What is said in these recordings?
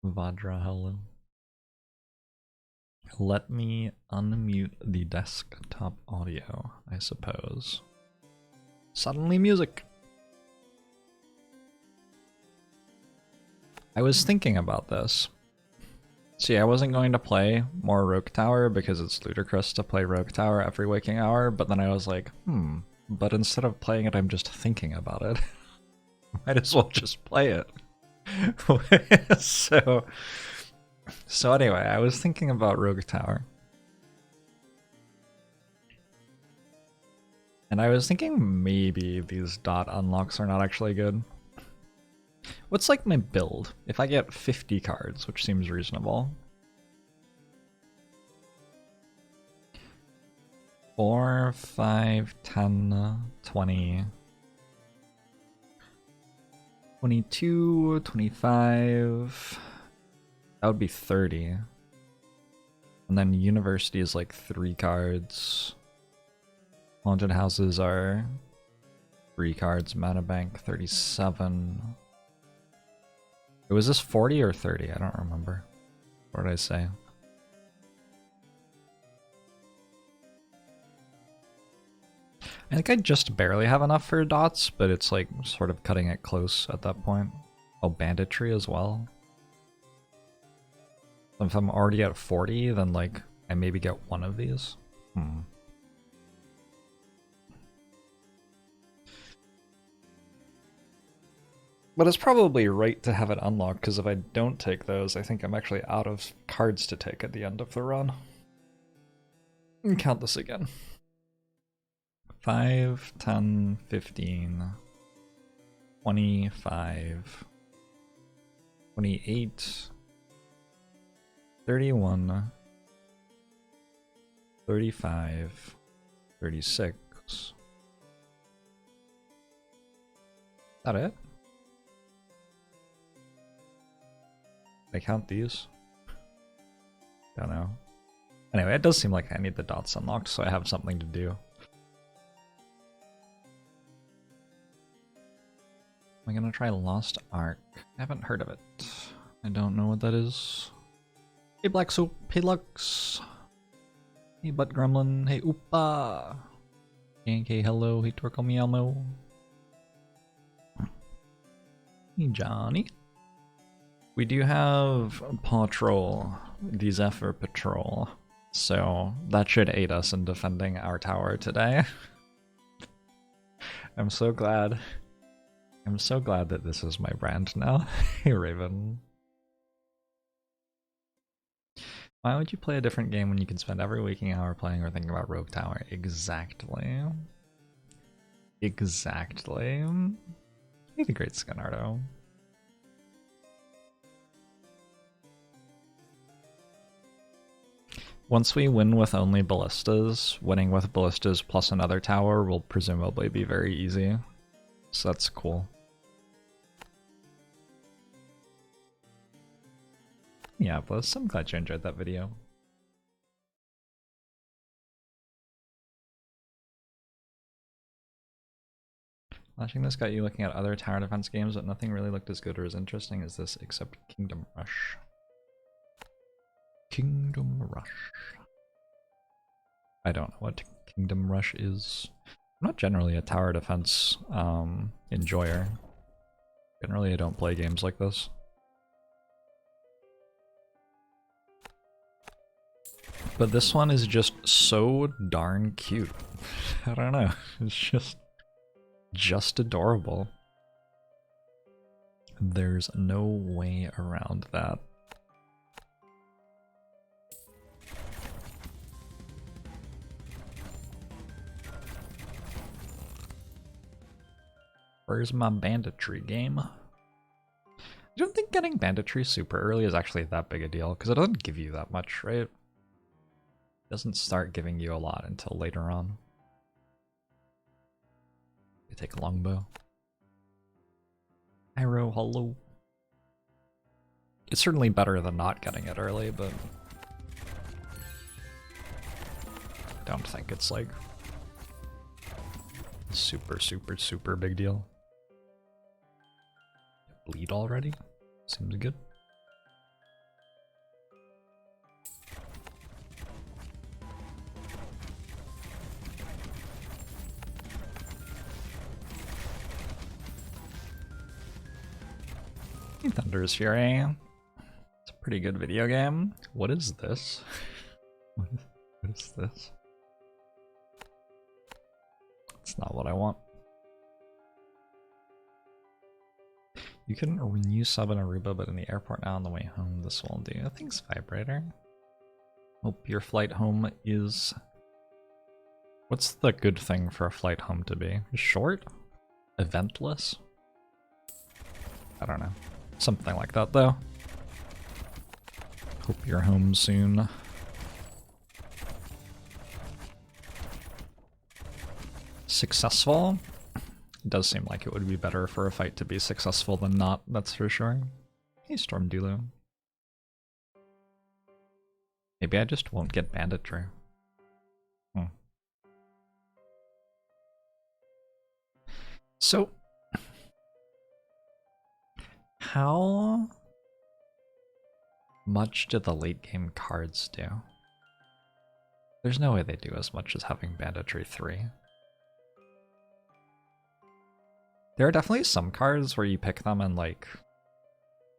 Vajra, hello. Let me unmute the desktop audio, I suppose. Suddenly music. I was thinking about this. See, I wasn't going to play more Rogue Tower because it's ludicrous to play Rogue Tower every waking hour, but then I was like, but instead of playing it, I'm just thinking about it. Might as well just play it. So anyway, I was thinking about Rogue Tower. And I was thinking maybe these dot unlocks are not actually good. What's like my build? If I get 50 cards, which seems reasonable. 4, 5, 10, 20, 22, 25. That would be 30. And then university is like 3 cards. Haunted houses are 3 cards. Mana bank 37. Was this 40 or 30? I don't remember. What did I say? I think I just barely have enough for dots, but it's like sort of cutting it close at that point. Oh, banditry as well. If I'm already at 40, then like I maybe get one of these. But it's probably right to have it unlocked, because if I don't take those, I think I'm actually out of cards to take at the end of the run. Count this again. 5, 10, 15, 25, 28, 31, 35, 36. Is that it? Did I count these? Don't know. Anyway, it does seem like I need the dots unlocked, so I have something to do. Am I gonna try Lost Ark? I haven't heard of it. I don't know what that is. Hey Black Soup, hey Lux. Hey Butt Gremlin, hey Oopa. Yankee, hello, hey Torko Mialmo. Hey Johnny. We do have Patrol, the Zephyr Patrol, so that should aid us in defending our tower today. I'm so glad that this is my brand now. Hey Raven. Why would you play a different game when you can spend every waking hour playing or thinking about Rogue Tower? Exactly. Exactly. Hey the great Scanardo. Once we win with only ballistas, winning with ballistas plus another tower will presumably be very easy. So that's cool. Yeah, Bliss, I'm glad you enjoyed that video. Watching this got you looking at other tower defense games, but nothing really looked as good or as interesting as this except Kingdom Rush. Kingdom Rush. I don't know what Kingdom Rush is. I'm not generally a tower defense enjoyer. Generally, I don't play games like this. But this one is just so darn cute. I don't know. It's just adorable. There's no way around that. Where's my banditry game? I don't think getting banditry super early is actually that big a deal, because it doesn't give you that much, right? It doesn't start giving you a lot until later on. You take a longbow. Arrow, hello. It's certainly better than not getting it early, but I don't think it's like super big deal. Bleed already? Seems good. Thunder's Fury. It's a pretty good video game. What is this? What is this? It's not what I want. You can renew sub in Aruba, but in the airport now on the way home, this won't do. Thanks, Vibrator. Hope your flight home is... What's the good thing for a flight home to be? Short? Eventless? I don't know. Something like that, though. Hope you're home soon. Successful? It does seem like it would be better for a fight to be successful than not, that's for sure. Hey, Storm Dulu. Maybe I just won't get banditry. So, how much do the late game cards do? There's no way they do as much as having banditry 3. There are definitely some cards where you pick them and like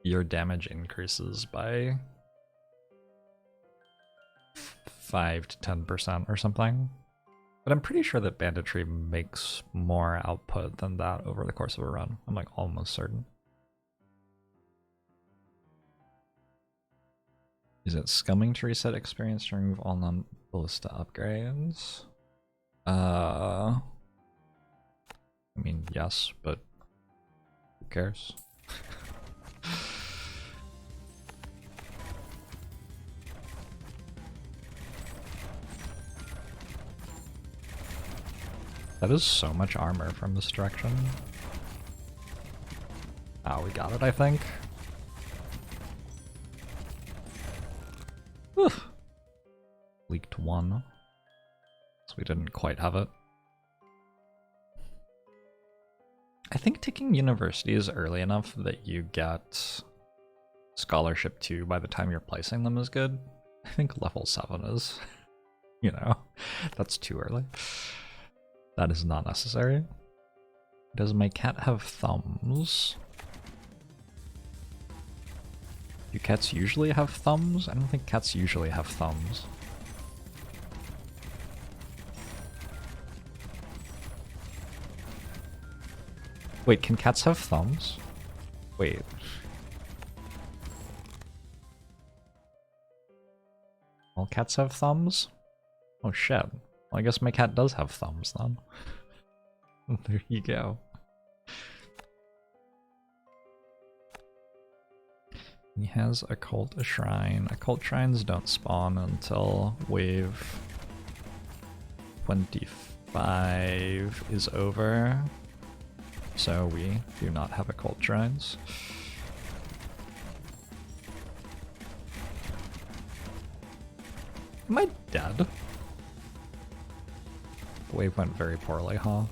your damage increases by 5 to 10% or something. But I'm pretty sure that banditry makes more output than that over the course of a run. I'm like almost certain. Is it scumming to reset experience to remove all non-ballista upgrades? I mean, yes, but who cares? That is so much armor from this direction. Oh, we got it, I think. Whew. Leaked 1. So we didn't quite have it. I think taking university is early enough that you get scholarship 2 by the time you're placing them is good. I think level 7 is, you know, that's too early. That is not necessary. Does my cat have thumbs? Do cats usually have thumbs? I don't think cats usually have thumbs. Wait, can cats have thumbs? Wait. All cats have thumbs? Oh shit. Well, I guess my cat does have thumbs then. There you go. He has a cult shrine. Occult shrines don't spawn until wave 25 is over. So we do not have occult shrines. Am I dead? The wave went very poorly, huh?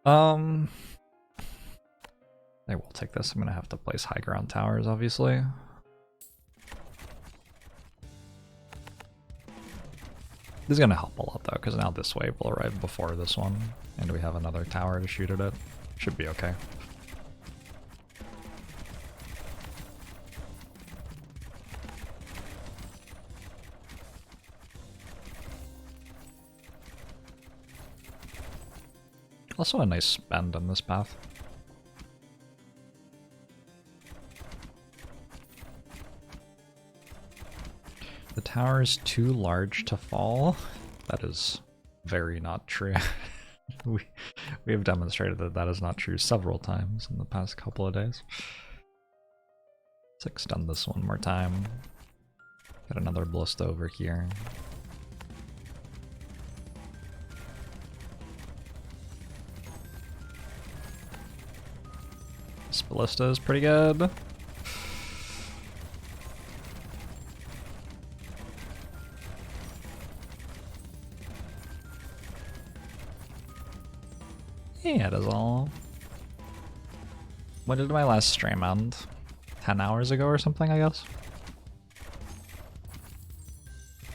I will take this. I'm gonna have to place high ground towers, obviously. This is gonna help a lot though, because now this wave will arrive before this one, and we have another tower to shoot at it. Should be okay. Also a nice spend on this path. The tower is too large to fall. That is very not true. we have demonstrated that that is not true several times in the past couple of days. Let's extend this one more time. Get another ballista over here. This ballista is pretty good. Yeah, it is all. When did my last stream end? 10 hours ago or something, I guess?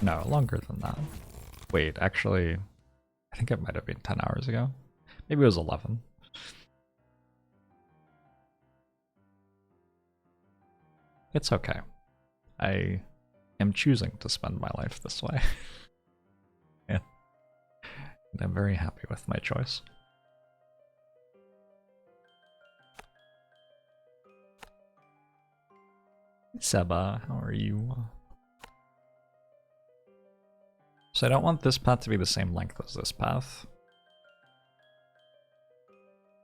No, longer than that. Wait, actually, I think it might have been 10 hours ago. Maybe it was 11. It's okay. I am choosing to spend my life this way. Yeah. And I'm very happy with my choice. Seba, how are you? So I don't want this path to be the same length as this path.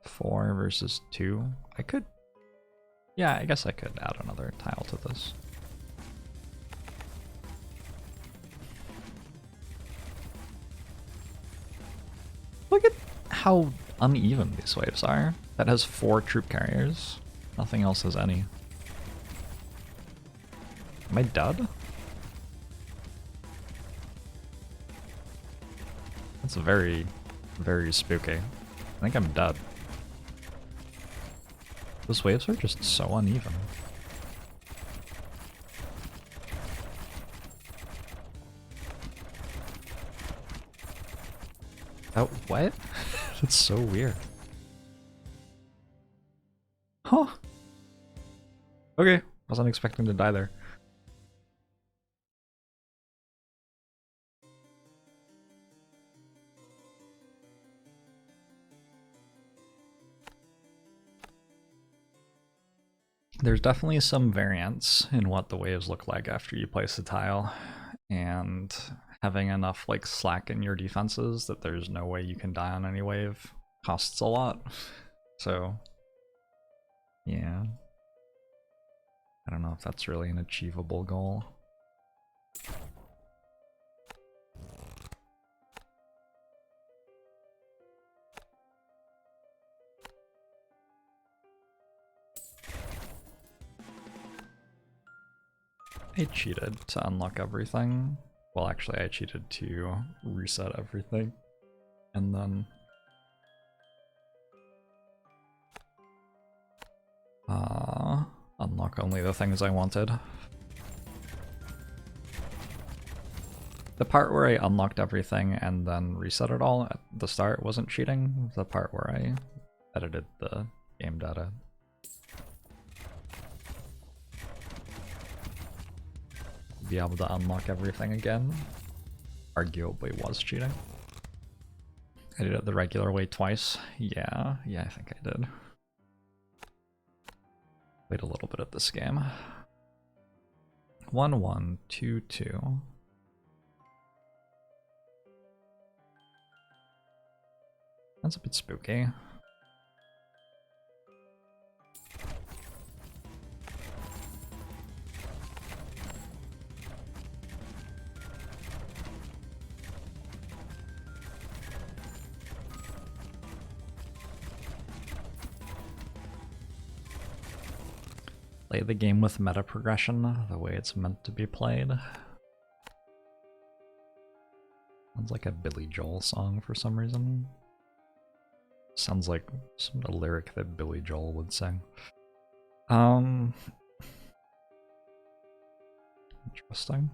4 versus 2. I could... Yeah, I guess I could add another tile to this. Look at how uneven these waves are. That has 4 troop carriers. Nothing else has any. Am I dead? That's very, very spooky. I think I'm dead. Those waves are just so uneven. Oh, what? That's so weird. Huh. Okay, wasn't expecting to die there. There's definitely some variance in what the waves look like after you place a tile, and having enough like slack in your defenses that there's no way you can die on any wave costs a lot. So yeah, I don't know if that's really an achievable goal. I cheated to unlock everything. Well, actually, I cheated to reset everything. And then... unlock only the things I wanted. The part where I unlocked everything and then reset it all at the start wasn't cheating. The part where I edited the game data. Be able to unlock everything again arguably was cheating. I did it the regular way twice. Yeah, I think I did. Played a little bit of this game. 1-1, 2-2. That's a bit spooky. Play the game with meta progression, the way it's meant to be played. Sounds like a Billy Joel song for some reason. Sounds like a lyric that Billy Joel would sing. Interesting.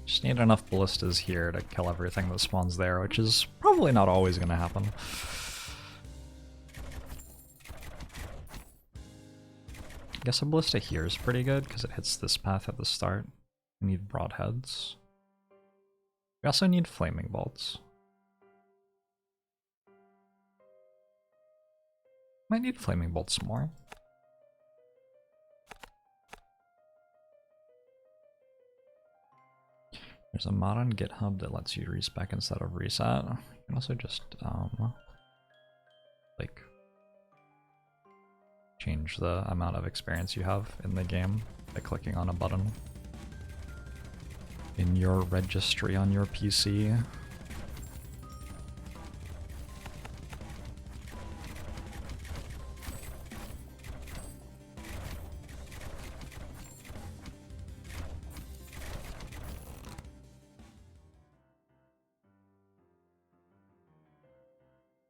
Just need enough ballistas here to kill everything that spawns there, which is probably not always going to happen. I guess a ballista here is pretty good because it hits this path at the start. We need broadheads. We also need flaming bolts. Might need flaming bolts more. There's a mod on GitHub that lets you respec instead of reset. You can also just like change the amount of experience you have in the game by clicking on a button in your registry on your PC.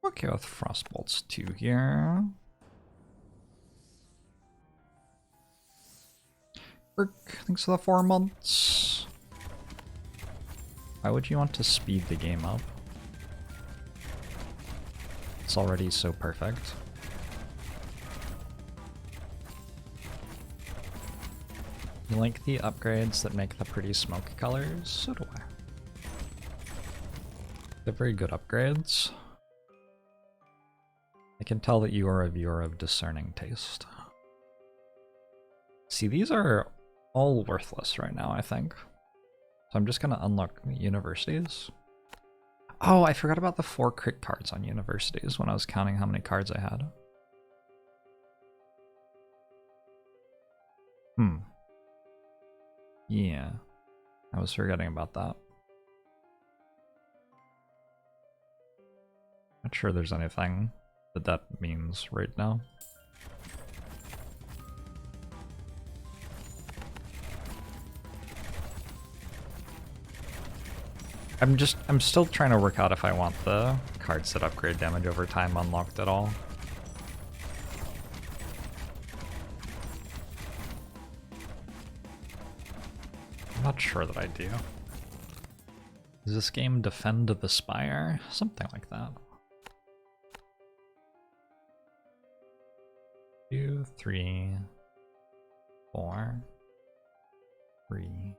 Okay, with Frostbolts 2 here. Burk, thanks for the 4 months. Why would you want to speed the game up? It's already so perfect. You like the upgrades that make the pretty smoke colors? So do I. They're very good upgrades. I can tell that you are a viewer of discerning taste. See, these are all worthless right now, I think. So I'm just gonna unlock universities. Oh, I forgot about the 4 crit cards on universities when I was counting how many cards I had. Yeah, I was forgetting about that. Not sure there's anything that means right now. I'm still trying to work out if I want the cards that upgrade damage over time unlocked at all. I'm not sure that I do. Does this game defend the spire? Something like that. 2, 3, 4, 3.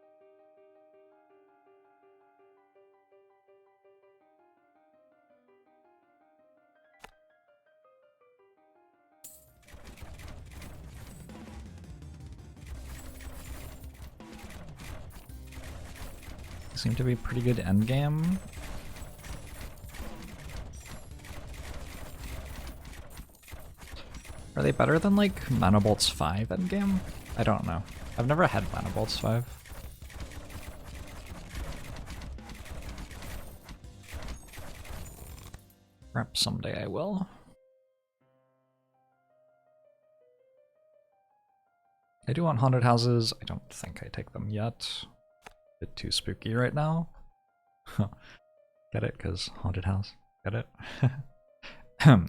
Seem to be pretty good endgame. Are they better than like Mana Bolts 5 endgame? I don't know. I've never had Mana Bolts 5. Perhaps someday I will. I do want haunted houses. I don't think I take them yet. Bit too spooky right now. Get it? Because haunted house. Get it?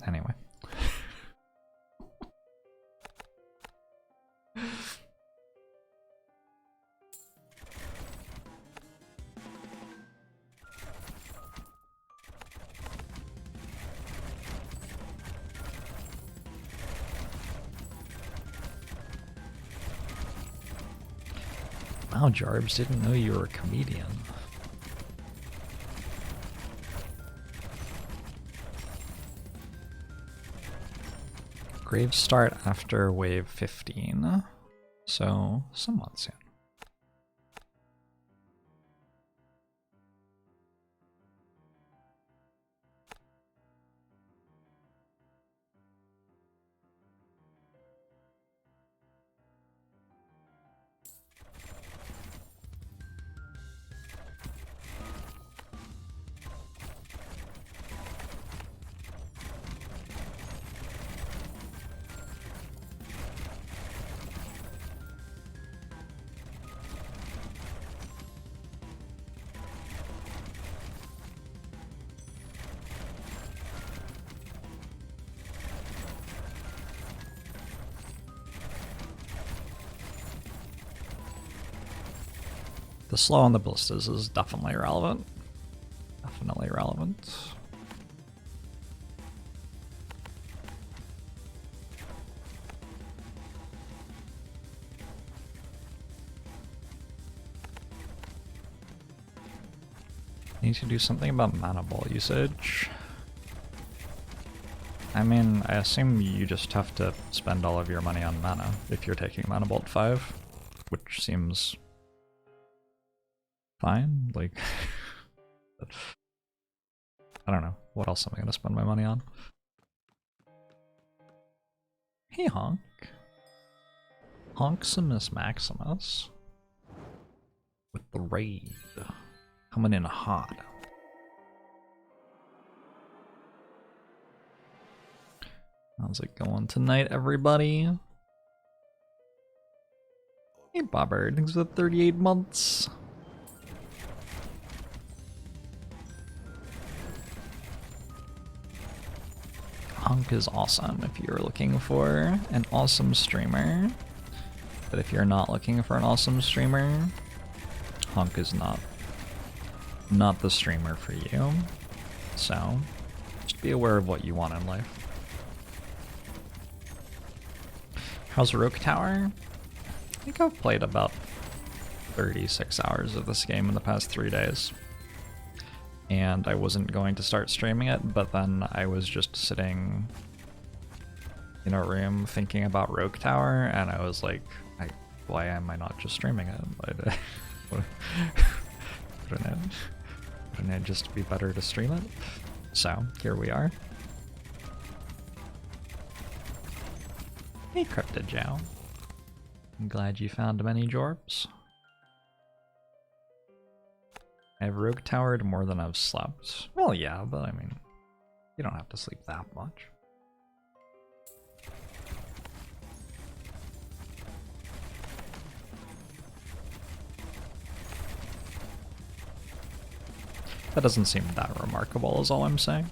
Anyway. Wow, Jarbs, didn't know you were a comedian. Graves start after wave 15, so somewhat soon. The slow on the ballistas is definitely relevant. Definitely relevant. Need to do something about mana ball usage. I mean, I assume you just have to spend all of your money on mana if you're taking Mana Bolt 5, which seems fine. Like, I don't know. What else am I gonna spend my money on? Hey, Honk. Honksimus Maximus. With the raid. Coming in hot. How's it going tonight, everybody? Hey, Bobbert. Thanks for 38 months. Honk is awesome if you're looking for an awesome streamer. But if you're not looking for an awesome streamer, Honk is not the streamer for you. So, be aware of what you want in life. How's Rogue Tower? I think I've played about 36 hours of this game in the past 3 days. And I wasn't going to start streaming it, but then I was just sitting in a room thinking about Rogue Tower, and I was like, why am I not just streaming it? Wouldn't it just be better to stream it? So, here we are. Hey, Cryptojow. I'm glad you found many Jorbs. I've Rogue Towered more than I've slept. Well, yeah, but I mean, you don't have to sleep that much. That doesn't seem that remarkable, is all I'm saying.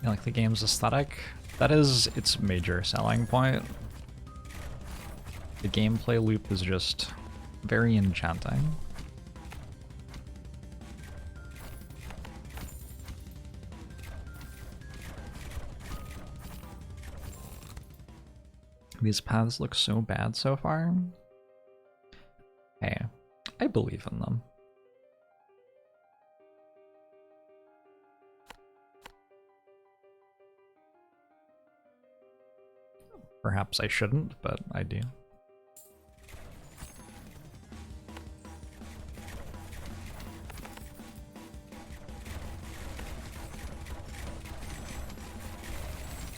You like the game's aesthetic? That is its major selling point. The gameplay loop is just very enchanting. These paths look so bad so far. Hey, I believe in them. Perhaps I shouldn't, but I do.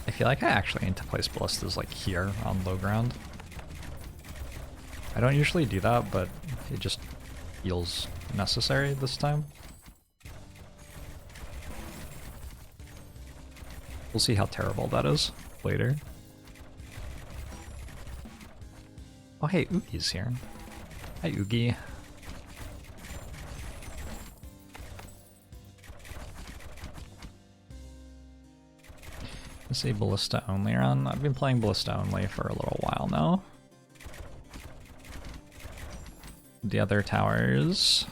I feel like I actually need to place ballistas like here on low ground. I don't usually do that, but it just feels necessary this time. We'll see how terrible that is later. Oh hey, Oogie's here. Hi Oogie. Is a ballista only run? I've been playing ballista only for a little while now. The other towers.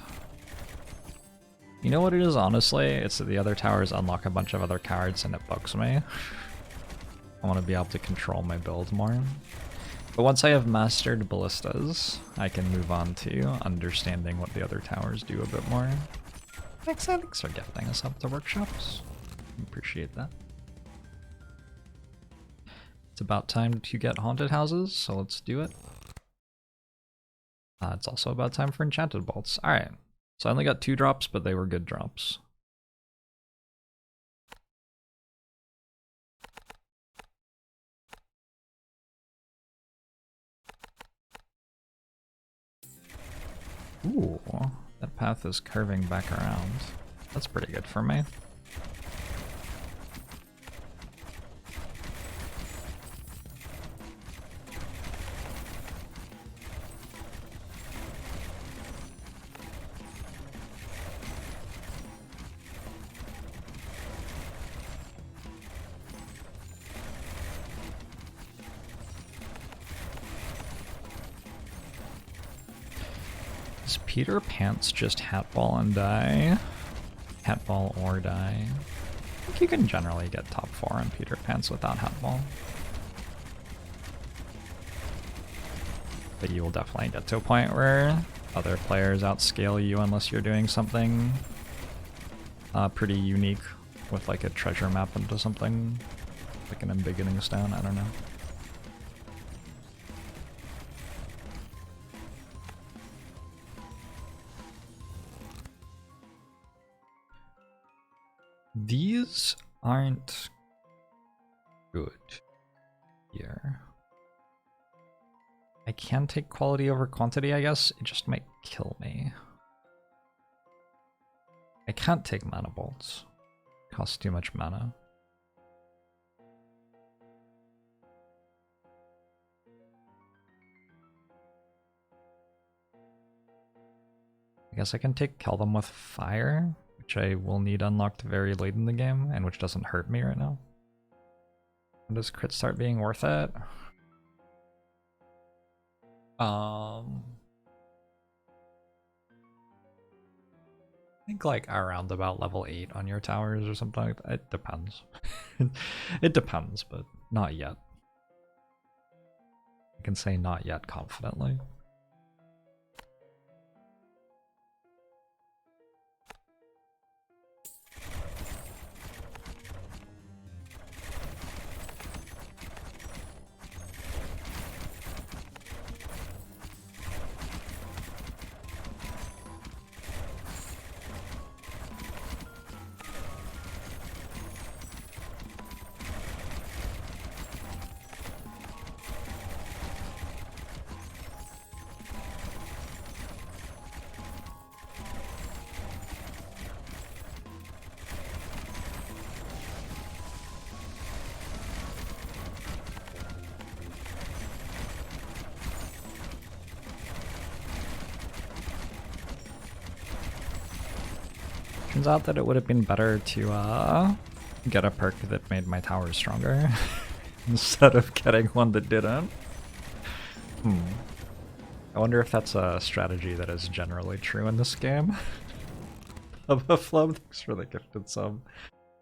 You know what it is, honestly? It's that the other towers unlock a bunch of other cards and it bugs me. I want to be able to control my build more. But once I have mastered ballistas, I can move on to understanding what the other towers do a bit more. Thanks for gifting us up to workshops. Appreciate that. It's about time to get haunted houses, so let's do it. It's also about time for enchanted bolts. Alright, so I only got 2 drops, but they were good drops. Ooh, that path is curving back around. That's pretty good for me. Does Peter Pants just hatball and die? Hatball or die? I think you can generally get top 4 on Peter Pants without hatball. But you will definitely get to a point where other players outscale you unless you're doing something pretty unique with like a treasure map into something, like an embiggening stone, I don't know. These aren't good here. I can take quality over quantity, I guess. It just might kill me. I can't take mana bolts. It costs too much mana. I guess I can kill them with fire, which I will need unlocked very late in the game, and which doesn't hurt me right now. When does crit start being worth it? I think like around about level 8 on your towers or something like that. It depends. It depends, but not yet. I can say not yet confidently. Turns out that it would have been better to get a perk that made my tower stronger instead of getting one that didn't. I wonder if that's a strategy that is generally true in this game. Flub, thanks for the gifted sub.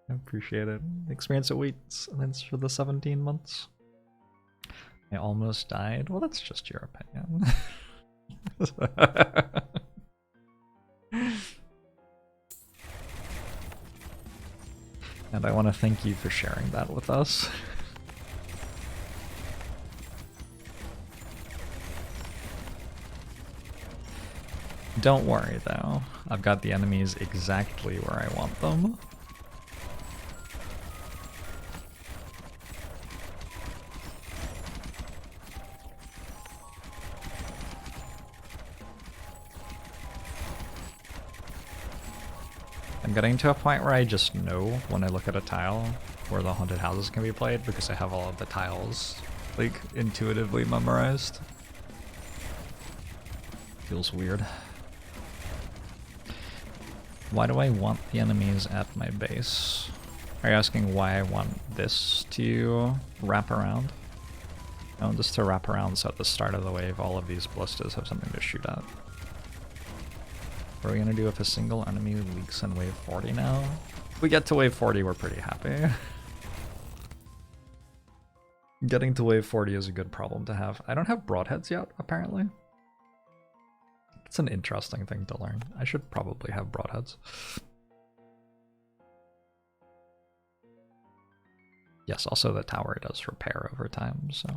I appreciate it. Experience it waits, and thanks for the 17 months. I almost died. Well, that's just your opinion. And I want to thank you for sharing that with us. Don't worry though, I've got the enemies exactly where I want them. I'm getting to a point where I just know when I look at a tile where the haunted houses can be played because I have all of the tiles like intuitively memorized. Feels weird. Why do I want the enemies at my base? Are you asking why I want this to wrap around? No, just to wrap around so at the start of the wave all of these ballistas have something to shoot at. What are we gonna do if a single enemy leaks in wave 40 now? If we get to wave 40, we're pretty happy. Getting to wave 40 is a good problem to have. I don't have broadheads yet, apparently. It's an interesting thing to learn. I should probably have broadheads. Yes, also the tower does repair over time, so...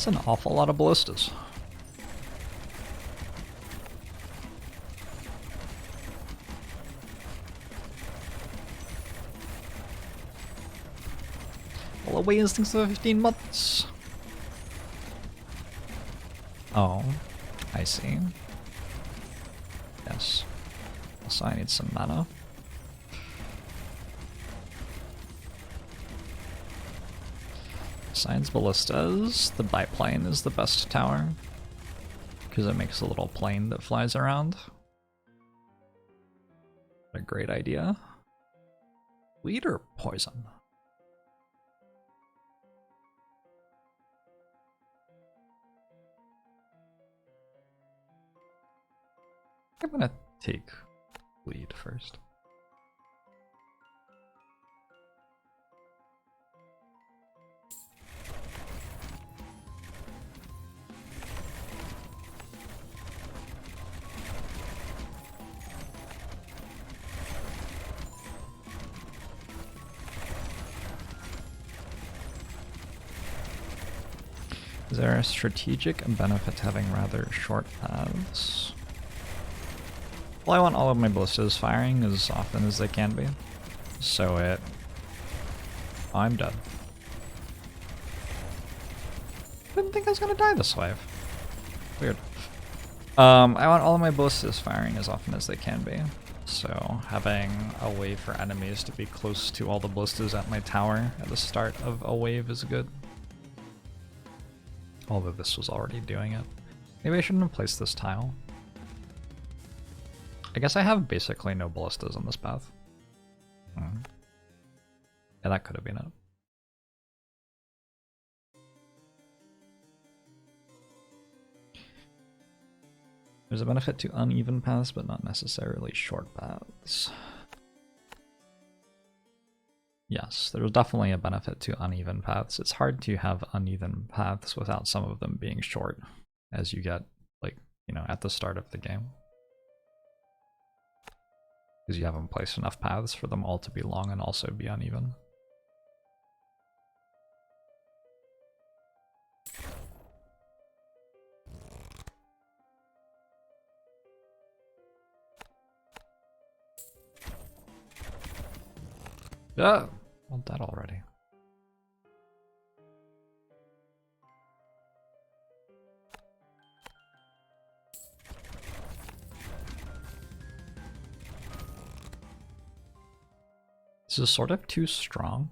That's an awful lot of ballistas. All away instincts for 15 months. Oh, I see. Yes. Also, I need some mana. Besides ballistas, the biplane is the best tower because it makes a little plane that flies around. What a great idea. Weed or poison? I'm gonna take weed first. Is there a strategic benefit to having rather short paths? Well, I want all of my ballistas firing as often as they can be. So it... Oh, I'm dead. Didn't think I was gonna die this wave. Weird. I want all of my ballistas firing as often as they can be. So having a way for enemies to be close to all the ballistas at my tower at the start of a wave is good. Although this was already doing it. Maybe I shouldn't have placed this tile. I guess I have basically no ballistas on this path. Yeah, that could have been it. There's a benefit to uneven paths, but not necessarily short paths. Yes, there's definitely a benefit to uneven paths. It's hard to have uneven paths without some of them being short, as you get, like, you know, at the start of the game. Because you haven't placed enough paths for them all to be long and also be uneven. Ah, well, that already. This is sort of too strong.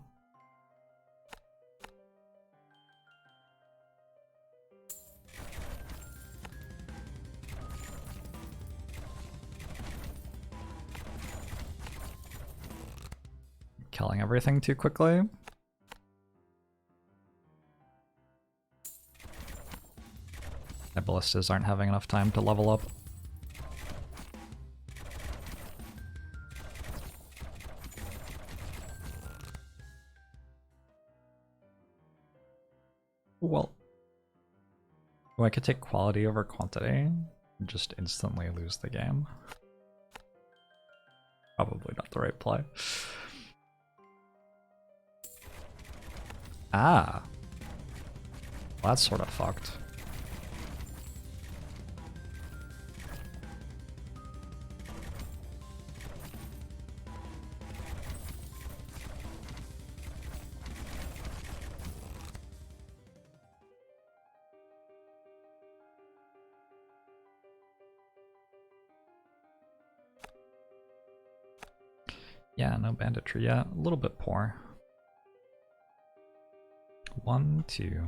Killing everything too quickly. My ballistas aren't having enough time to level up. Well, I could take quality over quantity and just instantly lose the game. Probably not the right play. Ah. Well, that's sort of fucked. Yeah, no banditry yet. A little bit poor. 1, 2,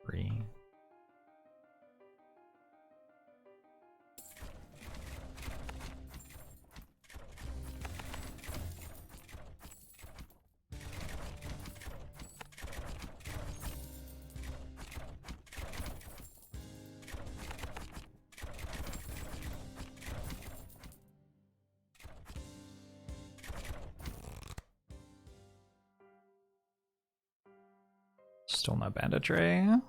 3. Still no banditry. How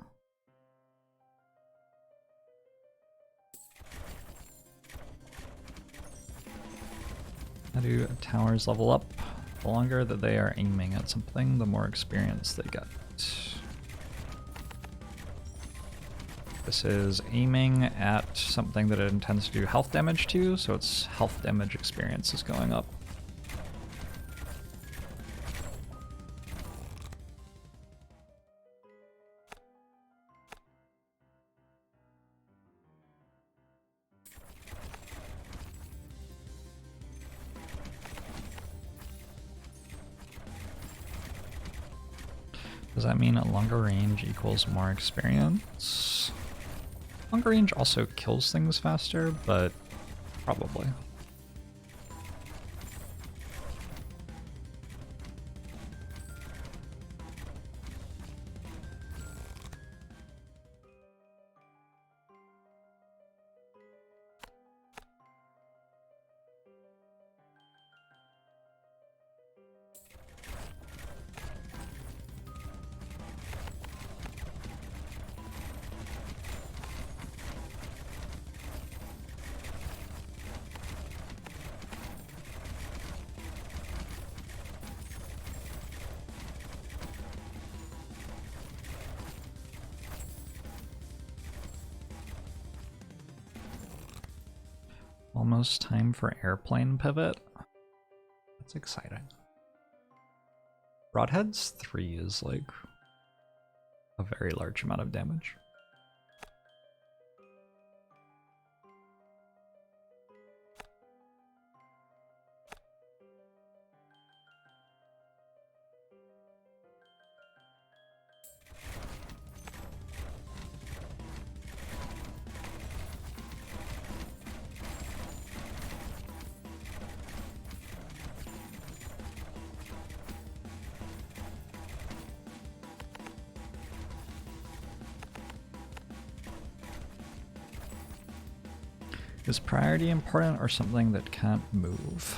do towers level up? The longer that they are aiming at something, the more experience they get. This is aiming at something that it intends to do health damage to, so its health damage experience is going up. Does that mean a longer range equals more experience? Longer range also kills things faster, but probably. Almost time for airplane pivot. That's exciting. Broadheads 3 is like a a very large amount of damage. Is priority important or something that can't move?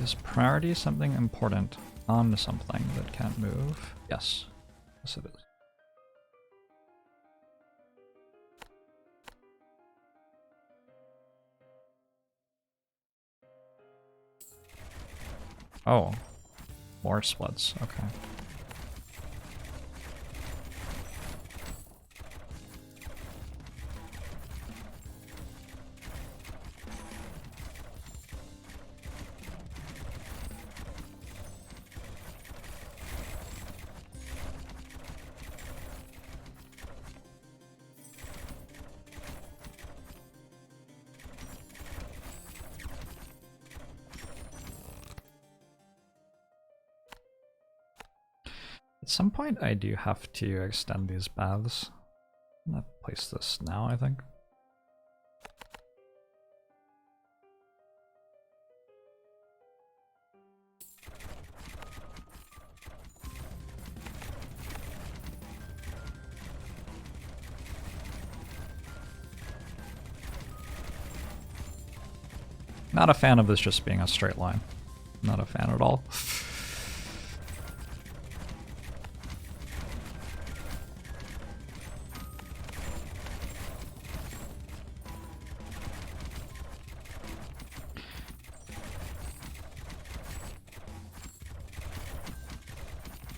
Is priority something important on something that can't move? Yes. Yes, it is. Oh. More splits. Okay. At some point I do have to extend these baths. I'm gonna place this now, I think. Not a fan of this just being a straight line. Not a fan at all.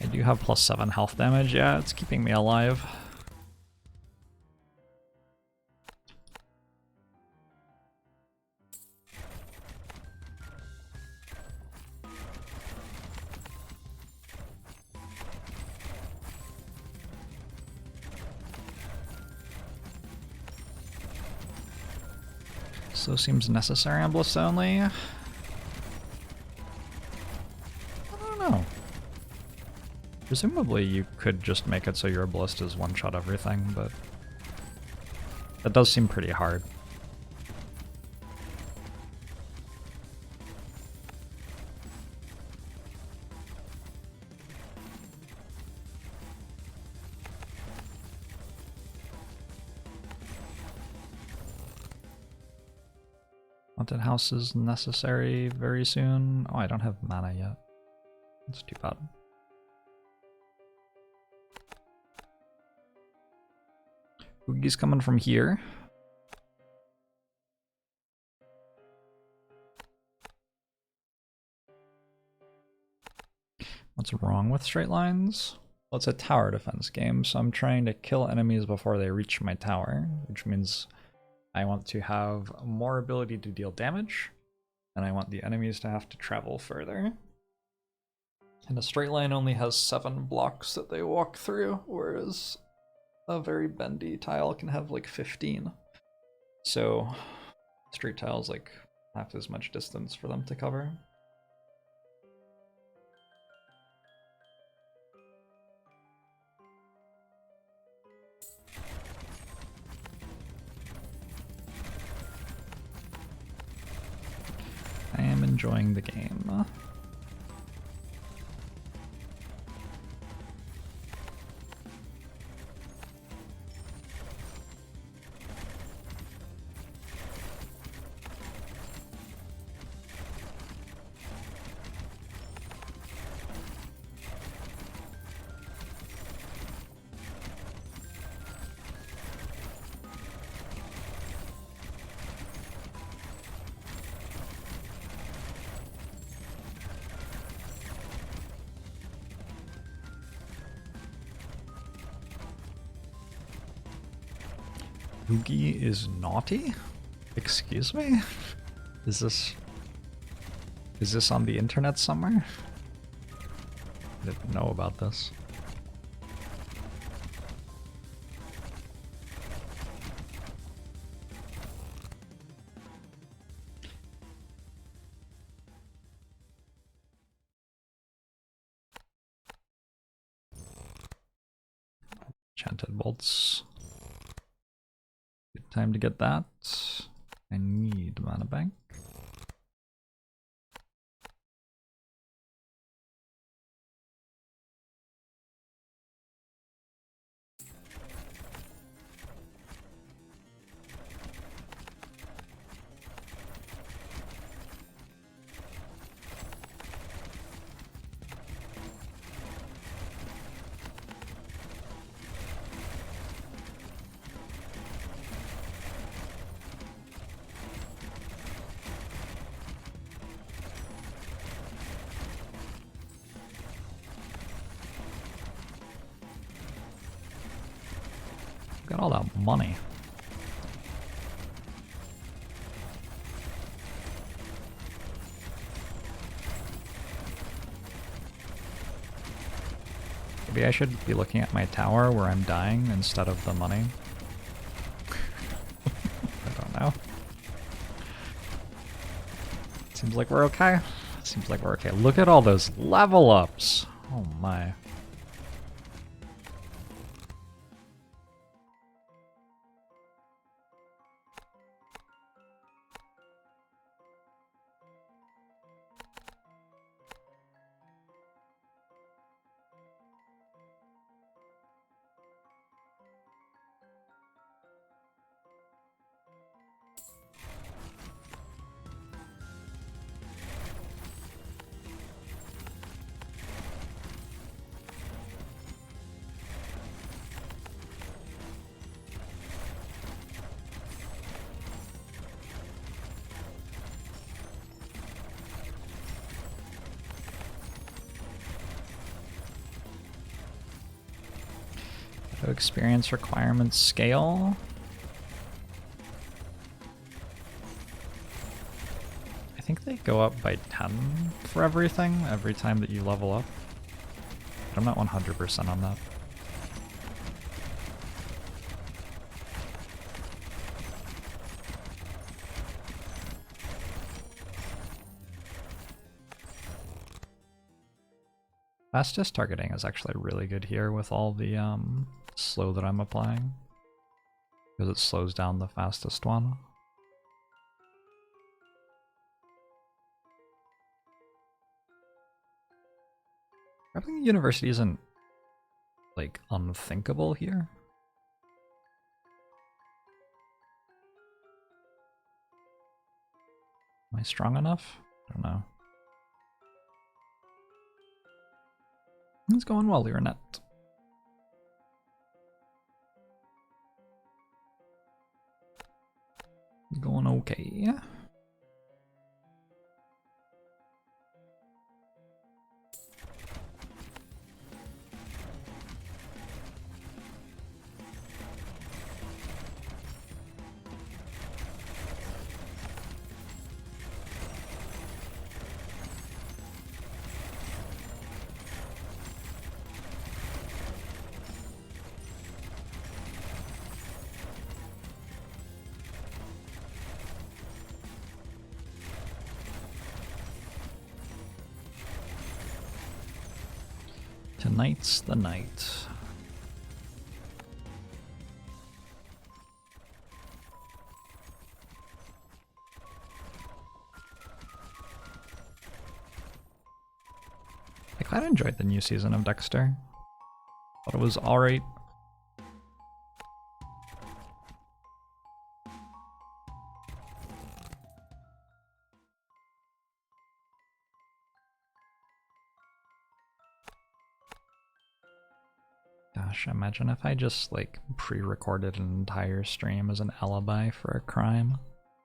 I do have +7 health damage. Yeah, it's keeping me alive. So seems necessary on Ballista only. I don't know. Presumably you could just make it so your Ballistas one-shot everything, but that does seem pretty hard. Haunted house is necessary very soon. Oh, I don't have mana yet. That's too bad. Oogie's coming from here. What's wrong with straight lines? Well, it's a tower defense game, so I'm trying to kill enemies before they reach my tower, which means I want to have more ability to deal damage, and I want the enemies to have to travel further. And a straight line only has 7 blocks that they walk through, whereas a very bendy tile can have like 15. So straight tile's like half as much distance for them to cover. I am enjoying the game. Oogie is naughty? Excuse me? Is this on the internet somewhere? I didn't know about this. Enchanted bolts. Good time to get that. I need mana bank. Got all that money. Maybe I should be looking at my tower where I'm dying instead of the money. I don't know. Seems like we're okay. Seems like we're okay. Look at all those level ups. Oh my. Experience requirements scale. I think they go up by 10 for everything every time that you level up. But I'm not 100% on that. Fastest targeting is actually really good here with all the slow that I'm applying, because it slows down the fastest one. Grabbing a university isn't like unthinkable here. Am I strong enough? I don't know. It's going well, Lirenet. Going okay. Tonight's the night. I quite enjoyed the new season of Dexter. Thought it was alright. Gosh, imagine if I just like pre-recorded an entire stream as an alibi for a crime.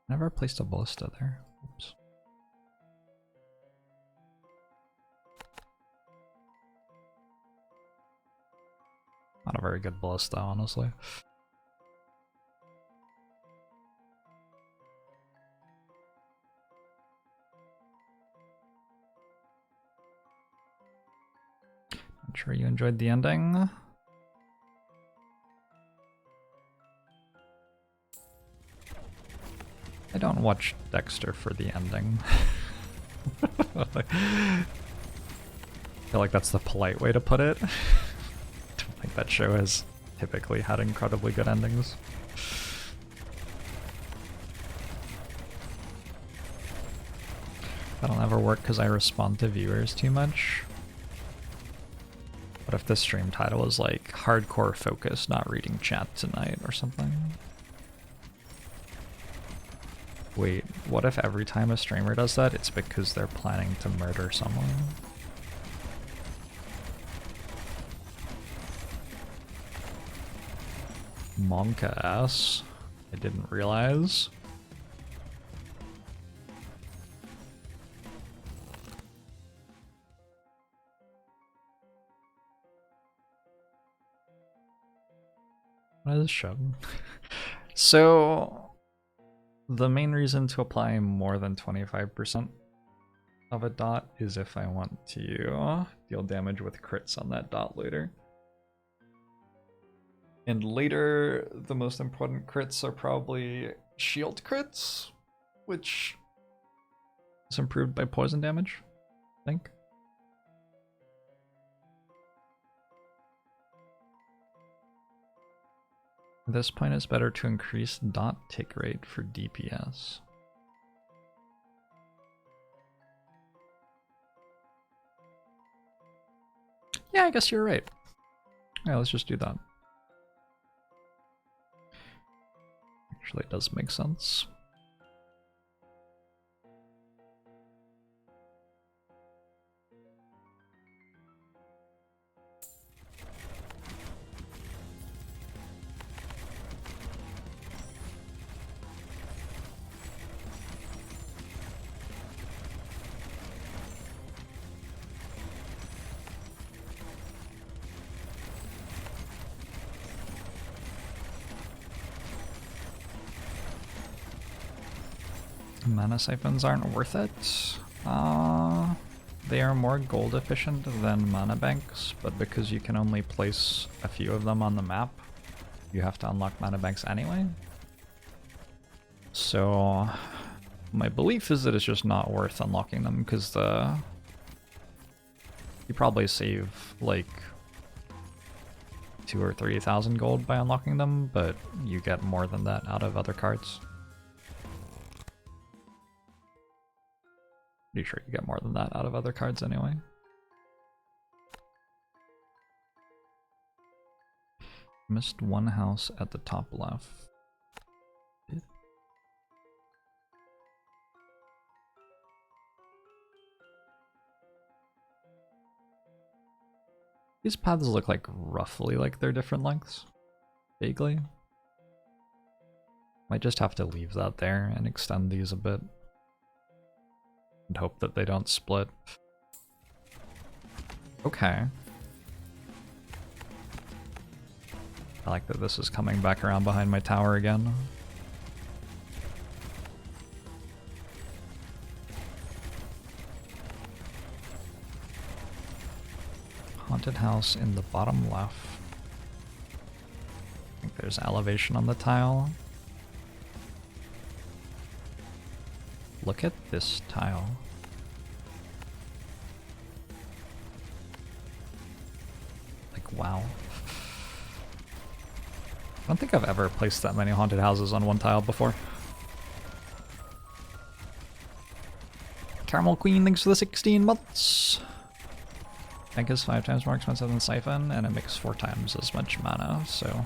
Never placed a ballista there. Oops. Not a very good ballista, honestly. I'm sure you enjoyed the ending. I don't watch Dexter for the ending. I feel like that's the polite way to put it. I don't think that show is typically had incredibly good endings. That'll never work because I respond to viewers too much. What if the stream title is like hardcore focus, not reading chat tonight or something? Wait, what if every time a streamer does that, it's because they're planning to murder someone? Monka ass. I didn't realize. What is shove? So, the main reason to apply more than 25% of a dot is if I want to deal damage with crits on that dot later. And later, the most important crits are probably shield crits, which is improved by poison damage, I think. At this point, it's better to increase dot tick rate for DPS. Yeah, I guess you're right. Yeah, let's just do that. Actually, it does make sense. Mana siphons aren't worth it. They are more gold efficient than mana banks, but because you can only place a few of them on the map, you have to unlock mana banks anyway. So my belief is that it's just not worth unlocking them because you probably save like 2,000 or 3,000 gold by unlocking them, but you get more than that out of other cards. Pretty sure you get more than that out of other cards anyway. Missed one house at the top left. These paths look like roughly like they're different lengths. Vaguely. Might just have to leave that there and extend these a bit. And hope that they don't split. Okay. I like that this is coming back around behind my tower again. Haunted house in the bottom left. I think there's elevation on the tile. Look at this tile. Like, wow. I don't think I've ever placed that many haunted houses on one tile before. Caramel Queen, thanks for the 16 months. Bank is 5 times more expensive than Siphon, and it makes 4 times as much mana, so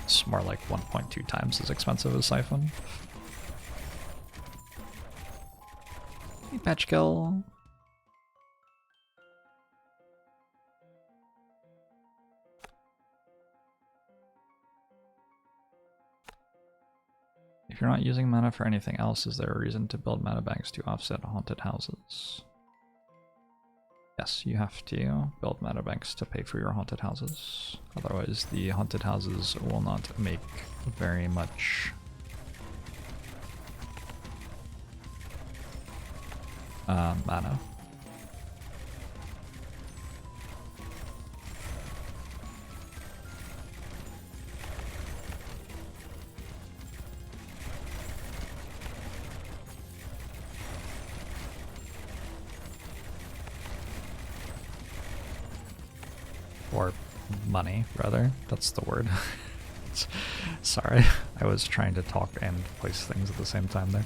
it's more like 1.2 times as expensive as Siphon. Hey, patch kill. If you're not using mana for anything else, is there a reason to build mana banks to offset haunted houses? Yes, you have to build mana banks to pay for your haunted houses. Otherwise, the haunted houses will not make very much mana. Or money, rather. That's the word. Sorry, I was trying to talk and place things at the same time there.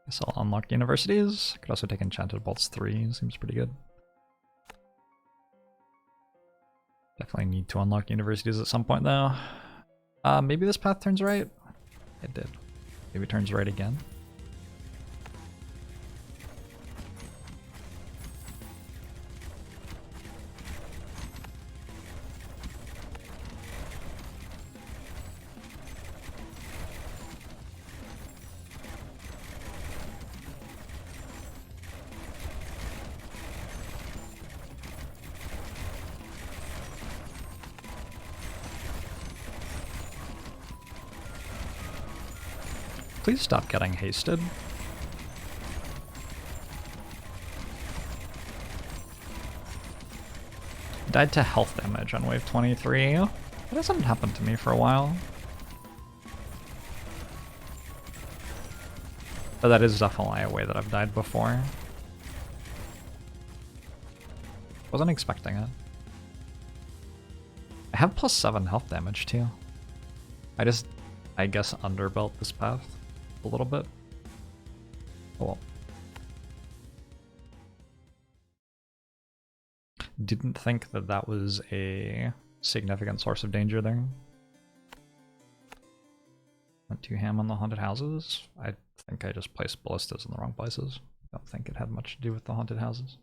Guess I'll unlock universities. Could also take Enchanted Bolts 3, seems pretty good. Definitely need to unlock universities at some point though. Maybe this path turns right? It did. Maybe it turns right again. Please stop getting hasted. Died to health damage on wave 23. That hasn't happened to me for a while. But that is definitely a way that I've died before. Wasn't expecting it. I have +7 health damage too. I guess, underbuilt this path a little bit. Oh well. Didn't think that that was a significant source of danger there. Went too ham on the haunted houses. I think I just placed ballistas in the wrong places. Don't think it had much to do with the haunted houses.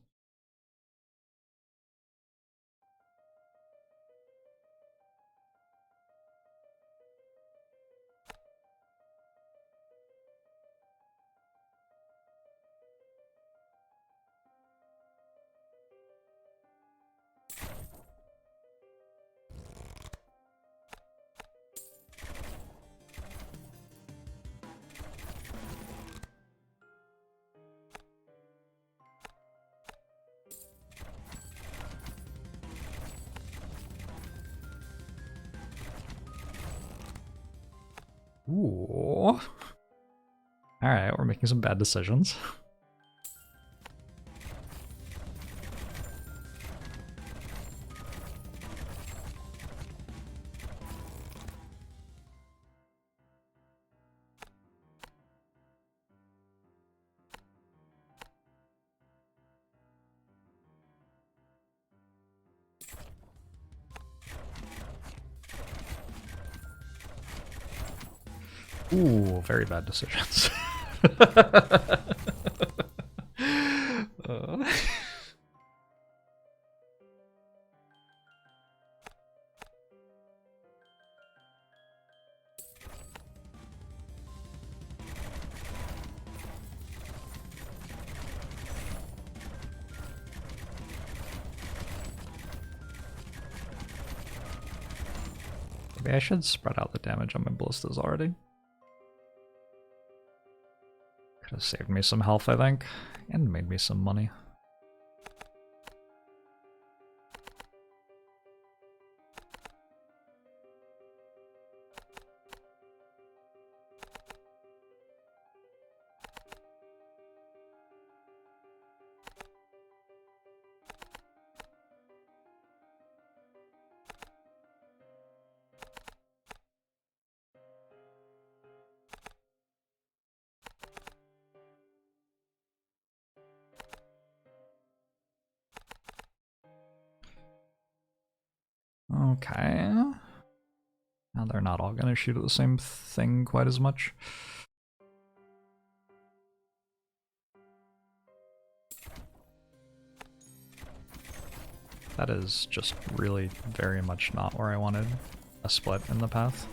Ooh. Alright, we're making some bad decisions. Ooh, very bad decisions. Maybe I should spread out the damage on my ballistas already. Could have saved me some health, I think, and made me some money. Okay. Now they're not all going to shoot at the same thing quite as much. That is just really very much not where I wanted a split in the path.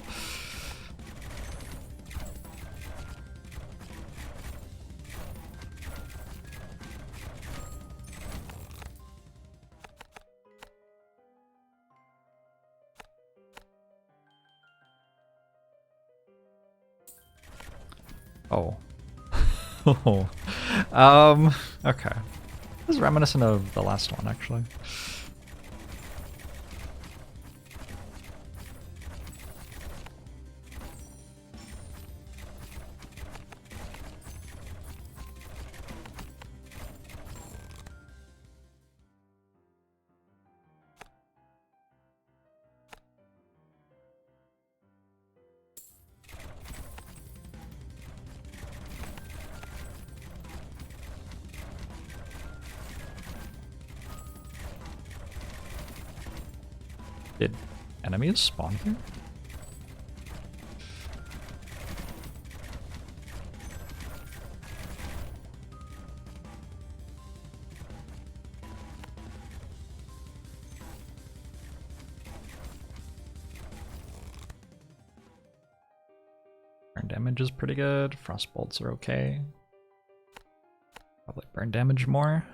Oh. Okay. This is reminiscent of the last one, actually. Did enemies spawn here? Burn damage is pretty good. Frost bolts are okay. Probably burn damage more.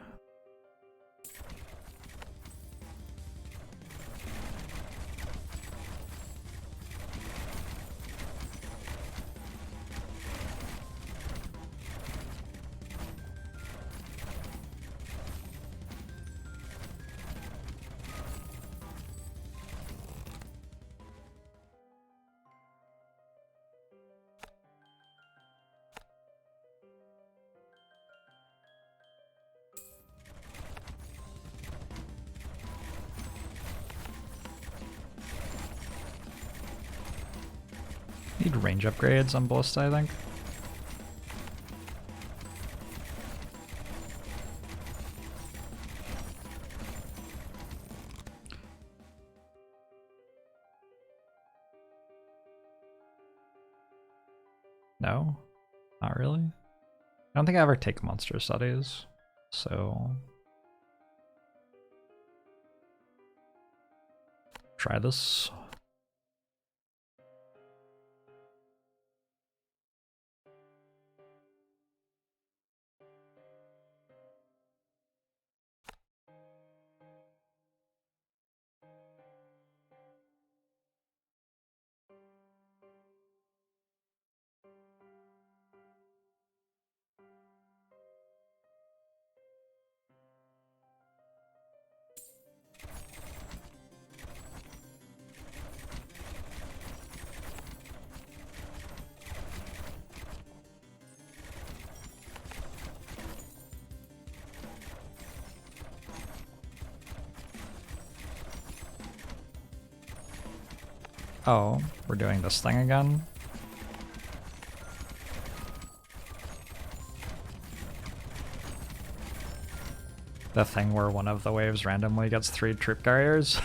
Need range upgrades on ballista, I think. No, not really. I don't think I ever take monster studies, so try this. Oh, we're doing this thing again? The thing where one of the waves randomly gets 3 troop carriers?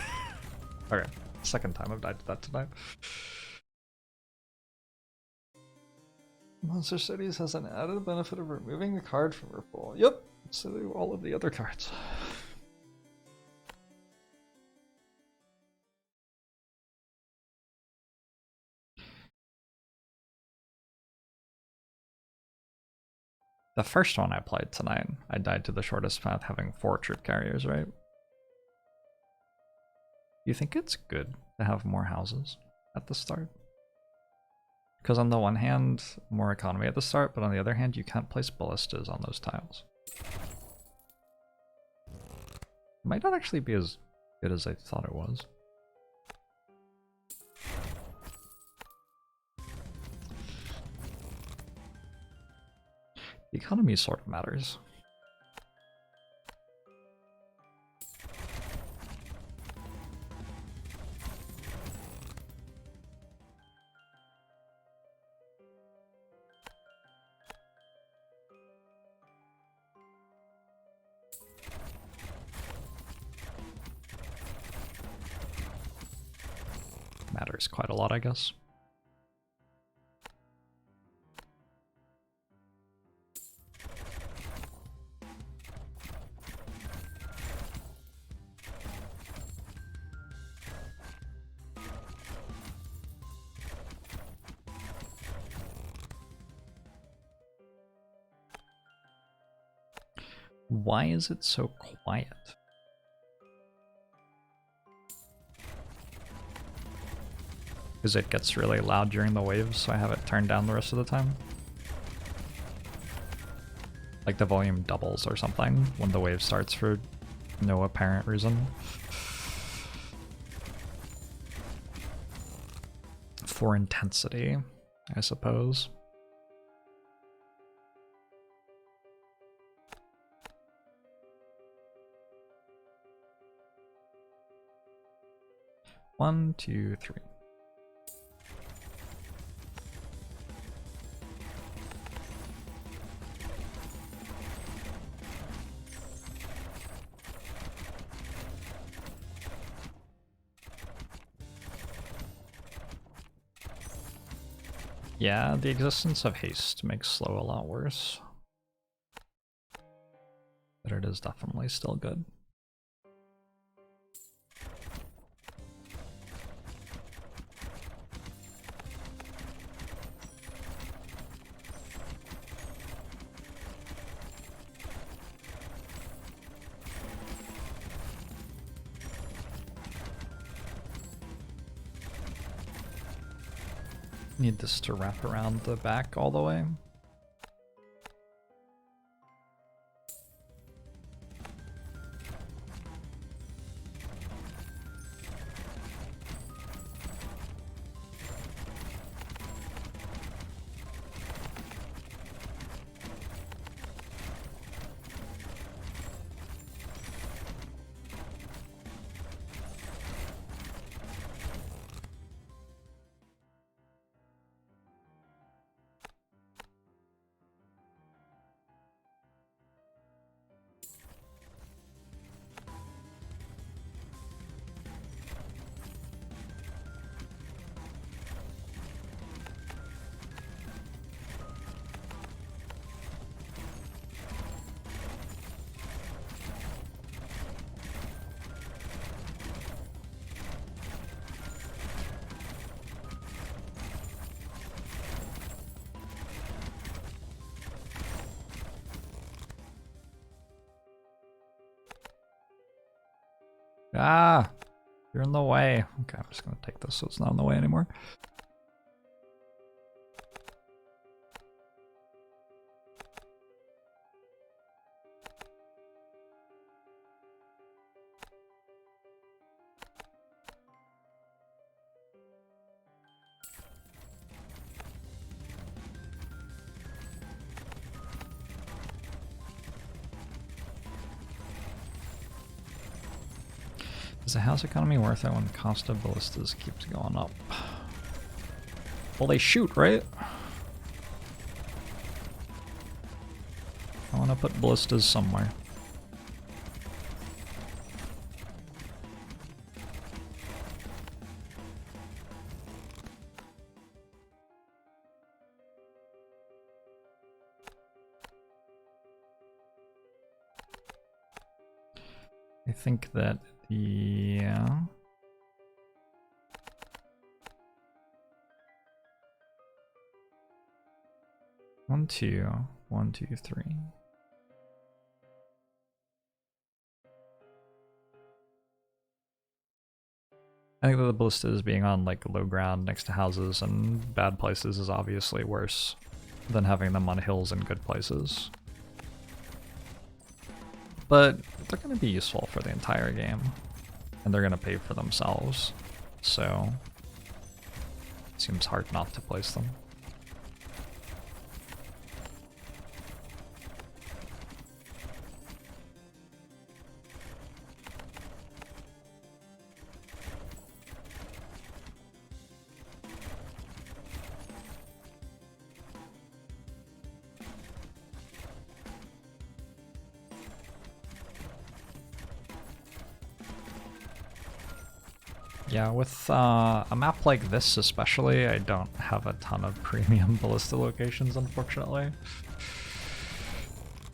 Okay, second time I've died to that tonight. Monster Studies has an added benefit of removing the card from your pool. Yep, so do all of the other cards. The first one I played tonight, I died to the shortest path having 4 troop carriers, right? You think it's good to have more houses at the start? Because on the one hand, more economy at the start, but on the other hand, you can't place ballistas on those tiles. It might not actually be as good as I thought it was. The economy sort of matters. Matters quite a lot, I guess. Why is it so quiet? Because it gets really loud during the waves, so I have it turned down the rest of the time. Like the volume doubles or something when the wave starts for no apparent reason. For intensity, I suppose. One, two, three. Yeah, the existence of haste makes slow a lot worse. But it is definitely still good. Need this to wrap around the back all the way. Ah, you're in the way. Okay, I'm just gonna take this so it's not in the way anymore. Is the house economy worth it when cost of ballistas keeps going up? Well, they shoot, right? I want to put ballistas somewhere. I think that the... 1, 2, 1, 2, 3. I think that the ballistas being on like low ground next to houses and bad places is obviously worse than having them on hills and good places. But they're going to be useful for the entire game, and they're going to pay for themselves, so it seems hard not to place them. Yeah, with a map like this especially, I don't have a ton of premium ballista locations, unfortunately.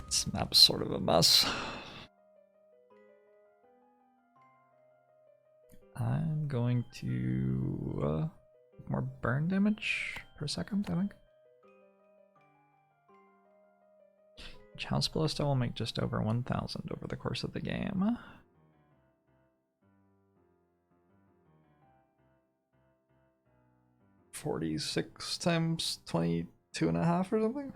This map's sort of a mess. I'm going to more burn damage per second, I think. Each house ballista will make just over 1,000 over the course of the game. $46 times 22.5 or something?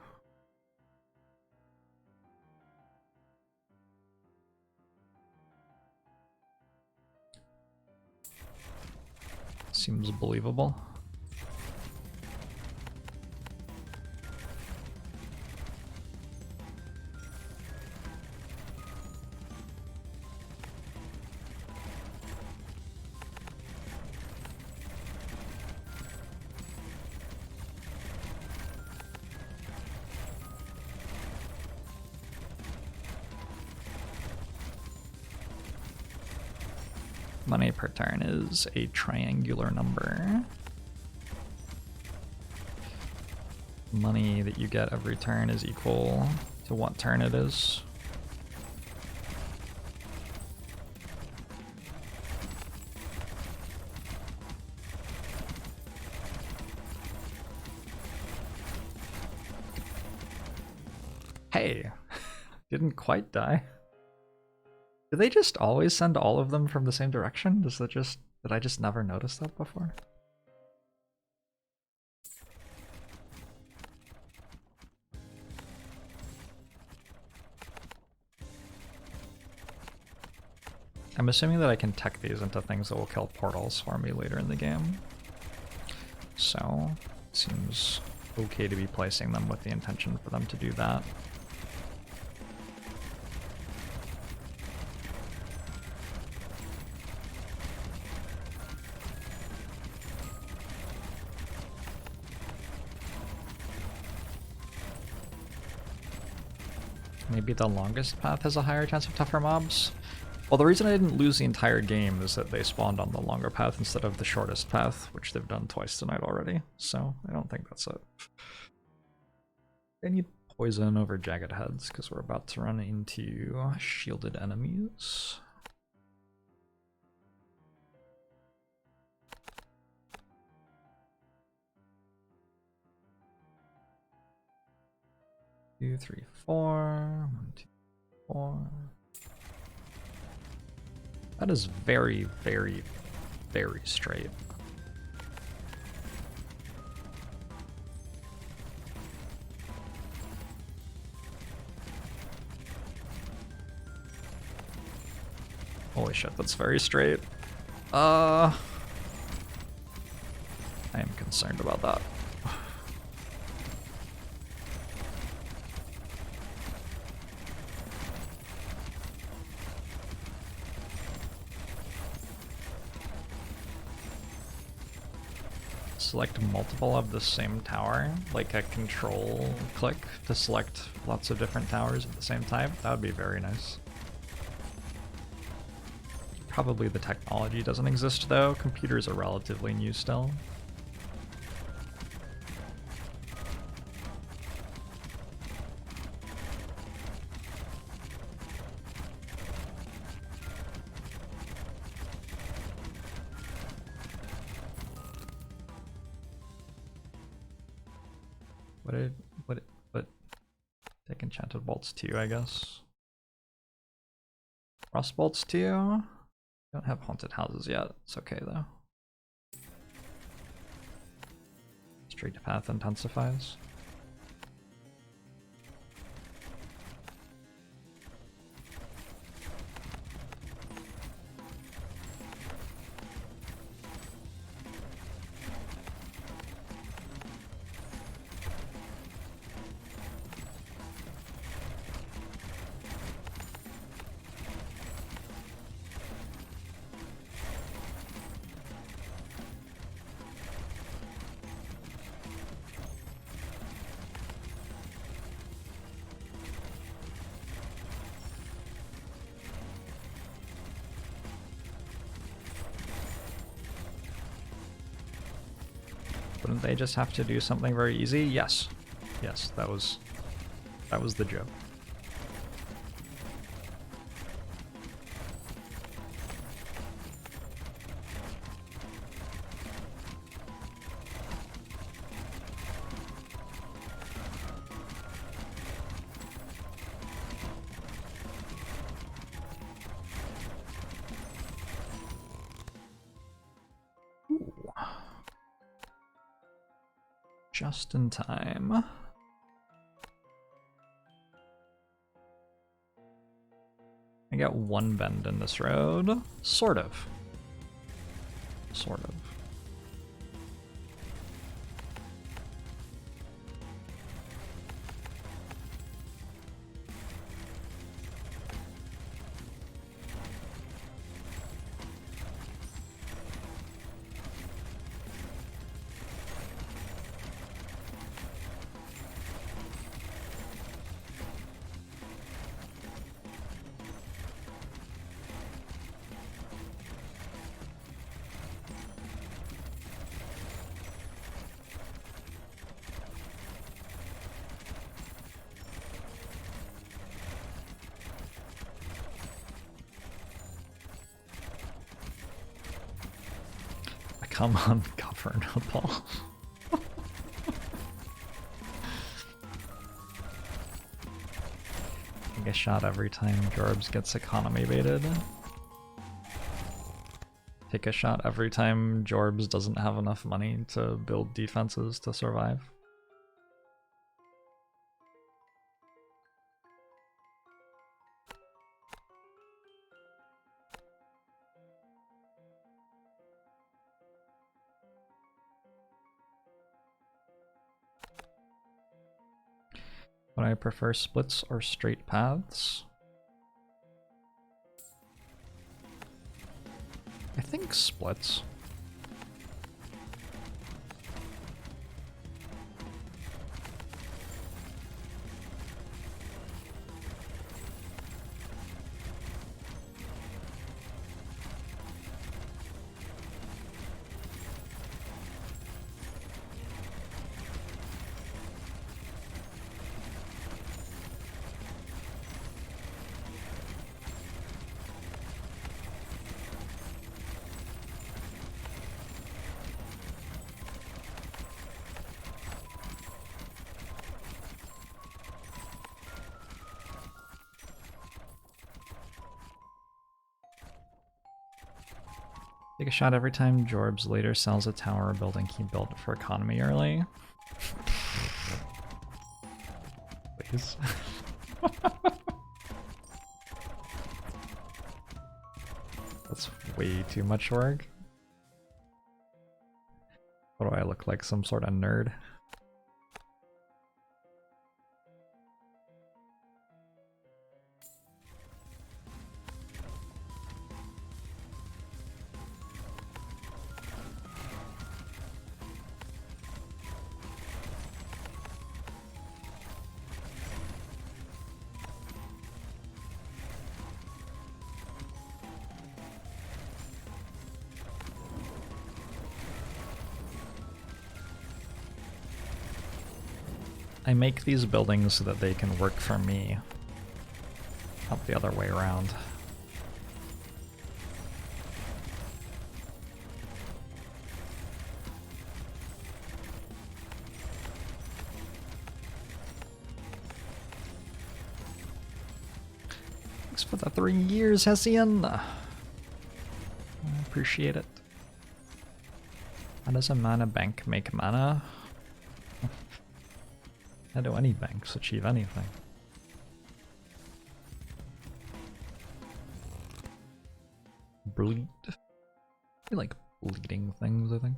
Seems believable. Money per turn is a triangular number. Money that you get every turn is equal to what turn it is. Hey, didn't quite die. Do they just always send all of them from the same direction? Did I just never notice that before? I'm assuming that I can tech these into things that will kill portals for me later in the game. So, it seems okay to be placing them with the intention for them to do that. Maybe the longest path has a higher chance of tougher mobs. Well, the reason I didn't lose the entire game is that they spawned on the longer path instead of the shortest path, which they've done twice tonight already, so I don't think that's it. I need poison over jagged heads because we're about to run into shielded enemies. Two, three, four. 1, 2, 4. That is very, very, very straight. Holy shit, that's very straight. I am concerned about that. Select multiple of the same tower, like a control click to select lots of different towers at the same time. That would be very nice. Probably the technology doesn't exist though. Computers are relatively new still. What take enchanted bolts too, I guess. Frost bolts too. Don't have haunted houses yet. It's okay though. Straight path intensifies. Wouldn't they just have to do something very easy? Yes. Yes, that was the joke. Just in time. I got one bend in this road. Sort of. Sort of. become ungovernable. Take a shot every time Jorbs gets economy baited. Take a shot every time Jorbs doesn't have enough money to build defenses to survive. Would I prefer splits or straight paths? I think splits. Take a shot every time Jorbs later sells a tower or building he built for economy early. Please. That's way too much work. What do I look like? Some sort of nerd? I make these buildings so that they can work for me, not the other way around. Thanks for the 3 years, Hessian! I appreciate it. How does a mana bank make mana? How do any banks achieve anything? Bleed. I like bleeding things, I think.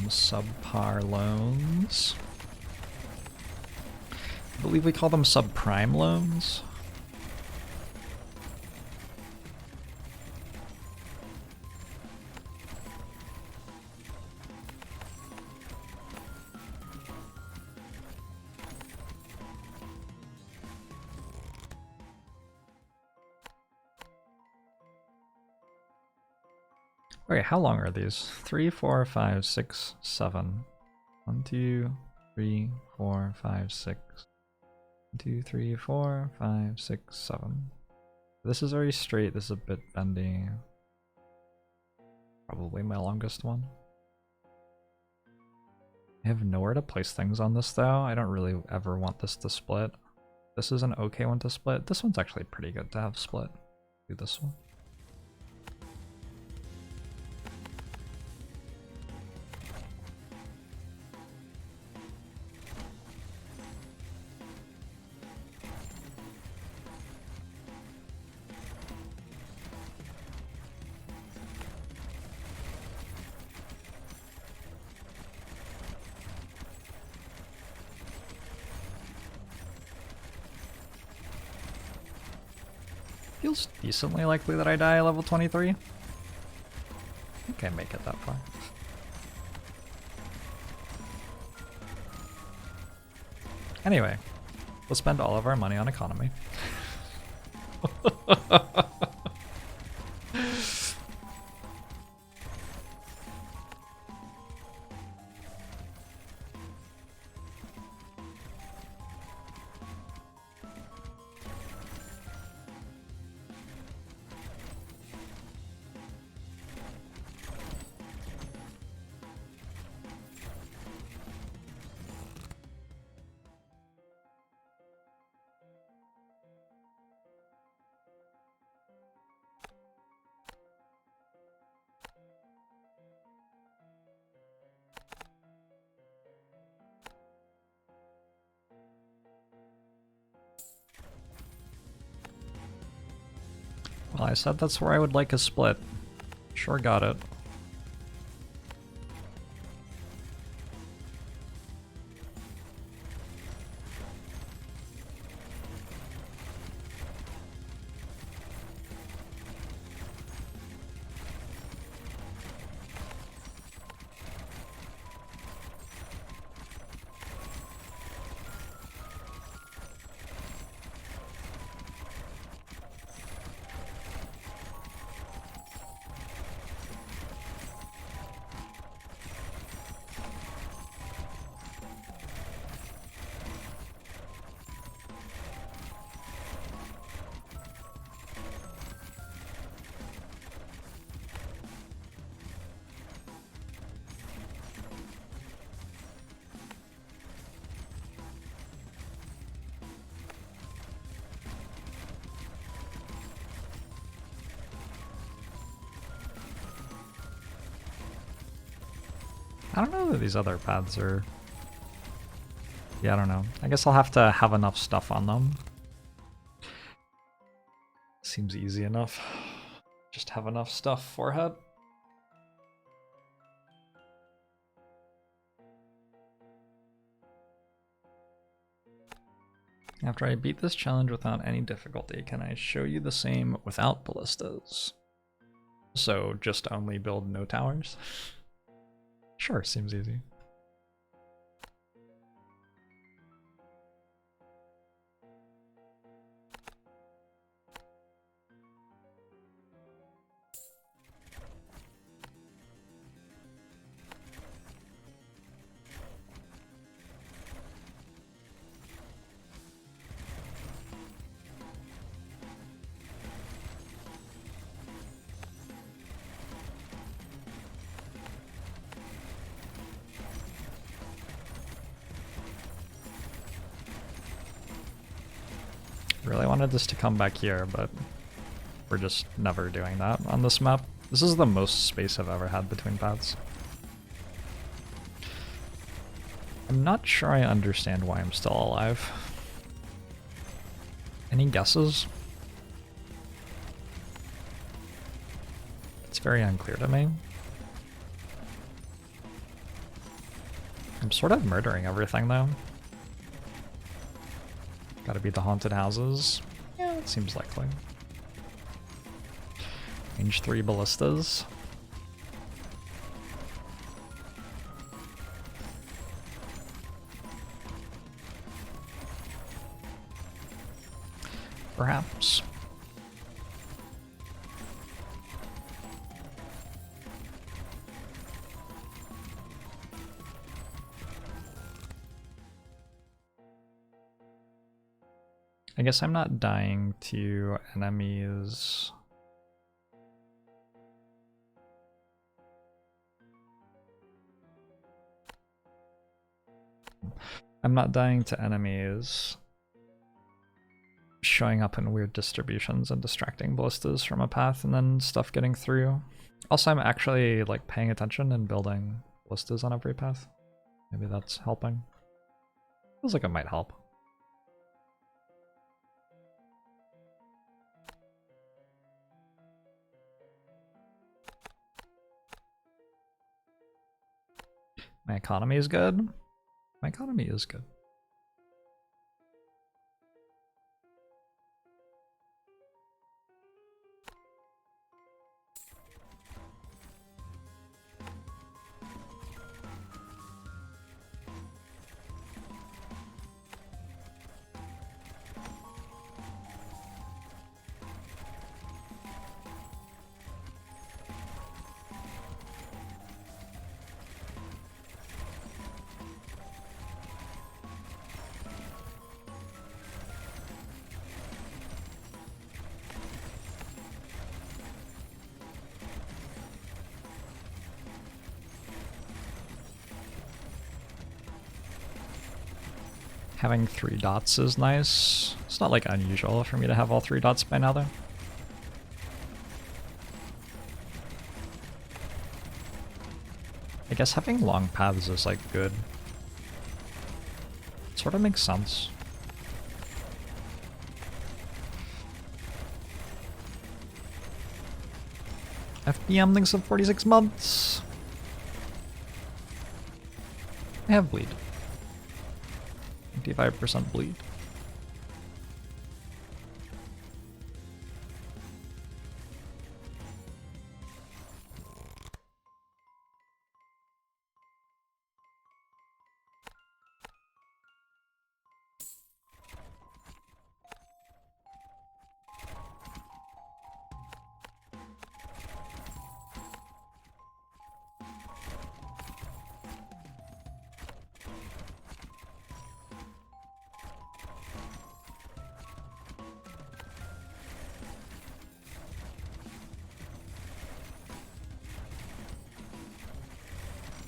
Subpar loans. I believe we call them subprime loans. Wait, how long are these? 3, 4, 5, 6, 7. 1, 2, 3, 4, 5, 6. 1, 2, 3, 4, 5, 6, 7. This is very straight, this is a bit bendy. Probably my longest one. I have nowhere to place things on this though. I don't really ever want this to split. This is an okay one to split. This one's actually pretty good to have split. Do this one. Feels decently likely that I die level 23. I think I make it that far. Anyway, we'll spend all of our money on economy. Well, I said that's where I would like a split. Sure got it. I don't know that these other paths are... Yeah, I don't know. I guess I'll have to have enough stuff on them. Seems easy enough. Just have enough stuff forehead. After I beat this challenge without any difficulty, can I show you the same without ballistas? So just only build no towers? Sure, seems easy. Really wanted this to come back here, but we're just never doing that on this map. This is the most space I've ever had between paths. I'm not sure I understand why I'm still alive. Any guesses? It's very unclear to me. I'm sort of murdering everything though. Gotta be the haunted houses. Yeah, it seems likely. Range 3 ballistas. Perhaps. I guess I'm not dying to enemies. I'm not dying to enemies showing up in weird distributions and distracting ballistas from a path and then stuff getting through. Also, I'm actually like paying attention and building ballistas on every path. Maybe that's helping. Feels like it might help. My economy is good. My economy is good. Having 3 dots is nice. It's not like unusual for me to have all 3 dots by now though. I guess having long paths is like good. It sort of makes sense. FBM thinks of 46 months. I have bleed. 95% bleed.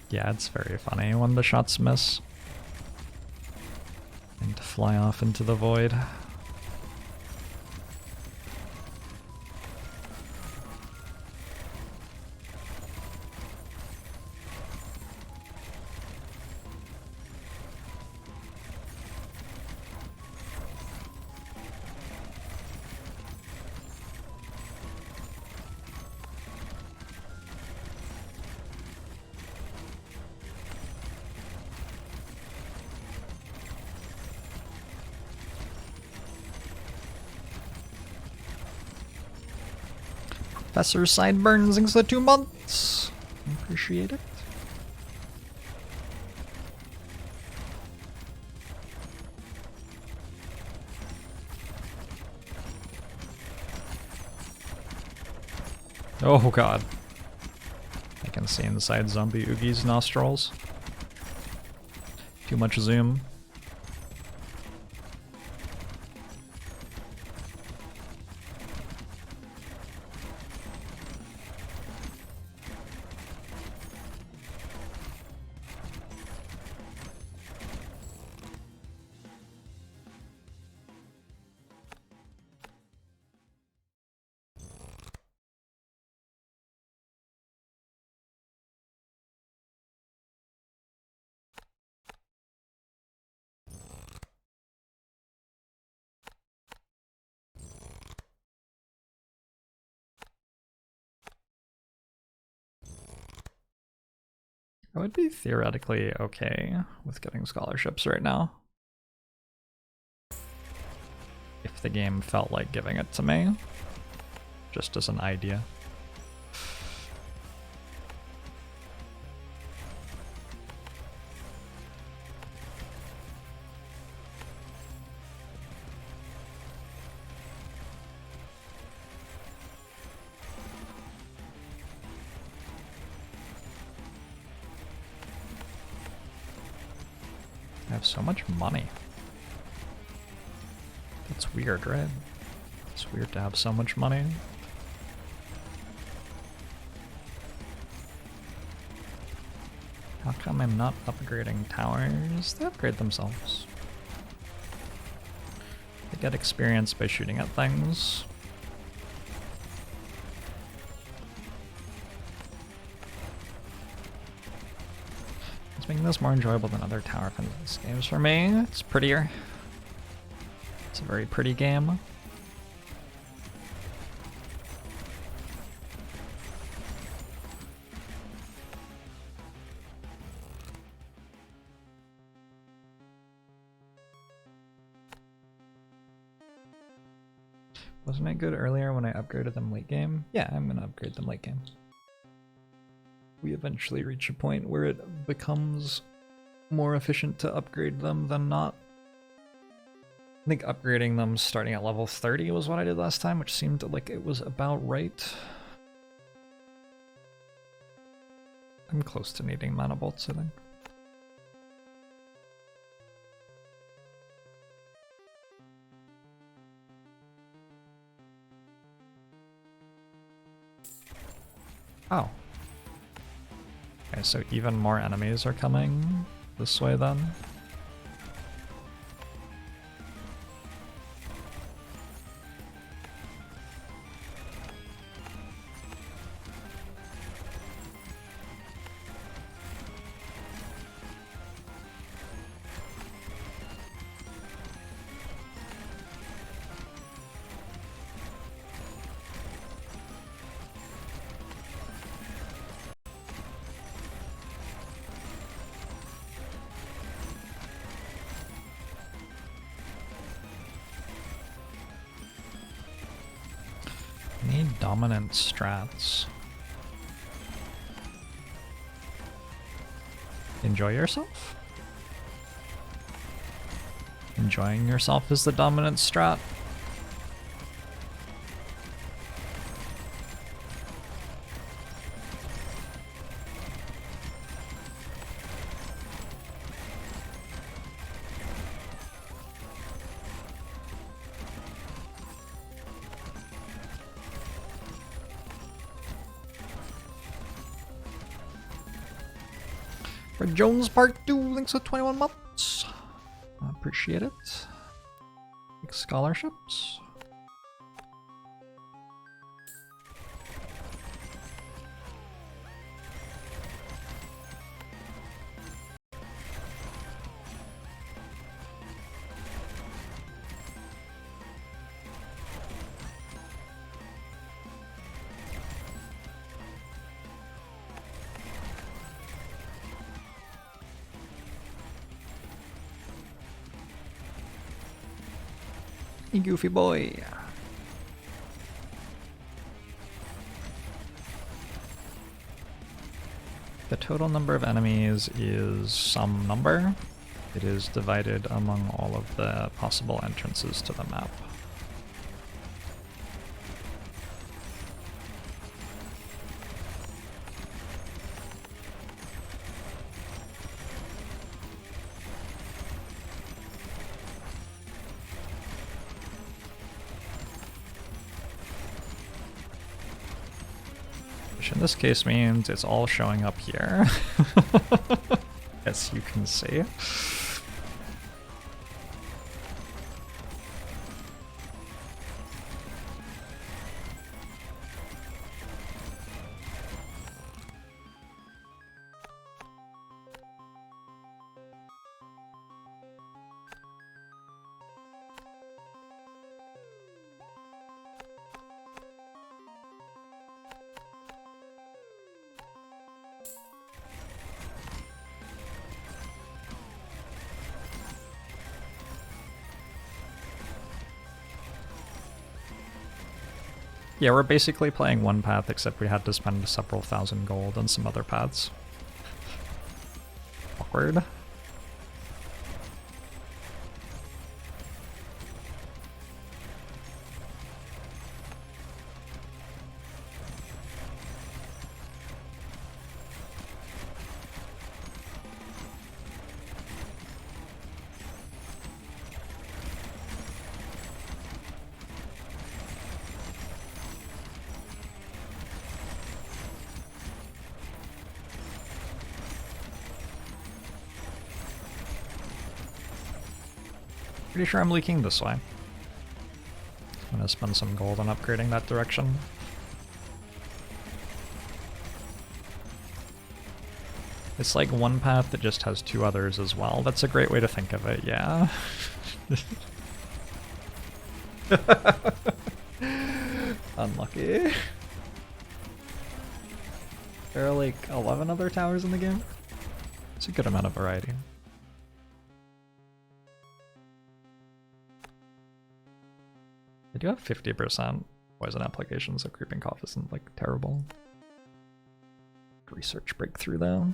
Yeah, it's very funny when the shots miss. And to fly off into the void. Professor Sideburns thanks for 2 months. Appreciate it. Oh god. I can see inside Zombie Oogie's nostrils. Too much zoom. I would be theoretically okay with getting scholarships right now. If the game felt like giving it to me. Just as an idea. I have so much money. That's weird, right? It's weird to have so much money. How come I'm not upgrading towers? They upgrade themselves. They get experience by shooting at things. It's making this more enjoyable than other tower defense games for me. It's prettier. It's a very pretty game. Wasn't it good earlier when I upgraded them late game? Yeah, I'm gonna upgrade them late game. We eventually reach a point where it becomes more efficient to upgrade them than not. I think upgrading them starting at level 30 was what I did last time, which seemed like it was about right. I'm close to needing mana bolts, I think. Oh. Okay, so even more enemies are coming this way then. Dominant strats. Enjoy yourself? Enjoying yourself is the dominant strat. For Jones Part 2, thanks for 21 months. I appreciate it. Like scholarships. You goofy boy. The total number of enemies is some number. It is divided among all of the possible entrances to the map. Which in this case means it's all showing up here. As you can see. Yeah, we're basically playing one path, except we had to spend several thousand gold on some other paths. Awkward. Pretty sure I'm leaking this way. I'm gonna spend some gold on upgrading that direction. It's like one path that just has two others as well. That's a great way to think of it, yeah. Unlucky. There are like 11 other towers in the game. It's a good amount of variety. I do have 50% poison applications, so creeping cough isn't like terrible. Research breakthrough though.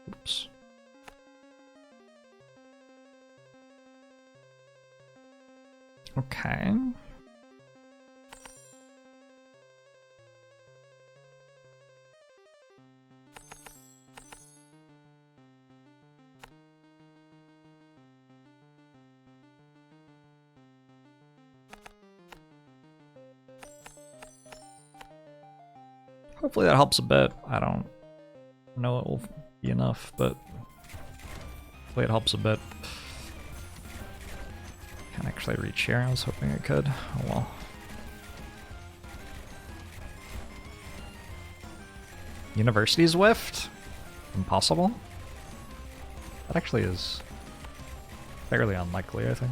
Oops. Okay. Hopefully that helps a bit. I don't know it will be enough, but hopefully it helps a bit. Can't actually reach here. I was hoping it could. Oh well. University's whiffed? Impossible? That actually is fairly unlikely, I think.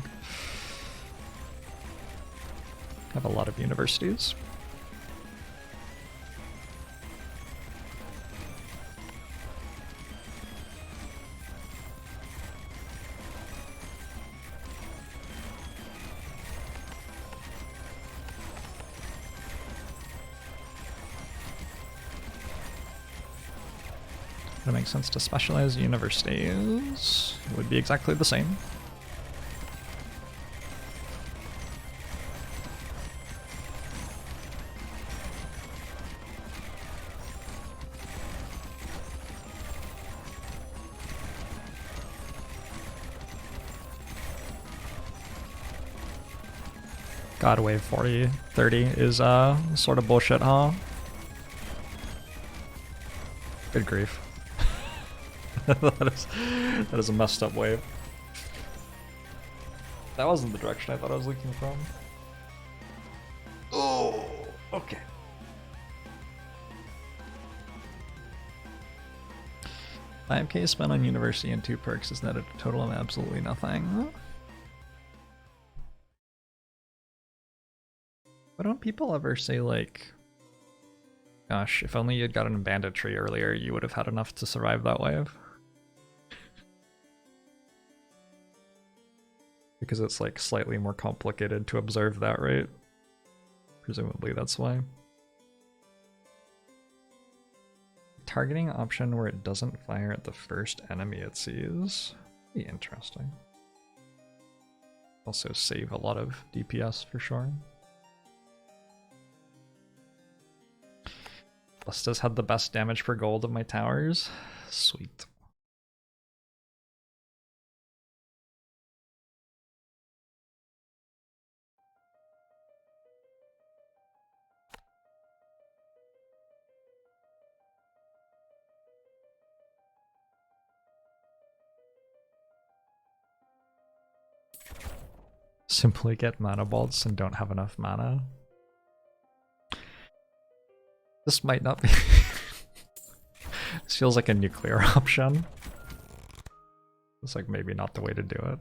I have a lot of universities. Would it make sense to specialize universities? It would be exactly the same. God, wave 40, 30 is sort of bullshit, huh? Good grief. that is a messed up wave. That wasn't the direction I thought I was looking from. Oh, okay. $5K spent on university and 2 perks is netted a total of absolutely nothing. But don't people ever say like, gosh, if only you'd gotten a banditry earlier, you would have had enough to survive that wave? Because it's like slightly more complicated to observe that, right? Presumably that's why. Targeting option where it doesn't fire at the first enemy it sees. Be interesting. Also save a lot of DPS for sure. Ballistas had the best damage per gold of my towers. Sweet. Simply get mana bolts and don't have enough mana. This might not be. This feels like a nuclear option. It's like maybe not the way to do it.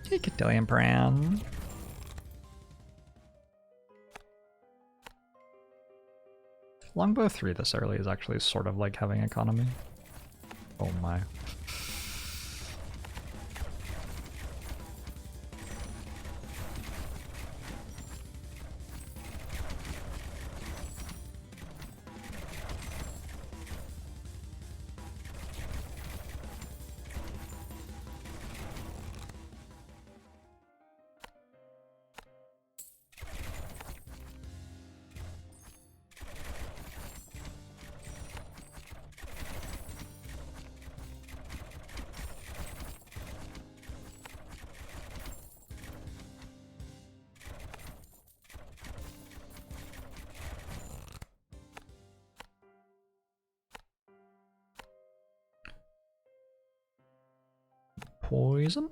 Hey, Cadillion Brand. Longbow 3 this early is actually sort of like having economy. Oh my. Poison?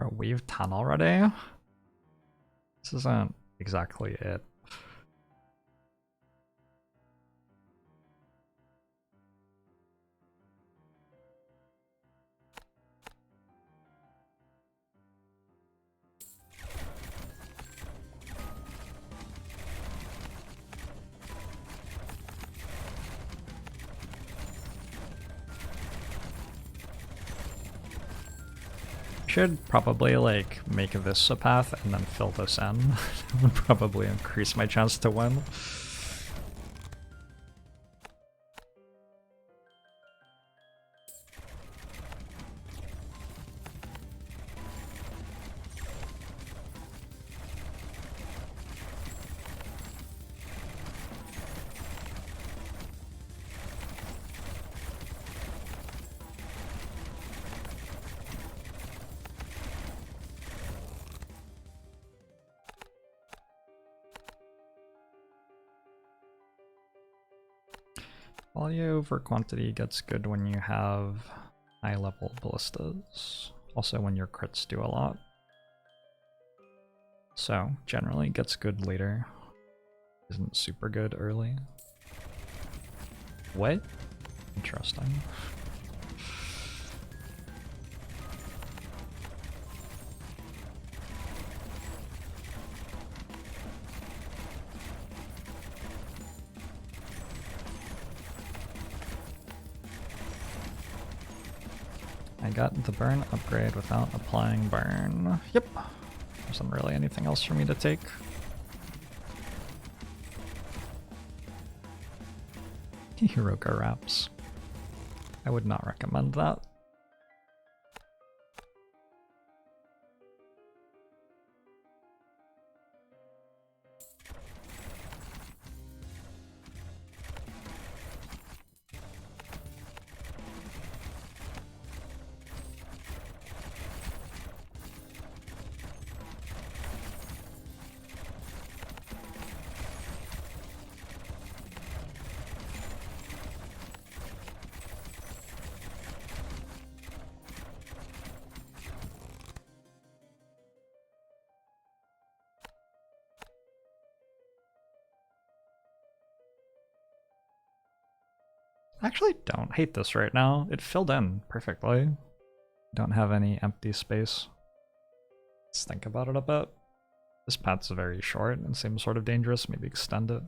Are we've 10 already? This isn't exactly it. Should probably like make this a path and then fill this in. That would probably increase my chance to win. Quality over quantity gets good when you have high level ballistas. Also when your crits do a lot. So generally gets good later. Isn't super good early. What? Interesting. I got the burn upgrade without applying burn. Yep. There isn't really anything else for me to take. Hiroka wraps. I would not recommend that. I actually don't hate this right now. It filled in perfectly. Don't have any empty space. Let's think about it a bit. This path's very short and seems sort of dangerous. Maybe extend it.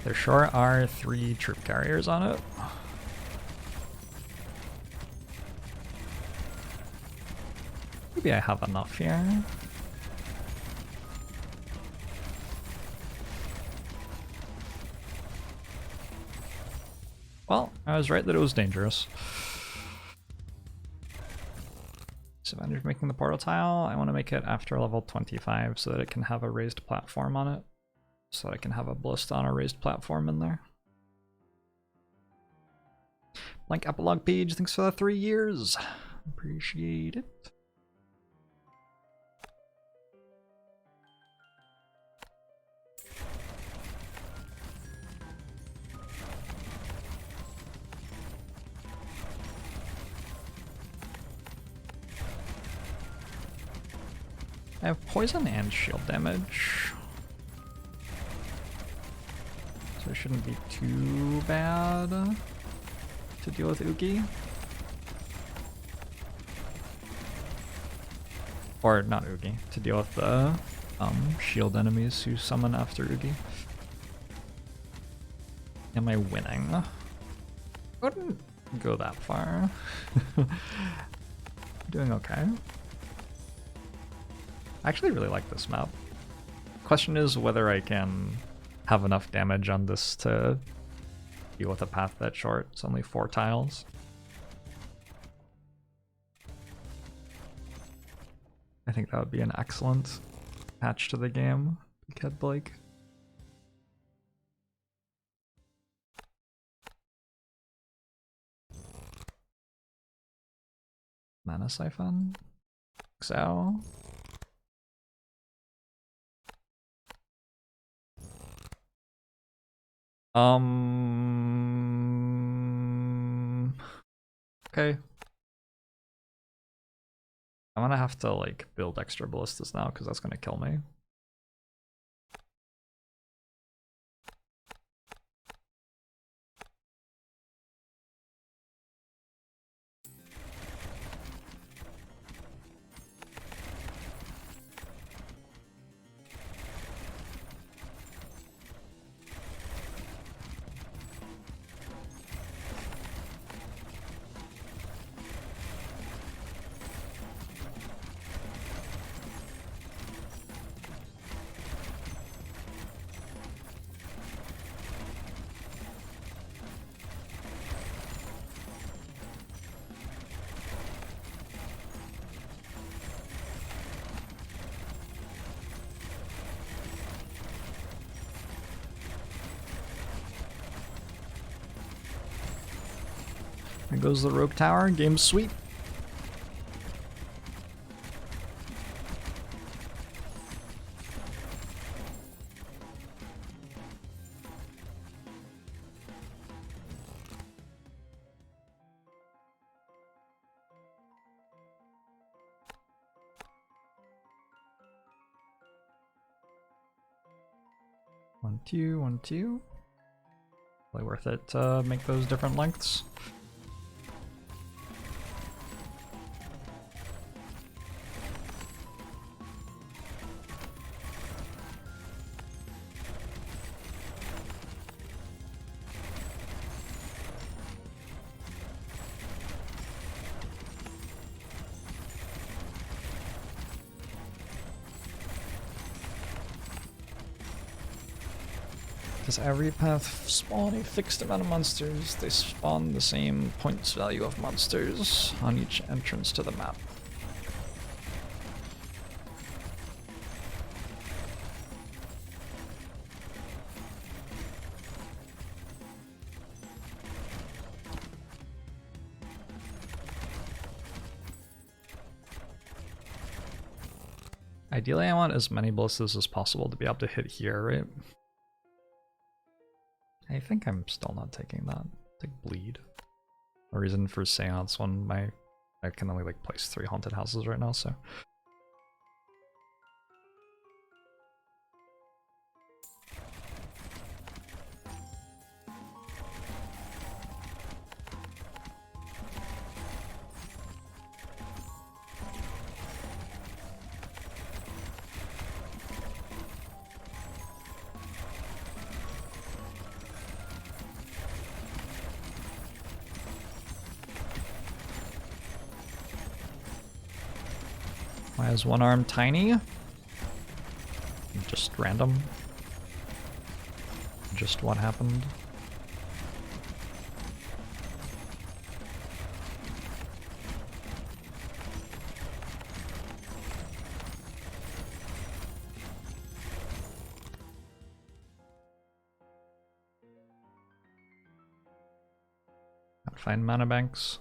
There sure are 3 troop carriers on it. Maybe I have enough here. Well, I was right that it was dangerous. Disadvantage making the portal tile. I want to make it after level 25 so that it can have a raised platform on it. So that I can have a ballista on a raised platform in there. Blank epilogue page, thanks for the 3 years. Appreciate it. I have poison and shield damage. So it shouldn't be too bad to deal with Oogie. Or not Oogie, to deal with the shield enemies who summon after Oogie. Am I winning? I wouldn't go that far. Doing okay. I actually really like this map. Question is whether I can have enough damage on this to deal with a path that short. It's only 4 tiles. I think that would be an excellent patch to the game. Big Head Blake. Mana Siphon? So. Okay. I'm gonna have to like build extra ballistas now because that's gonna kill me. There goes the rogue tower. Game sweep. One, two, 1, 2. Probably worth it to make those different lengths. Does every path spawn a fixed amount of monsters? They spawn the same points value of monsters on each entrance to the map. Ideally, I want as many ballistas as possible to be able to hit here, right? I think I'm still not taking that. Take bleed. A reason for seance when I can only like place 3 haunted houses right now, so. Why is one arm tiny? Just random. Just what happened. Gotta find mana banks.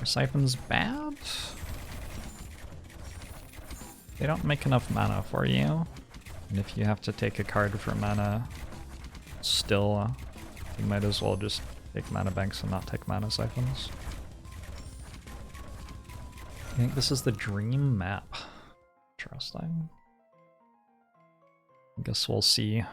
Are siphons bad? They don't make enough mana for you. And if you have to take a card for mana, still, you might as well just take mana banks and not take mana siphons. I think this is the dream map. Interesting. I guess we'll see.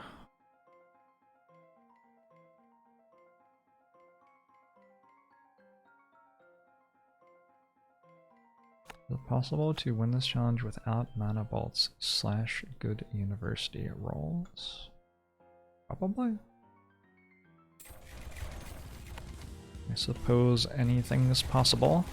Is it possible to win this challenge without mana bolts / good university rolls? Probably. I suppose anything is possible.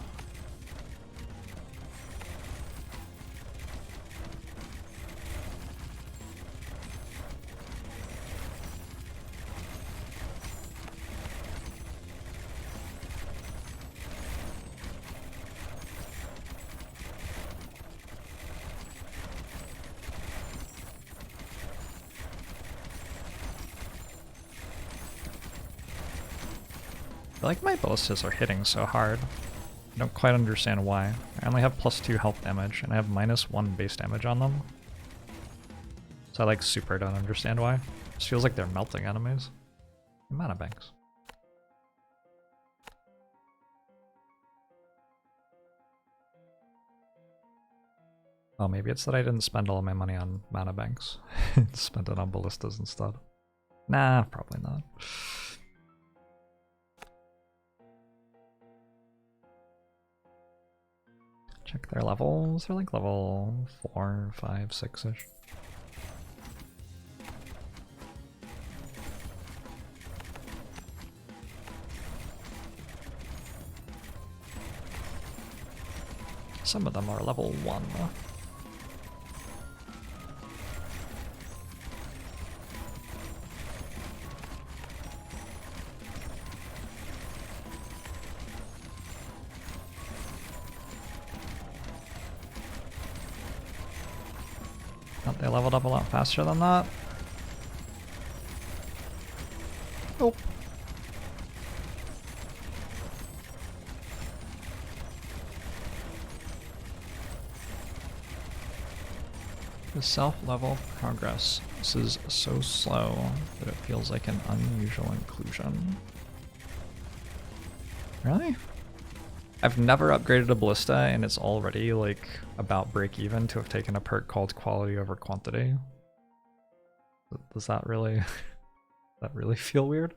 I feel like my ballistas are hitting so hard. I don't quite understand why. I only have +2 health damage, and I have -1 base damage on them. So I like super don't understand why. It just feels like they're melting enemies. Mana banks. Oh, maybe it's that I didn't spend all of my money on mana banks. Spent it on ballistas instead. Nah, probably not. Check their levels. They're like level 4, 5, 6-ish. Some of them are level 1. Oh, they leveled up a lot faster than that. Nope. The self-level progress. This is so slow that it feels like an unusual inclusion. Really? I've never upgraded a ballista and it's already like about break even to have taken a perk called quality over quantity. Does that really feel weird?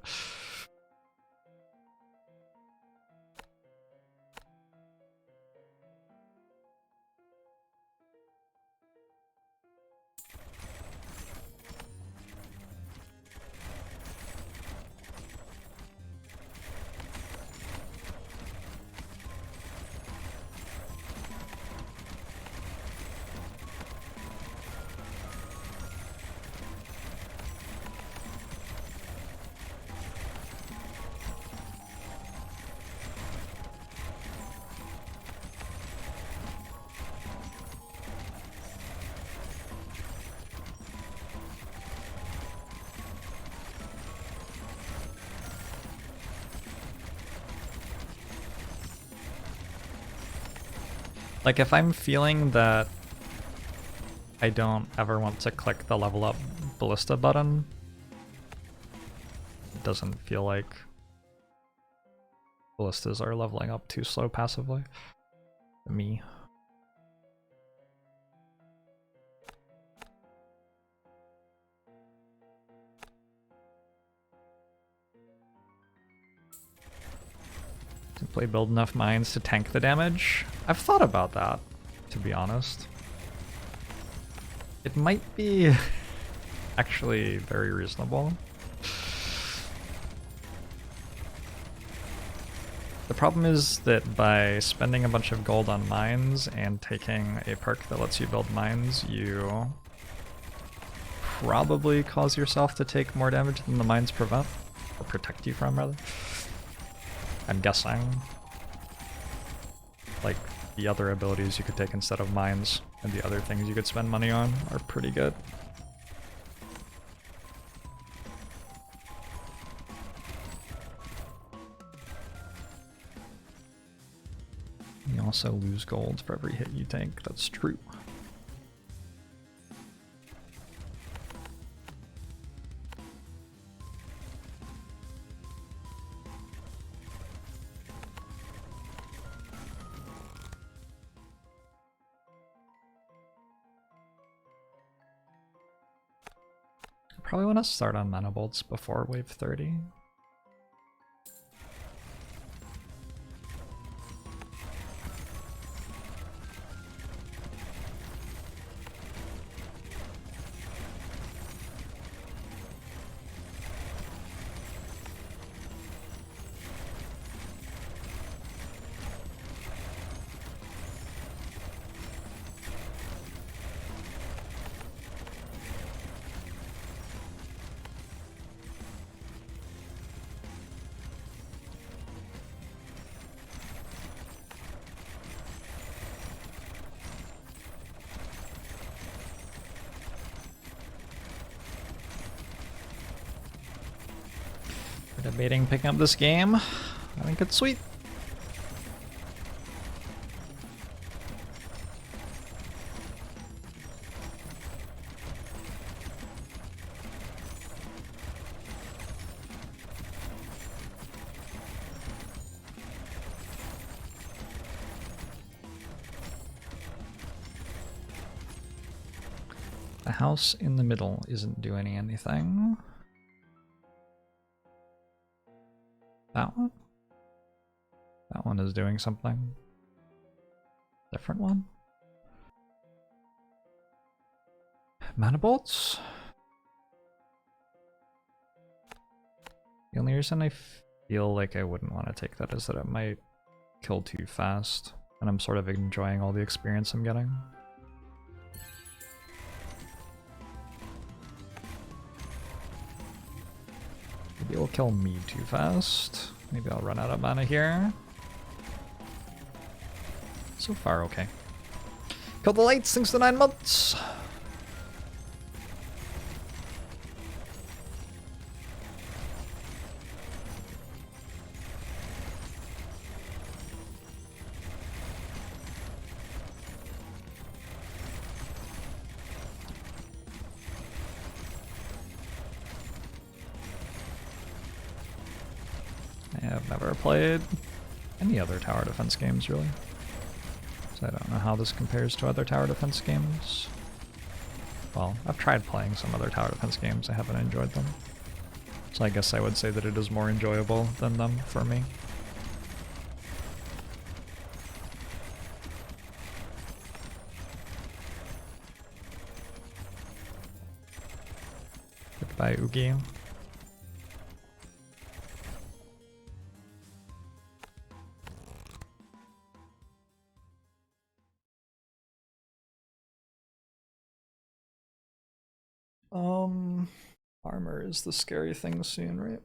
Like if I'm feeling that I don't ever want to click the level up ballista button, it doesn't feel like ballistas are leveling up too slow passively. Me. Simply build enough mines to tank the damage. I've thought about that, to be honest. It might be actually very reasonable. The problem is that by spending a bunch of gold on mines and taking a perk that lets you build mines, you probably cause yourself to take more damage than the mines prevent, or protect you from, rather. I'm guessing. Like, the other abilities you could take instead of mines and the other things you could spend money on are pretty good. You also lose gold for every hit you take, that's true. Probably want to start on mana bolts before wave 30. Debating picking up this game. I think it's sweet. The house in the middle isn't doing anything. That one? That one is doing something. Different one? Mana bolts? The only reason I feel like I wouldn't want to take that is that it might kill too fast, and I'm sort of enjoying all the experience I'm getting. Maybe it'll kill me too fast. Maybe I'll run out of mana here. So far, okay. Kill the lights, thanks to 9 months! I have never played any other tower defense games, really. So I don't know how this compares to other tower defense games. Well, I've tried playing some other tower defense games, I haven't enjoyed them. So I guess I would say that it is more enjoyable than them for me. Goodbye, Oogie. Armor is the scary thing soon, right?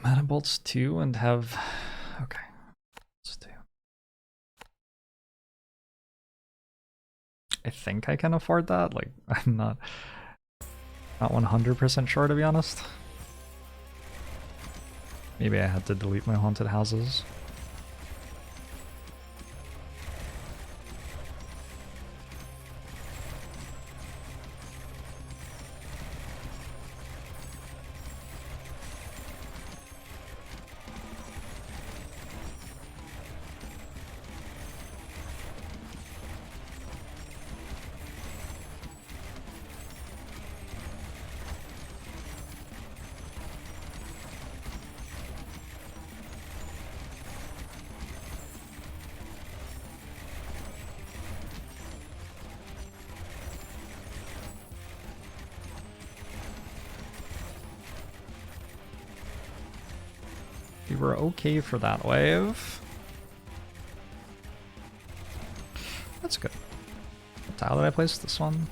Mana bolts 2 and have... Okay. Let's do. I think I can afford that. Like, I'm not 100% sure, to be honest. Maybe I had to delete my haunted houses. We were okay for that wave. That's good. What tile did I place? This one?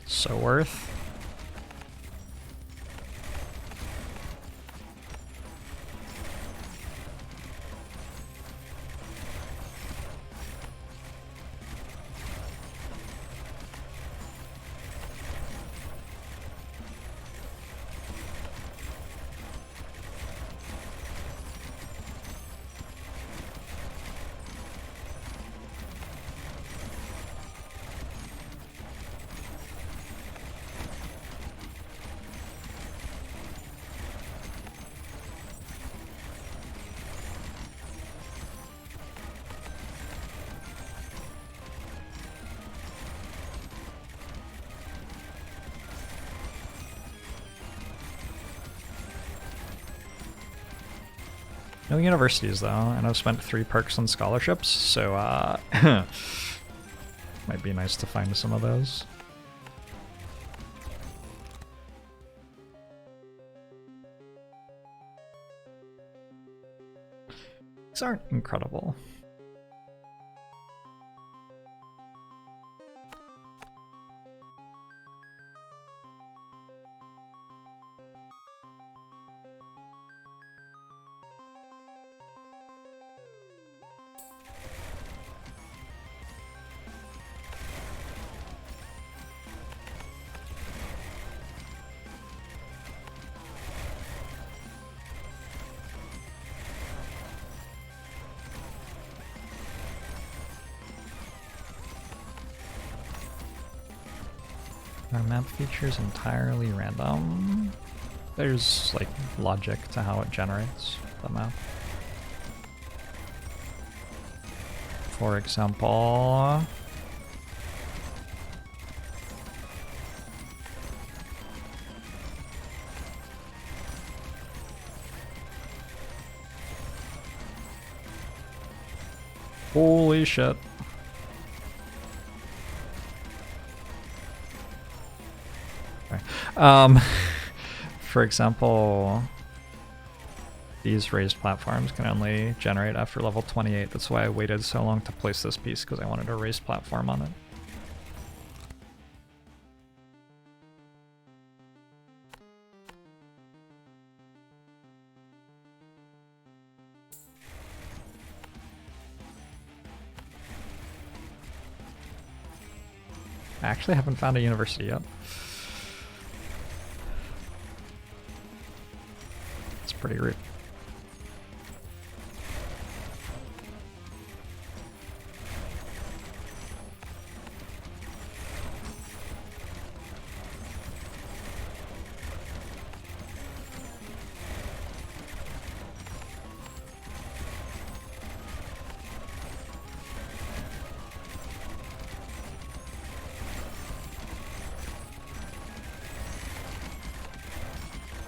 So worth. No universities though, and I've spent 3 perks on scholarships, so might be nice to find some of those. These aren't incredible. Our map features entirely random. There's like logic to how it generates the map. For example, holy shit. Okay. For example, these raised platforms can only generate after level 28. That's why I waited so long to place this piece, because I wanted a raised platform on it. I actually haven't found a university yet. It's pretty rude.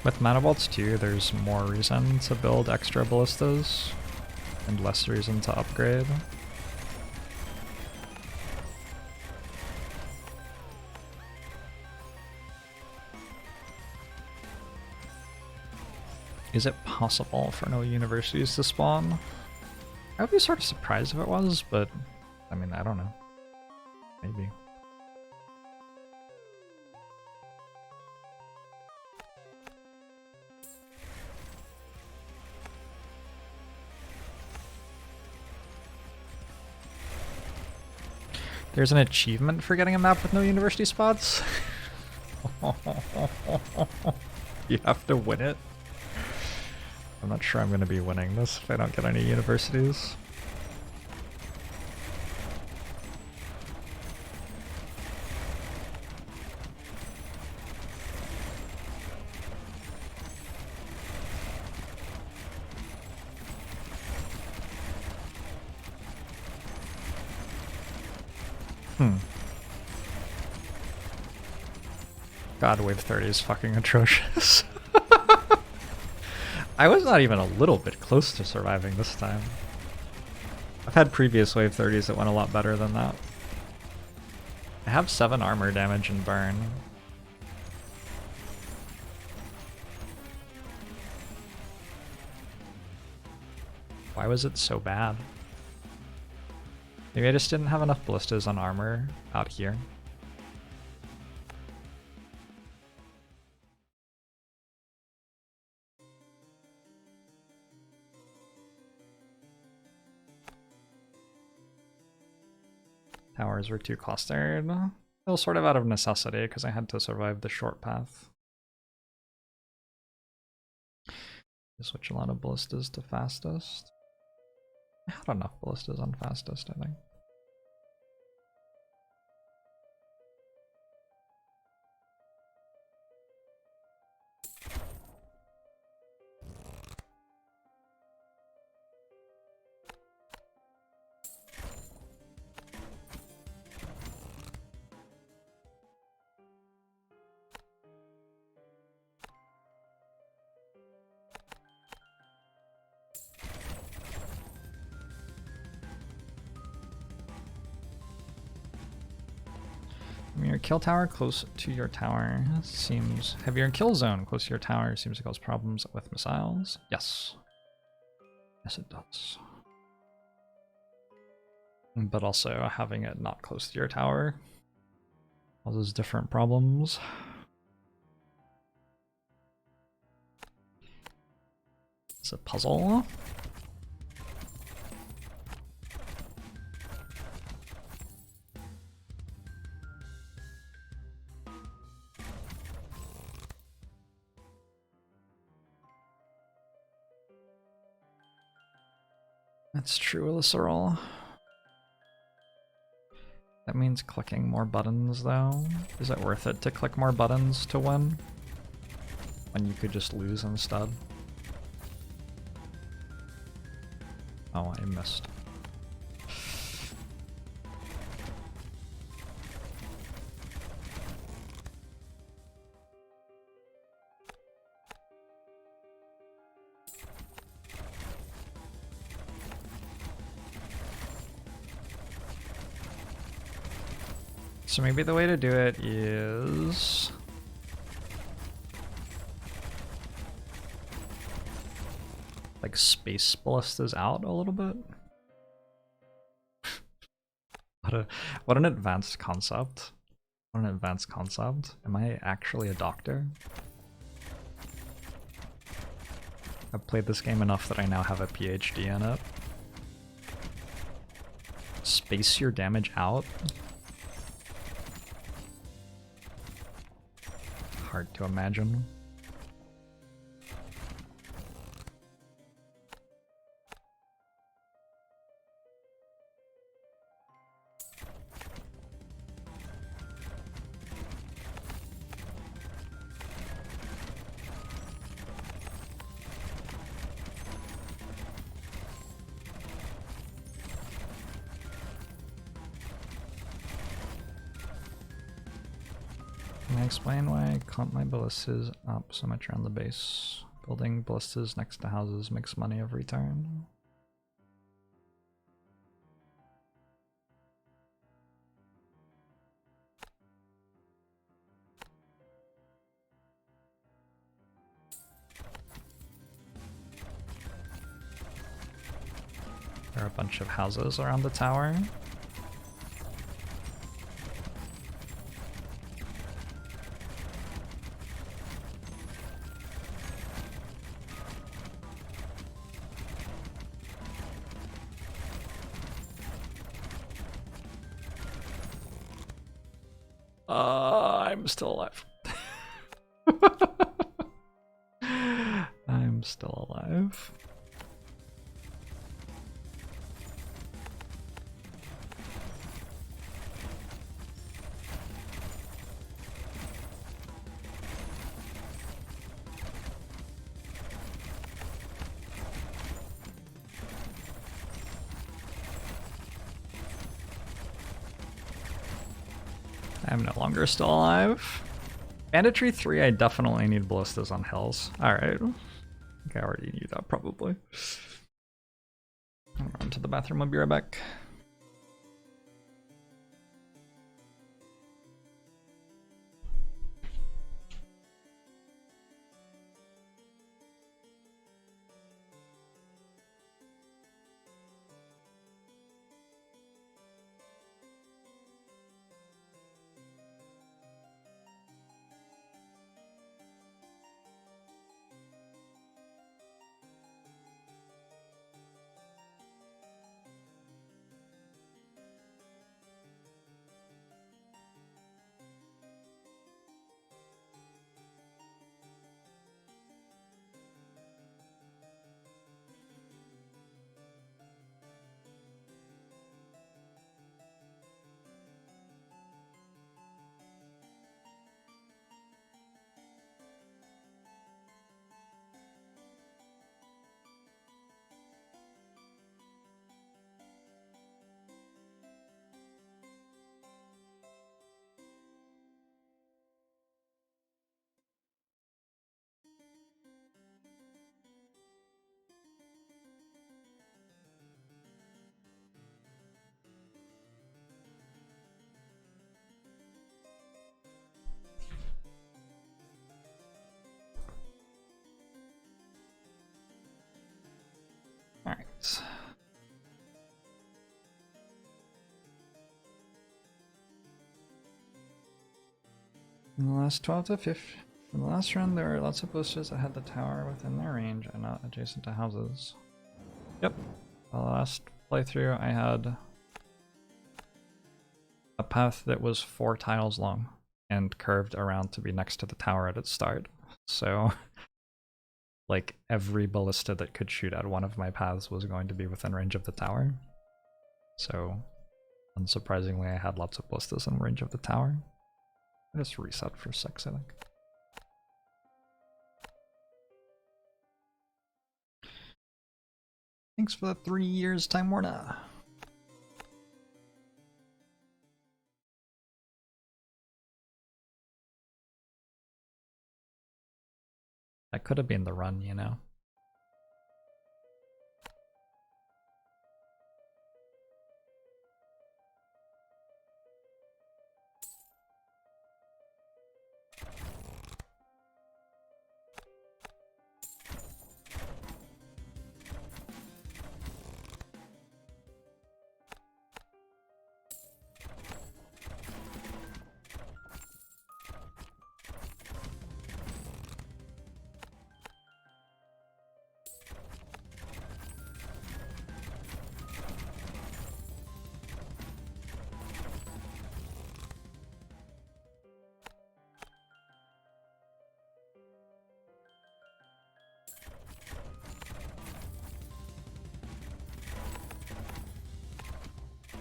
With mana bolts too, there's more reason to build extra ballistas and less reason to upgrade. Is it possible for no universities to spawn? I would be sort of surprised if it was, but I mean, I don't know. Maybe. There's an achievement for getting a map with no university spots? You have to win it? I'm not sure I'm going to be winning this if I don't get any universities. God, wave 30 is fucking atrocious. I was not even a little bit close to surviving this time. I've had previous wave 30s that went a lot better than that. I have 7 armor damage and burn. Why was it so bad? Maybe I just didn't have enough ballistas on armor out here. Towers were too clustered. It was sort of out of necessity because I had to survive the short path. I switch a lot of ballistas to fastest. I had enough ballistas on fastest, I think. Your kill tower close to your tower seems heavier in kill zone. Close to your tower seems to cause problems with missiles. Yes. Yes, it does. But also having it not close to your tower causes different problems. It's a puzzle. That's true, Elisarol. That means clicking more buttons though. Is it worth it to click more buttons to win? When you could just lose instead? Oh, I missed. So maybe the way to do it is... like space ballistas out a little bit? What an advanced concept. What an advanced concept. Am I actually a doctor? I've played this game enough that I now have a PhD in it. Space your damage out? Hard to imagine. Can I explain why I clump my ballistas up so much around the base? Building ballistas next to houses makes money every turn. There are a bunch of houses around the tower. I'm still alive. I'm still alive. I'm no longer still alive. Banditry 3, I definitely need ballistas on hills. Alright. I think I already knew that, probably. I'll run to the bathroom, I'll be right back. Alright. In the last 12 to 15. In the last round, there were lots of ballistas that had the tower within their range and not adjacent to houses. Yep. The last playthrough, I had a path that was 4 tiles long and curved around to be next to the tower at its start. So, like, every ballista that could shoot at one of my paths was going to be within range of the tower. So, Unsurprisingly, I had lots of ballistas in range of the tower. I just reset for 6, I think. Thanks for the 3 years, Time Warner. That could have been the run, you know.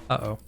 Uh-oh.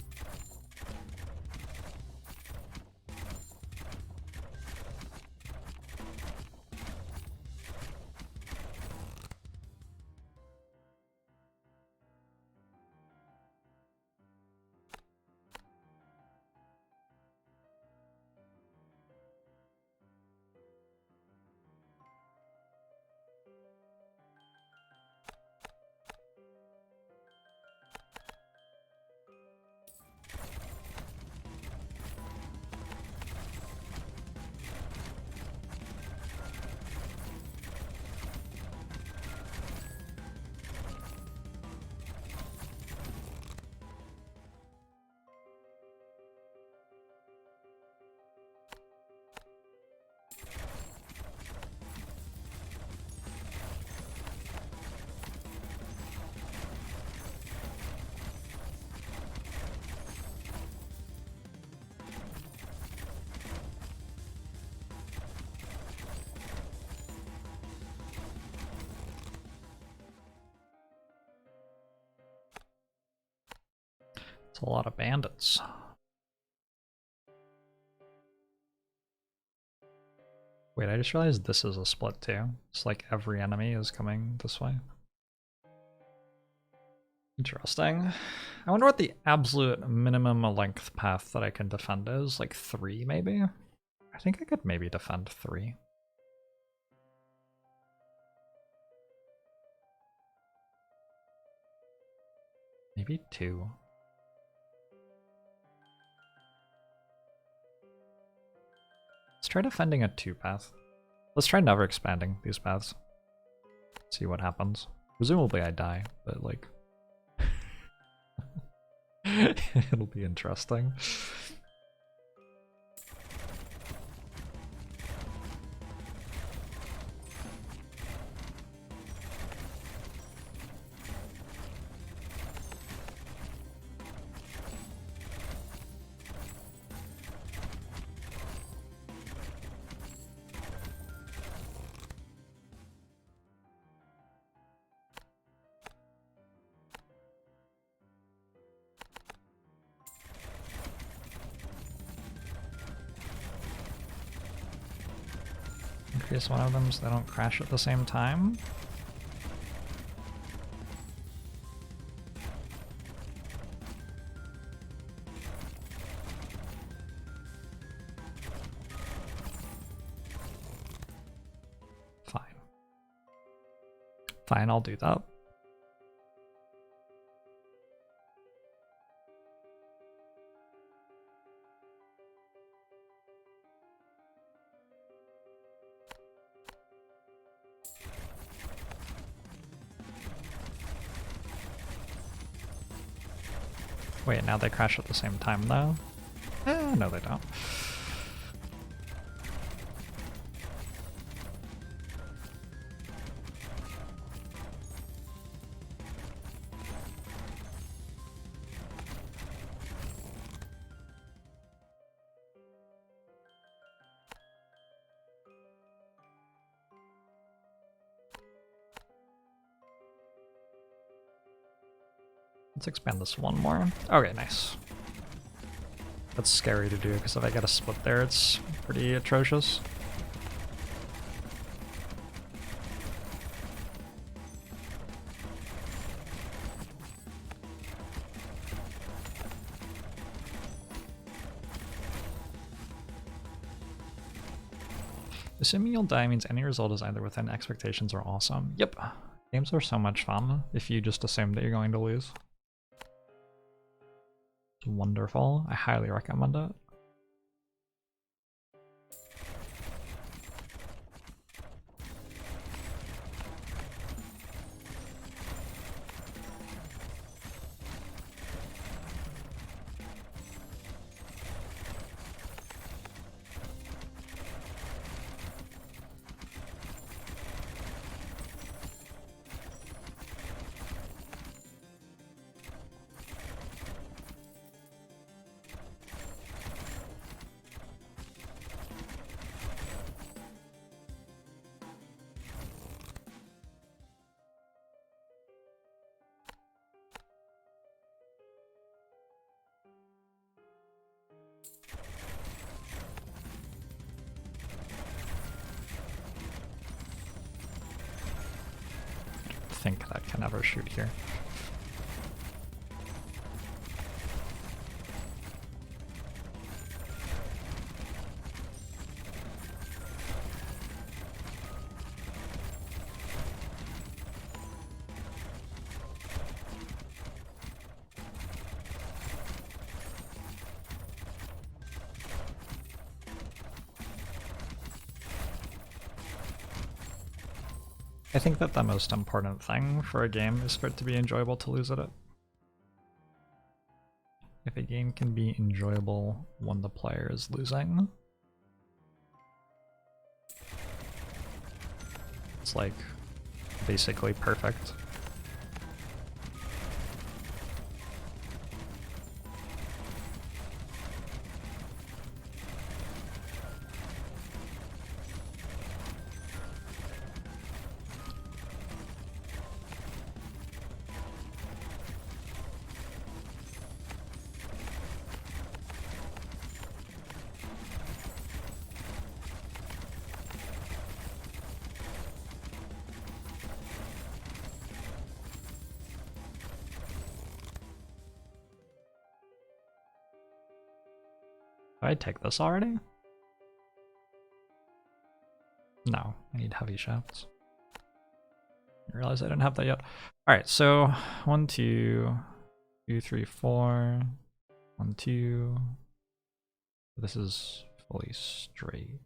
It's a lot of bandits. Wait, I just realized this is a split too. It's like every enemy is coming this way. Interesting. I wonder what the absolute minimum length path that I can defend is. Like 3 maybe? I think I could maybe defend 3. Maybe 2. Let's try defending a 2 path. Let's try never expanding these paths. See what happens. Presumably I die, but like... it'll be interesting. Increase one of them so they don't crash at the same time. Fine. Fine, I'll do that. Wait, now they crash at the same time though? No they don't. Let's expand this one more. Okay, nice. That's scary to do, because if I get a split there, it's pretty atrocious. Assuming you'll die means any result is either within expectations or awesome. Yep. Games are so much fun if you just assume that you're going to lose. It's wonderful. I highly recommend it. I think that can ever shoot here. I think that the most important thing for a game is for it to be enjoyable to lose at it. If a game can be enjoyable when the player is losing, it's like basically perfect. Did I take this already? No, I need heavy shafts. I realized I didn't have that yet. Alright, so 1, 2, 2, 3, 4, 1, 2. This is fully straight.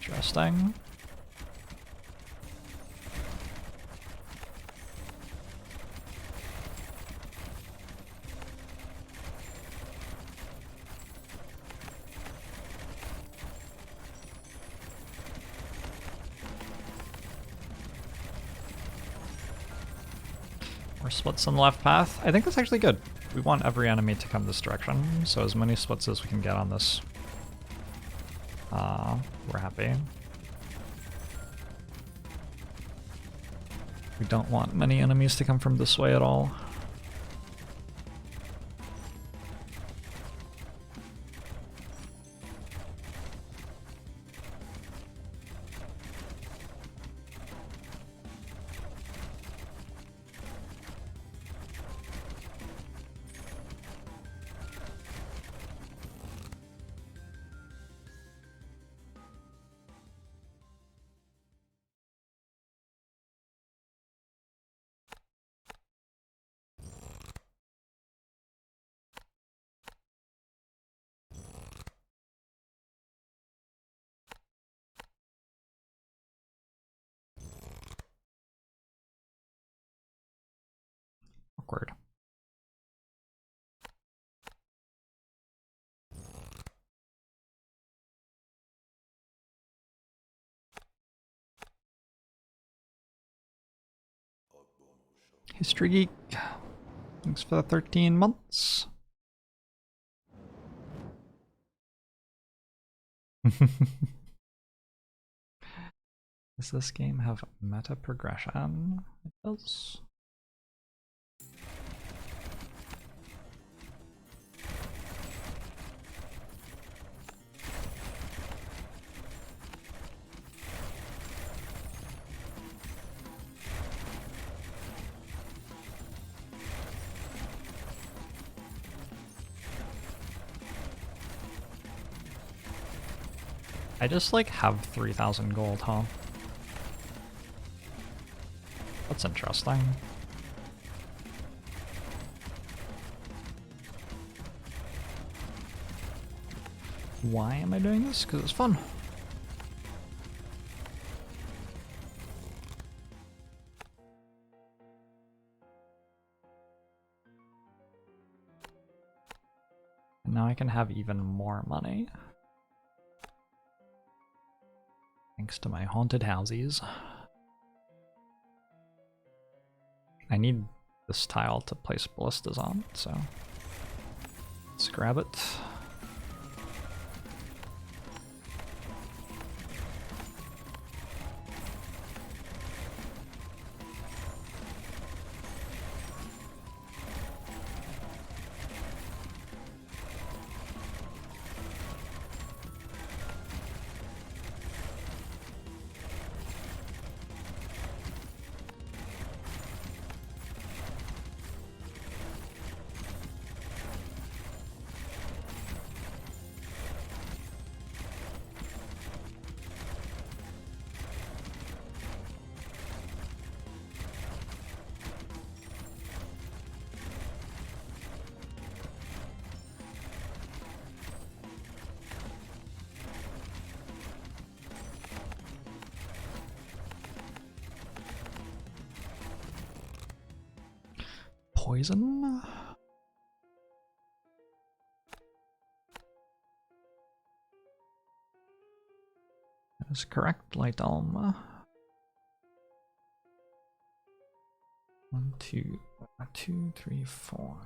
Interesting. More splits on the left path. I think that's actually good. We want every enemy to come this direction, so as many splits as we can get on this. We're happy. We don't want many enemies to come from this way at all. Awkward. History Geek. Thanks for the 13 months. Does this game have meta progression? It does. I just like have 3,000 gold, huh? That's interesting. Why am I doing this? Because it's fun. And now I can have even more money. Thanks to my haunted houses. I need this tile to place ballistas on, so let's grab it. Poison? That is correct, Light Elm. 1, 2, 2, 3, 4.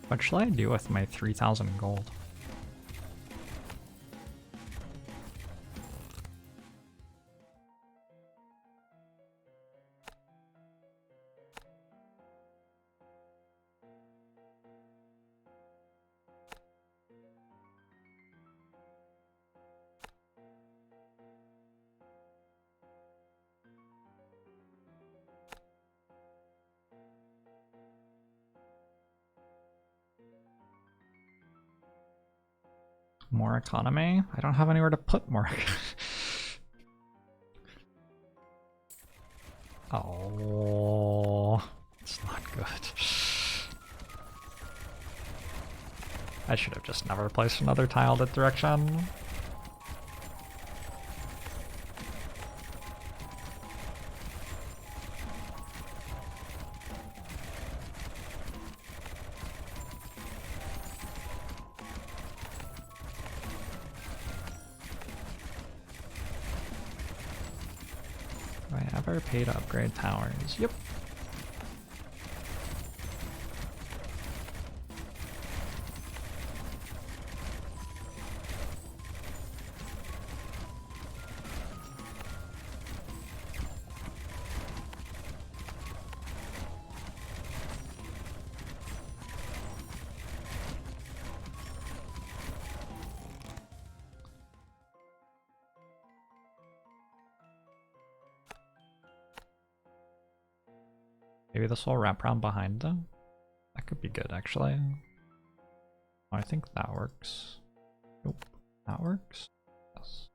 What shall I do with my 3,000 gold? More economy? I don't have anywhere to put more. Oh, it's not good. I should have just never placed another tile that direction. Do I ever pay to upgrade towers? Yep. Maybe this will wrap around behind them. That could be good, actually. Oh, I think that works. Nope, that works. Yes.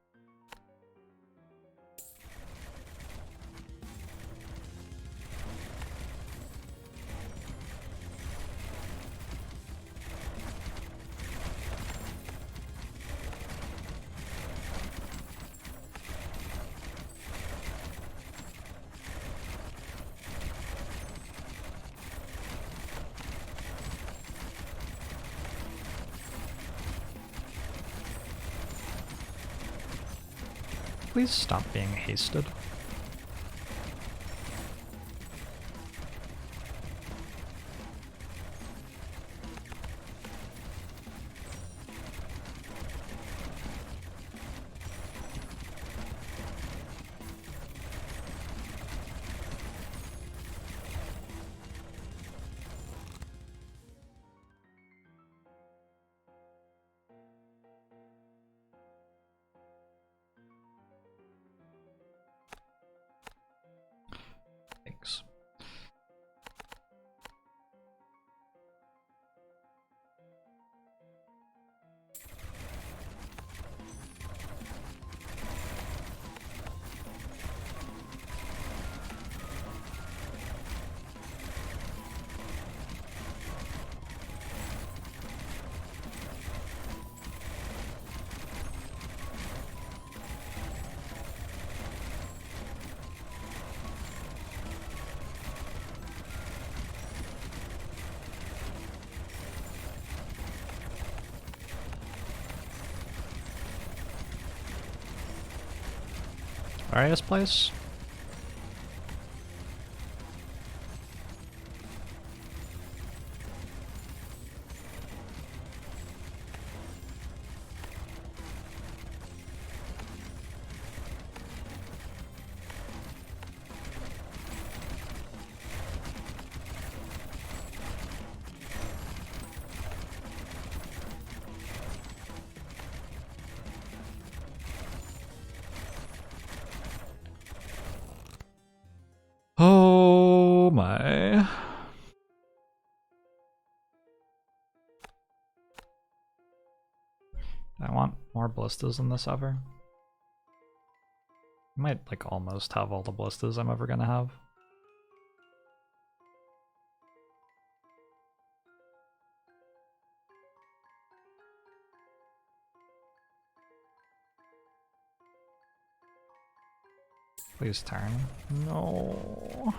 Please stop being hasted. Various place? Oh my. I want more ballistas in this ever. I might like almost have all the ballistas I'm ever gonna have. Please turn. No.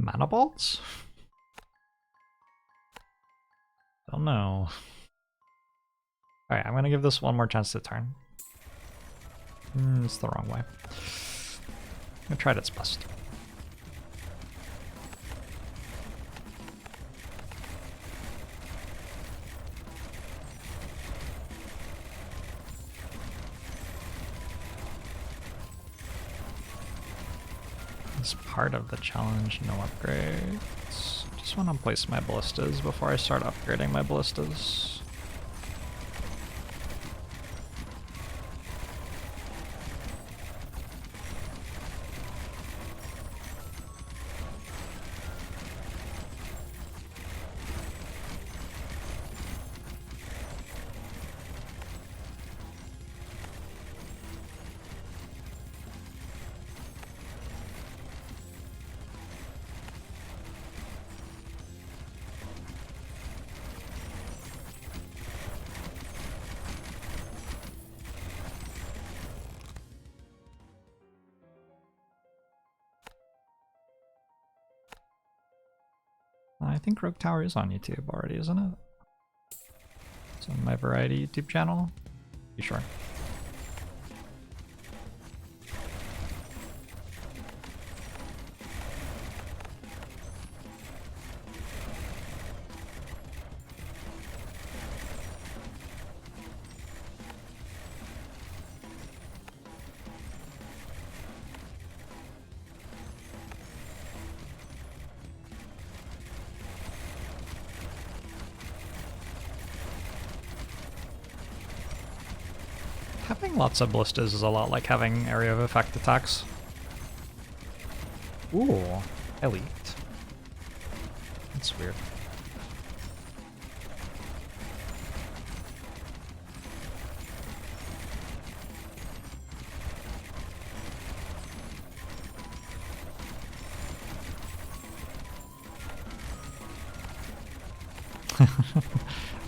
Mana bolts? Don't know. Alright, I'm gonna give this one more chance to turn. It's the wrong way. I tried its best. As part of the challenge, no upgrades. Just want to place my ballistas before I start upgrading my ballistas. I think Rogue Tower is on YouTube already, isn't it? It's on my Variety YouTube channel. Be sure. Having lots of ballistas is a lot like having area of effect attacks. Ooh, elite. That's weird.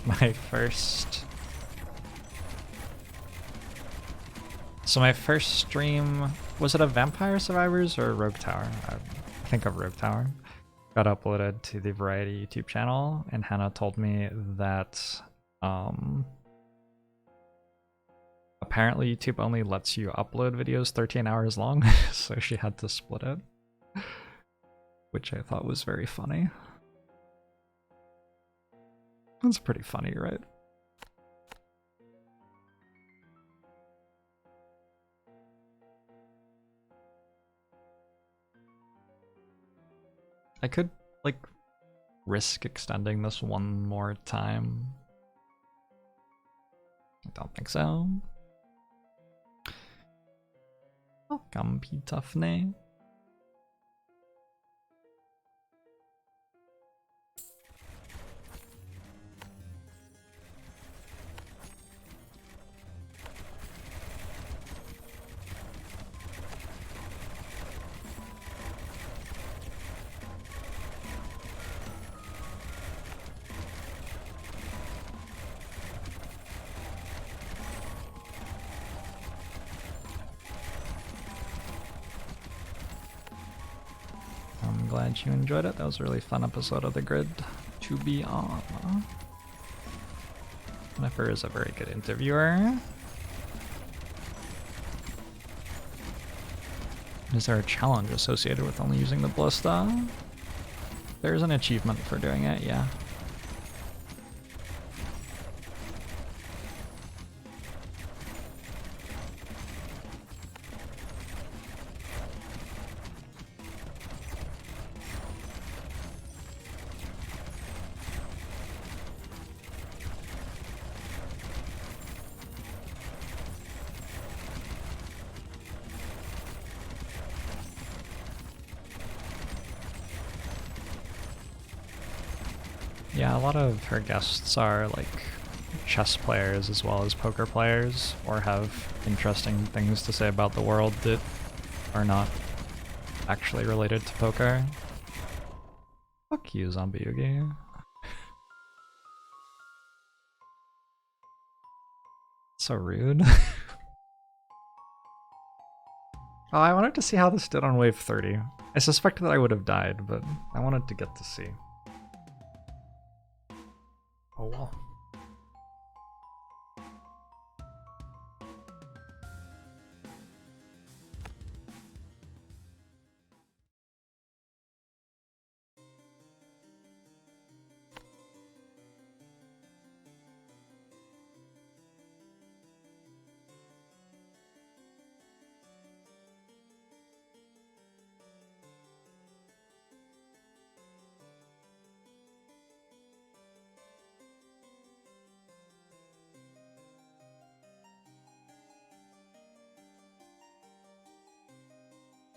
My first... So my first stream, was it a Vampire Survivors or Rogue Tower? I think of Rogue Tower. Got uploaded to the Variety YouTube channel, and Hannah told me that apparently YouTube only lets you upload videos 13 hours long, so she had to split it. which I thought was very funny. That's pretty funny, right? I could, like, risk extending this one more time. I don't think so. Welcome, P-Tuffney. I'm glad you enjoyed it. That was a really fun episode of The Grid to be on. Jennifer is a very good interviewer. Is there a challenge associated with only using the ballista? There's an achievement for doing it, yeah. Yeah, a lot of her guests are like chess players as well as poker players, or have interesting things to say about the world that are not actually related to poker. Fuck you, Zombie Yugi. So rude. Oh, I wanted to see how this did on wave 30. I suspect that I would have died, but I wanted to get to see. Oh well.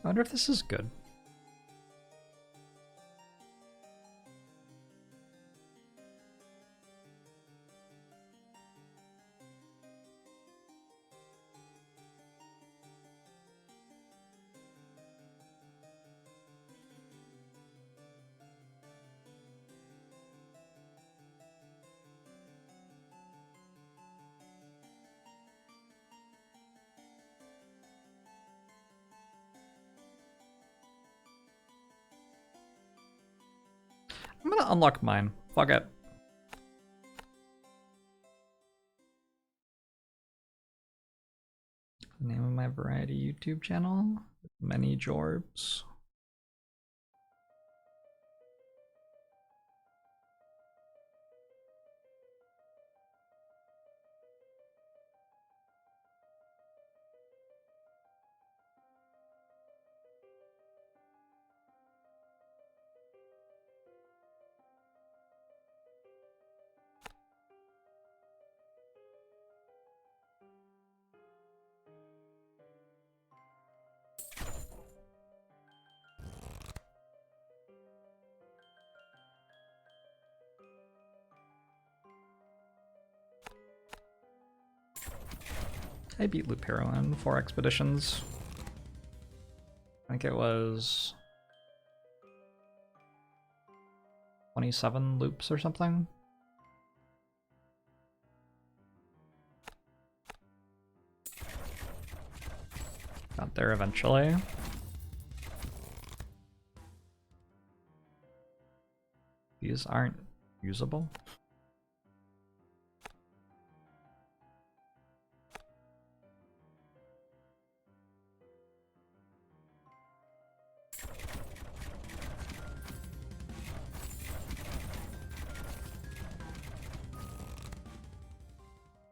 I wonder if this is good. I'm gonna unlock mine. Fuck it. Name of my variety YouTube channel? Many Jorbs. I beat Lupero in 4 expeditions. I think it was 27 loops or something. Got there eventually. These aren't usable.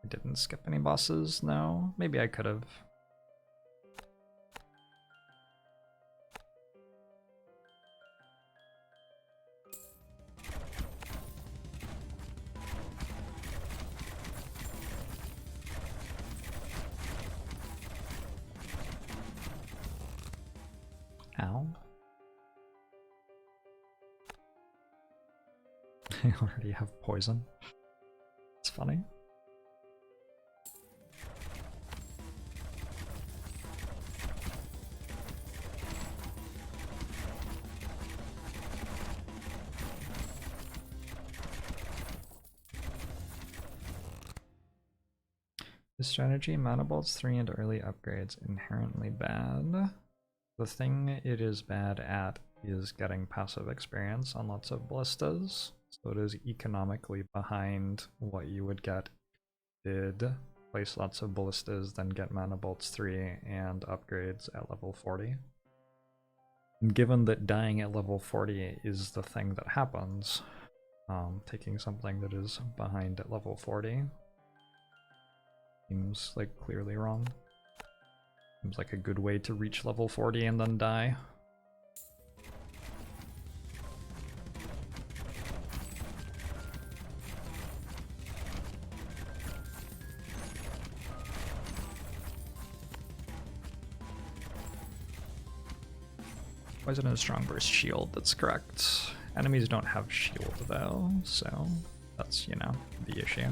I didn't skip any bosses, no. Maybe I could have. Ow. I already have poison. It's funny. The strategy, mana bolts 3 and early upgrades inherently bad. The thing it is bad at is getting passive experience on lots of ballistas, so it is economically behind what you would get if you did place lots of ballistas, then get mana bolts 3 and upgrades at level 40. And given that dying at level 40 is the thing that happens, taking something that is behind at level 40 seems like clearly wrong. Seems like a good way to reach level 40 and then die. Poison is strong versus shield, that's correct. Enemies don't have shield though, so that's, you know, the issue.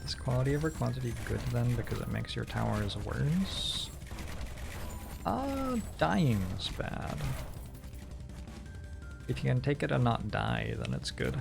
Is quality over quantity good then because it makes your towers worse? Dying's bad. If you can take it and not die, then it's good.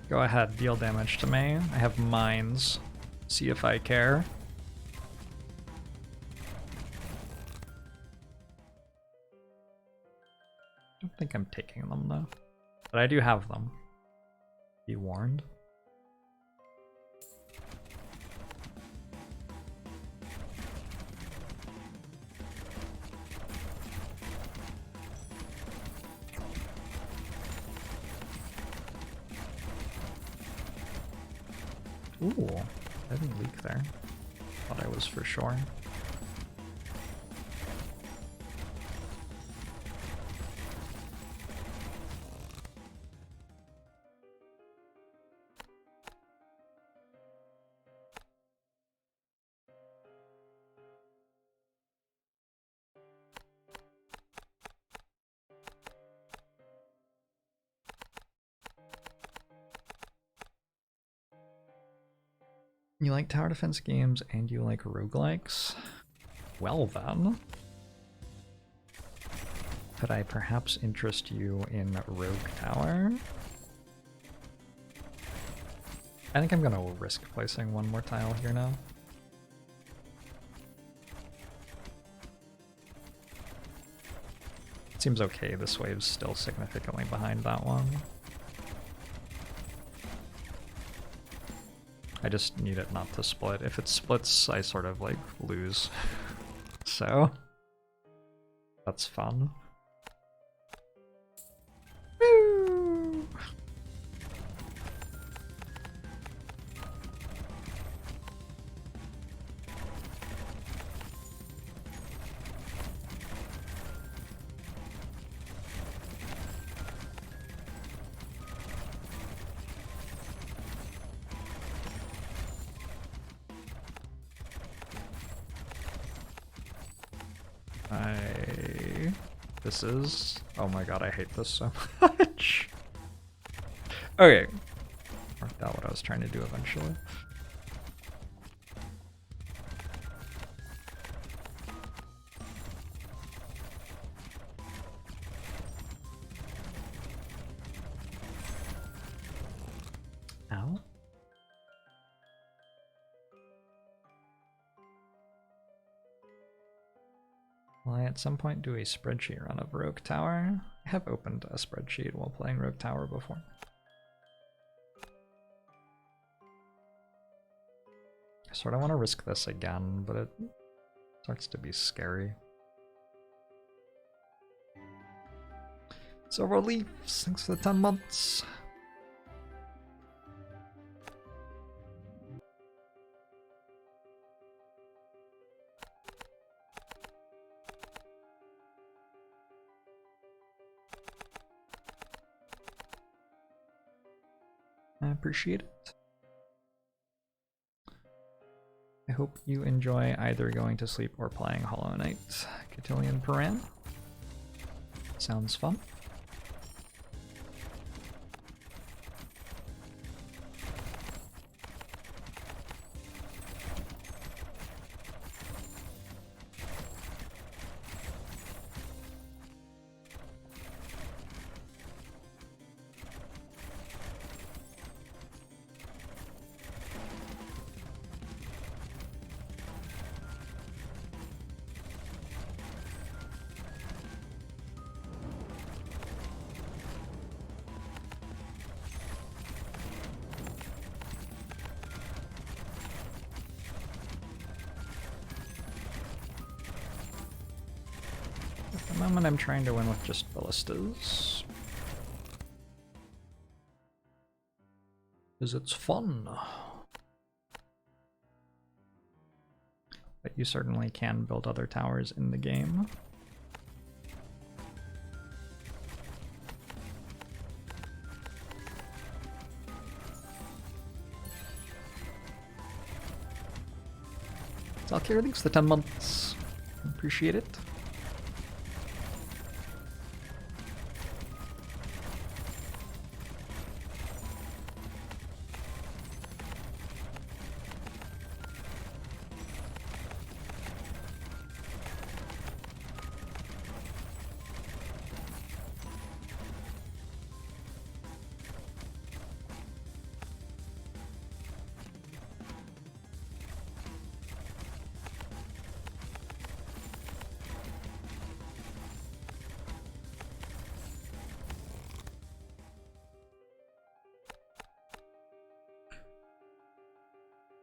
Go ahead, deal damage to me. I have mines. See if I care. I don't think I'm taking them though. But I do have them. Be warned. Ooh, I didn't leak there. Thought I was for sure. You like tower defense games and you like roguelikes? Well then. Could I perhaps interest you in Rogue Tower? I think I'm gonna risk placing one more tile here now. It seems okay, this wave's still significantly behind that one. I just need it not to split. If it splits, I sort of like lose. So that's fun. Woo! This is... Oh my god, I hate this so much. Okay. Worked out what I was trying to do eventually. Ow. Will I at some point do a spreadsheet run of Rogue Tower? I have opened a spreadsheet while playing Rogue Tower before. I sort of want to risk this again, but it starts to be scary. Several leaves, thanks for the 10 months. I appreciate it. I hope you enjoy either going to sleep or playing Hollow Knight. Cotillion Paran. Sounds fun. At the moment I'm trying to win with just ballistas. Because it's fun. But you certainly can build other towers in the game. Valkyrie, thanks for the 10 months. Appreciate it.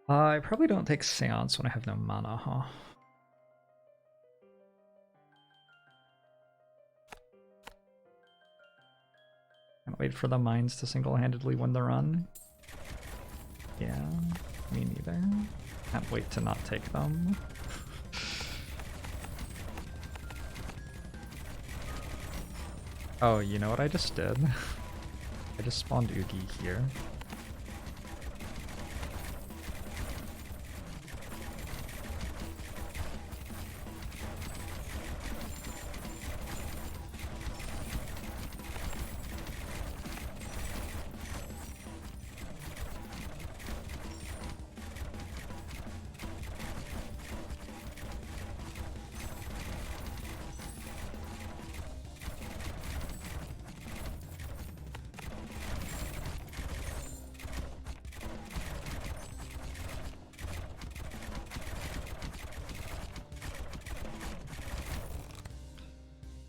I probably don't take Seance when I have no mana, huh? Can't wait for the mines to single-handedly win the run. Yeah, me neither. Can't wait to not take them. Oh, you know what I just did? I just spawned Oogie here.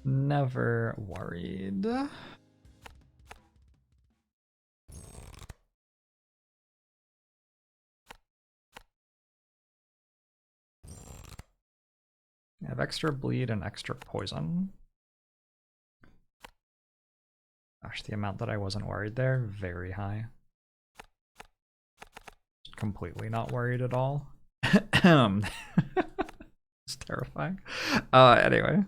Never worried. I have extra bleed and extra poison. Gosh, the amount that I wasn't worried there, very high. Completely not worried at all. It's terrifying. Anyway.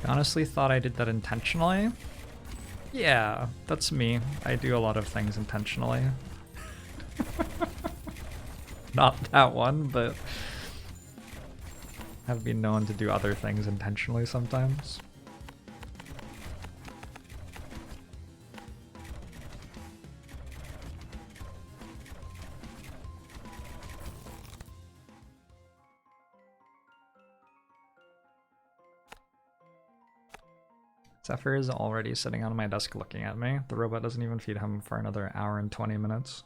I honestly thought I did that intentionally. Yeah, that's me. I do a lot of things intentionally. Not that one, but have been known to do other things intentionally sometimes. Zephyr is already sitting on my desk looking at me. The robot doesn't even feed him for another hour and 20 minutes.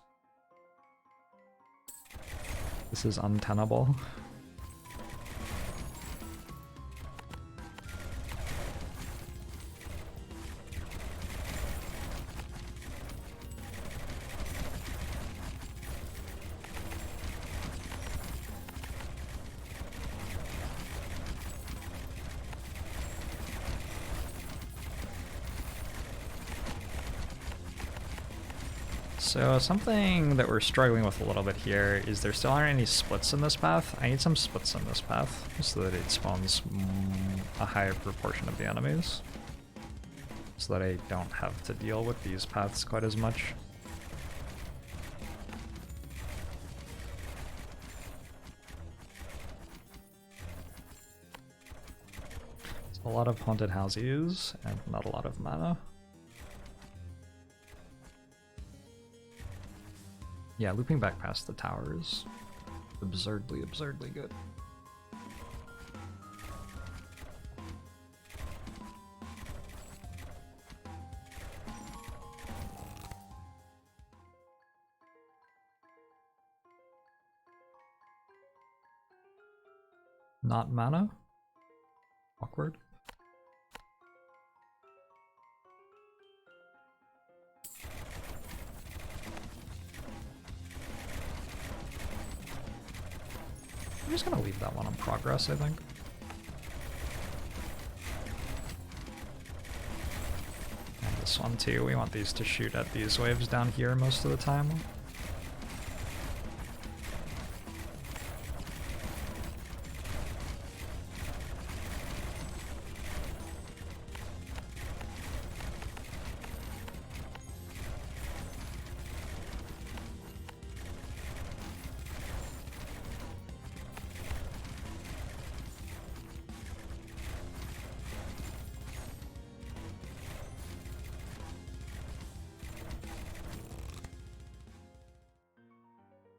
This is untenable. So something that we're struggling with a little bit here is there still aren't any splits in this path. I need some splits in this path so that it spawns a higher proportion of the enemies, so that I don't have to deal with these paths quite as much. So a lot of haunted houses and not a lot of mana. Yeah, looping back past the tower is absurdly good. Not mana? Awkward. I'm just gonna leave that one on progress, I think. And this one too, we want these to shoot at these waves down here most of the time.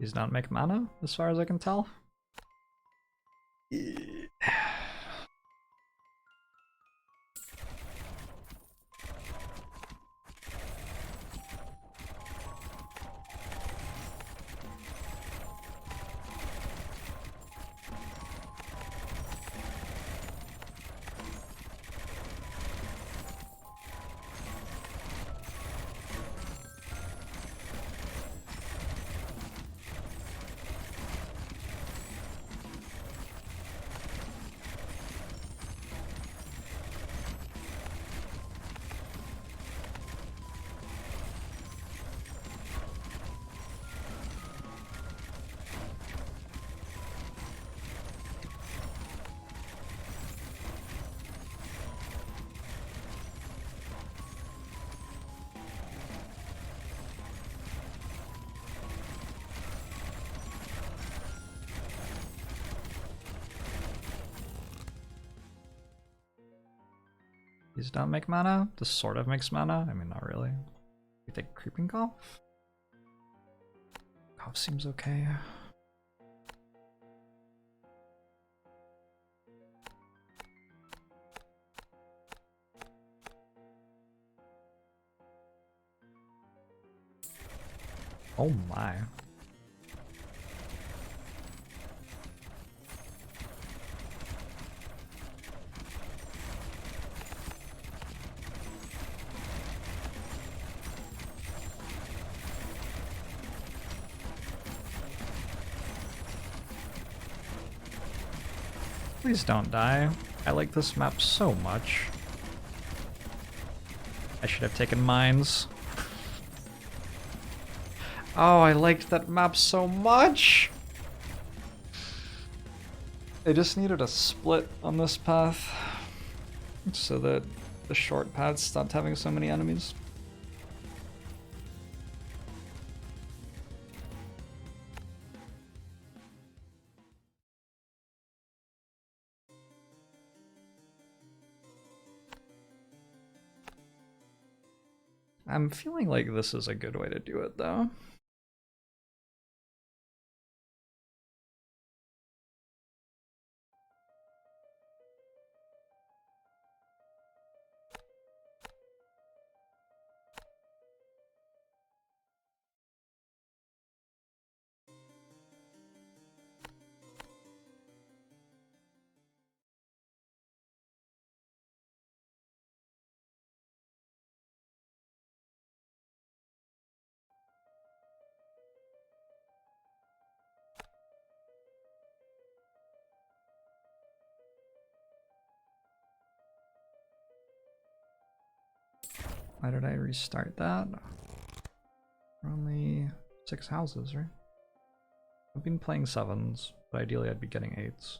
These don't make mana, as far as I can tell. These don't make mana? This sort of makes mana? I mean, not really. You think Creeping Golf? Golf seems okay. Oh my. Please don't die. I like this map so much. I should have taken mines. Oh, I liked that map so much! I just needed a split on this path. so that the short paths stopped having so many enemies. I'm feeling like this is a good way to do it, though. Why did I restart that? Only 6 houses, right? I've been playing 7s, but ideally I'd be getting 8s.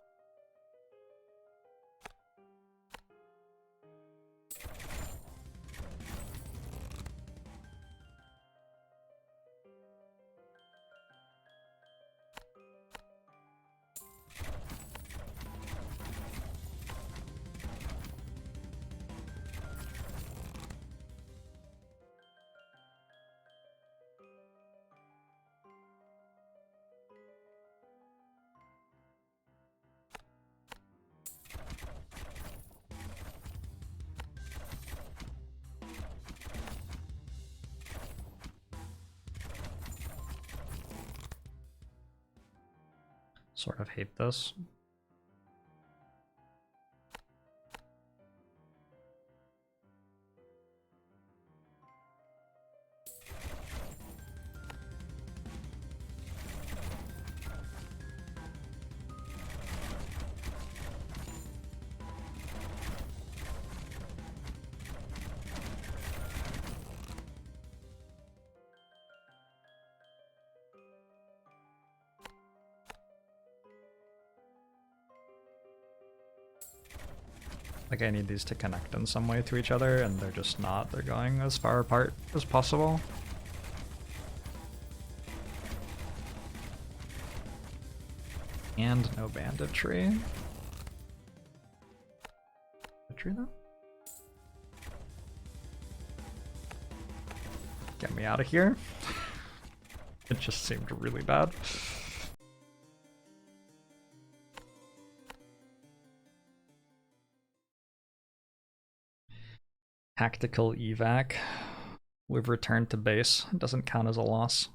Sort of hate this. Like I need these to connect in some way to each other, and they're just not. They're going as far apart as possible. And no banditry. Banditry though? Get me out of here. It just seemed really bad. Tactical evac. We've returned to base. Doesn't count as a loss.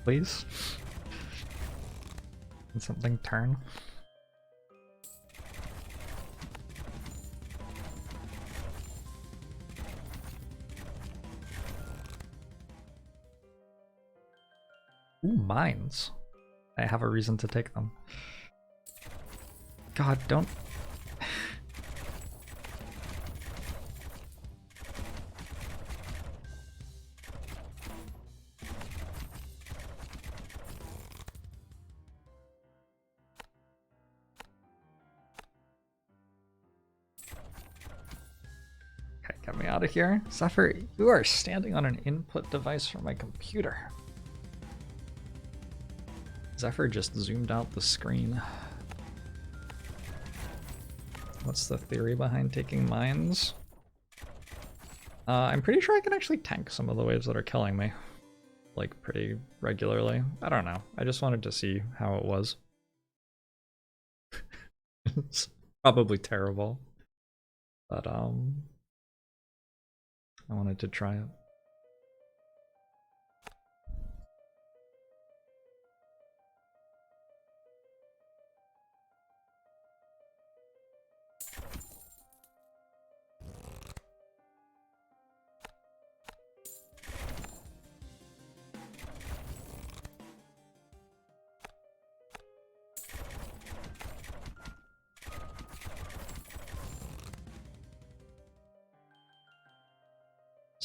Please? Can something turn? Ooh, mines. I have a reason to take them. God, don't... Get me out of here. Zephyr, you are standing on an input device for my computer. Zephyr just zoomed out the screen. What's the theory behind taking mines? I'm pretty sure I can actually tank some of the waves that are killing me. Like, pretty regularly. I don't know. I just wanted to see how it was. It's probably terrible. But, I wanted to try it.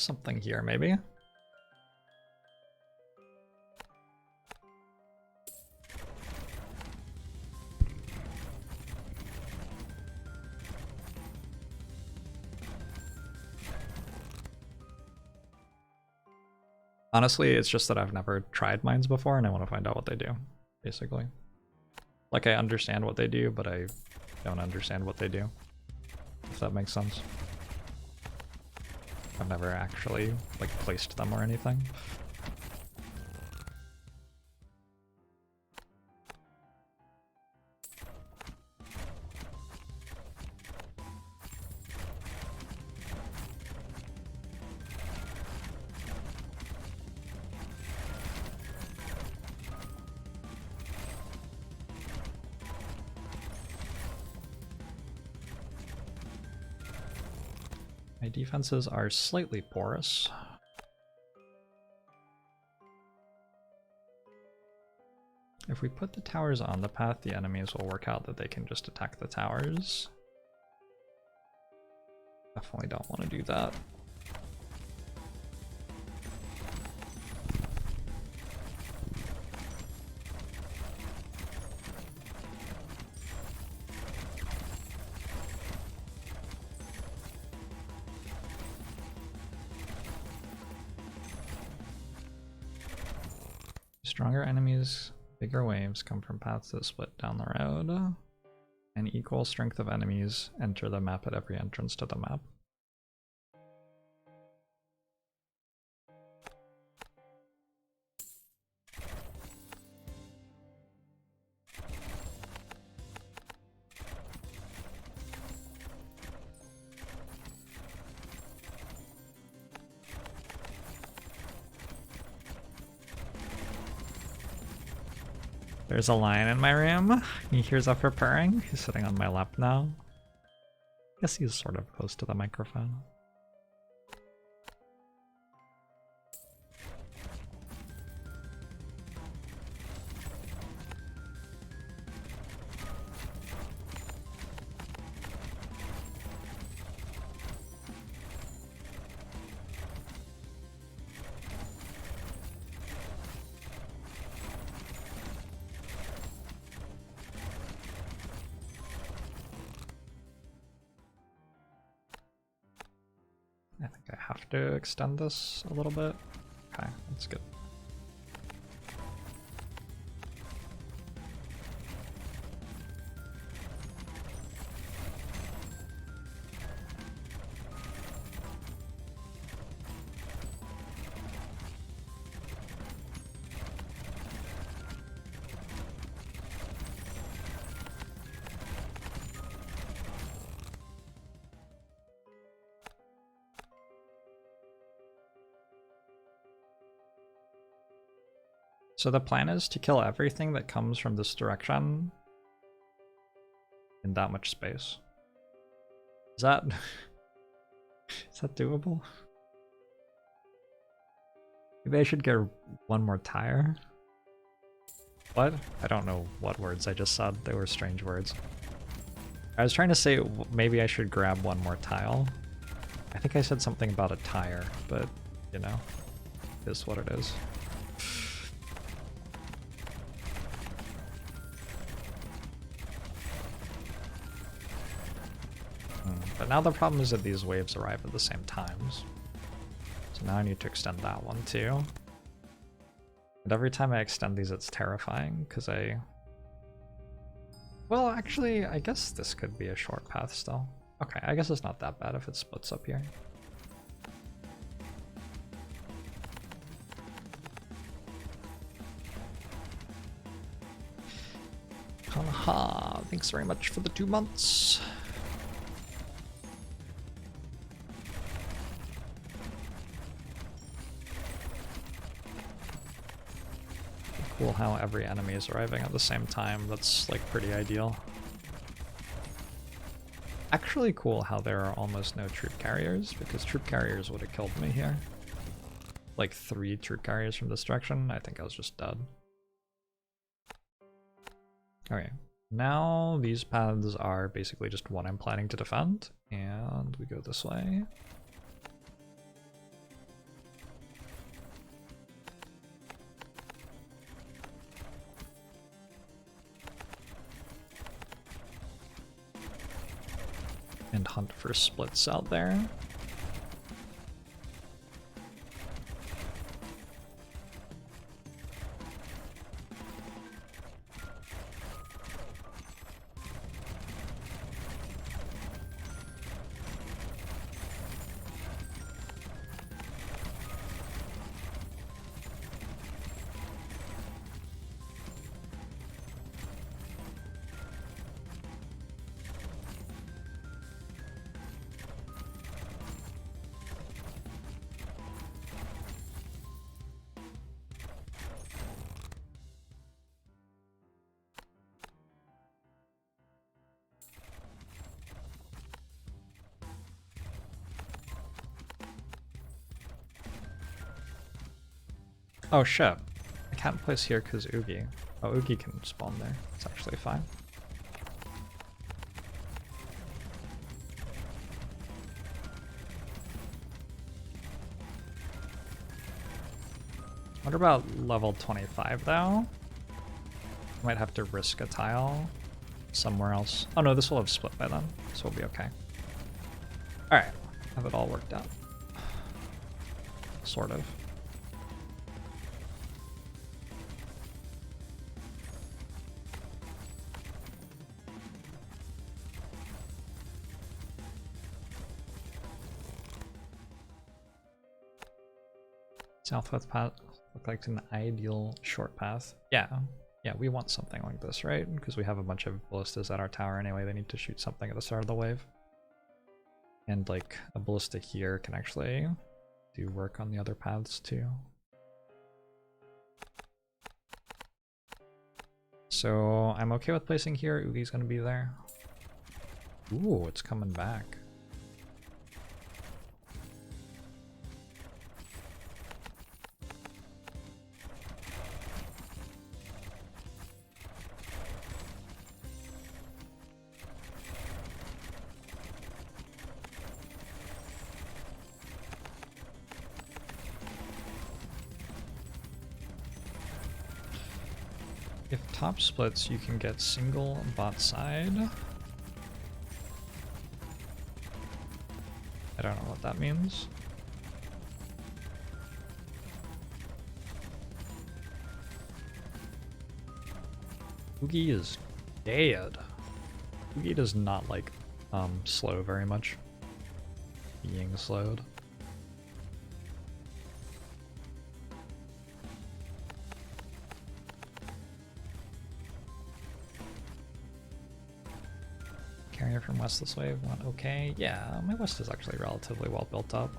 something here, maybe. Honestly, it's just that I've never tried mines before and I want to find out what they do, basically. Like, I understand what they do, but I don't understand what they do, if that makes sense. I've never actually, like, placed them or anything. My defenses are slightly porous. If we put the towers on the path, the enemies will work out that they can just attack the towers. Definitely don't want to do that. Stronger enemies, bigger waves come from paths that split down the road. And equal strength of enemies enter the map at every entrance to the map. There's a lion in my room. He hears us preparing. He's sitting on my lap now. I guess he's sort of close to the microphone. I think I have to extend this a little bit. Okay, that's good. So the plan is to kill everything that comes from this direction in that much space. Is that is that doable? Maybe I should get one more tire. What? I don't know what words I just said. They were strange words. I was trying to say maybe I should grab one more tile. I think I said something about a tire, but you know, it is what it is. But now the problem is that these waves arrive at the same times. So now I need to extend that one too. And every time I extend these, it's terrifying because well, actually, I guess this could be a short path still. Okay, I guess it's not that bad if it splits up here. Haha, thanks very much for the 2 months. Cool how every enemy is arriving at the same time. That's like pretty ideal. Actually cool how there are almost no troop carriers, because troop carriers would have killed me here. Like 3 troop carriers from this direction, I think I was just dead. Okay, now these paths are basically just one I'm planning to defend, and we go this way. and hunt for splits out there. Oh shit. I can't place here because Oogie. Oh, Oogie can spawn there. It's actually fine. What about level 25 though? Might have to risk a tile somewhere else. Oh no, this will have split by then, so we'll be okay. Alright, have it all worked out. Sort of. Southwest path look like an ideal short path. Yeah, we want something like this, right? Because we have a bunch of ballistas at our tower anyway. They need to shoot something at the start of the wave. And like a ballista here can actually do work on the other paths too. So I'm okay with placing here. Oogie's gonna be there. Ooh, it's coming back. If top splits, you can get single bot side. I don't know what that means. Oogie is dead. Oogie does not like slow very much. Being slowed. Carrier from west this way went okay. Yeah, my west is actually relatively well built up.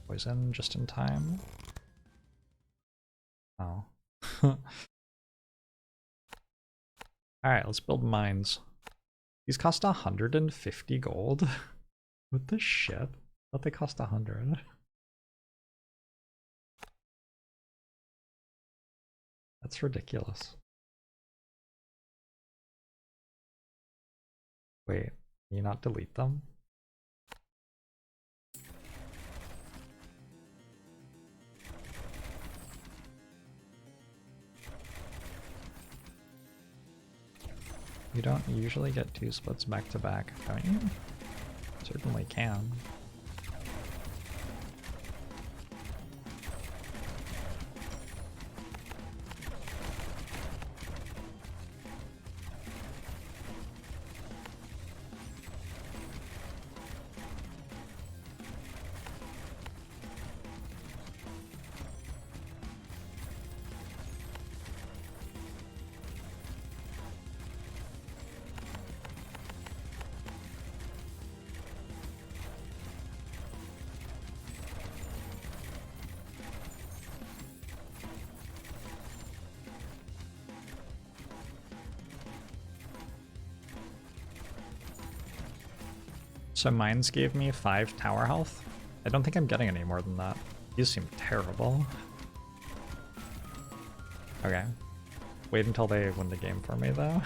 Poison just in time. Oh. Alright, let's build mines. These cost 150 gold. What the shit? I thought they cost 100. That's ridiculous. Wait, can you not delete them? You don't usually get 2 splits back to back, don't you? Certainly can. So mines gave me 5 tower health. I don't think I'm getting any more than that. These seem terrible. Okay. Wait until they win the game for me though.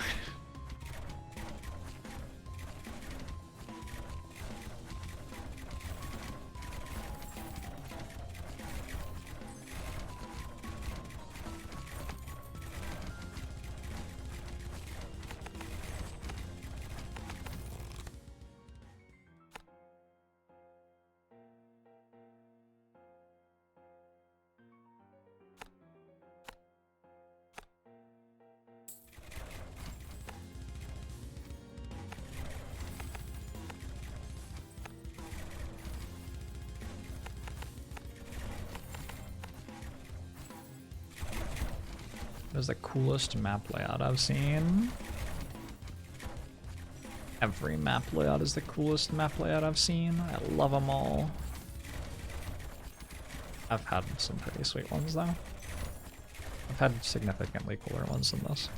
is the coolest map layout I've seen. Every map layout is the coolest map layout I've seen. I love them all. I've had some pretty sweet ones though. I've had significantly cooler ones than this.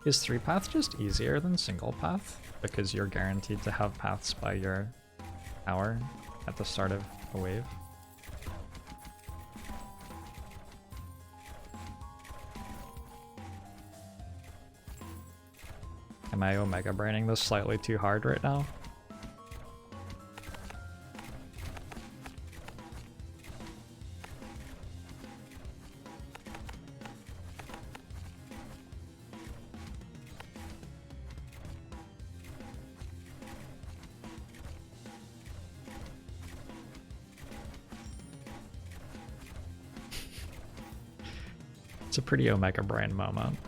Is 3-path just easier than single path? Because you're guaranteed to have paths by your hour at the start of a wave? Am I omega braining this slightly too hard right now? It's a pretty omega brain moment.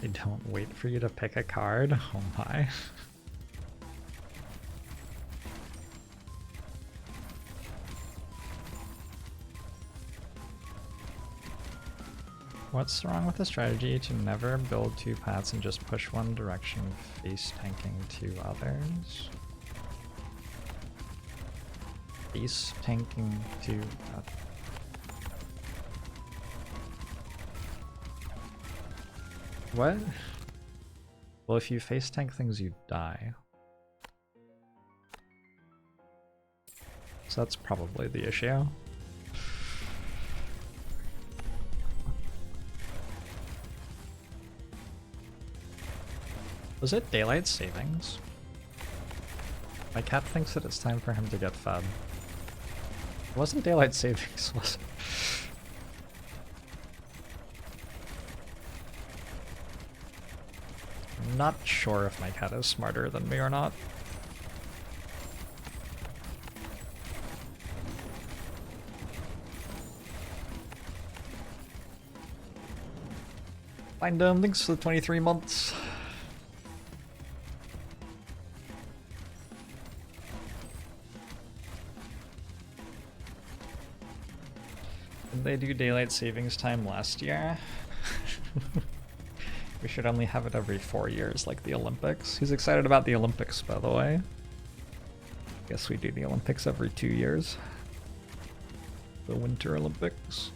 They don't wait for you to pick a card? Oh my. What's wrong with the strategy to never build 2 paths and just push one direction, face tanking 2 others? Face tanking 2 others. What? Well, if you face tank things, you die. So that's probably the issue. Was it daylight savings? My cat thinks that it's time for him to get fed. It wasn't daylight savings, was it? I'm not sure if my cat is smarter than me or not. Find thanks for the 23 months. Did they do daylight savings time last year? We should only have it every 4 years, like the Olympics. He's excited about the Olympics, by the way. Guess we do the Olympics every 2 years. The Winter Olympics.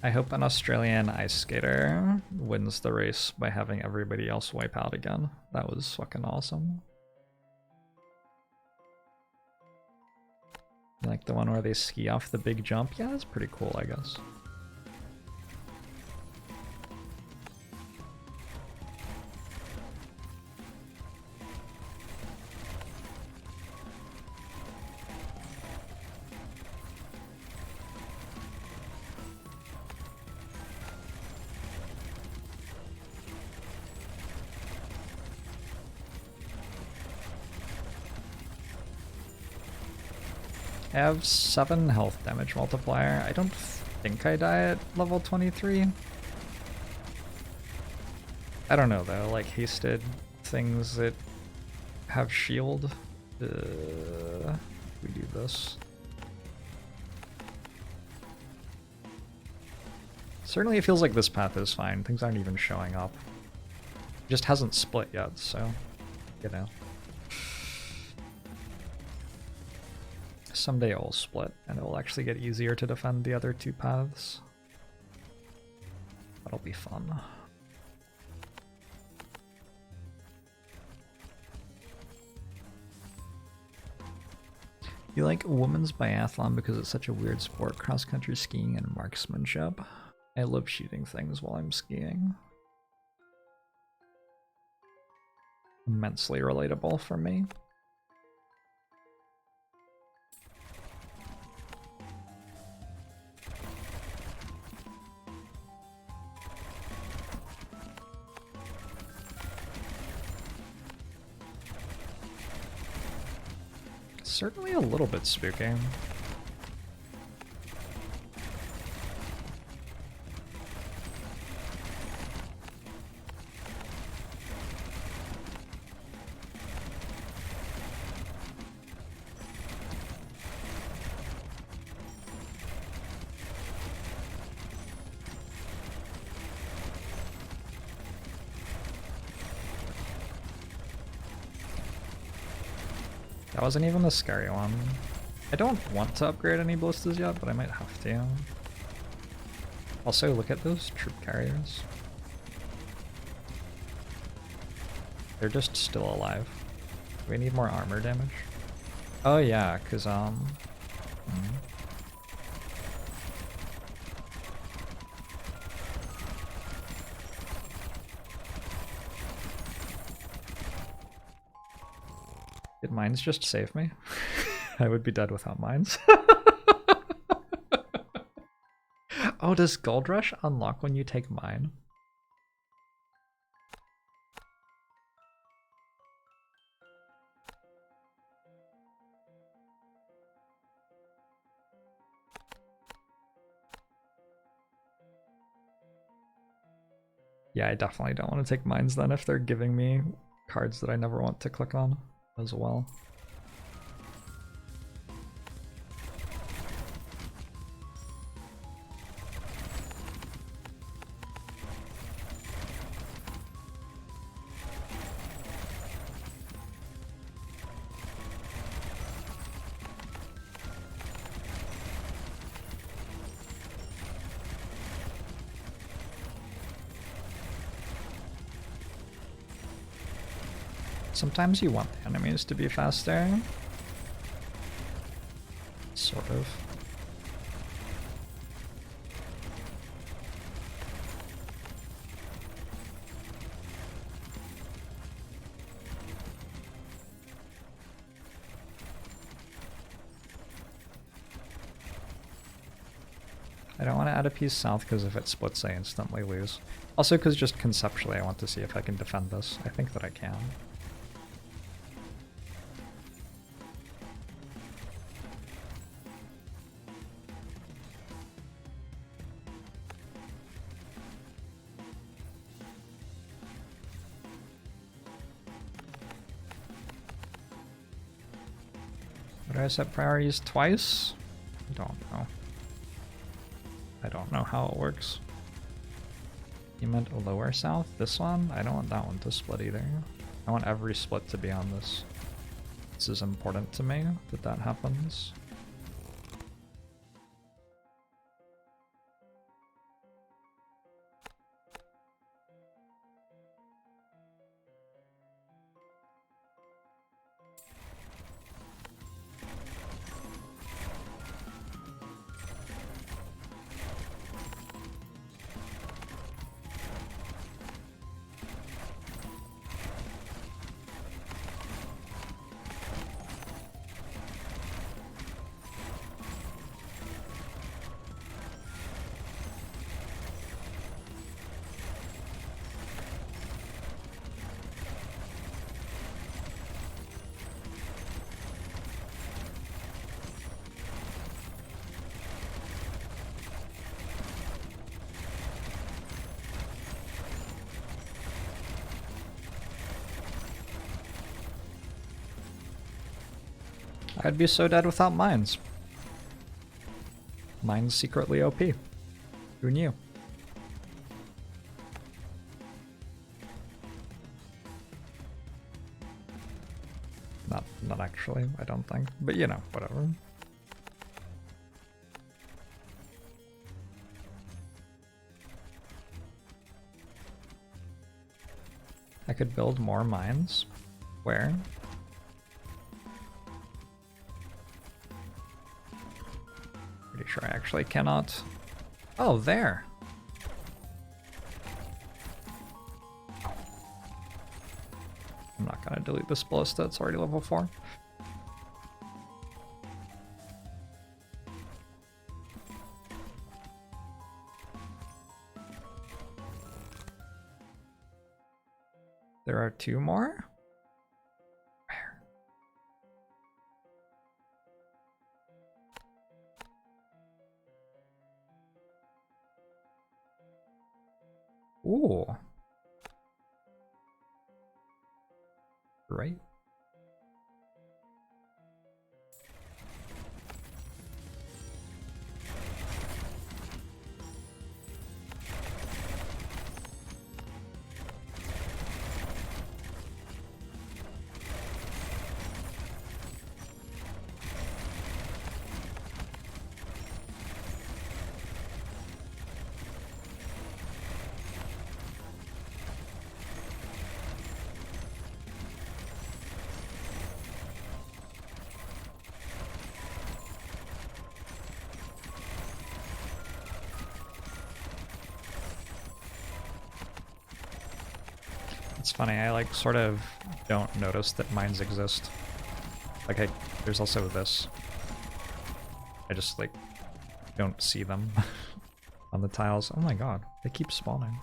I hope an Australian ice skater wins the race by having everybody else wipe out again. That was fucking awesome. Like the one where they ski off the big jump? Yeah, that's pretty cool, I guess. I have 7 health damage multiplier. I don't think I die at level 23. I don't know though, like hasted things that have shield. We do this. Let's Certainly it feels like this path is fine. Things aren't even showing up. It just hasn't split yet, so, you know. Someday it will split, and it will actually get easier to defend the other two paths. That'll be fun. You like women's biathlon because it's such a weird sport, cross-country skiing and marksmanship. I love shooting things while I'm skiing. Immensely relatable for me. Certainly a little bit spooky. That wasn't even a scary one. I don't want to upgrade any ballistas yet, but I might have to. Also, look at those troop carriers. They're just still alive. Do we need more armor damage? Oh yeah, cause Did mines just save me? I would be dead without mines. Oh, does Gold Rush unlock when you take mine? Yeah, I definitely don't want to take mines then if they're giving me cards that I never want to click on as well. Sometimes you want the enemies to be faster. Sort of. I don't want to add a piece south because if it splits I instantly lose. Also because just conceptually I want to see if I can defend this. I think that I can. Did I set priorities twice? I don't know. I don't know how it works. You meant a lower south? This one? I don't want that one to split either. I want every split to be on this. This is important to me that that happens. I'd be so dead without mines. Mines secretly OP. Who knew? Not actually, I don't think. But you know, whatever. I could build more mines. Where? Pretty sure I actually cannot. Oh, there! I'm not gonna delete this ballista, it's already level 4. There are 2 more? Where? Ooh. Right. It's funny, I like sort of don't notice that mines exist. Like there's also this. I just like don't see them on the tiles. Oh my god, they keep spawning.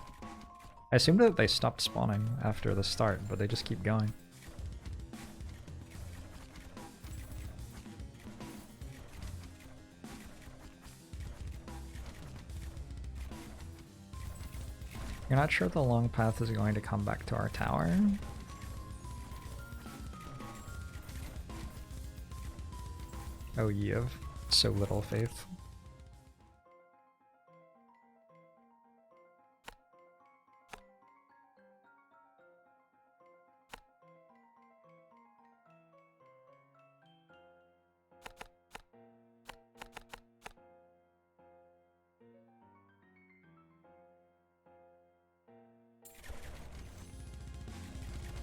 I assumed that they stopped spawning after the start, but they just keep going. You're not sure the long path is going to come back to our tower? Oh, you have so little faith.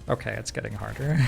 Okay, it's getting harder.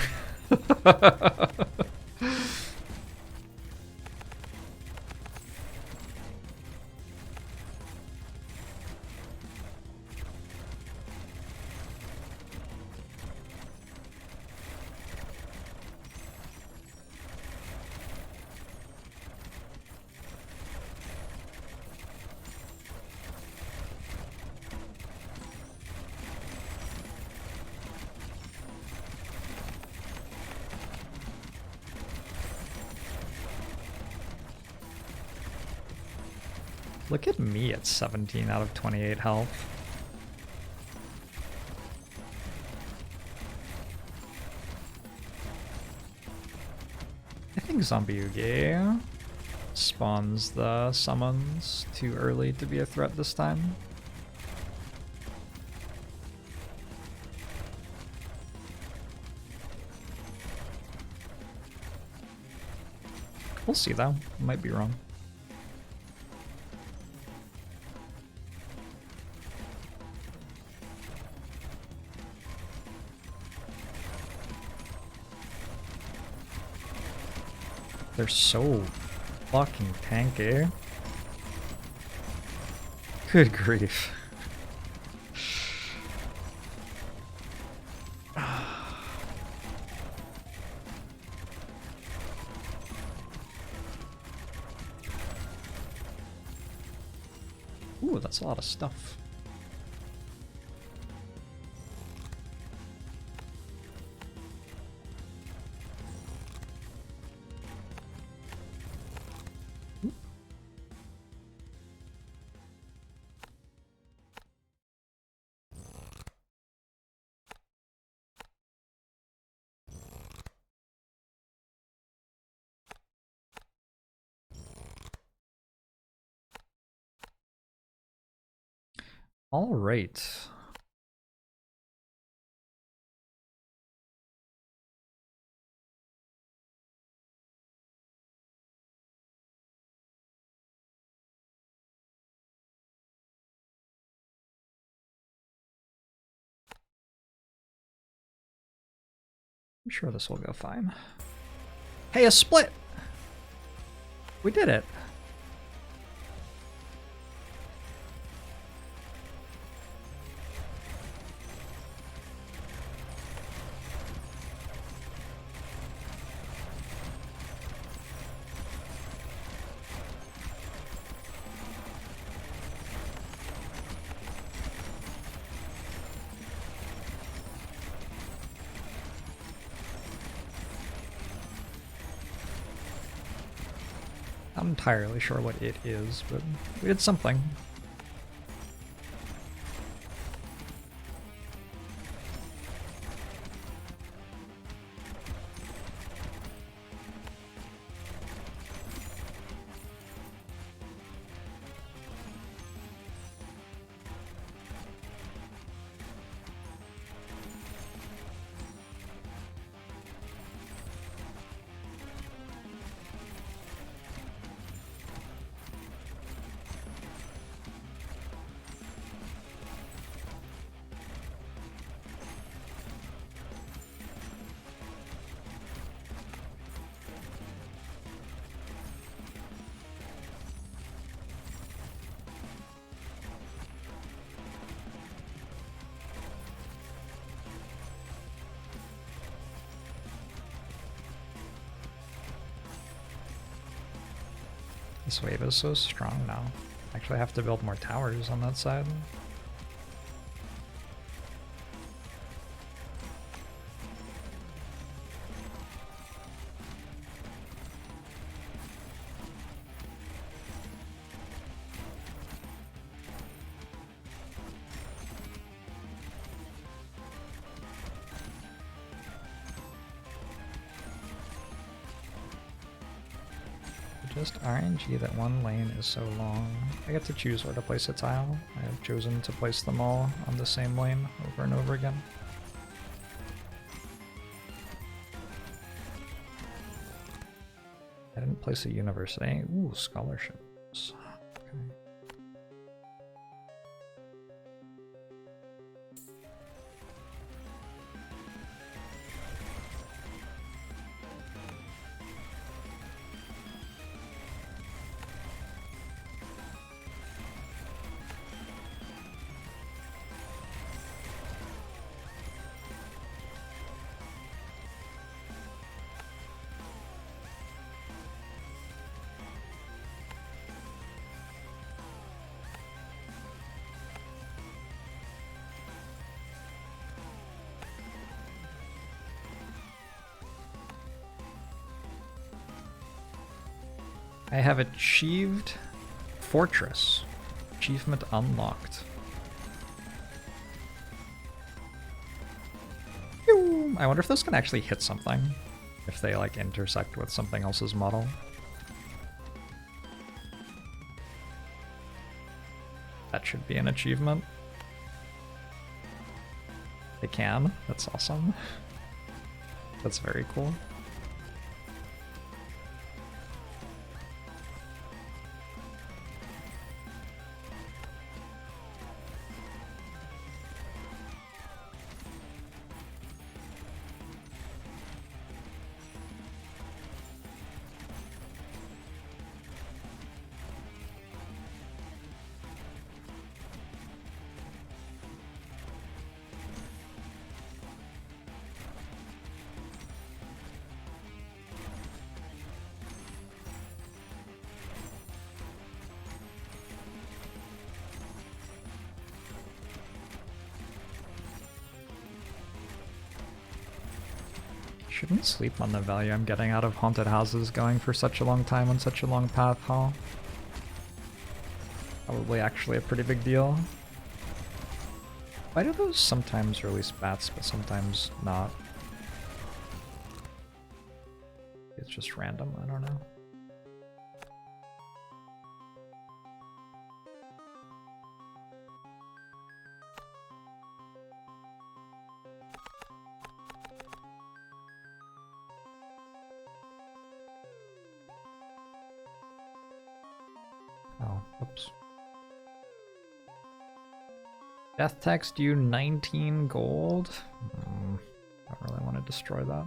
Look at me at 17 out of 28 health. I think Zombie Yugi spawns the summons too early to be a threat this time. We'll see though, might be wrong. They're so fucking tanky. Good grief. Ooh, that's a lot of stuff. All right. I'm sure this will go fine. Hey, a split! We did it! Not entirely sure what it is, but we did something. This wave is so strong now. Actually, I have to build more towers on that side. Just RNG that one lane is so long. I get to choose where to place a tile. I have chosen to place them all on the same lane over and over again. I didn't place a university. Ooh, scholarships. Okay. I have achieved Fortress. Achievement unlocked. Pew! I wonder if this can actually hit something. If they like intersect with something else's model. That should be an achievement. They can. That's awesome. That's very cool. Shouldn't sleep on the value I'm getting out of haunted houses going for such a long time on such a long path, huh? Probably actually a pretty big deal. Why do those sometimes release bats, but sometimes not? It's just random, I don't know. Oh, oops. Death tax due 19 gold? Not really want to destroy that.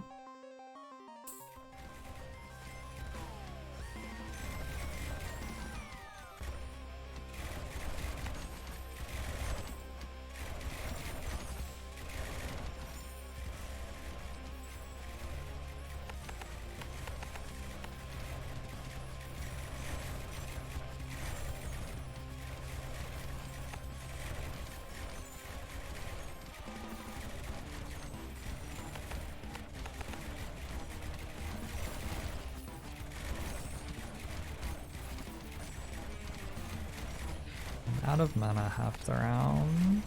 Out of mana half the round.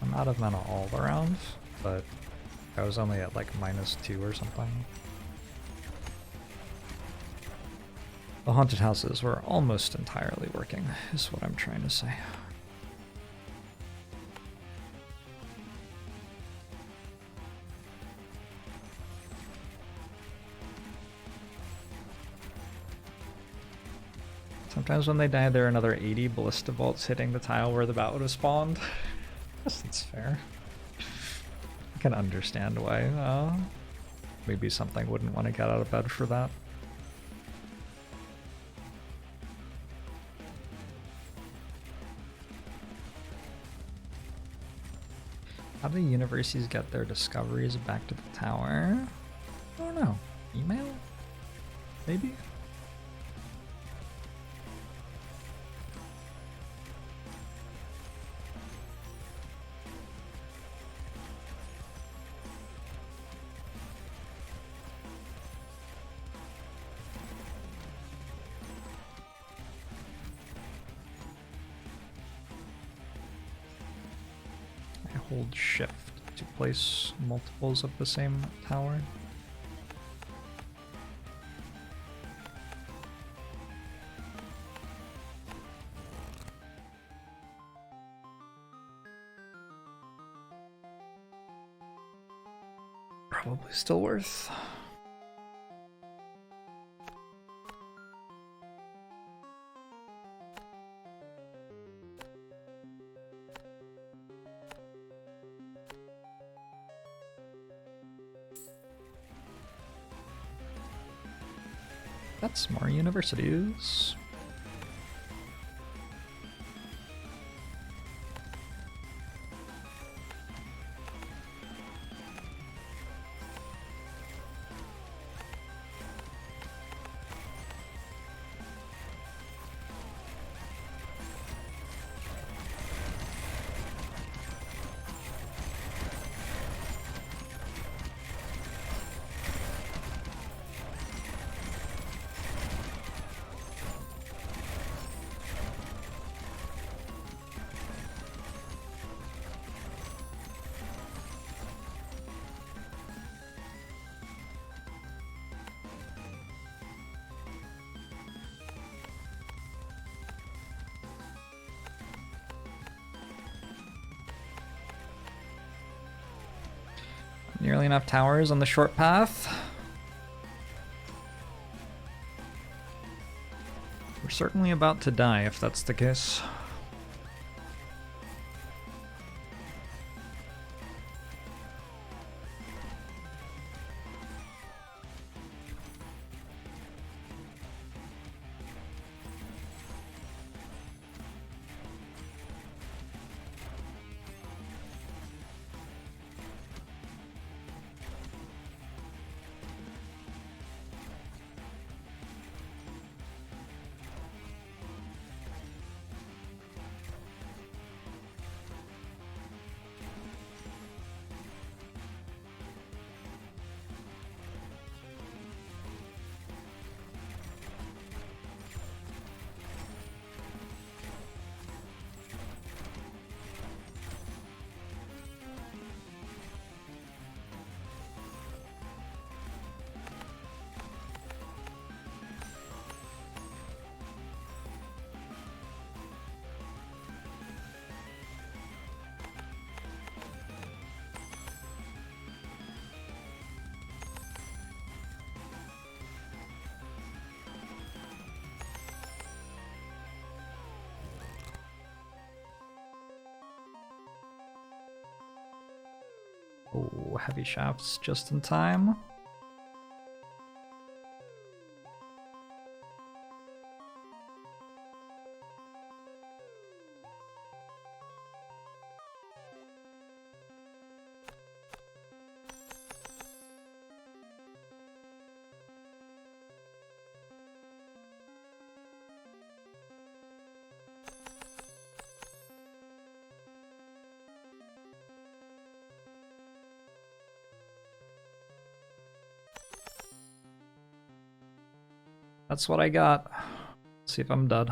I'm out of mana all the round, but I was only at like -2 or something. The haunted houses were almost entirely working, is what I'm trying to say. Sometimes when they die, there are another 80 ballista bolts hitting the tile where the bat would have spawned. I guess that's fair. I can understand why. Maybe something wouldn't want to get out of bed for that. How do universities get their discoveries back to the tower? I don't know. Email? Maybe? Hold shift to place multiples of the same tower. Probably still worth. That's more universities. Nearly enough towers on the short path. We're certainly about to die if that's the case. Oh, heavy shafts just in time. That's what I got. Let's see if I'm dead.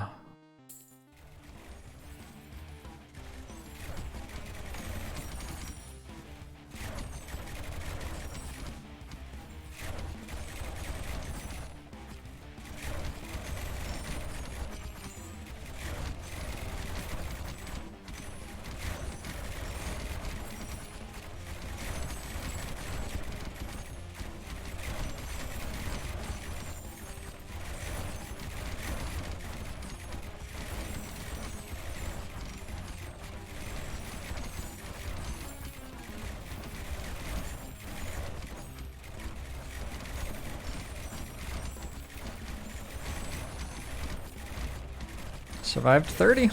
Survived 30.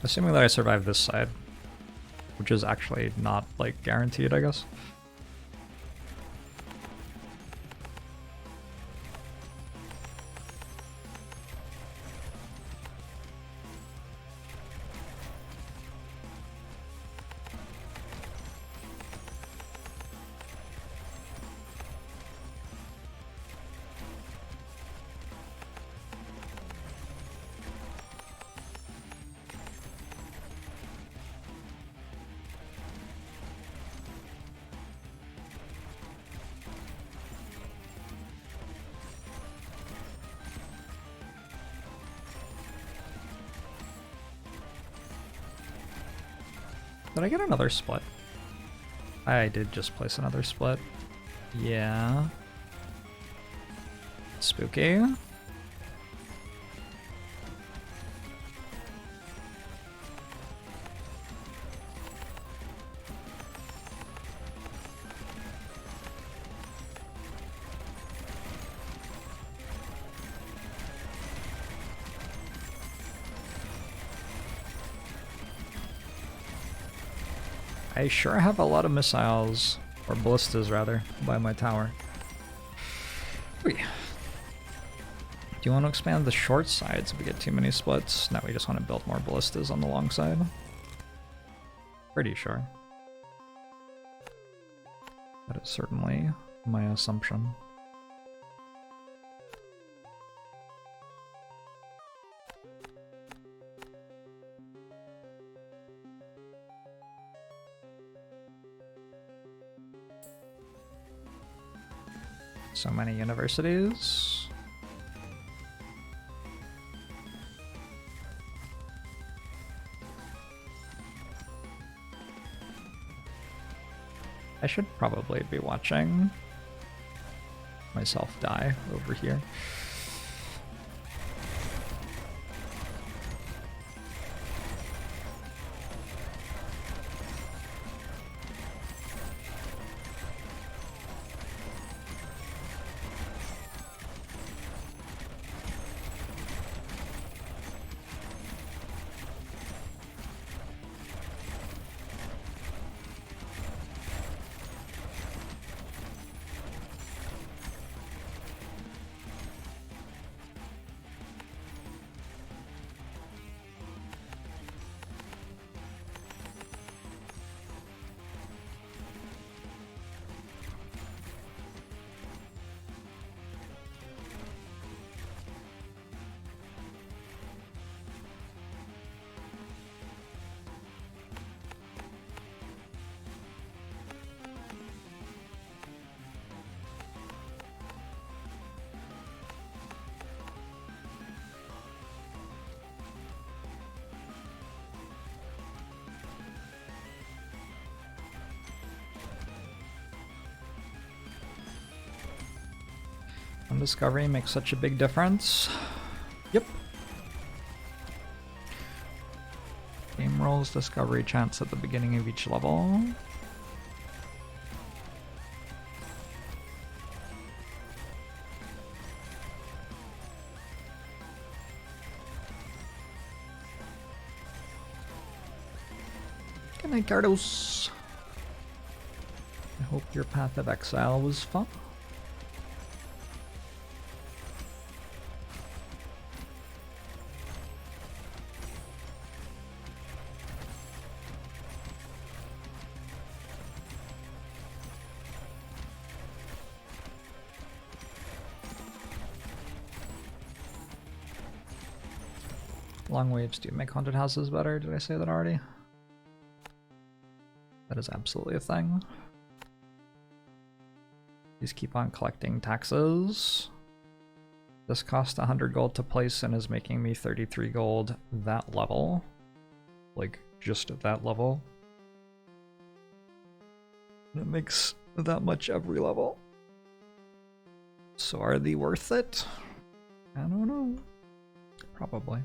Assuming that I survived this side, which is actually not, like, guaranteed, I guess. Did I get another split? I did just place another split. Yeah. Spooky. I sure have a lot of missiles, or ballistas rather, by my tower. Wait. Do you want to expand the short sides if we get too many splits? No, we just want to build more ballistas on the long side. Pretty sure. That is certainly my assumption. So many universities. I should probably be watching myself die over here. Discovery makes such a big difference. Yep. Game rolls discovery chance at the beginning of each level. Good night, Gardos. I hope your Path of Exile was fun. Long waves do make haunted houses better. Did I say that already? That is absolutely a thing. Please keep on collecting taxes. This cost 100 gold to place and is making me 33 gold that level. Like, just at that level. And it makes that much every level. So are they worth it? I don't know. Probably.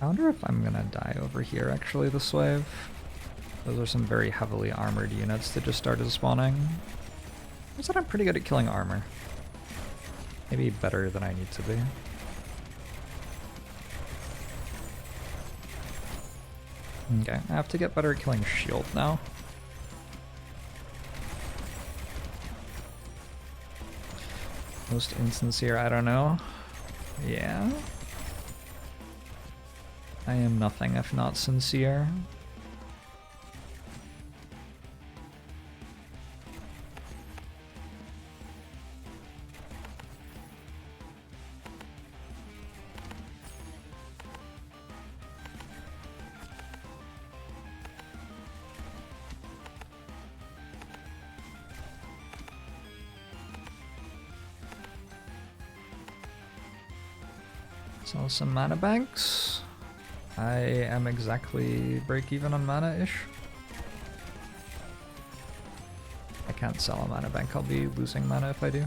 I wonder if I'm gonna die over here actually this wave. Those are some very heavily armored units that just started spawning. I said I'm pretty good at killing armor. Maybe better than I need to be. Okay, I have to get better at killing shield now. Most insincere, I don't know. Yeah. I am nothing if not sincere. Sell some mana banks. I am exactly break even on mana-ish. I can't sell a mana bank, I'll be losing mana if I do.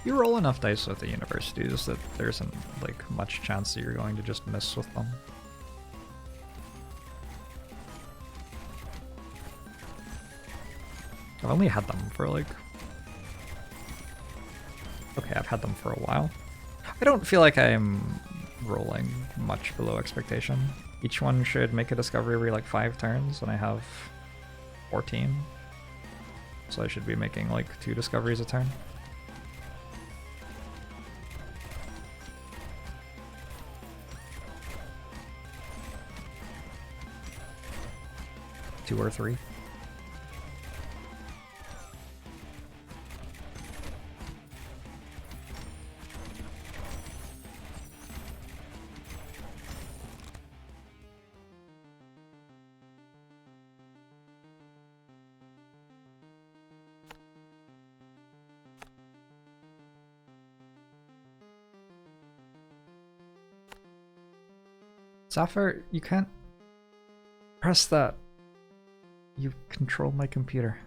You roll enough dice with the universities that there isn't like much chance that you're going to just miss with them. I've only had them for like... Okay, I've had them for a while. I don't feel like I'm rolling much below expectation. Each one should make a discovery every like 5 turns, and I have 14. So I should be making like 2 discoveries a turn. Two or 3. Sapphire, you can't press that. You control my computer.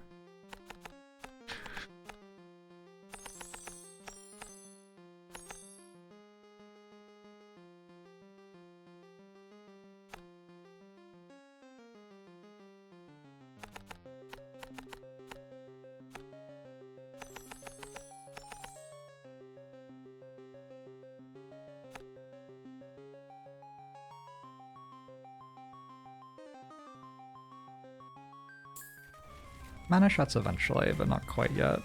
Mana shots eventually, but not quite yet.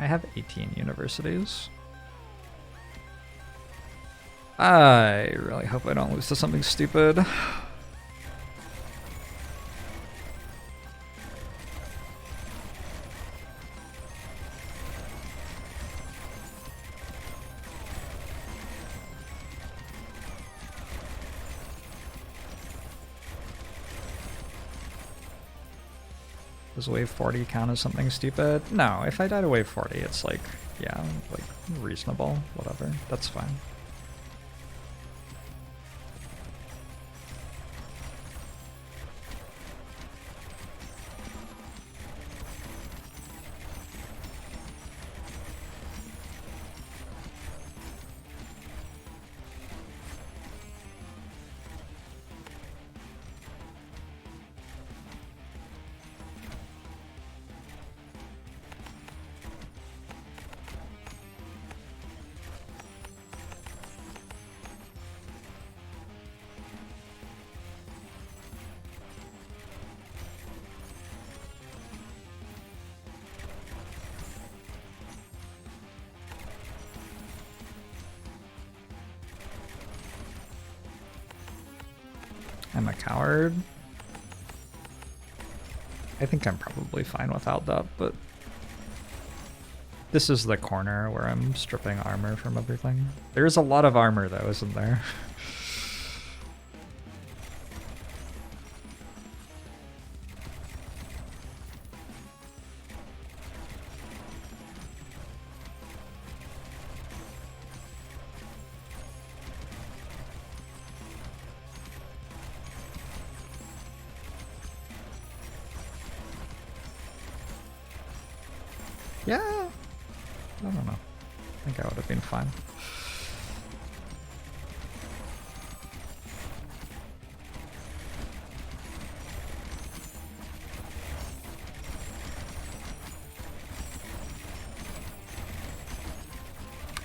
I have 18 universities. I really hope I don't lose to something stupid. Does wave 40 count as something stupid? No, if I die to wave 40, it's like, yeah, like reasonable, whatever, that's fine. I'm a coward. I think I'm probably fine without that, but this is the corner where I'm stripping armor from everything. There's a lot of armor though, isn't there? Yeah, I don't know. I think I would have been fine.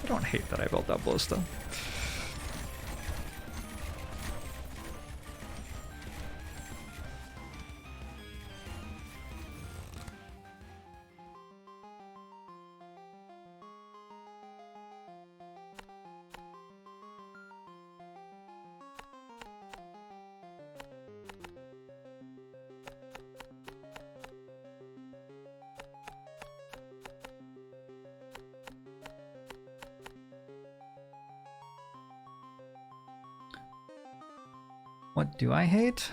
I don't hate that I built that ballista. What do I hate?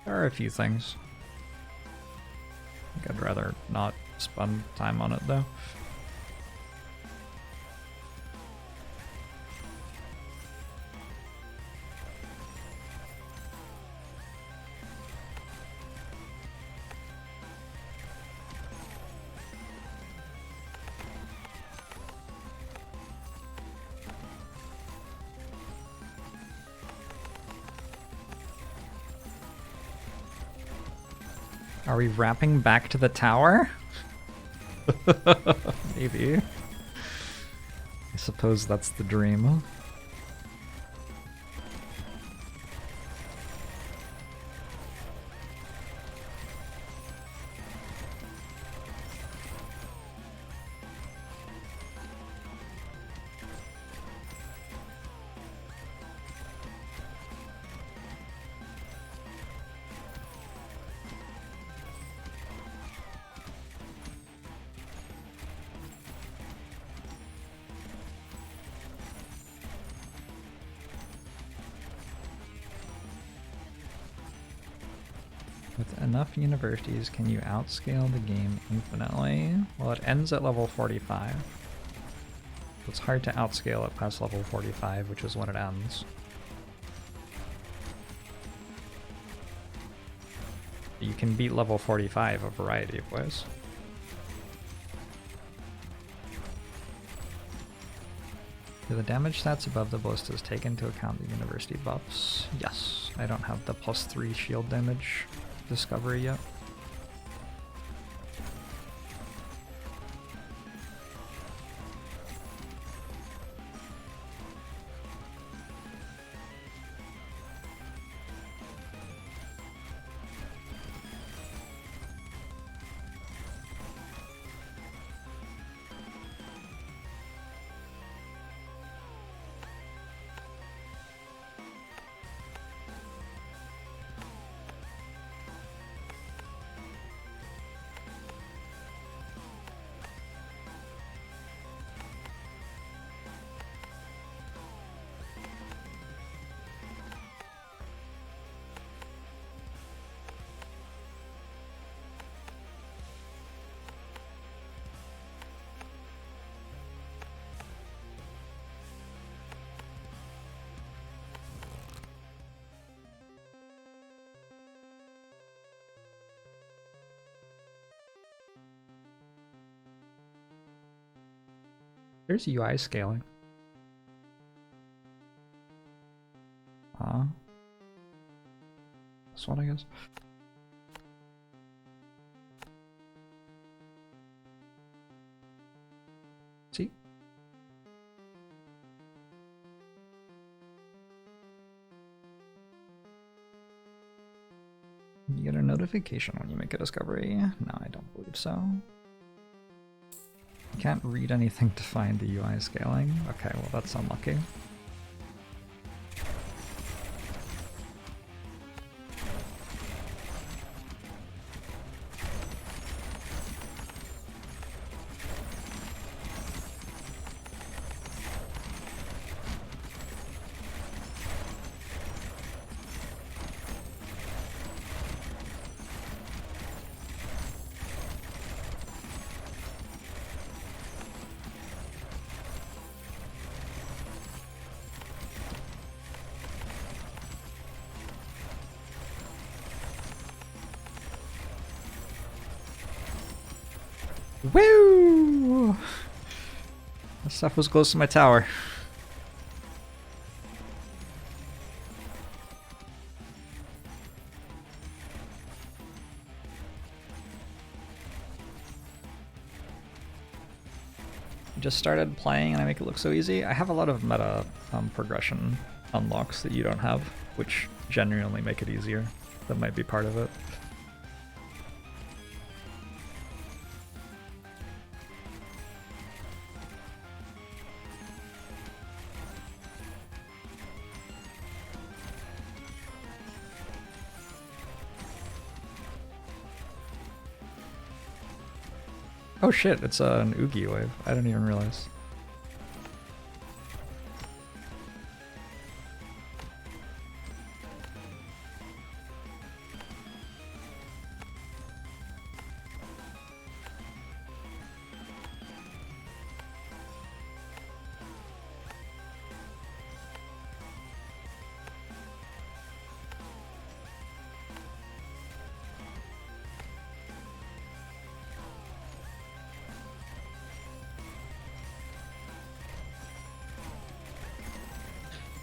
There are a few things. I think I'd rather not spend time on it though. Are we wrapping back to the tower? Maybe. I suppose that's the dream. With enough universities, can you outscale the game infinitely? Well, it ends at level 45. It's hard to outscale it past level 45, which is when it ends. You can beat level 45 a variety of ways. Do the damage stats above the ballistas take into account the university buffs? Yes. I don't have the +3 shield damage discovery yet. There's UI scaling. This one, I guess. See? You get a notification when you make a discovery. No, I don't believe so. You can't read anything to find the UI scaling. Okay, well that's unlucky. Woo! That stuff was close to my tower. Just started playing and I make it look so easy. I have a lot of meta progression unlocks that you don't have, which genuinely make it easier. That might be part of it. Oh shit, it's an Oogie wave. I didn't even realize.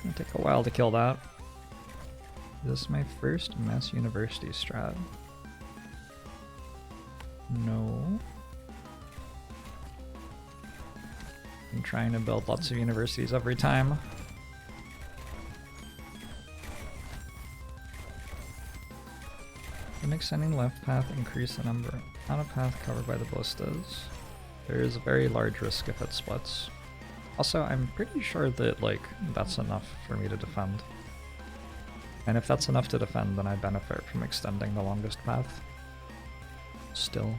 It'll take a while to kill that. Is this my first Mass University strat? No. I'm trying to build lots of universities every time. When extending left path, increase the amount of path covered by the ballistas. There is a very large risk if it splits. Also, I'm pretty sure that, like, that's enough for me to defend. And if that's enough to defend, then I benefit from extending the longest path. Still.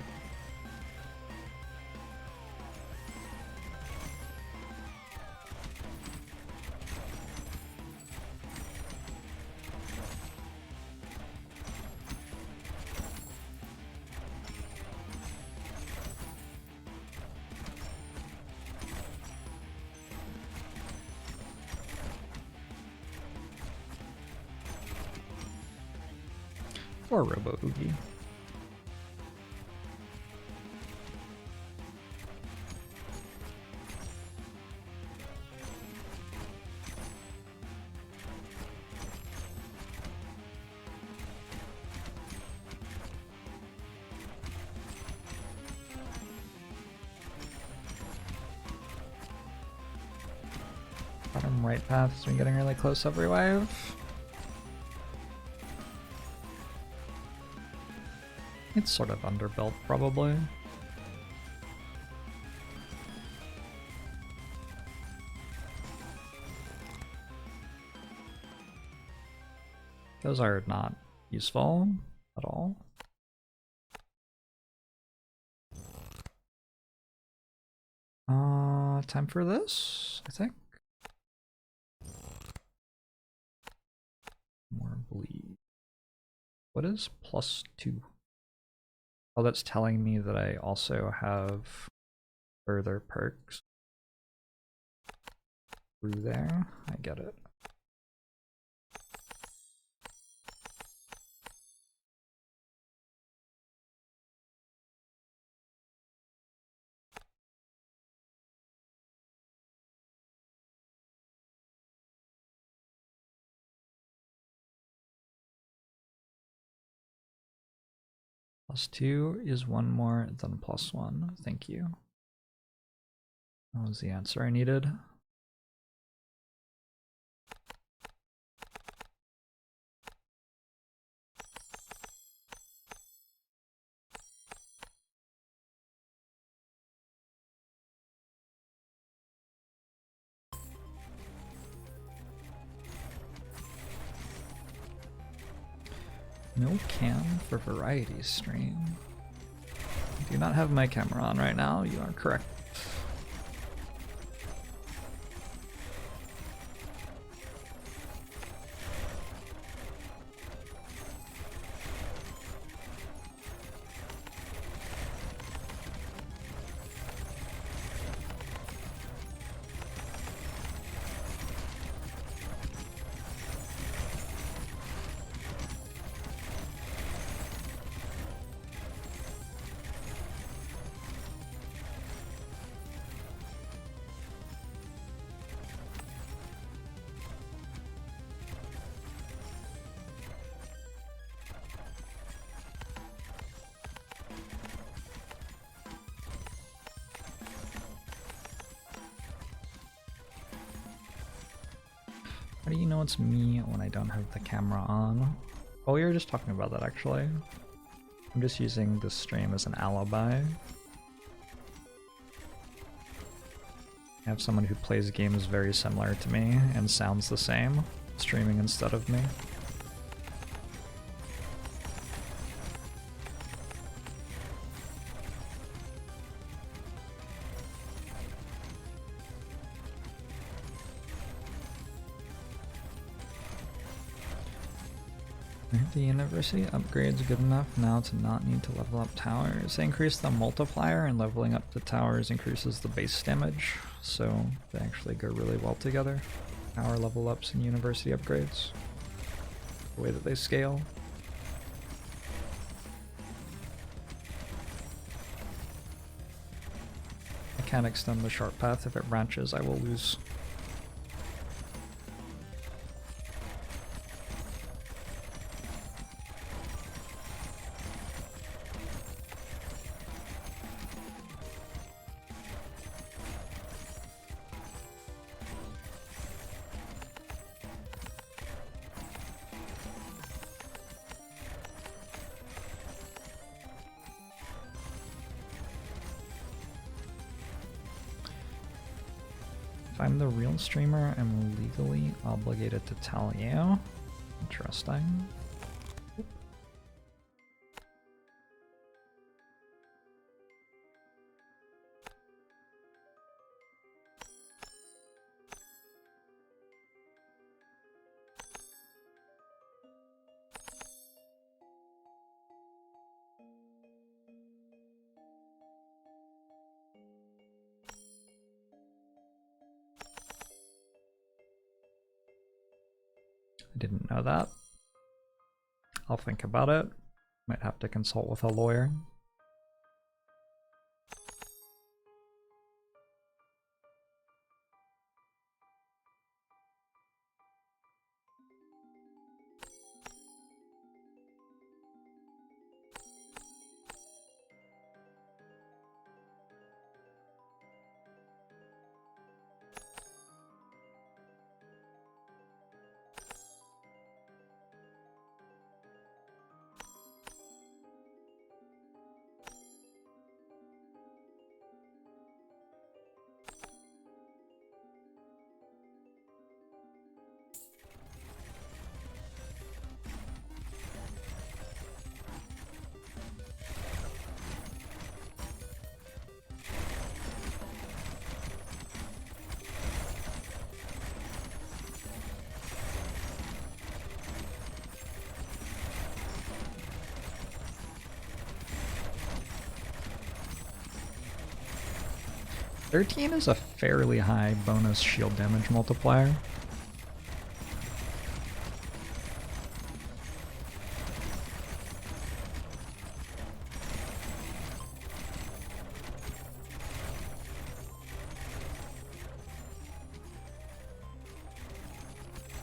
Or Robo Oogie. Bottom right path has been getting really close every wave. It's sort of underbuilt, probably. Those are not useful at all. Time for this, I think. More bleed. What is +2? Oh, that's telling me that I also have further perks through there. I get it. +2 is 1 more than +1. Thank you. That was the answer I needed. No cam for variety stream. I do not have my camera on right now, you are correct. How do you know it's me when I don't have the camera on? Oh, we were just talking about that actually. I'm just using this stream as an alibi. I have someone who plays games very similar to me and sounds the same, streaming instead of me. The university upgrades good enough now to not need to level up towers. They increase the multiplier, and leveling up the towers increases the base damage, so they actually go really well together. Tower level ups and university upgrades. The way that they scale. I can't extend the short path. If it branches, I will lose. If I'm the real streamer, I'm legally obligated to tell you. Interesting. I didn't know that. I'll think about it. Might have to consult with a lawyer. $13 is a fairly high bonus shield damage multiplier.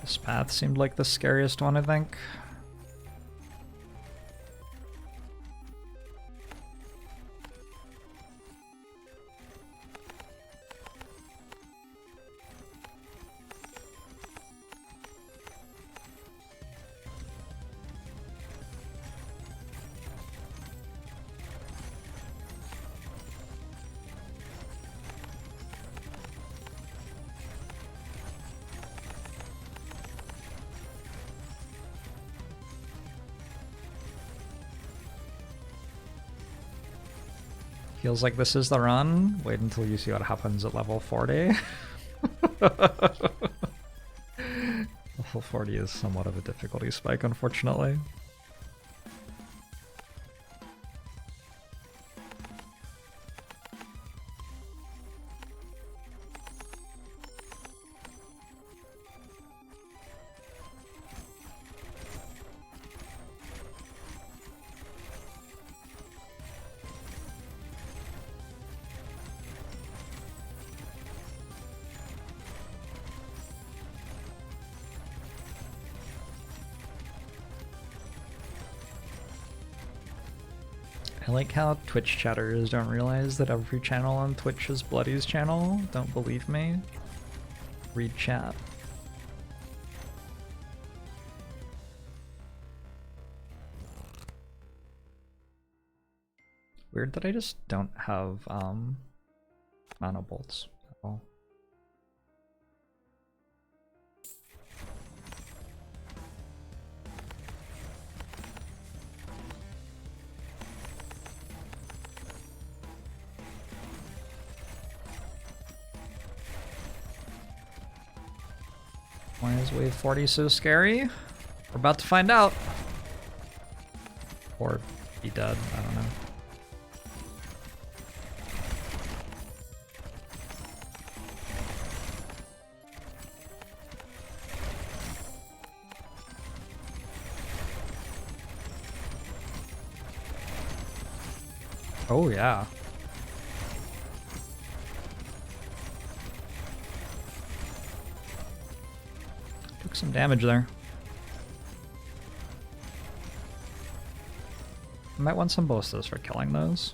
This path seemed like the scariest one, I think. Feels like this is the run. Wait until you see what happens at level 40. Level 40 is somewhat of a difficulty spike, unfortunately. I like how Twitch chatters don't realize that every channel on Twitch is Bloody's channel. Don't believe me? Read chat. Weird that I just don't have mana bolts at all. Why is wave 40 so scary? We're about to find out. Or be dead, I don't know. Oh yeah. Took some damage there. I might want some ballistas for killing those.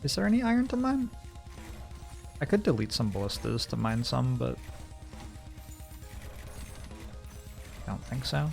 Is there any iron to mine? I could delete some ballistas to mine some, but I don't think so.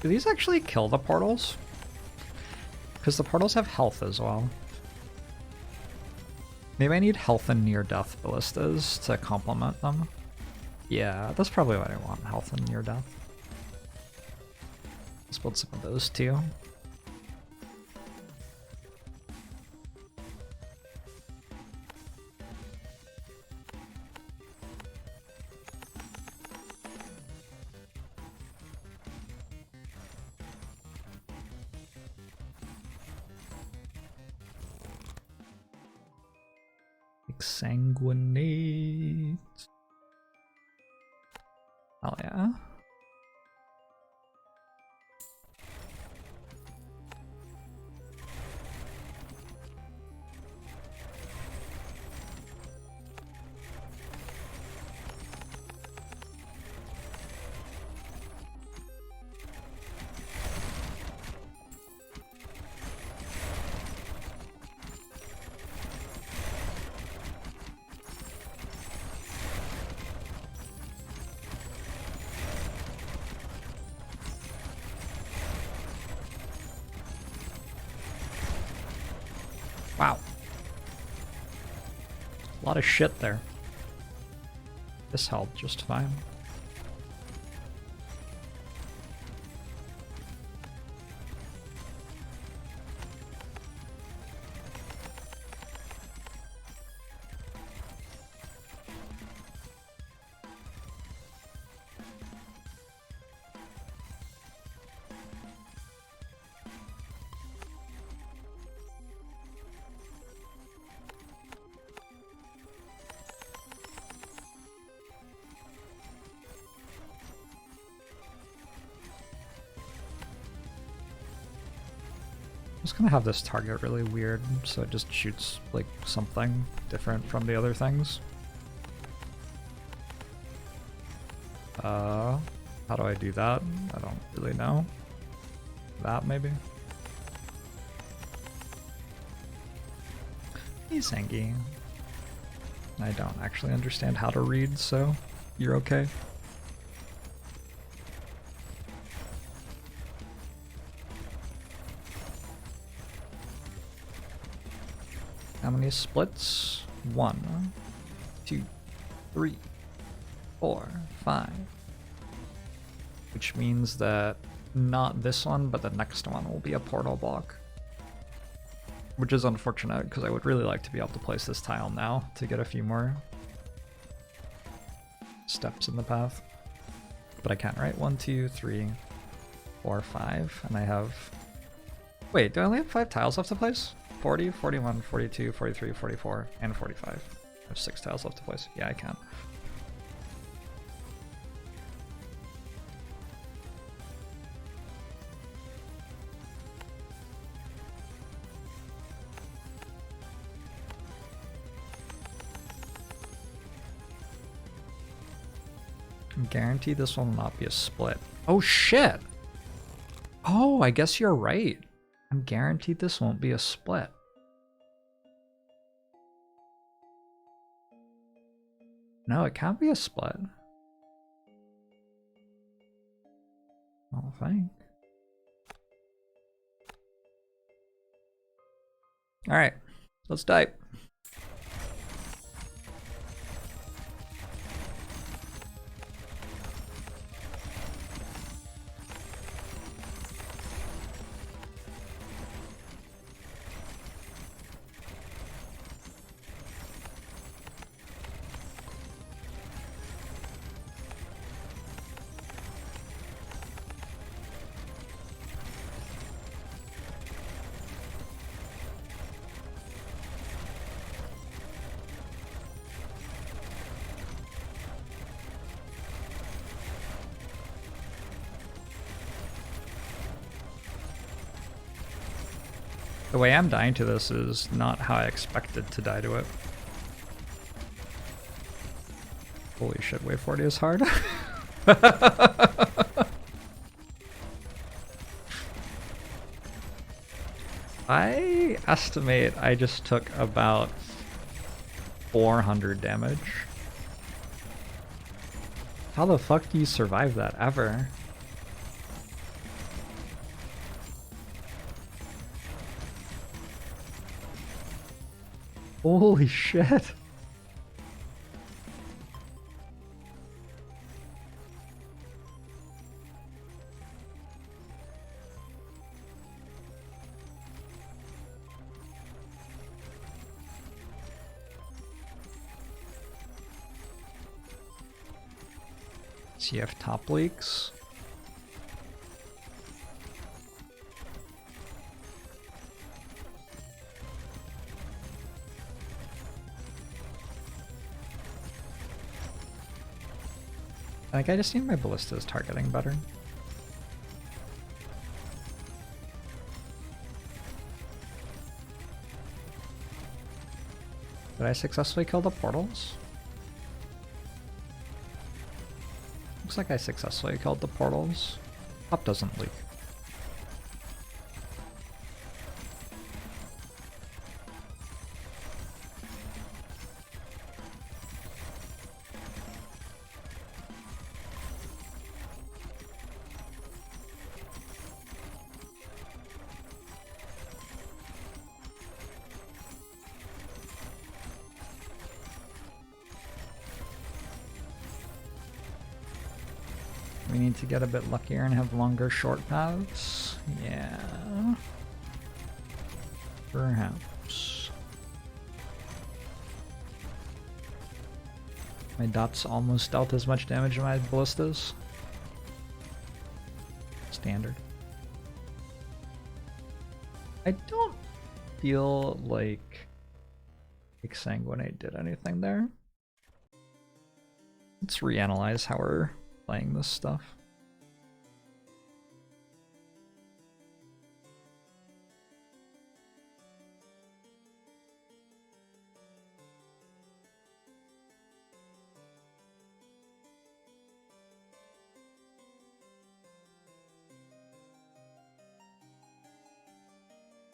Do these actually kill the portals? Because the portals have health as well. Maybe I need health and near-death ballistas to complement them. Yeah, that's probably what I want, health and near-death. Let's build some of those too. Exsanguinate. Oh yeah. Wow. A lot of shit there. This held just fine. I'm just gonna have this target really weird, so it just shoots like something different from the other things. How do I do that? I don't really know. That maybe? Isangi. I don't actually understand how to read, so you're okay. How many splits? 1, 2, 3, 4, 5. Which means that not this one, but the next one will be a portal block. Which is unfortunate, because I would really like to be able to place this tile now to get a few more steps in the path. But I can't, right? 1, 2, 3, 4, 5, and I have... Wait, do I only have 5 tiles left to place? 40, 41, 42, 43, 44, and 45. I have 6 tiles left to place. Yeah, I can. I'm guaranteed this will not be a split. Oh shit! Oh, I guess you're right. I'm guaranteed this won't be a split. No, it can't be a split. I don't think. Alright, let's type. The way I'm dying to this is not how I expected to die to it. Holy shit, wave 40 is hard. I estimate I just took about 400 damage. How the fuck do you survive that ever? Holy shit. CF top leaks. Like, I just need my ballistas targeting better. Did I successfully kill the portals? Looks like I successfully killed the portals. Top doesn't leak. We need to get a bit luckier and have longer short paths. Yeah. Perhaps. My dots almost dealt as much damage as my ballistas. Standard. I don't feel like Exsanguinate did anything there. Let's reanalyze how we're playing this stuff.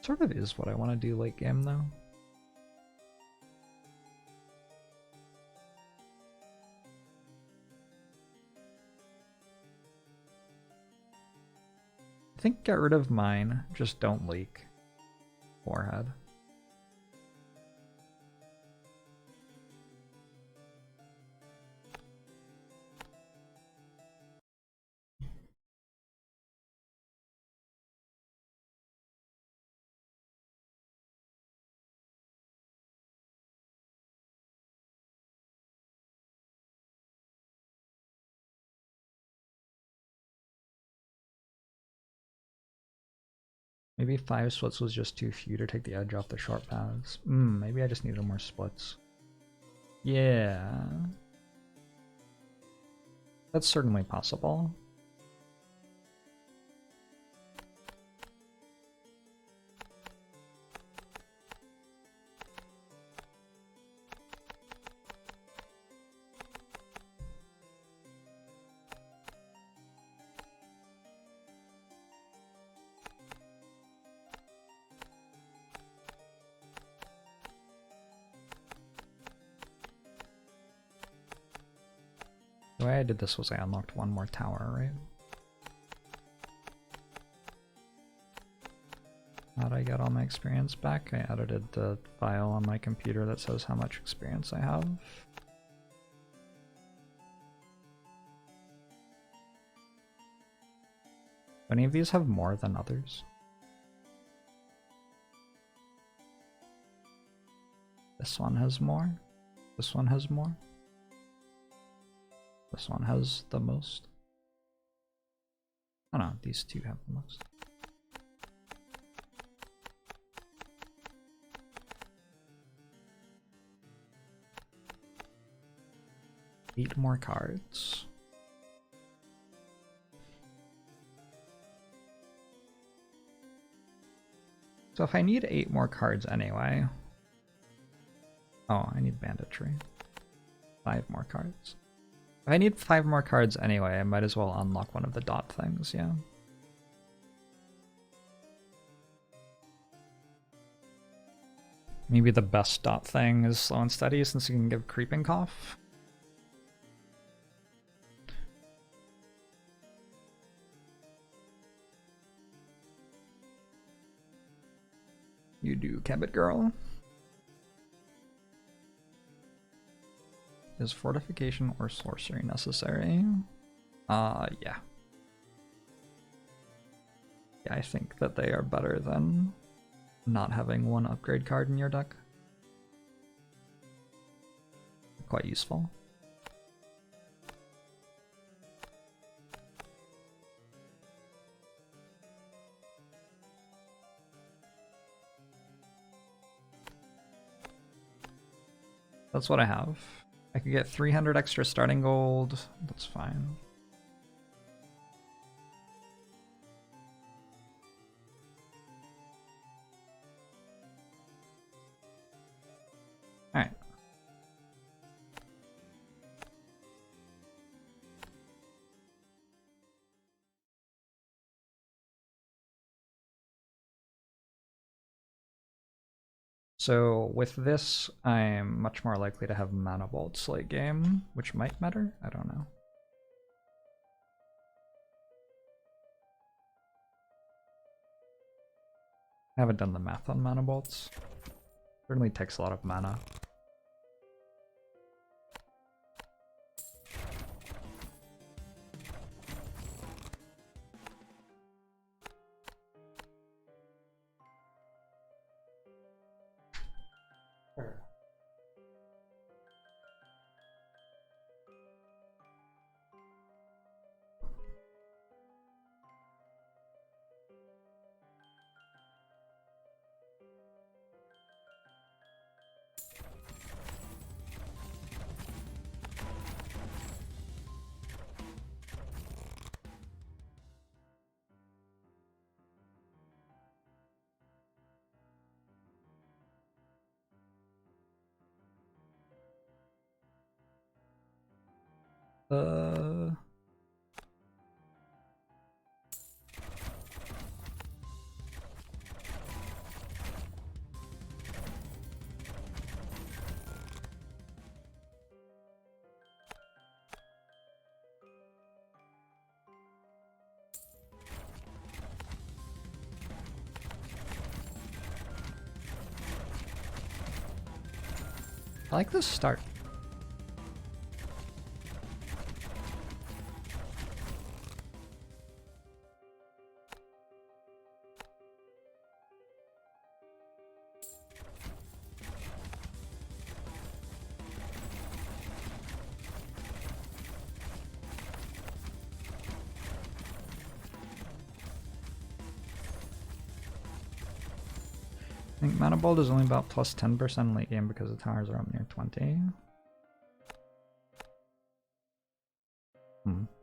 Sort of is what I want to do late game though. I think get rid of mine, just don't leak. Warhead. Maybe 5 splits was just too few to take the edge off the short paths. Maybe I just needed more splits. Yeah. That's certainly possible. The way I did this was I unlocked one more tower, right? How'd I get all my experience back? I edited the file on my computer that says how much experience I have. Any of these have more than others? This one has more. This one has more. This one has the most. Oh no, these two have the most. Eight more cards. So if I need 8 more cards anyway... Oh, I need banditry. 5 more cards. If I need 5 more cards anyway, I might as well unlock one of the dot things, yeah. Maybe the best dot thing is slow and steady since you can give creeping cough. You do, Cabot Girl. Is fortification or sorcery necessary? Yeah. Yeah, I think that they are better than not having one upgrade card in your deck. Quite useful. That's what I have. I could get 300 extra starting gold. That's fine. Alright. So with this, I'm much more likely to have mana bolts late game, which might matter. I don't know. I haven't done the math on mana bolts. Certainly takes a lot of mana. Uh... I like this start. I think Mana Bolt is only about plus 10% late game because the towers are up near 20.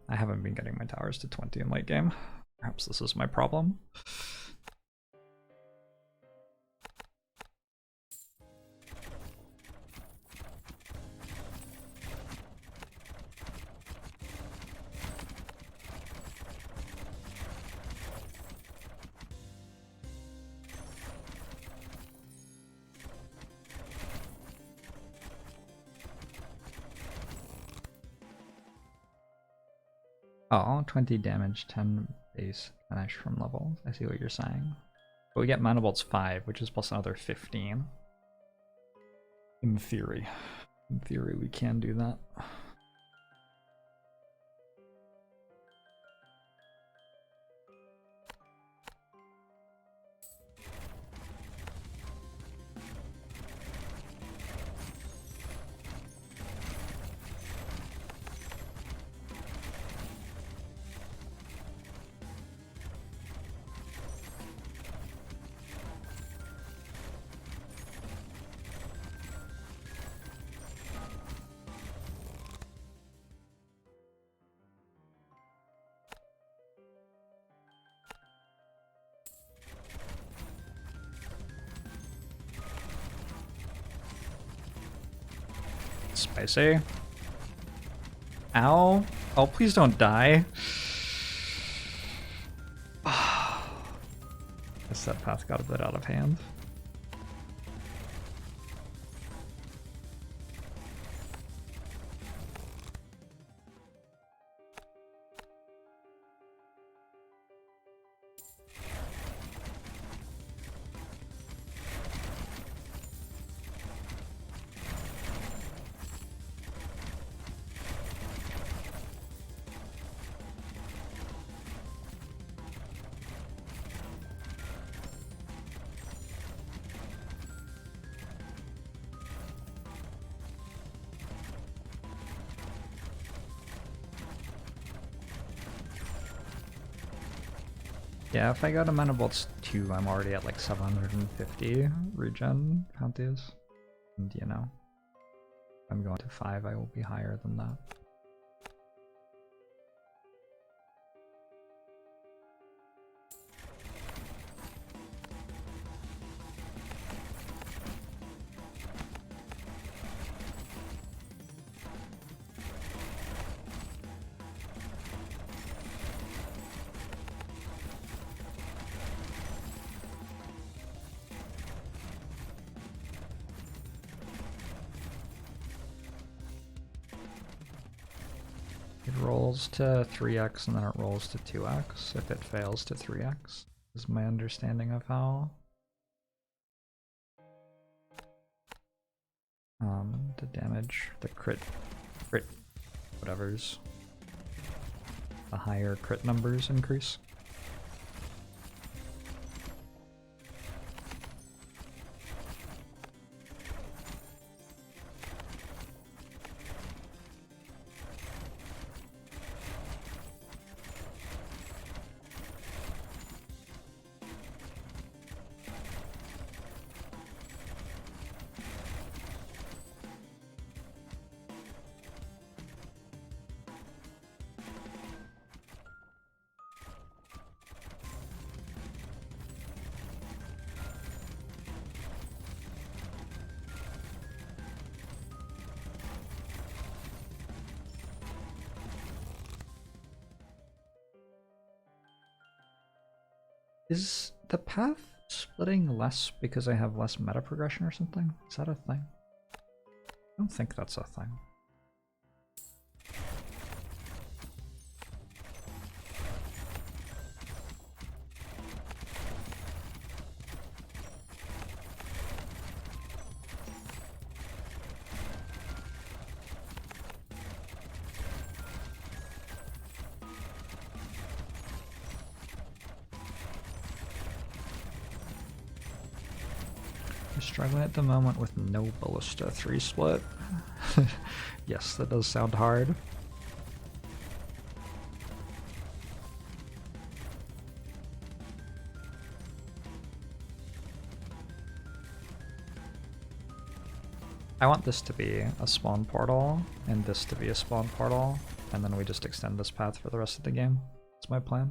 I haven't been getting my towers to 20 in late game. Perhaps this is my problem. Oh, 20 damage, 10 base, finish from levels. I see what you're saying. But we get Mana Bolts 5, which is plus another 15. In theory. In theory, we can do that. Spicy. Ow. Oh, please don't die. Guess that path got a bit out of hand. Yeah, if I go to Mana Bolts 2, I'm already at like 750 regen bounties. And you know, if I'm going to 5, I will be higher than that. It rolls to 3x and then it rolls to 2x if it fails to 3x, is my understanding of how the damage, the crit, whatever's, the higher crit numbers increase. Is the path splitting less because I have less meta progression or something? Is that a thing? I don't think that's a thing. Struggling at the moment with no ballista 3 split. Yes, that does sound hard. I want this to be a spawn portal, and this to be a spawn portal, and then we just extend this path for the rest of the game. That's my plan.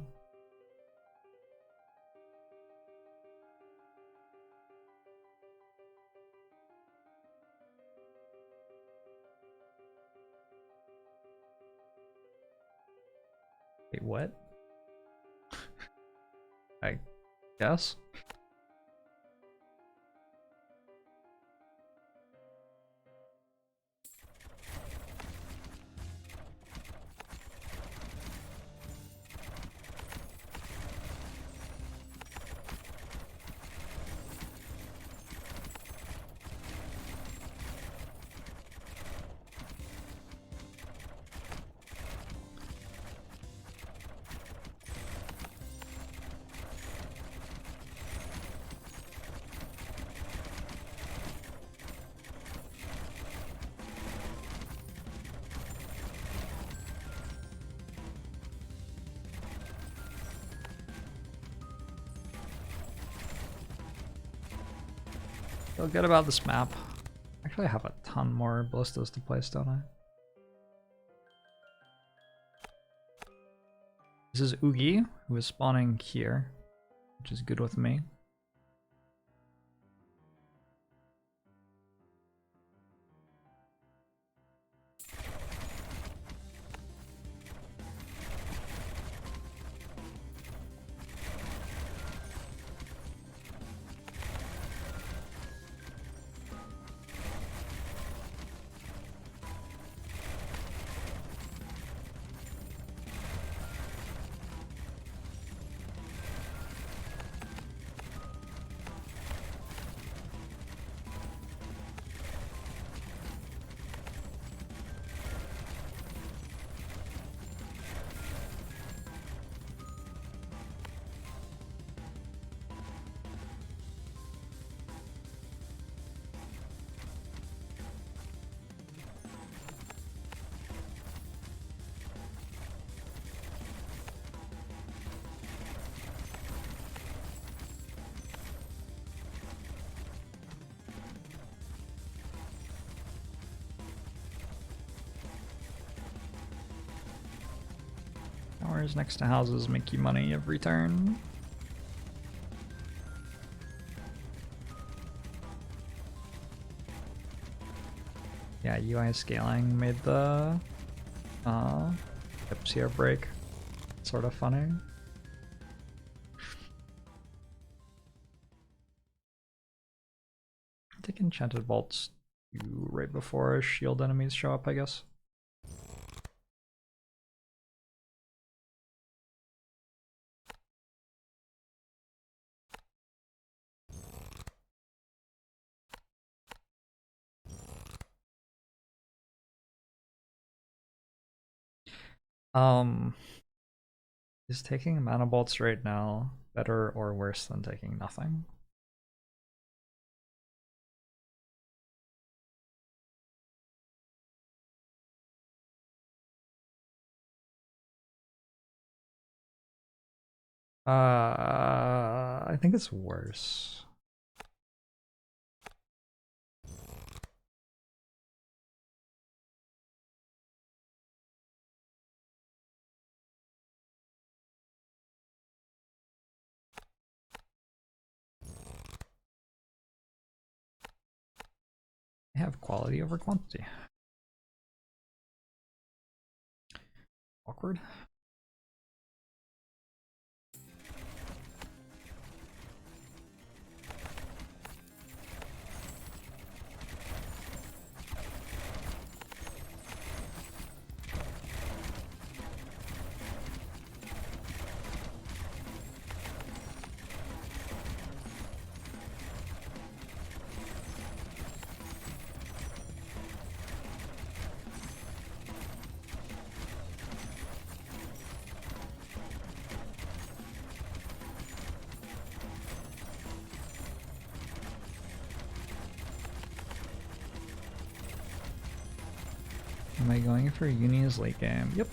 Wait, what? I guess? Feel good about this map. Actually, I have a ton more ballistas to place, don't I? This is Oogie, who is spawning here, which is good with me. Towers next to houses make you money every turn. Yeah, UI scaling made the hips here break sort of funny. Take enchanted bolts right before shield enemies show up, I guess. Is taking mana bolts right now better or worse than taking nothing? I think it's worse. I have quality over quantity. Awkward. Am I going for unis late game? Yep.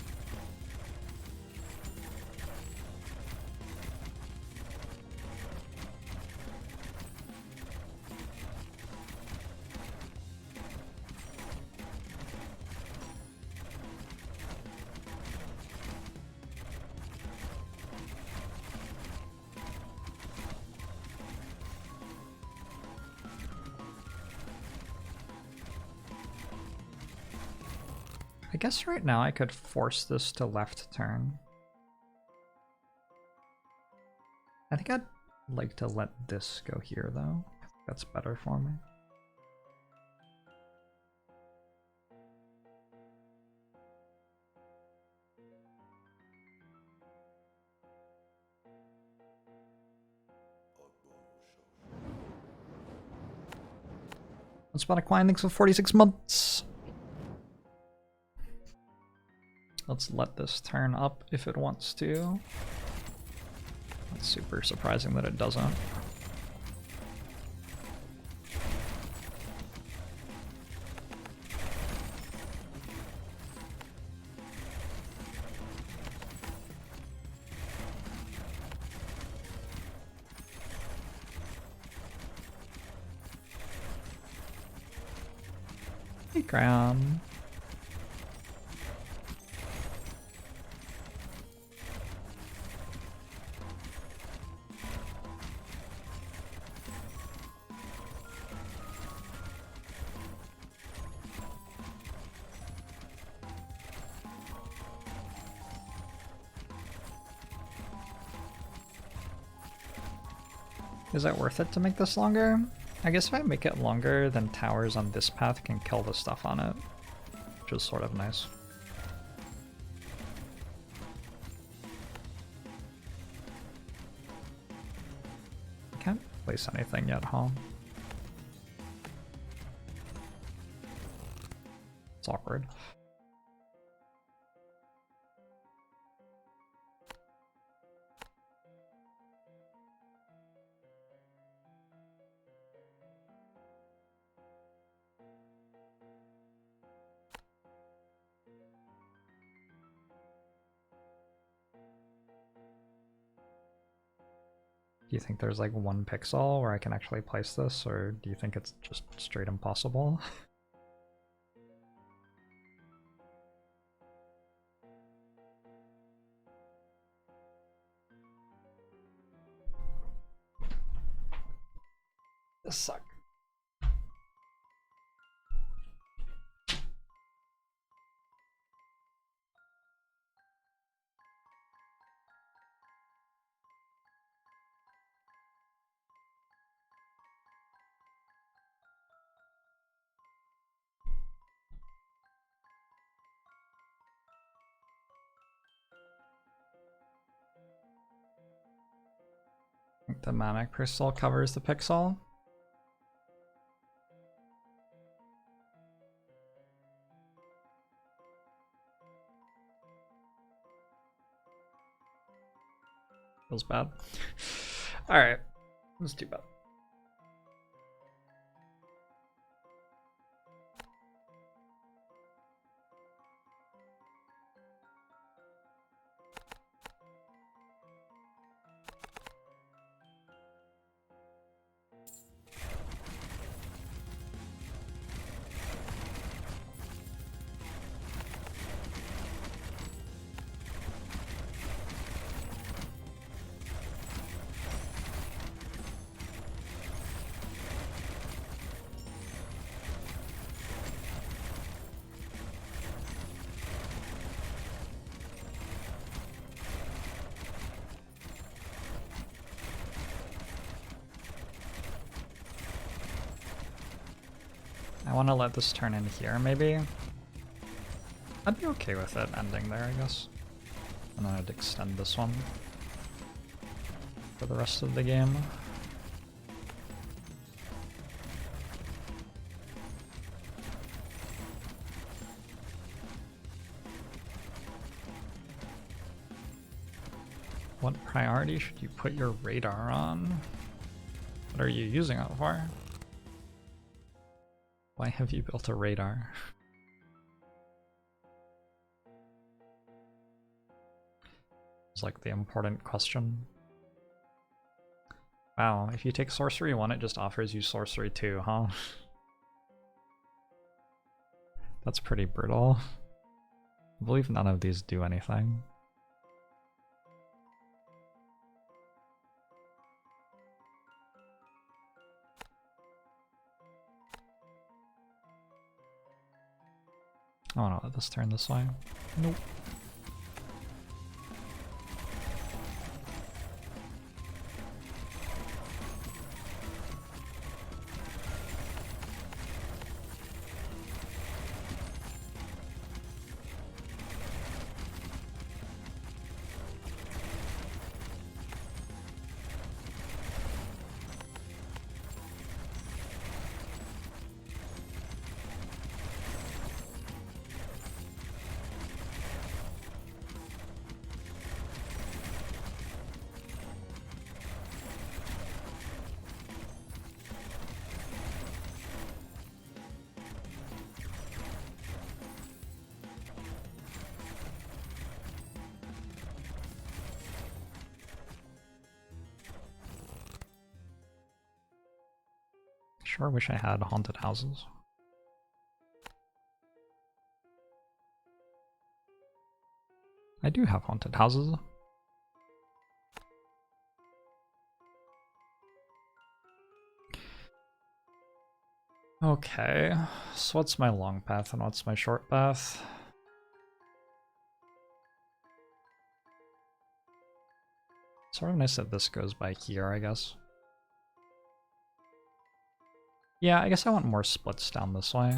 I guess right now I could force this to left turn. I think I'd like to let this go here though. That's better for me. Let's spot acquiring things for 46 months. Let's let this turn up if it wants to. It's super surprising that it doesn't. Hey, Graham. Is it worth it to make this longer? I guess if I make it longer, then towers on this path can kill the stuff on it, which is sort of nice. Can't place anything yet, huh? It's awkward. Do you think there's like one pixel where I can actually place this, or do you think it's just straight impossible? This sucks. I think the manic crystal covers the pixel. Feels bad. Alright, that's too bad. I want to let this turn in here, maybe. I'd be okay with it ending there, I guess. And then I'd extend this one for the rest of the game. What priority should you put your radar on? What are you using it for? Why have you built a radar? It's like the important question. Wow, if you take sorcery 1, it just offers you sorcery 2, huh? That's pretty brutal. I believe none of these do anything. I wanna let this turn this way. Nope. Sure wish I had haunted houses. I do have haunted houses. Okay, so what's my long path and what's my short path? Sort of nice that this goes by here, I guess. Yeah, I guess I want more splits down this way.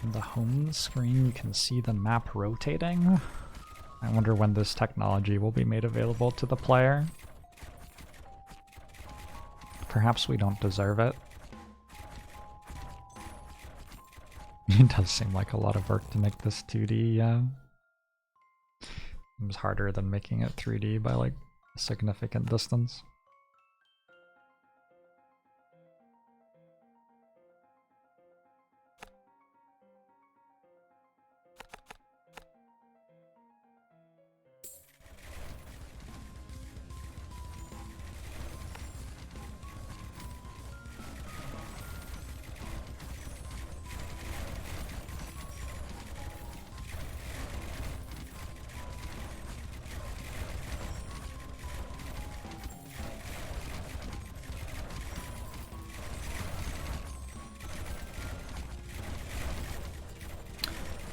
In the home screen, you can see the map rotating. I wonder when this technology will be made available to the player. Perhaps we don't deserve it. It does seem like a lot of work to make this 2D, yeah. Seems harder than making it 3D by like a significant distance.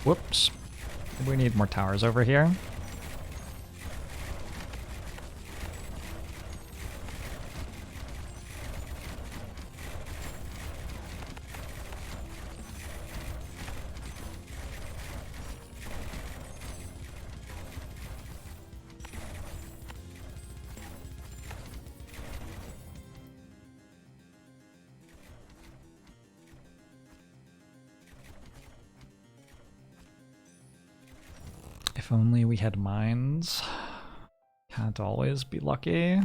Whoops. We need more towers over here. If only we had mines. Can't always be lucky.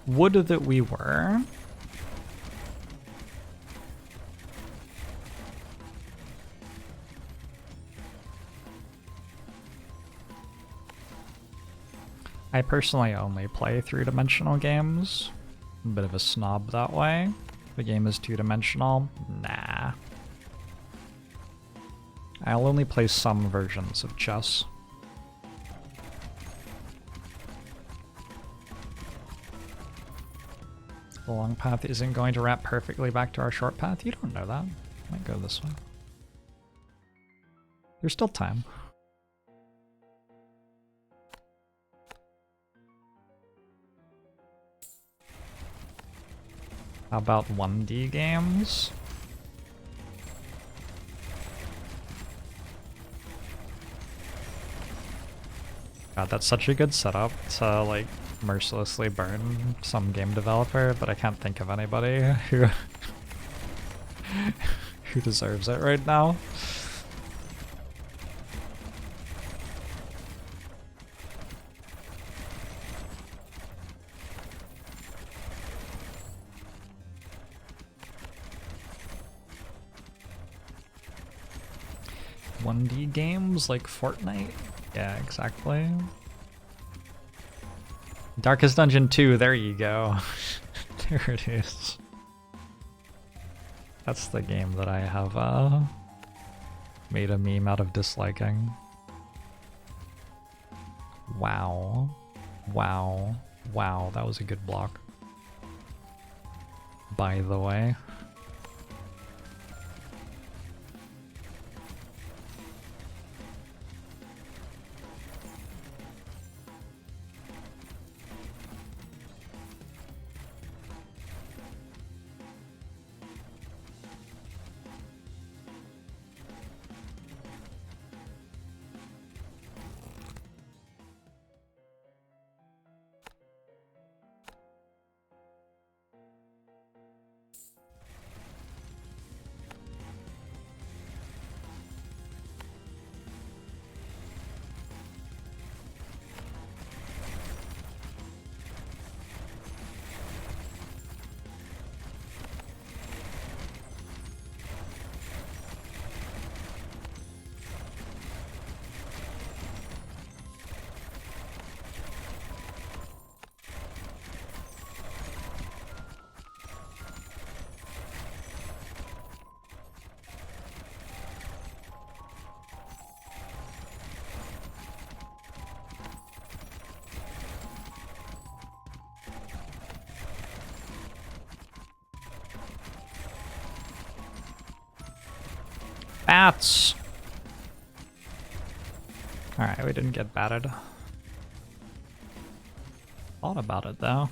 Would that we were. I personally only play three-dimensional games. I'm a bit of a snob that way. The game is two-dimensional. Nah. I'll only play some versions of chess. The long path isn't going to wrap perfectly back to our short path? You don't know that. Might go this way. There's still time. How about 1D games? God, that's such a good setup to, like, mercilessly burn some game developer, but I can't think of anybody who who deserves it right now. $1D games like Fortnite? Yeah, exactly. Darkest Dungeon 2, there you go. There it is. That's the game that I have made a meme out of disliking. Wow. Wow. Wow, that was a good block. By the way. Bats! Alright, we didn't get batted. Thought about it though.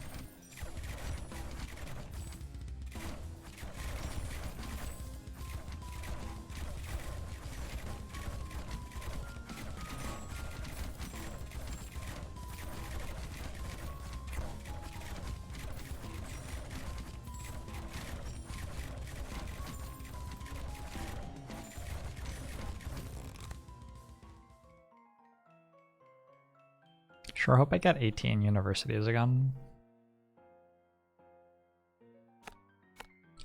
Sure hope I get 18 universities again.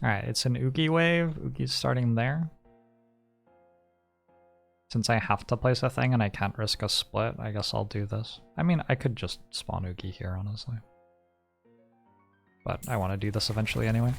Alright, it's an Oogie wave. Oogie's starting there. Since I have to place a thing and I can't risk a split, I guess I'll do this. I mean, I could just spawn Oogie here, honestly. But I want to do this eventually anyway.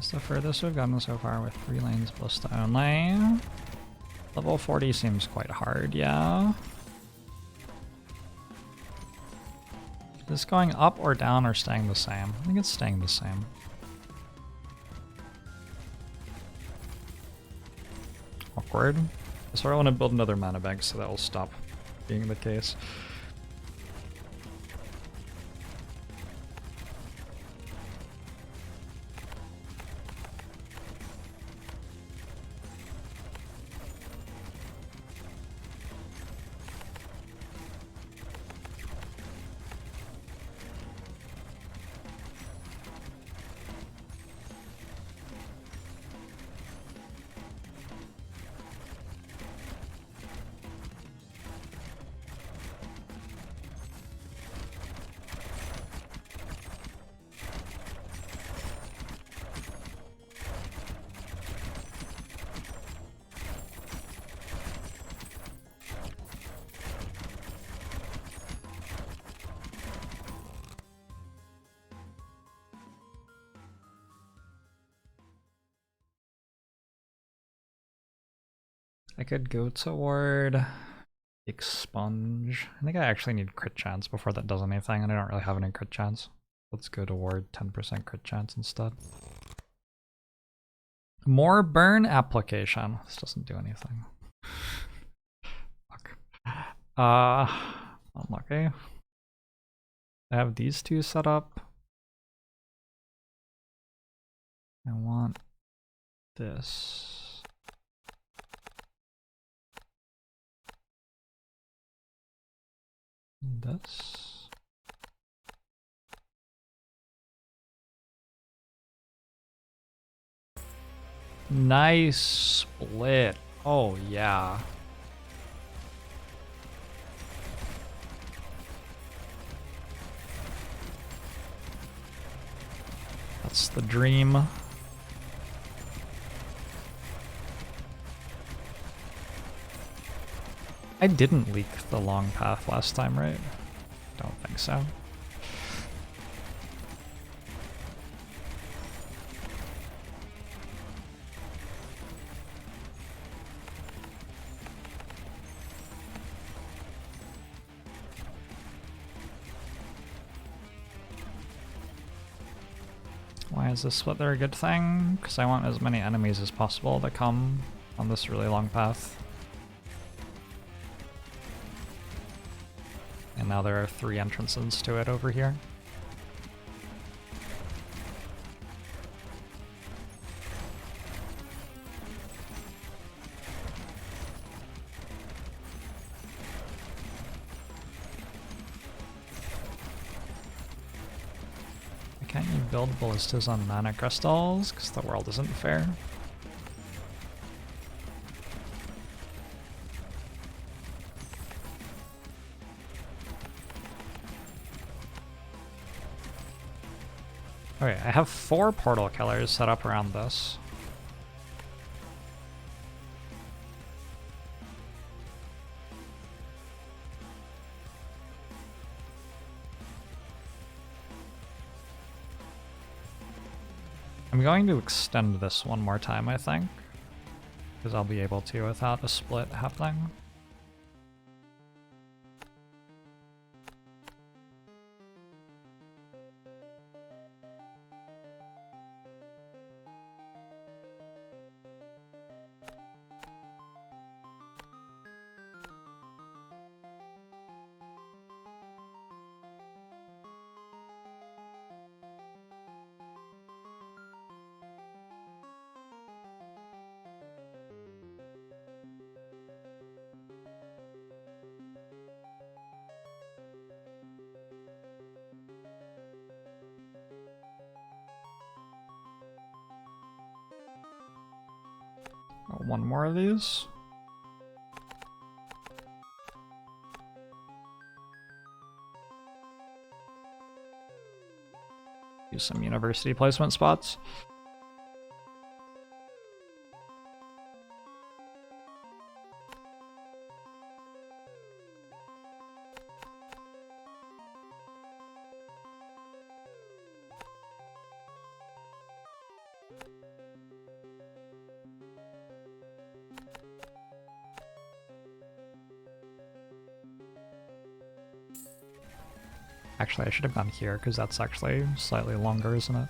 That's the furthest we've gotten so far with 3 lanes ballista only. Level 40 seems quite hard, yeah. Is this going up or down or staying the same? I think it's staying the same. Awkward. I sort of want to build another mana bank so that will stop being the case. I could go toward expunge. I think I actually need crit chance before that does anything, and I don't really have any crit chance. Let's go toward 10% crit chance instead. More burn application. This doesn't do anything. Fuck. Unlucky. I have these two set up. I want this. This. Nice split. Oh yeah. That's the dream. I didn't leak the long path last time, right? Don't think so. Why is this split there a good thing? Because I want as many enemies as possible to come on this really long path. And now there are 3 entrances to it over here. Can't you build ballistas on mana crystals? Because the world isn't fair. Okay, I have 4 portal killers set up around this. I'm going to extend this one more time, I think, because I'll be able to without a split happening. One more of these. Use some university placement spots. Actually, I should have gone here because that's actually slightly longer, isn't it?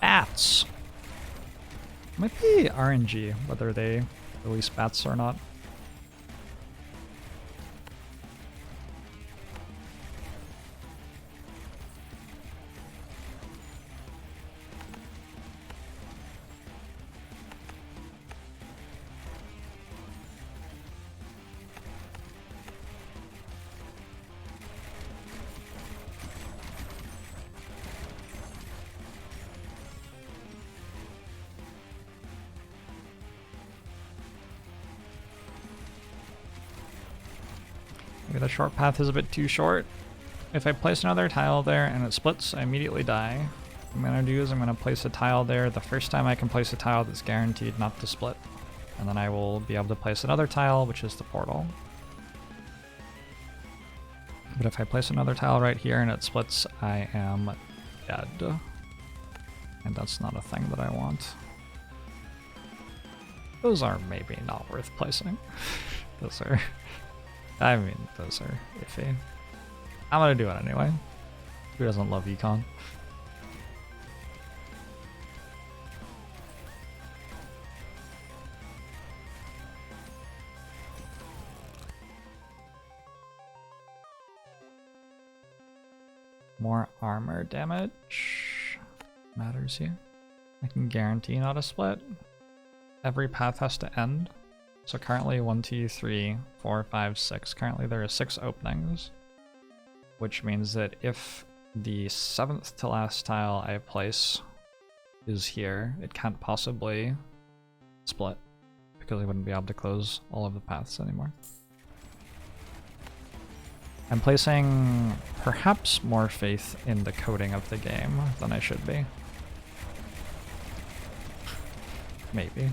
Bats! Might be RNG, whether they release bats or not. Maybe the short path is a bit too short. If I place another tile there and it splits, I immediately die. What I'm gonna do is I'm gonna place a tile there the first time I can place a tile that's guaranteed not to split. And then I will be able to place another tile, which is the portal. But if I place another tile right here and it splits, I am dead. And that's not a thing that I want. Those are maybe not worth placing. Those are... I mean, those are iffy. I'm gonna do it anyway. Who doesn't love econ? More armor damage matters here. I can guarantee not a split. Every path has to end. So currently 1, 2, 3, 4, 5, 6. Currently there are 6 openings, which means that if the 7th to last tile I place is here, it can't possibly split because I wouldn't be able to close all of the paths anymore. I'm placing perhaps more faith in the coding of the game than I should be. Maybe.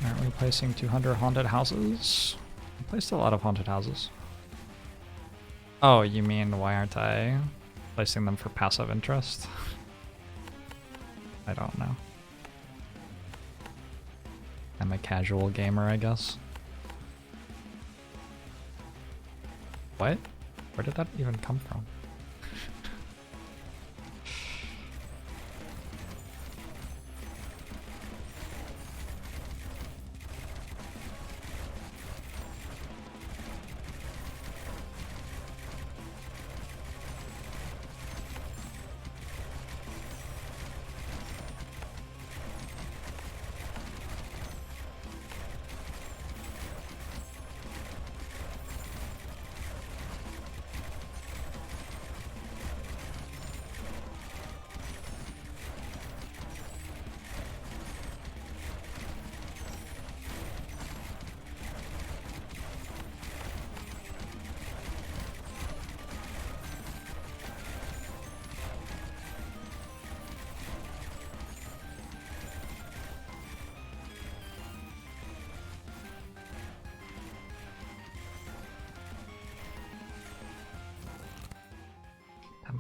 Aren't we placing 200 haunted houses? I placed a lot of haunted houses. Oh, you mean why aren't I placing them for passive interest? I don't know. I'm a casual gamer, I guess. What? Where did that even come from?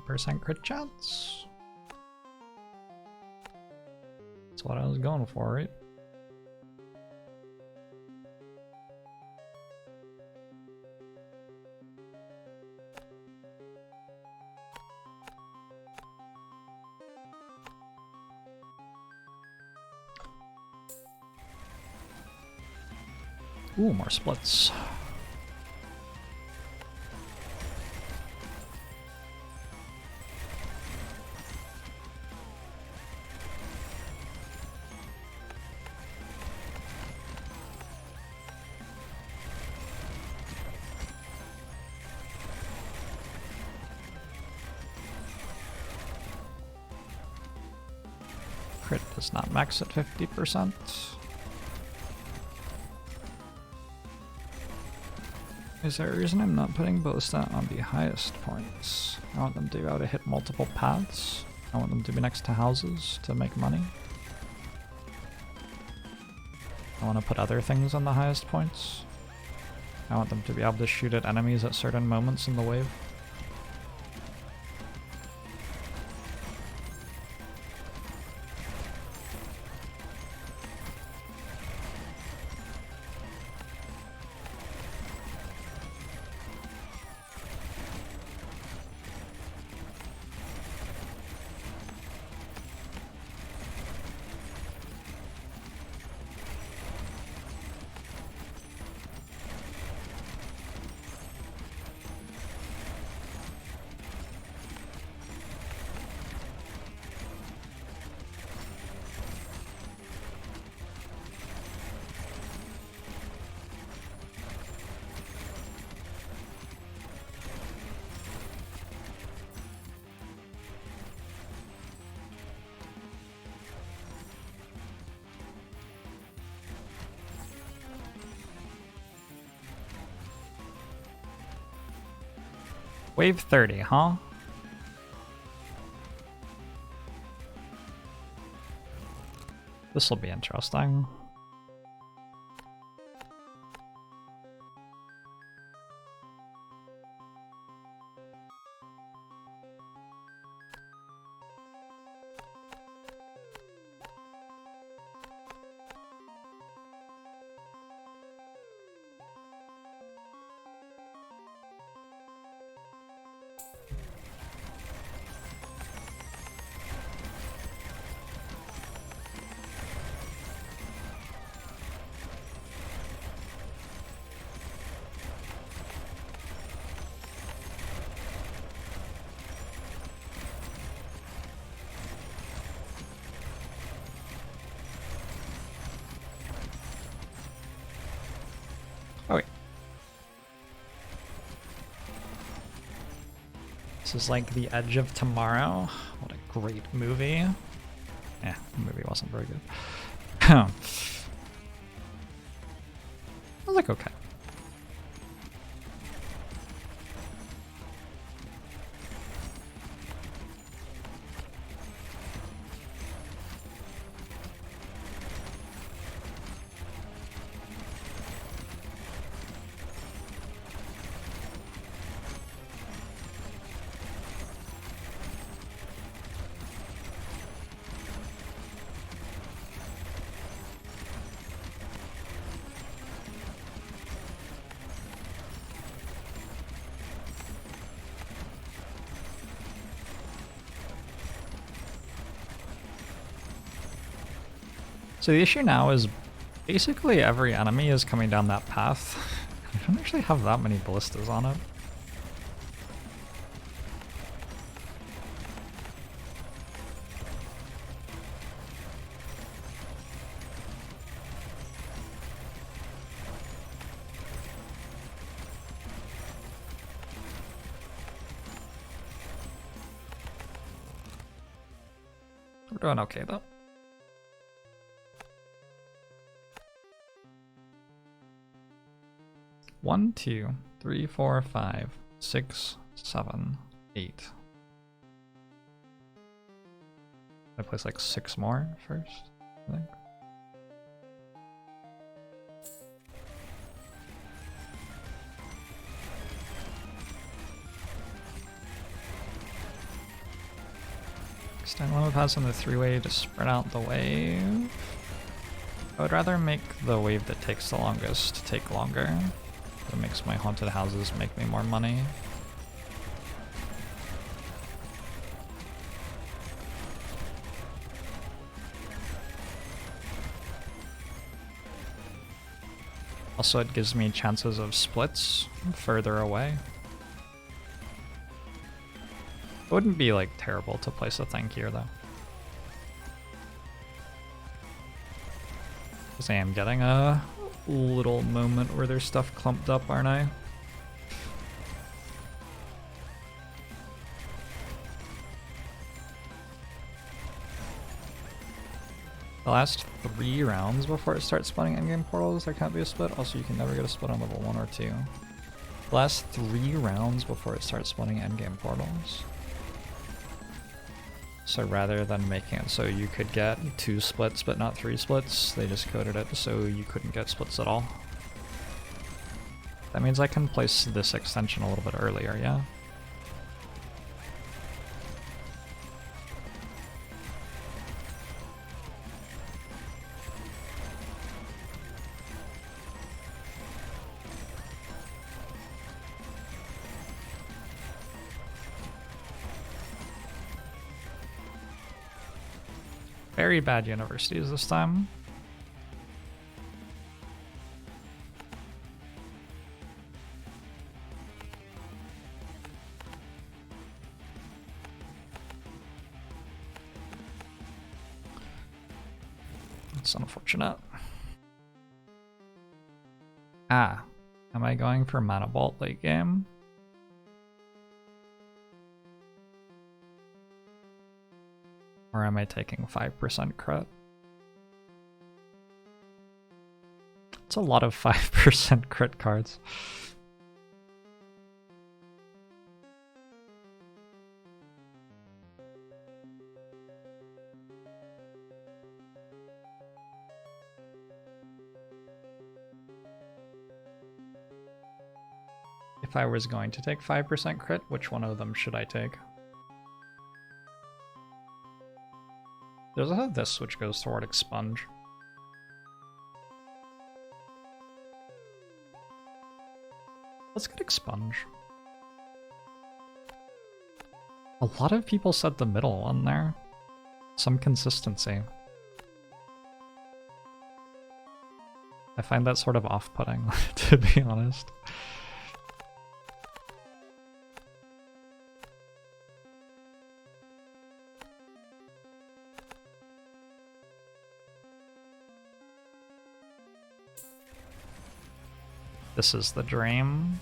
10% crit chance. That's what I was going for, right? Ooh, more splits. Crit does not max at 50%. Is there a reason I'm not putting ballista on the highest points? I want them to be able to hit multiple paths. I want them to be next to houses to make money. I want to put other things on the highest points. I want them to be able to shoot at enemies at certain moments in the wave. Wave 30, huh? This'll be interesting. Oh wait. This is like The Edge of Tomorrow. What a great movie. Yeah, the movie wasn't very good. I was like, okay. So the issue now is basically every enemy is coming down that path. I don't actually have that many ballistas on it. We're doing okay though. One, 2, 3, 4, 5, 6, 7, 8. I place like 6 more first, I think. Extend one of has on the 3-way to spread out the wave. I would rather make the wave that takes the longest take longer. That makes my haunted houses make me more money. Also, it gives me chances of splits further away. It wouldn't be like terrible to place a thing here though. Because I am getting a little moment where there's stuff clumped up, aren't I? The last 3 rounds before it starts spawning endgame portals, there can't be a split. Also, you can never get a split on level 1 or 2. The last 3 rounds before it starts spawning endgame portals. So rather than making it so you could get 2 splits but not 3 splits, they just coded it so you couldn't get splits at all. That means I can place this extension a little bit earlier, yeah? Very bad universities this time. It's unfortunate. Ah, am I going for Mana Bolt late game? Or am I taking 5% crit? It's a lot of 5% crit cards. If I was going to take 5% crit, which one of them should I take? There's also this, which goes toward Expunge. Let's get Expunge. A lot of people said the middle one there. Some consistency. I find that sort of off-putting, to be honest. This is the dream.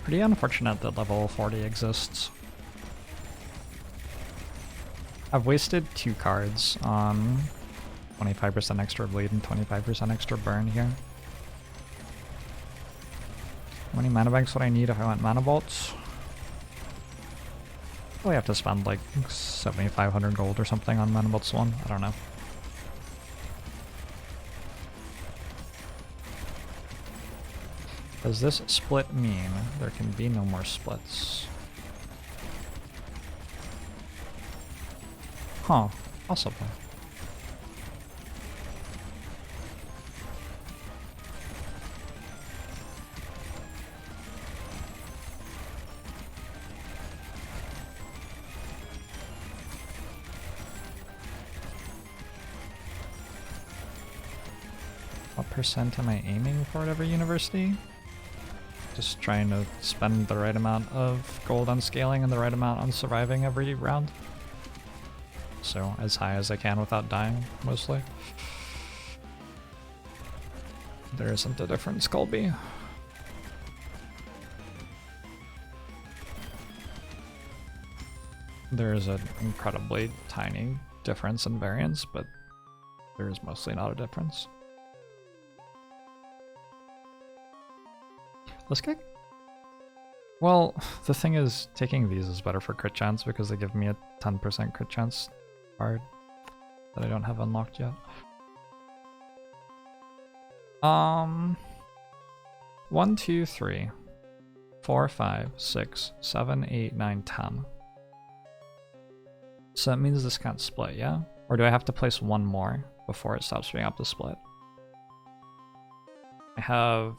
Pretty unfortunate that level 40 exists. I've wasted 2 cards on 25% extra bleed and 25% extra burn here. How many mana banks would I need if I went mana bolts? Probably have to spend like 7,500 gold or something on mana bolts 1. I don't know. Does this split mean there can be no more splits? Huh, possibly. What percent am I aiming for at every university? Just trying to spend the right amount of gold on scaling and the right amount on surviving every round. So as high as I can without dying, mostly. There isn't a difference, Colby. There is an incredibly tiny difference in variance, but there is mostly not a difference. Let's get... Well, the thing is, taking these is better for crit chance because they give me a 10% crit chance card. that I don't have unlocked yet. 1, 2, 3, 4, 5, 6, 7, 8, 9, 10. So that means this can't split, yeah? Or do I have to place one more before it stops being able to split? I have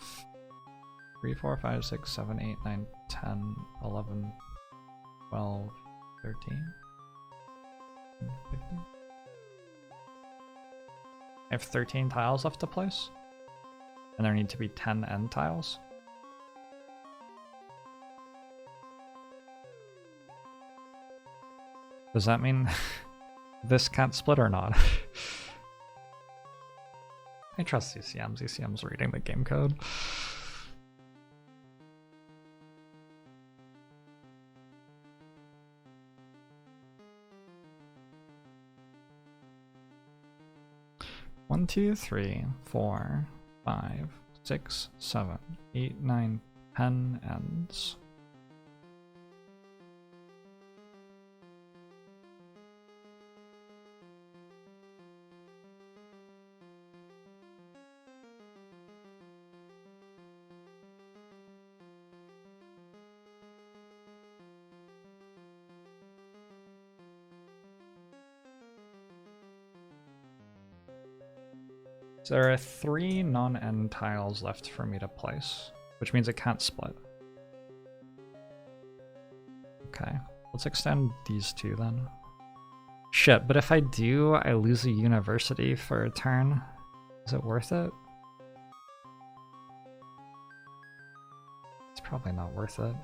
3, 4, 5, 6, 7, 8, 9, 10, 11, 12, 13, 15. I have 13 tiles left to place. And there need to be 10 end tiles. Does that mean this can't split or not? I trust ECMs. ECM's reading the game code. One, 2, 3, 4, 5, 6, 7, 8, 9, 10 ends. So there are 3 non-end tiles left for me to place, which means it can't split. Okay, let's extend these 2 then. Shit, but if I do, I lose a university for a turn. Is it worth it? It's probably not worth it.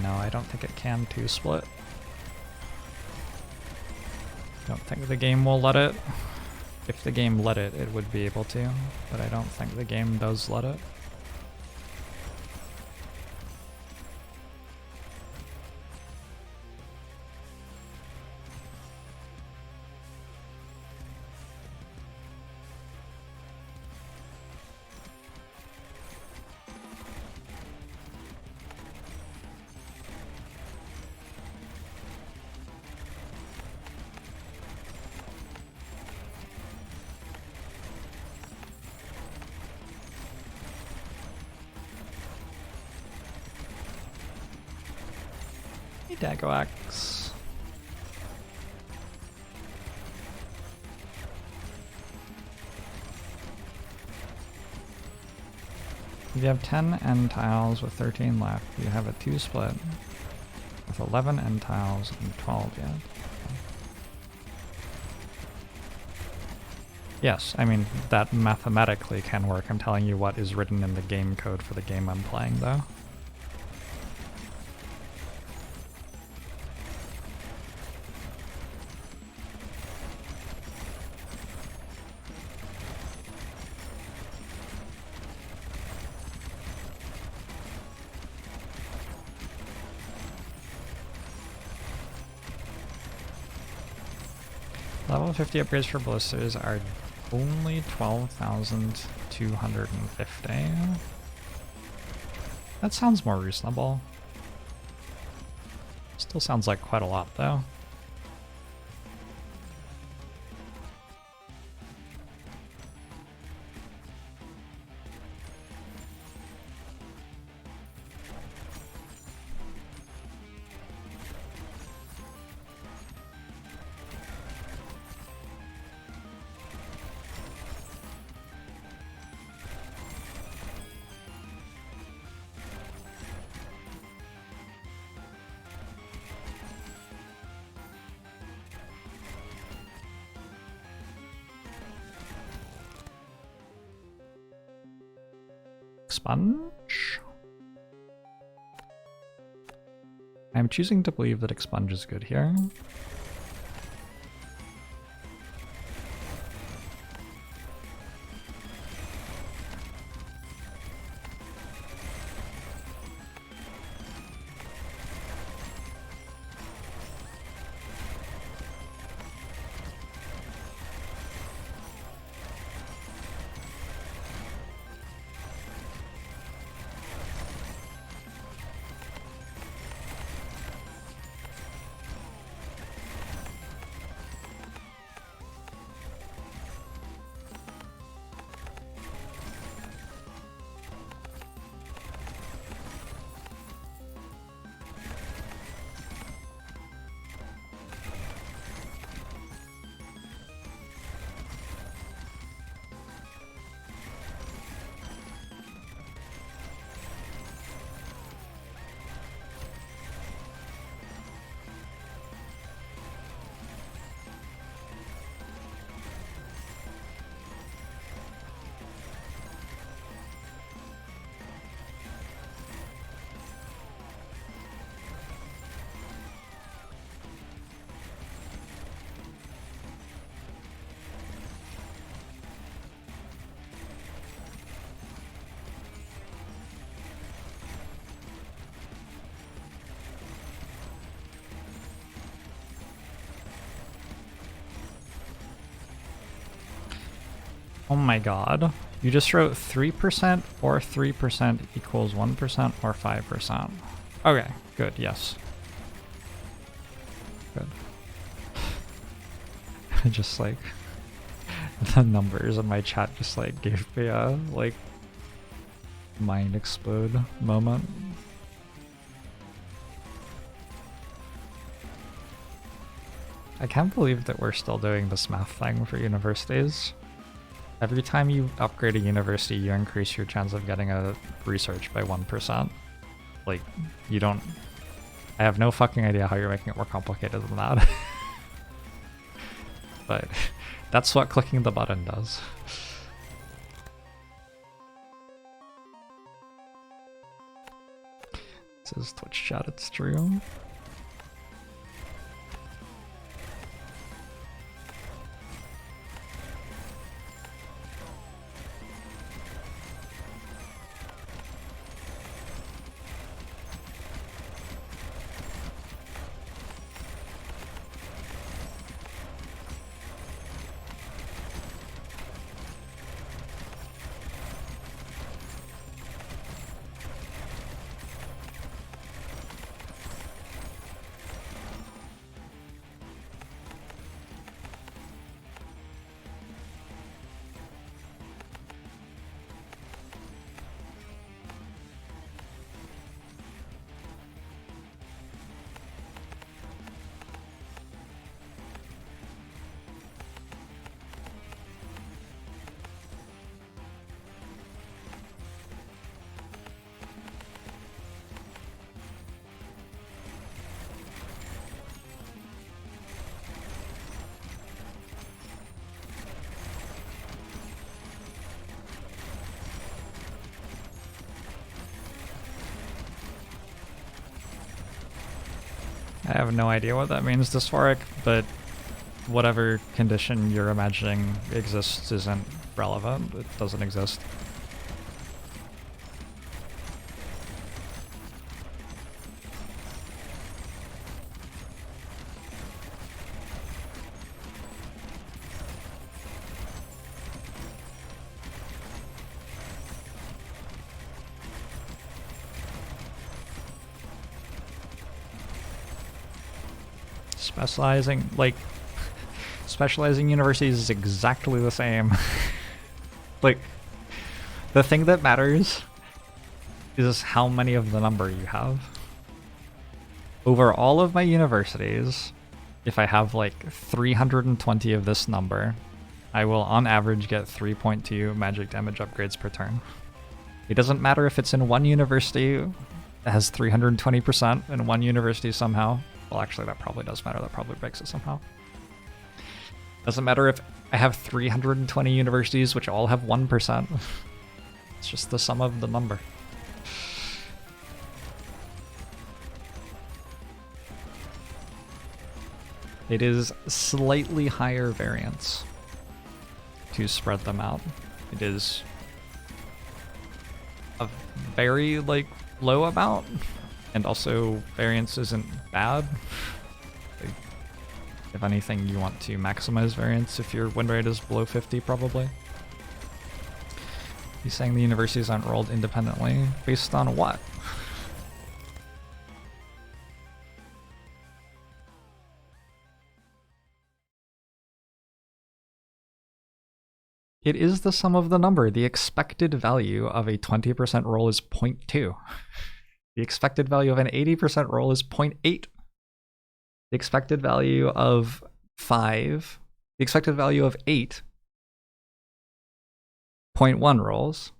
No, I don't think it can 2-split. Don't think the game will let it. If the game let it, it would be able to, but I don't think the game does let it. Dago Axe. If you have 10 end tiles with 13 left, you have a 2-split with 11 end tiles and 12 yet. Yes, I mean, that mathematically can work. I'm telling you what is written in the game code for the game I'm playing, though. Level 50 upgrades for ballistas are only 12,250. That sounds more reasonable. Still sounds like quite a lot, though. Expunge? I'm choosing to believe that Expunge is good here. Oh my god. You just wrote 3% or 3% equals 1% or 5%. Okay, good, yes. Good. I just like the numbers in my chat just like gave me a like mind explode moment. I can't believe that we're still doing this math thing for universities. Every time you upgrade a university, you increase your chance of getting a research by 1%. Like, you don't... I have no fucking idea how you're making it more complicated than that. But that's what clicking the button does. This is Twitch chat, it's true. I have no idea what that means, dysphoric, but whatever condition you're imagining exists isn't relevant. It doesn't exist. Specializing universities is exactly the same. Like, the thing that matters is how many of the number you have. Over all of my universities, if I have like 320 of this number, I will on average get 3.2 magic damage upgrades per turn. It doesn't matter if it's in one university that has 320% and one university somehow. Well, actually, that probably does matter. That probably breaks it somehow. Doesn't matter if I have 320 universities which all have 1%. It's just the sum of the number. It is slightly higher variance to spread them out. It is a very like low amount, and also variance isn't bad. Like, if anything, you want to maximize variance if your win rate is below 50, probably. He's saying the universities aren't rolled independently. Based on what? It is the sum of the number. The expected value of a 20% roll is 0.2. The expected value of an 80% roll is 0.8. The expected value of 5, the expected value of 8.1 rolls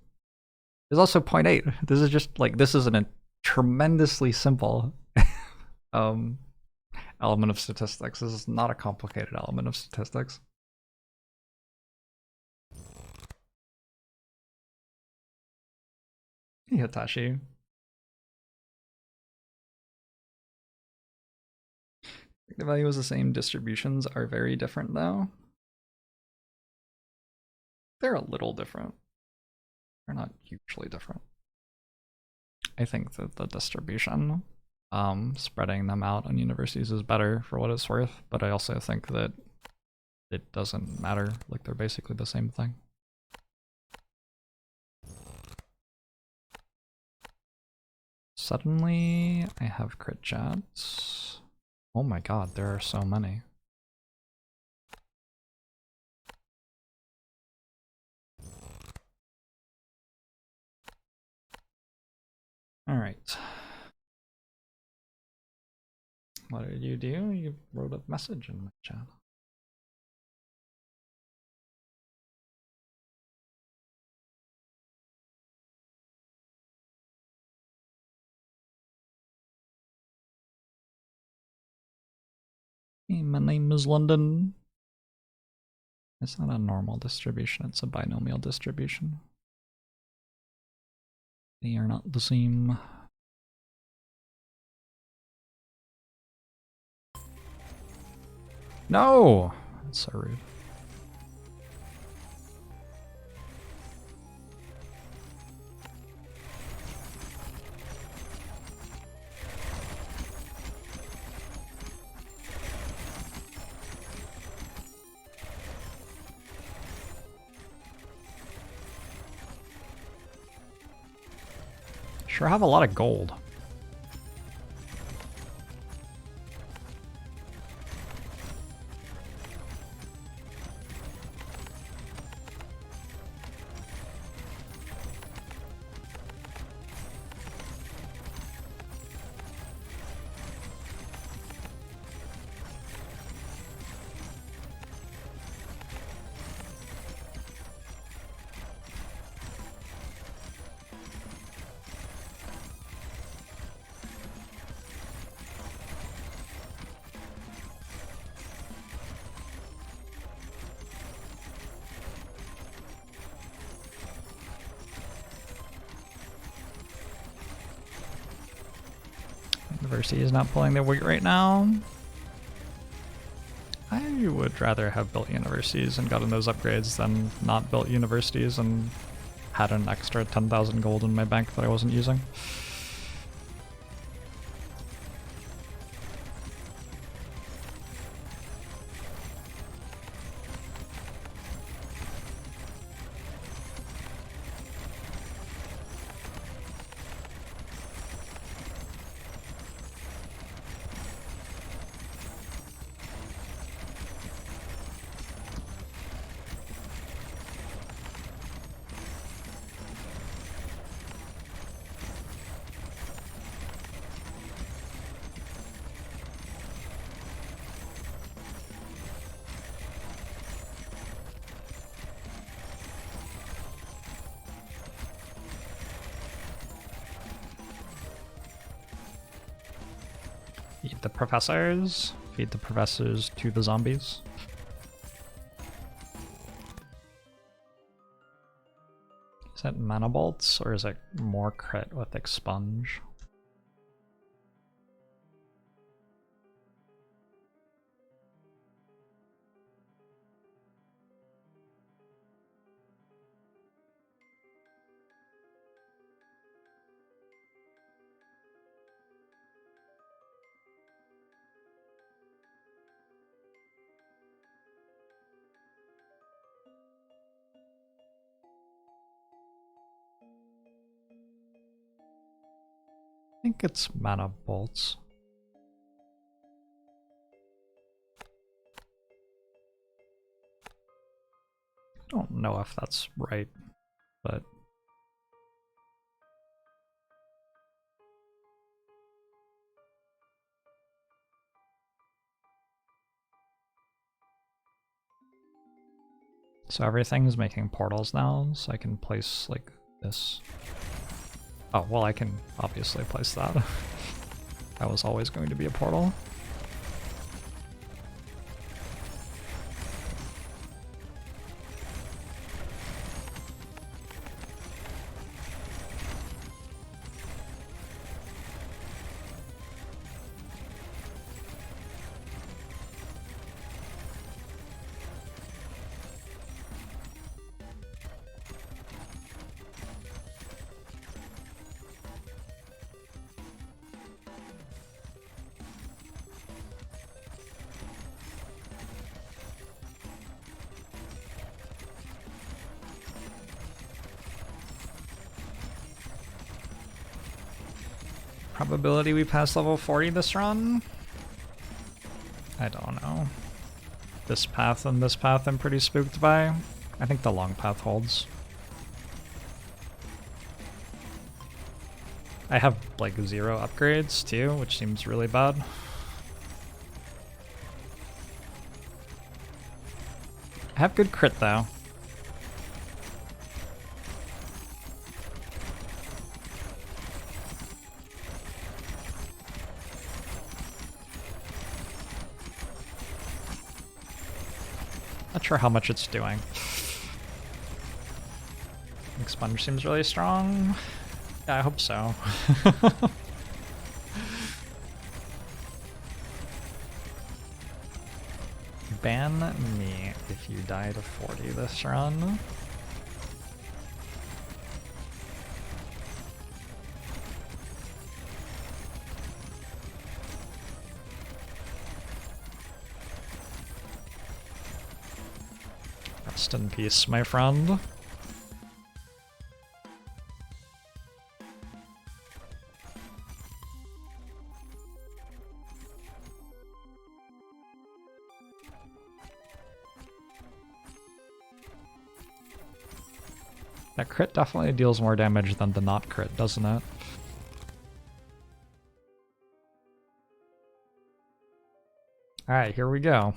is also 0.8. This is just like, this is a tremendously simple element of statistics. This is not a complicated element of statistics. Hey, Hitachi. The value is the same. Distributions are very different though. They're a little different. They're not hugely different. I think that the distribution, spreading them out on universities is better for what it's worth, but I also think that it doesn't matter. Like, they're basically the same thing. Suddenly, I have crit chats. Oh my god, there are so many. Alright. What did you do? You wrote a message in my chat. Hey, my name is London. It's not a normal distribution, it's a binomial distribution. They are not the same. No! That's so rude. Sure have a lot of gold. University is not pulling their weight right now. I would rather have built universities and gotten those upgrades than not built universities and had an extra 10,000 gold in my bank that I wasn't using. Feed the professors. Feed the professors to the zombies. Is it mana bolts or is it more crit with expunge? I think it's mana bolts. I don't know if that's right, but so everything's making portals now, so I can place like this. Oh, well, I can obviously place that. That was always going to be a portal. Probability we pass level 40 this run? I don't know. This path and this path I'm pretty spooked by. I think the long path holds. I have like 0 upgrades too, which seems really bad. I have good crit though. Not sure how much it's doing. Expunge seems really strong. Yeah, I hope so. Ban me if you die to 40 this run. Rest in peace, my friend. That crit definitely deals more damage than the not crit, doesn't it? Alright, here we go.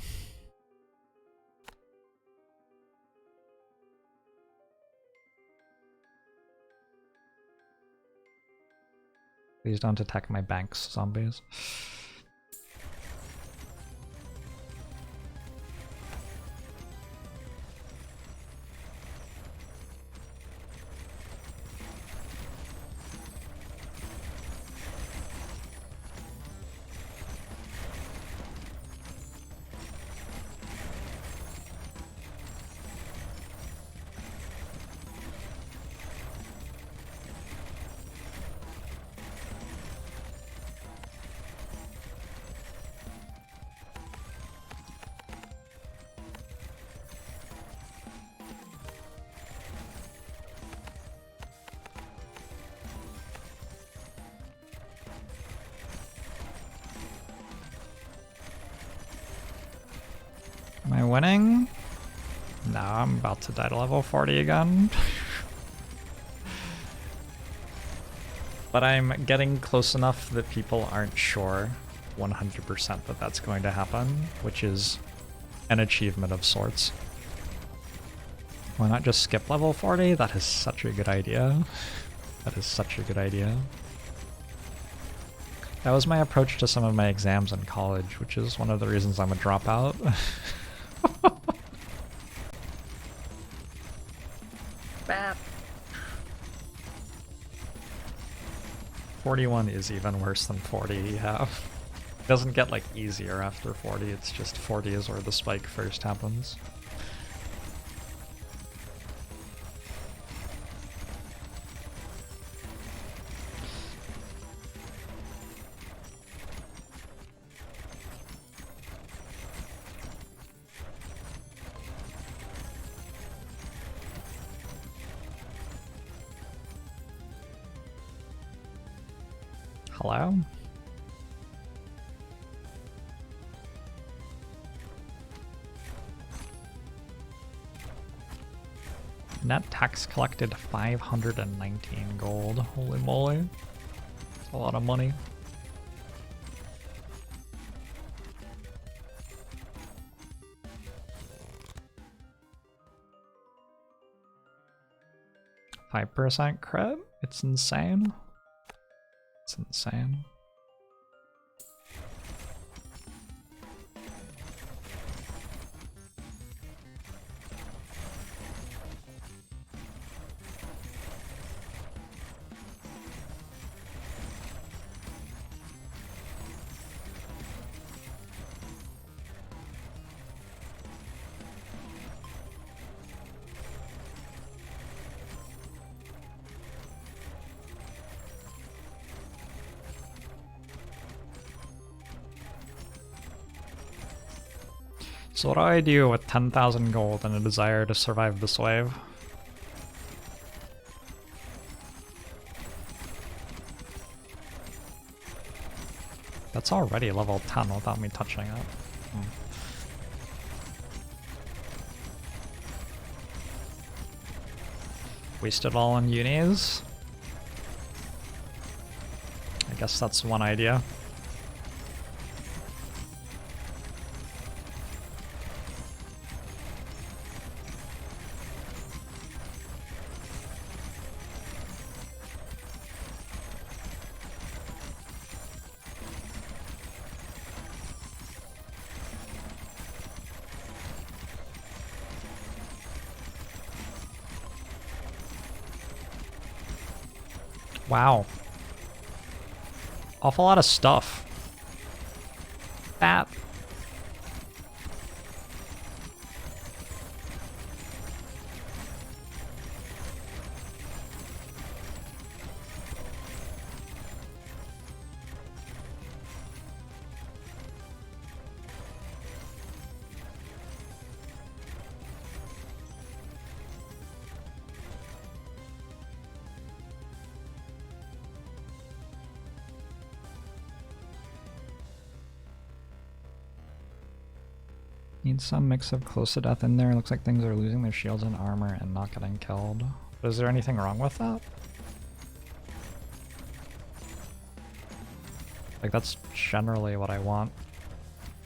Please don't attack my banks, zombies. Am I winning? No, I'm about to die to level 40 again. But I'm getting close enough that people aren't sure 100% that that's going to happen, which is an achievement of sorts. Why not just skip level 40? That is such a good idea. That is such a good idea. That was my approach to some of my exams in college, which is one of the reasons I'm a dropout. 41 is even worse than 40, yeah. It doesn't get like easier after 40, it's just 40 is where the spike first happens. Hello? Net tax collected 519 gold. Holy moly. That's a lot of money. %5 crit? It's insane. It's insane. So what do I do with 10,000 gold and a desire to survive this wave? That's already level 10 without me touching it. Waste it all on unis. I guess that's one idea. Wow. Awful lot of stuff. That. Need some mix of close to death in there. Looks like things are losing their shields and armor and not getting killed. But is there anything wrong with that? Like, that's generally what I want.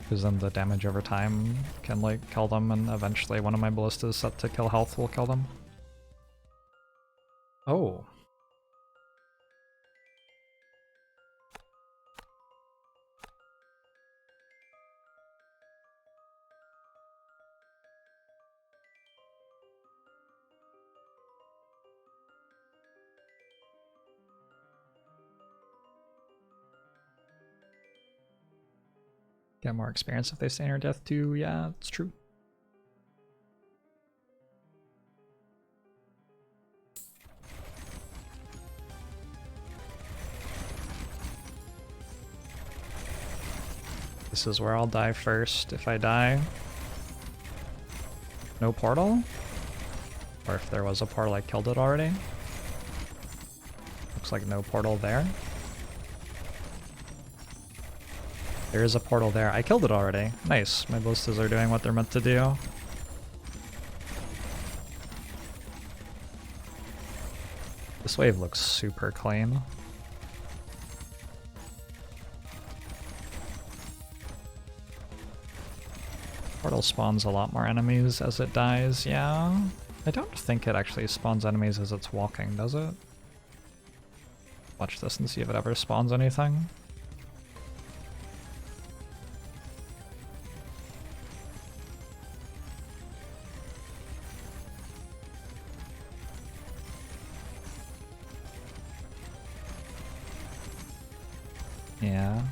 Because then the damage over time can, like, kill them, and eventually one of my ballistas set to kill health will kill them. Oh. Get more experience if they stay near death too. Yeah, it's true. This is where I'll die first if I die. No portal? Or if there was a portal, I killed it already. Looks like no portal there. There is a portal there. I killed it already. Nice. My ballistas are doing what they're meant to do. This wave looks super clean. Portal spawns a lot more enemies as it dies, yeah. I don't think it actually spawns enemies as it's walking, does it? Watch this and see if it ever spawns anything. Yeah.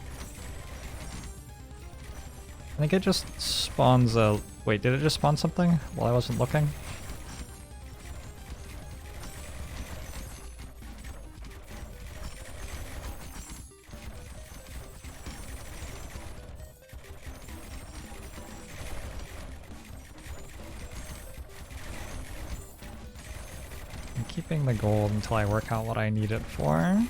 I think it just spawns a... Wait, did it just spawn something while I wasn't looking? I'm keeping the gold until I work out what I need it for.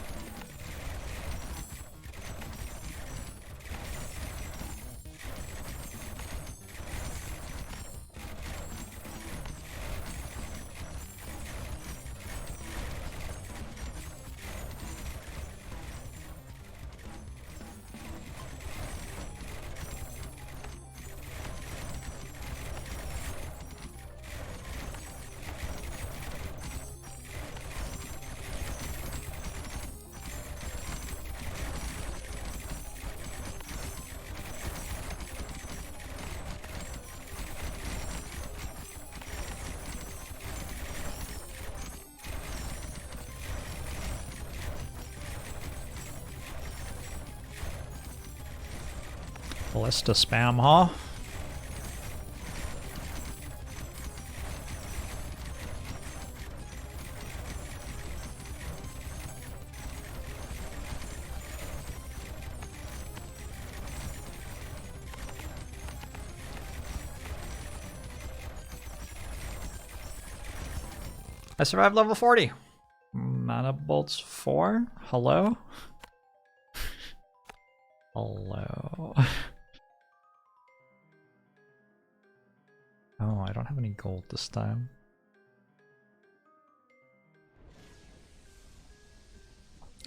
Ballista spam, huh? I survived level 40. Mana bolts 4? Hello? Hello. Oh, I don't have any gold this time.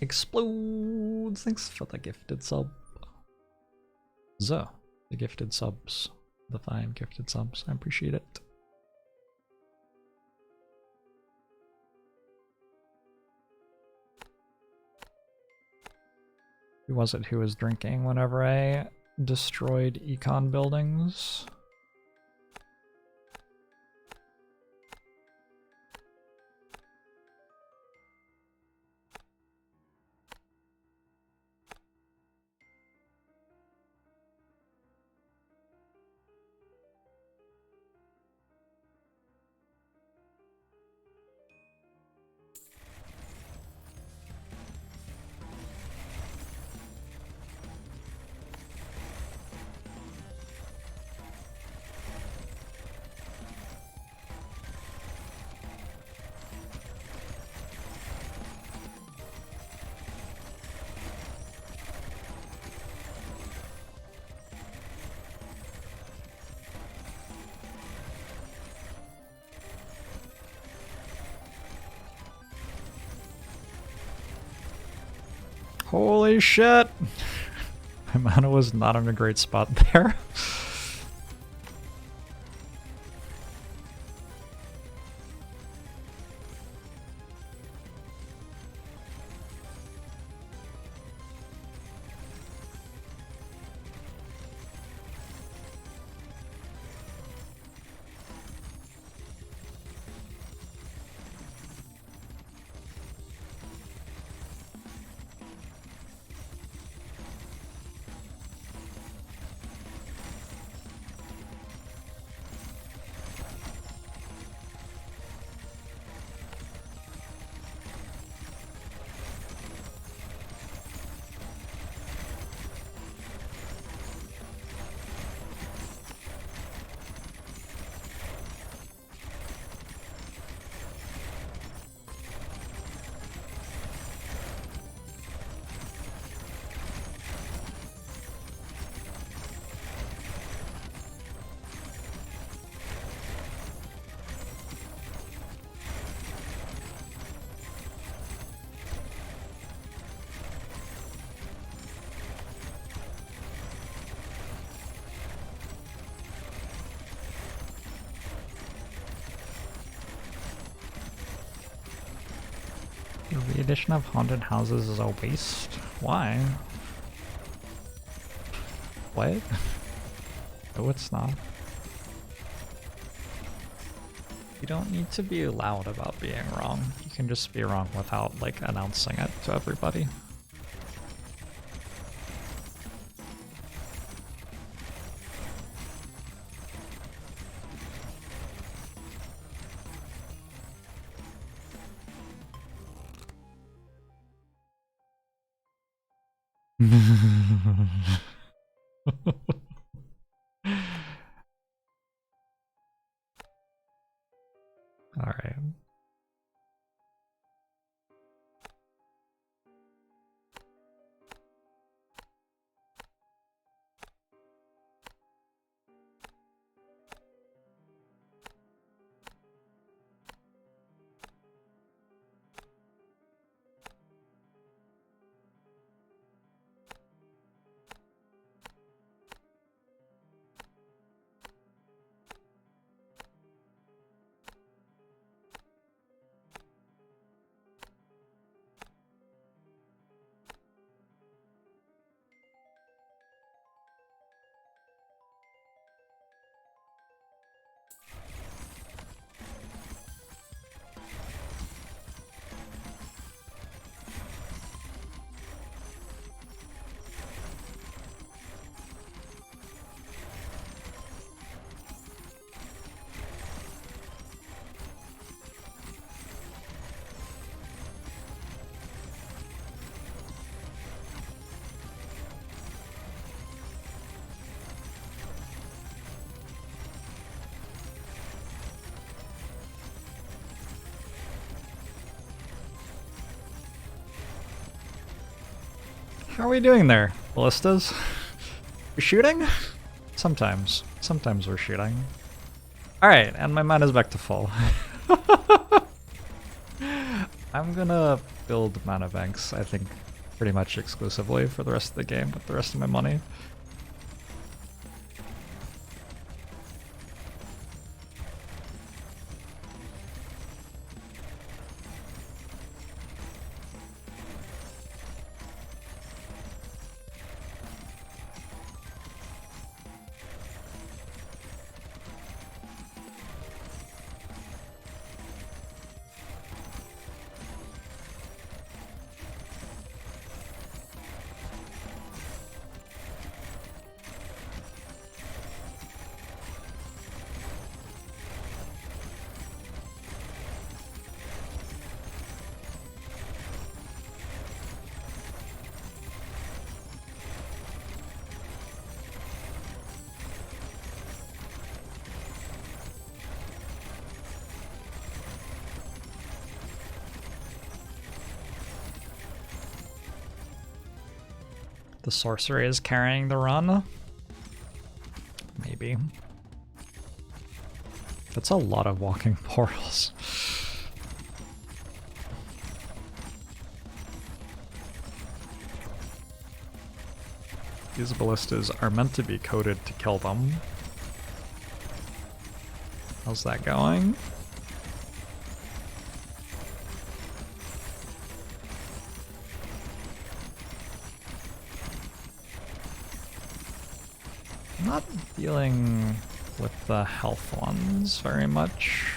Explodes! Thanks for the gifted sub. The gifted subs. The 5 gifted subs. I appreciate it. Who was it who was drinking whenever I destroyed econ buildings? Holy shit! My mana was not in a great spot there. The re-edition of haunted houses is a waste? Why? What? No, it's not. You don't need to be loud about being wrong. You can just be wrong without, like, announcing it to everybody. All right. How are we doing there? Ballistas? We're shooting? Sometimes. Sometimes we're shooting. Alright, and my mana's back to full. I'm gonna build mana banks, I think, pretty much exclusively for the rest of the game with the rest of my money. The sorcerer is carrying the run? Maybe. That's a lot of walking portals. These ballistas are meant to be coded to kill them. How's that going? Not dealing with the health ones very much.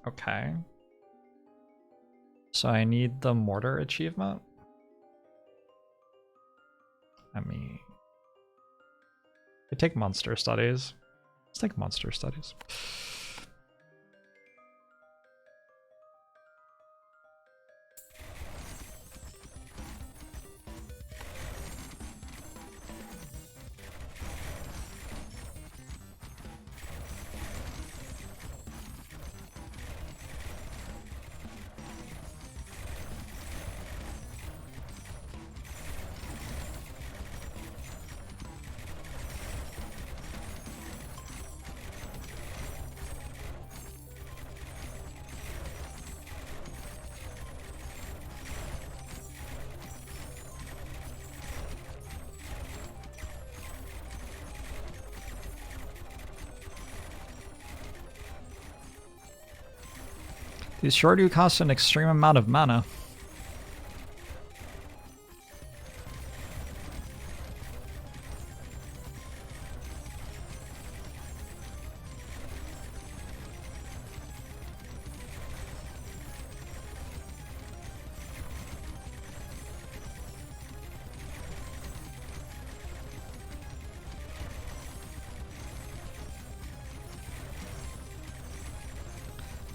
Okay. So I need the mortar achievement. I take monster studies. Let's take monster studies. These sure do cost an extreme amount of mana.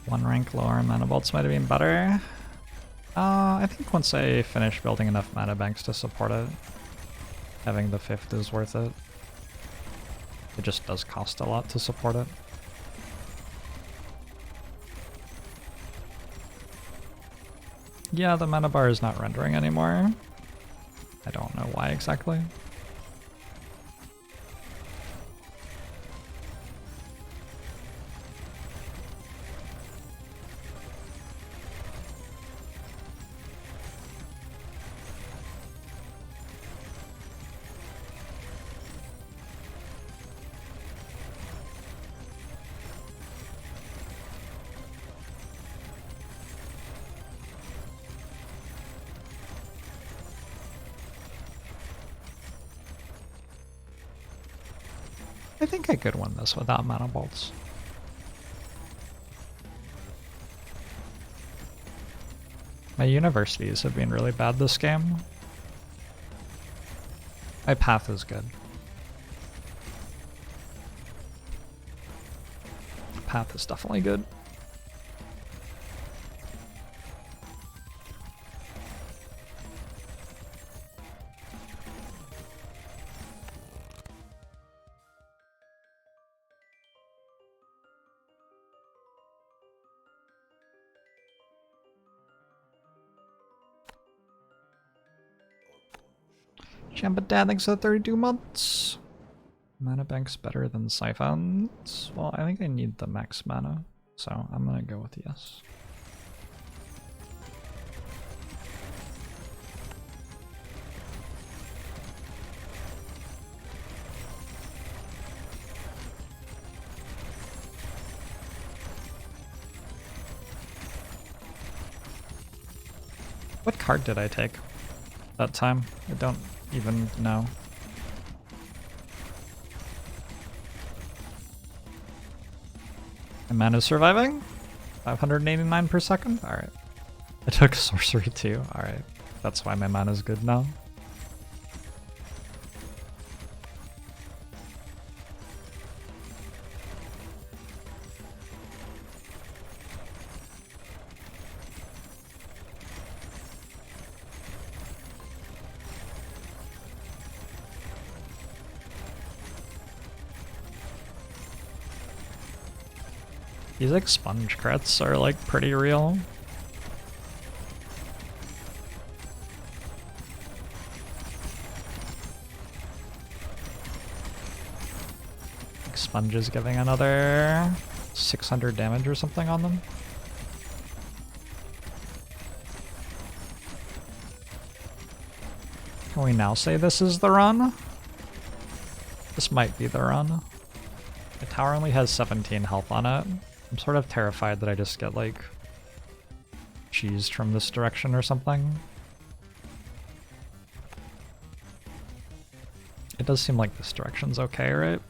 One rank lower mana bolts might have been better. I think once I finish building enough mana banks to support it, having the 5th is worth it. It just does cost a lot to support it. Yeah, the mana bar is not rendering anymore. I don't know why exactly. I think I could win this without mana bolts. My universities have been really bad this game. My path is good. Path is definitely good. Champa thanks for the 32 months. Mana bank's better than siphons. Well, I think I need the max mana, so I'm gonna go with yes. What card did I take that time? I don't even know. My mana's surviving? 589 per second? Alright. I took sorcery too. Alright. That's why my mana's good now. These expunge crits are like pretty real. Expunge is giving another 600 damage or something on them. Can we now say this is the run? This might be the run. The tower only has 17 health on it. I'm sort of terrified that I just get, like, cheesed from this direction or something. It does seem like this direction's okay, right?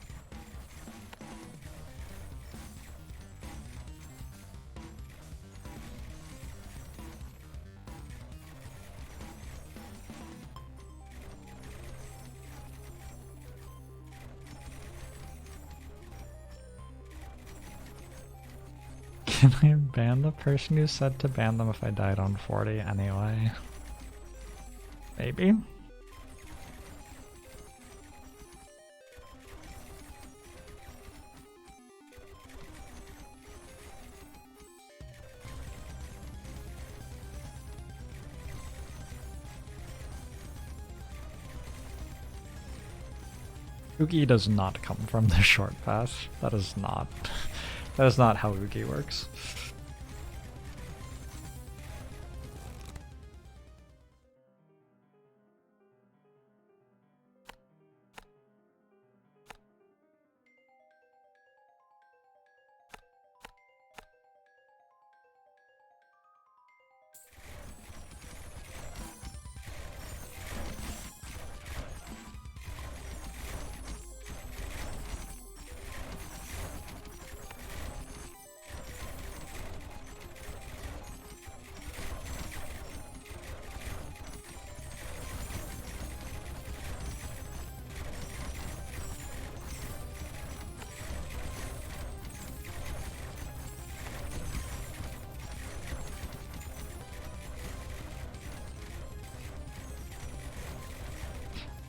Can I ban the person who said to ban them if I died on 40 anyway? Maybe? Oogie does not come from the short path. That is not how Oogie works.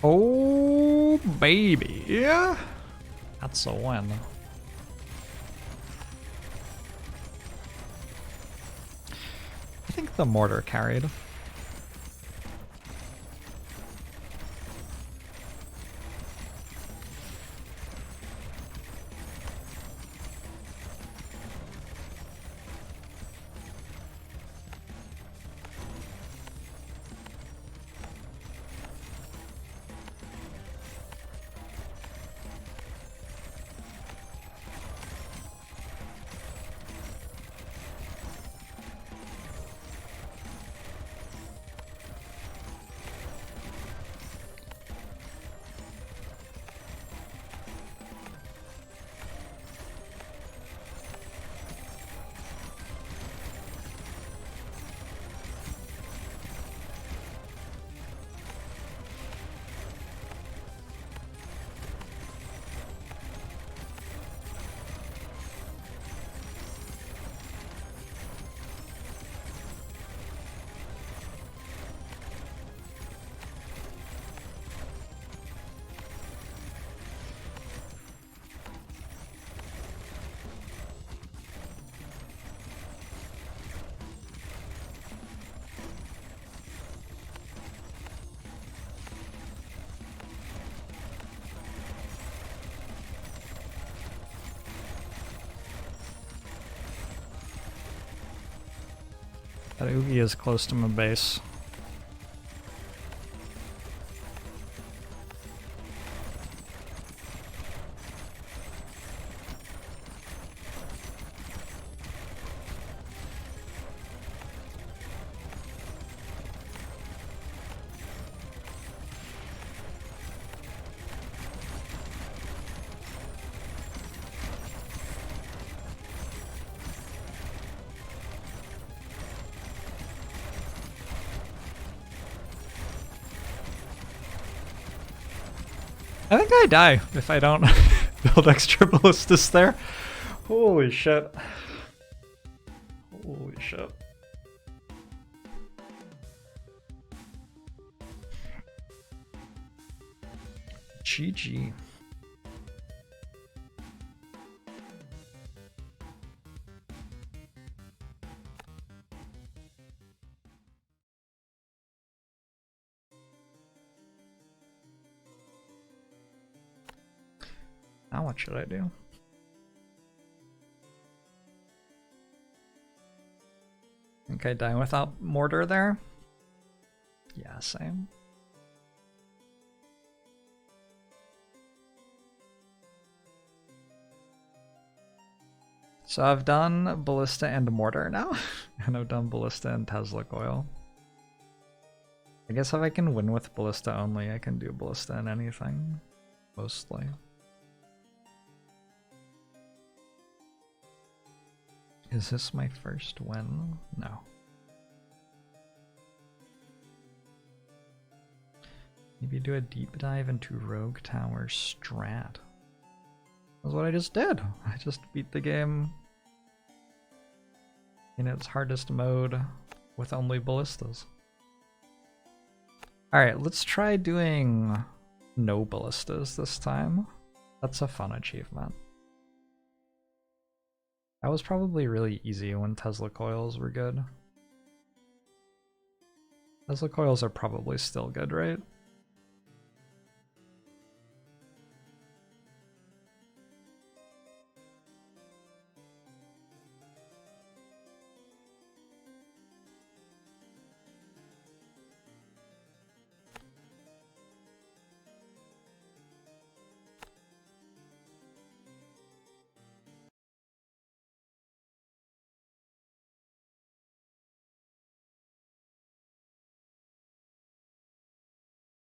Oh, baby. Yeah. That's a win. I think the mortar carried. That Oogie is close to my base. I think I die if I don't build extra ballistas there. Holy shit. Holy shit. GG. Now what should I do? Think I die without mortar there? Yeah, same. So I've done ballista and mortar now, and I've done ballista and Tesla coil. I guess if I can win with ballista only, I can do ballista and anything, mostly. Is this my first win? No. Maybe do a deep dive into Rogue Tower strat. That's what I just did. I just beat the game in its hardest mode with only ballistas. Alright, let's try doing no ballistas this time. That's a fun achievement. That was probably really easy when Tesla coils were good. Tesla coils are probably still good, right?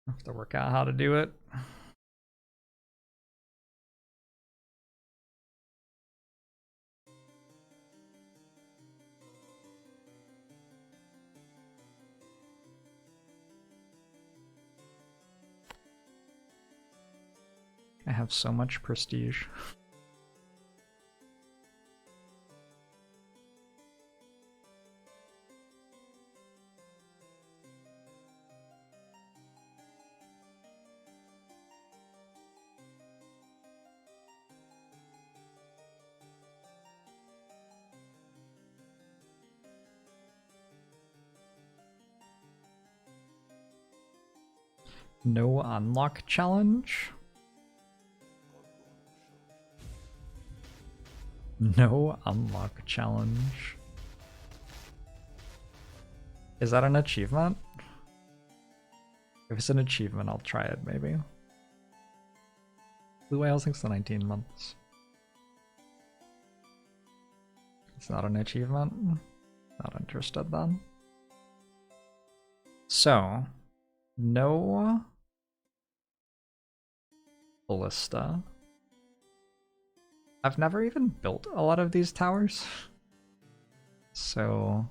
I have to work out how to do it. I have so much prestige. No unlock challenge? No unlock challenge. Is that an achievement? If it's an achievement, I'll try it maybe. Blue Whale thinks the 19 months. It's not an achievement? Not interested then. So, no ballista. I've never even built a lot of these towers. So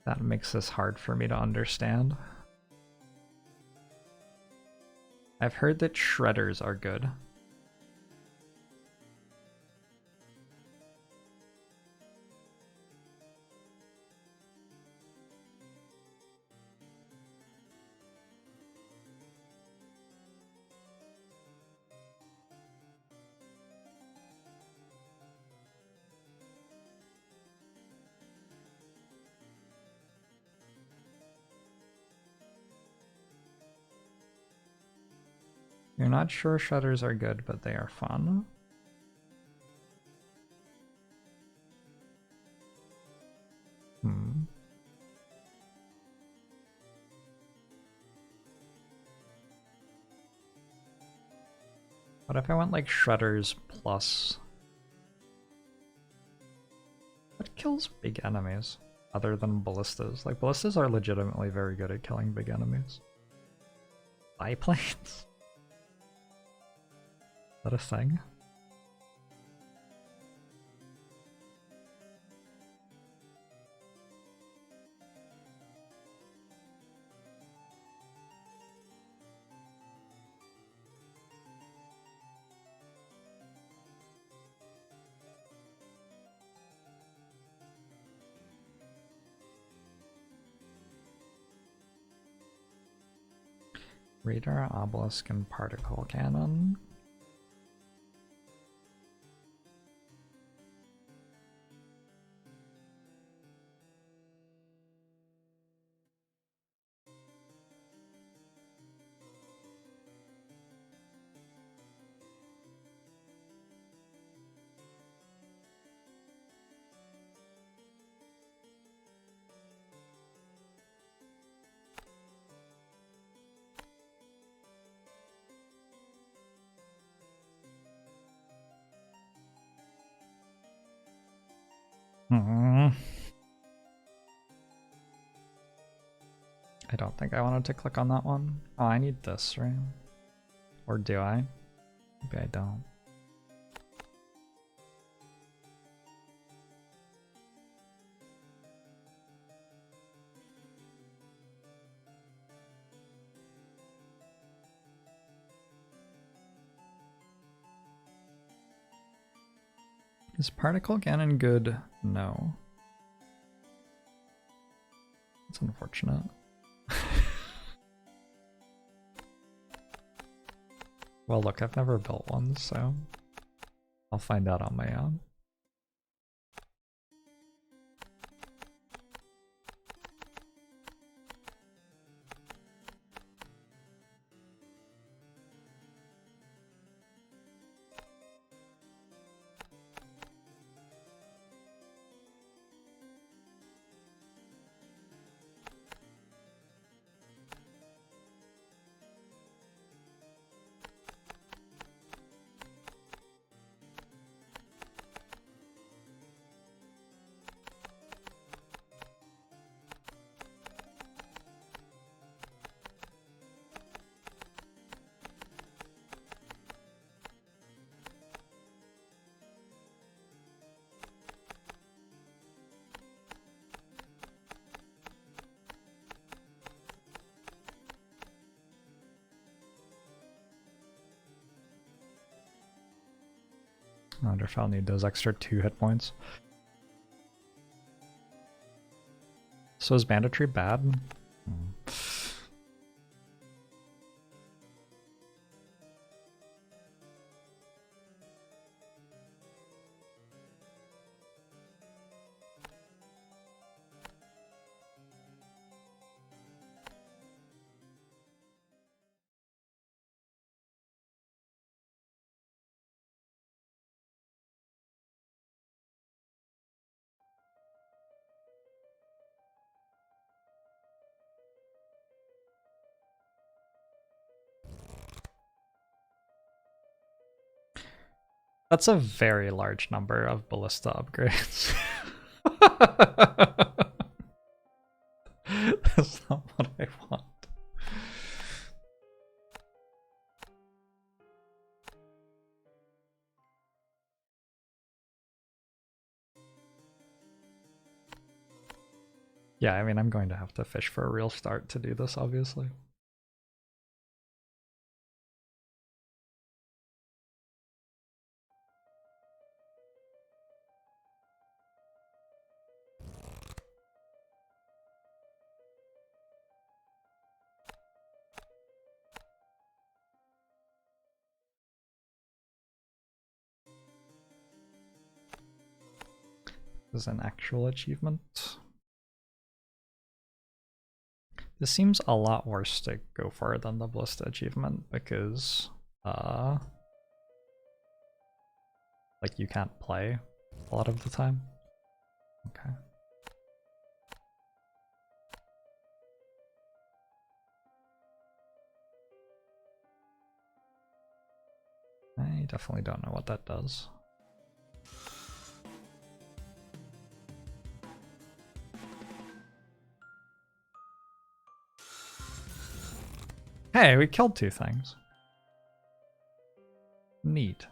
that makes this hard for me to understand. I've heard that shredders are good. You're not sure shredders are good, but they are fun. What if I went like shredders plus? What kills big enemies other than ballistas? Like ballistas are legitimately very good at killing big enemies. Biplanes? Is that a thing? Radar, obelisk, and particle cannon. I don't think I wanted to click on that one. Oh, I need this, right? Or do I? Maybe I don't. Is particle cannon good? No. That's unfortunate. Well, look, I've never built one, so I'll find out on my own. I wonder if I'll need those extra 2 hit points. So is banditry bad? That's a very large number of ballista upgrades. That's not what I want. Yeah, I mean, I'm going to have to fish for a real start to do this, obviously. This is an actual achievement. This seems a lot worse to go for than the ballista achievement because, like, you can't play a lot of the time. Okay. definitely don't know what that does. Hey, we killed 2 things. Neat.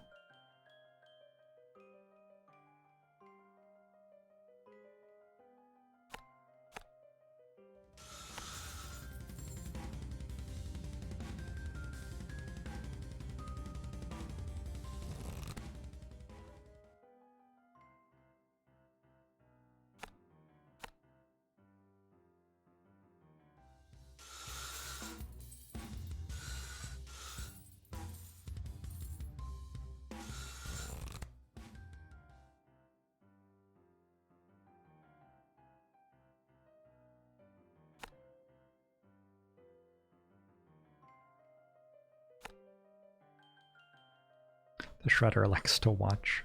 The Shredder likes to watch.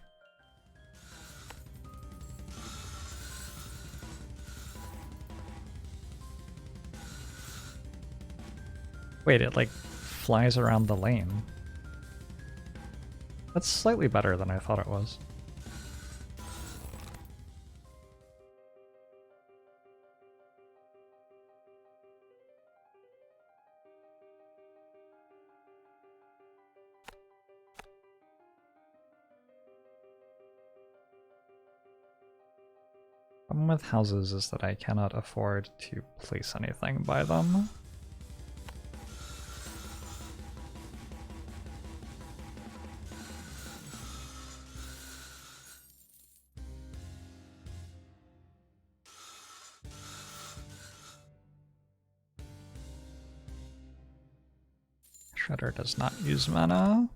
Wait, it like flies around the lane. That's slightly better than I thought it was. Problem with houses is that I cannot afford to place anything by them. Shredder does not use mana.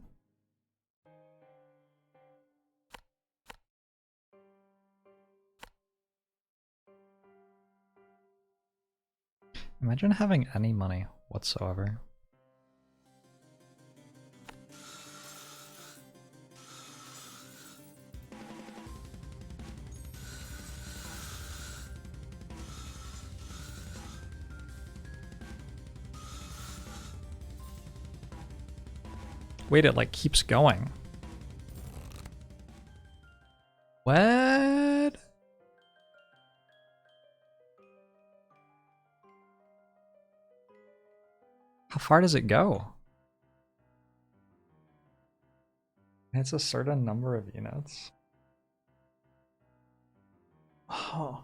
Imagine having any money whatsoever. Wait, it like keeps going. What? How far does it go? It's a certain number of units. Oh.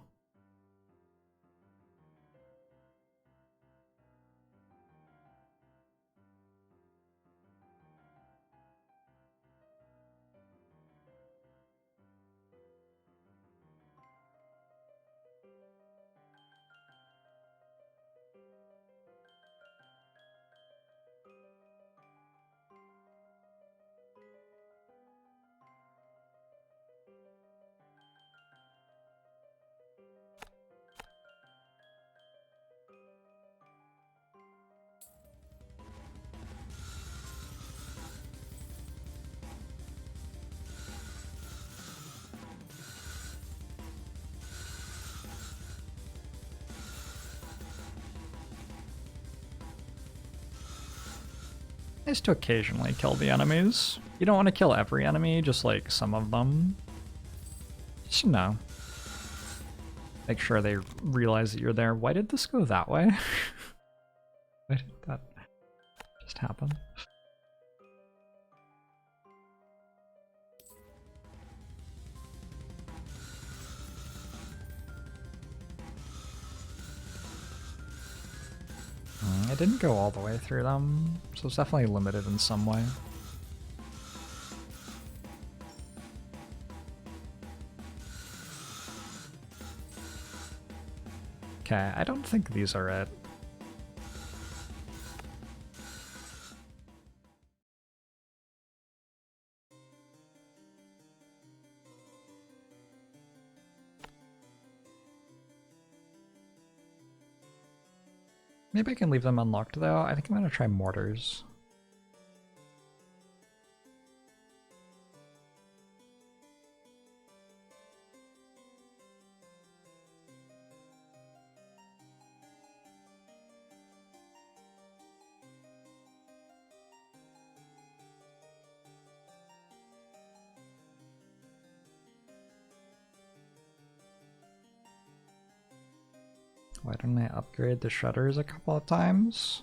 Nice to occasionally kill the enemies. You don't want to kill every enemy, just like some of them. Just, you know, make sure they realize that you're there. Why did this go that way? Why did that just happen? I didn't go all the way through them, so it's definitely limited in some way. Okay, I don't think these are it. Maybe I can leave them unlocked though. I think I'm gonna try mortars. Why didn't I upgrade the shredders a couple of times?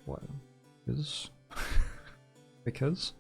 What? Is because?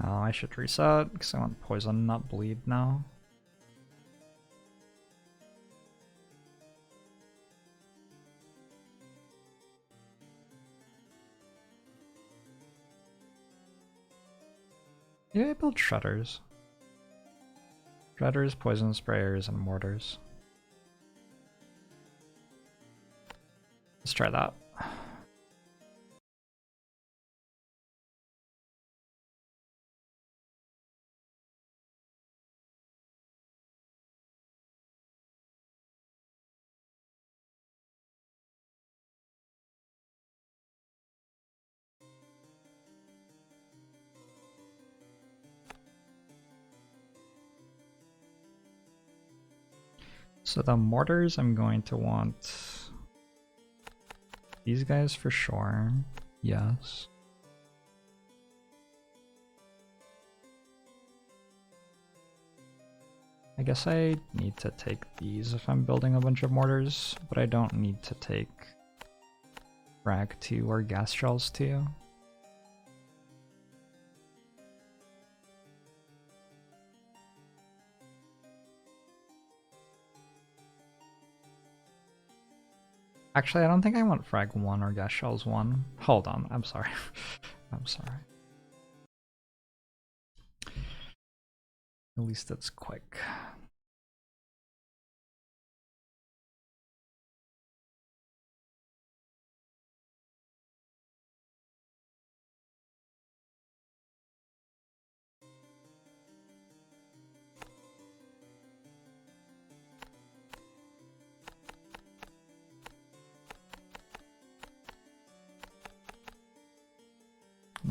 Oh, I should reset because I want poison, not bleed now. Yeah, I build shredders. Shredders, poison sprayers, and mortars. Let's try that. So the mortars, I'm going to want these guys for sure. Yes. I guess I need to take these if I'm building a bunch of mortars, but I don't need to take frag 2 or gas shells 2. Actually, I don't think I want frag 1 or gas shells 1. Hold on, I'm sorry. I'm sorry. At least it's quick.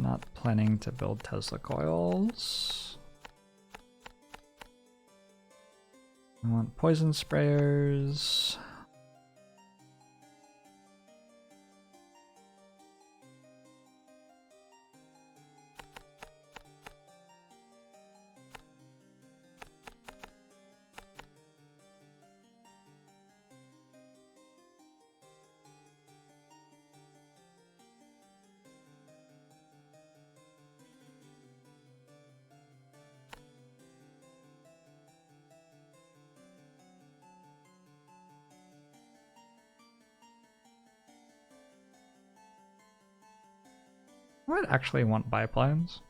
Not planning to build Tesla coils. I want poison sprayers. I would actually want biplanes.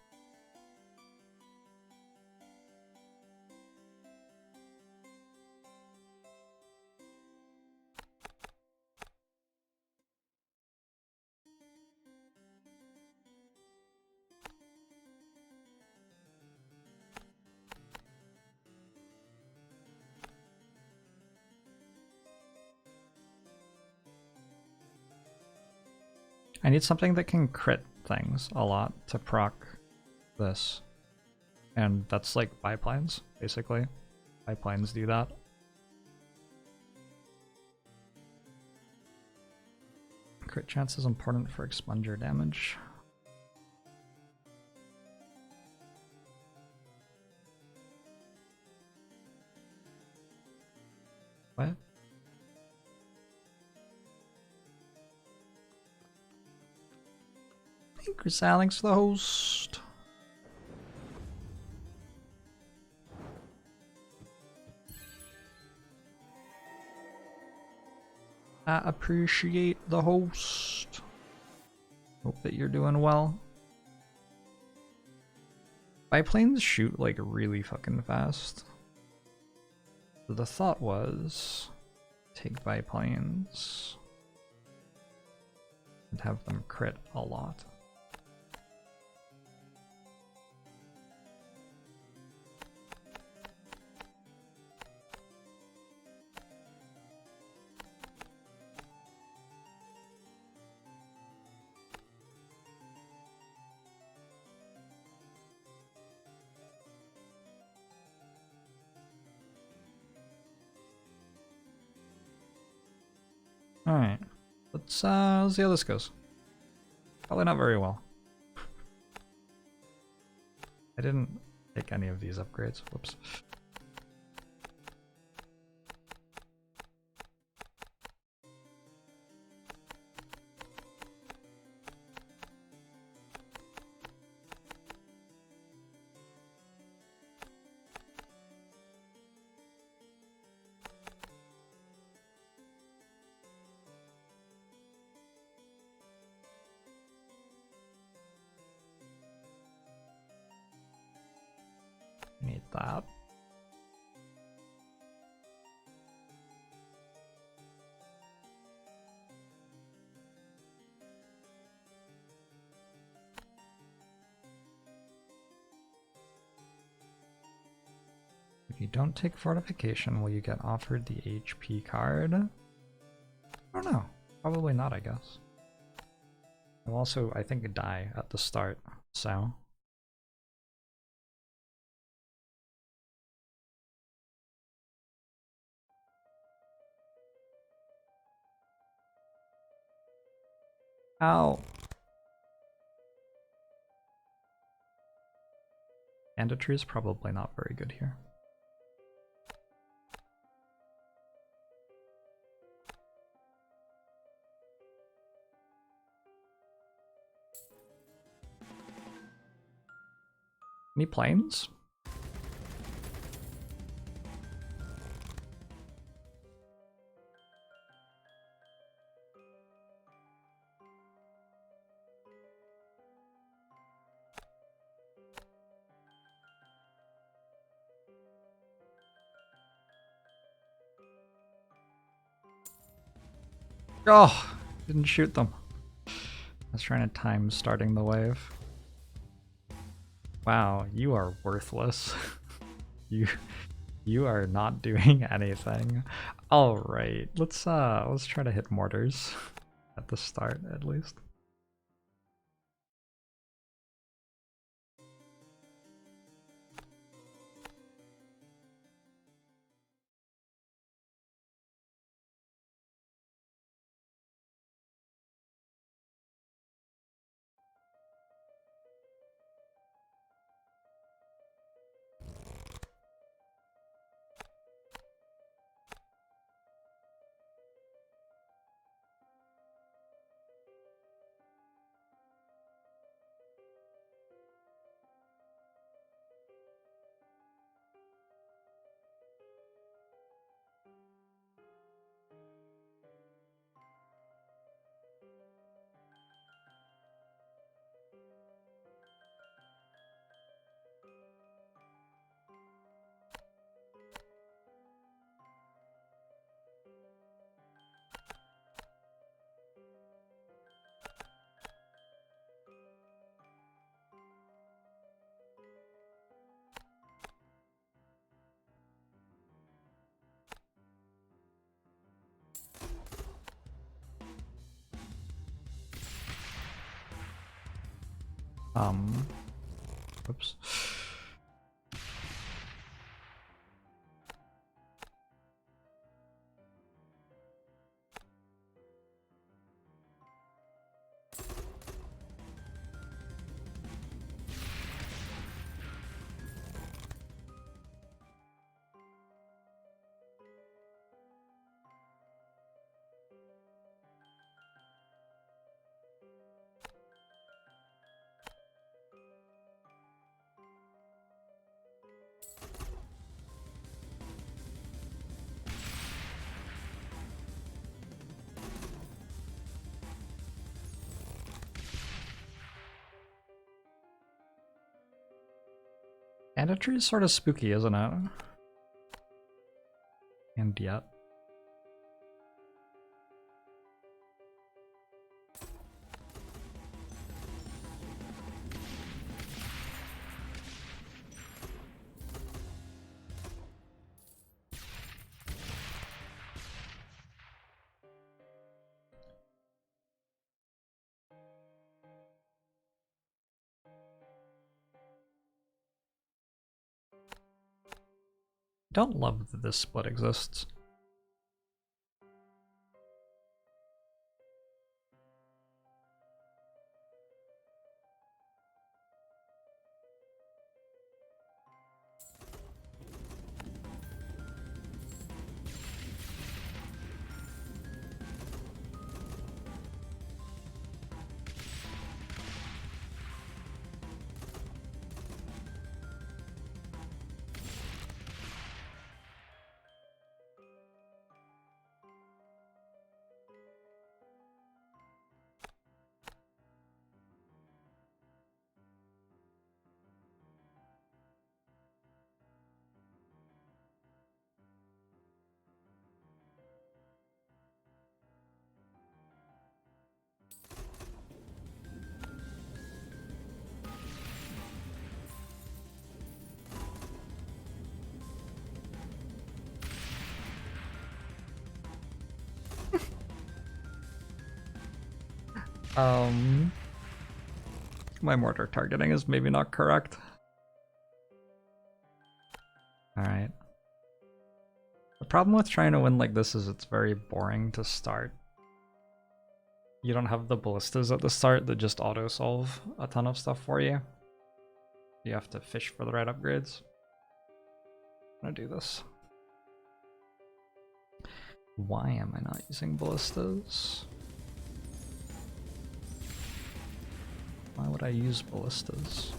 I need something that can crit things a lot to proc this. And that's like biplanes, basically. Biplanes do that. Crit chance is important for expunger damage. What? Thank you, Alex, the host. I appreciate the host. Hope that you're doing well. Biplanes shoot like really fucking fast. So the thought was take biplanes. and have them crit a lot. Alright, let's see how this goes. Probably not very well. I didn't take any of these upgrades. Whoops. Need that. If you don't take fortification, will you get offered the HP card? I don't know. Probably not, I guess. I'll also, I think, die at the start, so... Ow! Banditry is probably not very good here. Any planes? Oh, didn't shoot them. I was trying to time starting the wave. Wow, you are worthless. You are not doing anything. All right, let's try to hit mortars at the start at least. Oops. Banditry is sort of spooky, isn't it? And yet. Don't love that this split exists. My mortar targeting is maybe not correct. Alright. The problem with trying to win like this is it's very boring to start. You don't have the ballistas at the start that just auto-solve a ton of stuff for you. You have to fish for the right upgrades. I'm gonna do this. Why am I not using ballistas? Why would I use ballistas?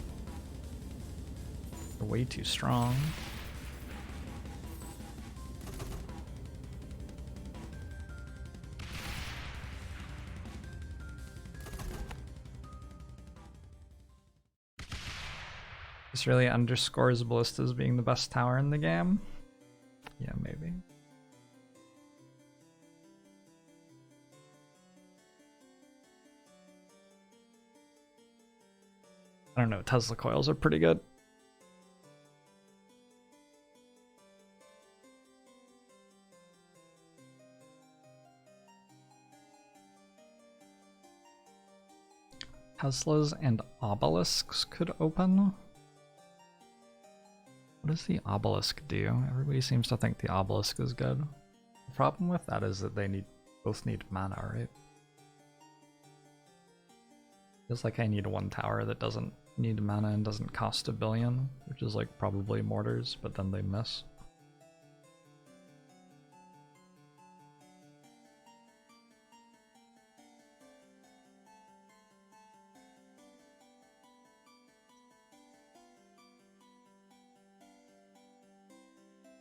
They're way too strong. This really underscores ballistas being the best tower in the game? Yeah, maybe. I don't know, Tesla coils are pretty good. Teslas and obelisks could open. What does the obelisk do? Everybody seems to think the obelisk is good. The problem with that is that they both need mana, right? Feels like I need one tower that doesn't need mana and doesn't cost 1 billion, which is like probably mortars, but then they miss.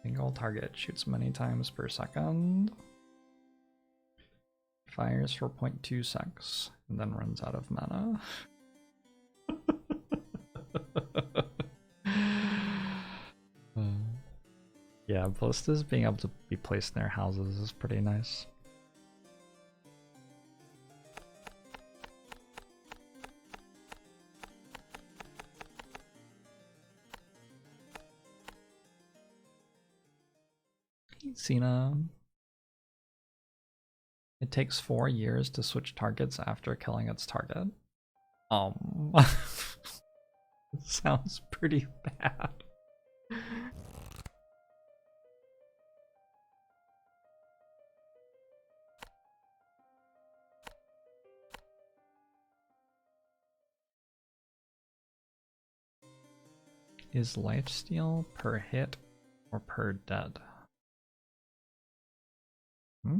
Single target shoots many times per second. Fires for 0.2 seconds and then runs out of mana. Yeah, ballistas being able to be placed near houses is pretty nice. Hey, Cena. It takes 4 years to switch targets after killing its target. It sounds pretty bad. Is lifesteal per hit or per dead? Hmm?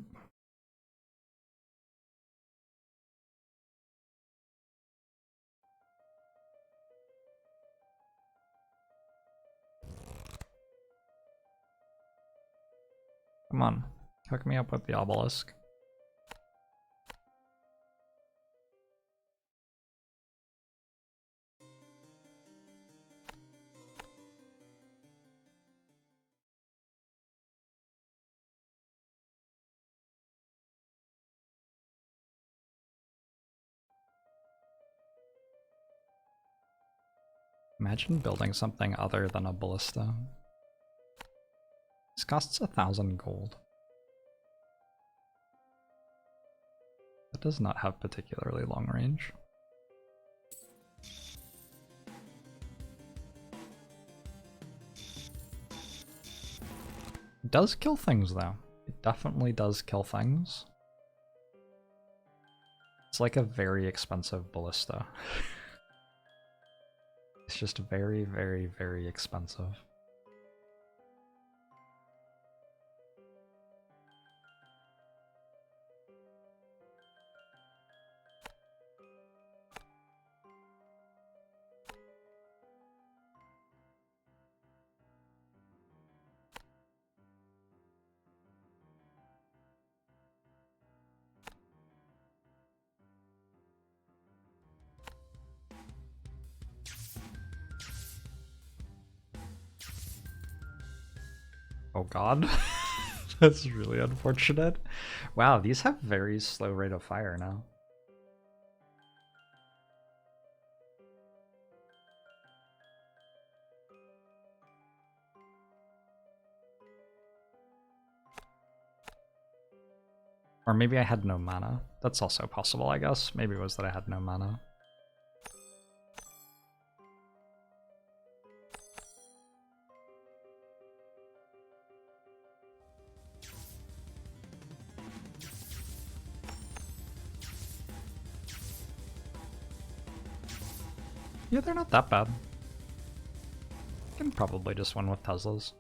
Come on, hook me up with the obelisk. Imagine building something other than a ballista. This costs 1,000 gold. That does not have particularly long range. does kill things though. It definitely does kill things. It's like a very expensive ballista. It's just very, very, very expensive. Oh god. That's really unfortunate. Wow, these have very slow rate of fire now. Or maybe I had no mana. That's also possible, I guess. Maybe it was that I had no mana. Yeah, they're not that bad. Can probably just win with Teslas.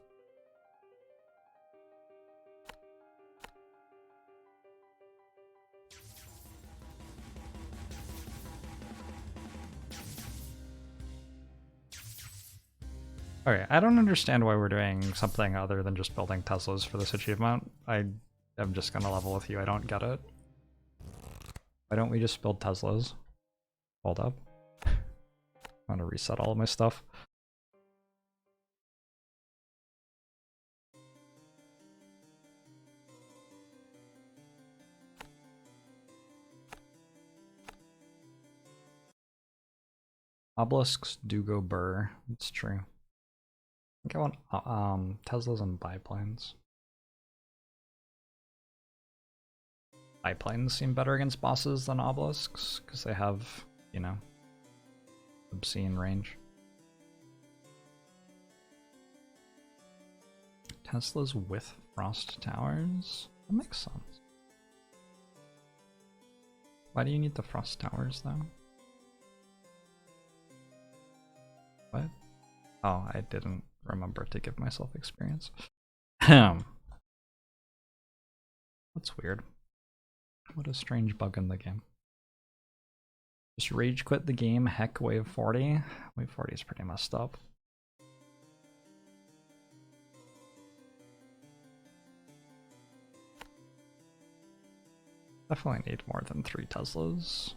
Okay, I don't understand why we're doing something other than just building Teslas for this achievement. I am just gonna level with you, I don't get it. Why don't we just build Teslas? Hold up. I want to reset all of my stuff. Obelisks do go burr. It's true. I think I want Teslas and biplanes. Biplanes seem better against bosses than obelisks because they have, you know, obscene range. Teslas with frost towers? That makes sense. Why do you need the frost towers though? What? Oh, I didn't remember to give myself experience. That's weird. What a strange bug in the game. Just rage quit the game, heck wave 40. Wave 40 is pretty messed up. Definitely need more than 3 Teslas.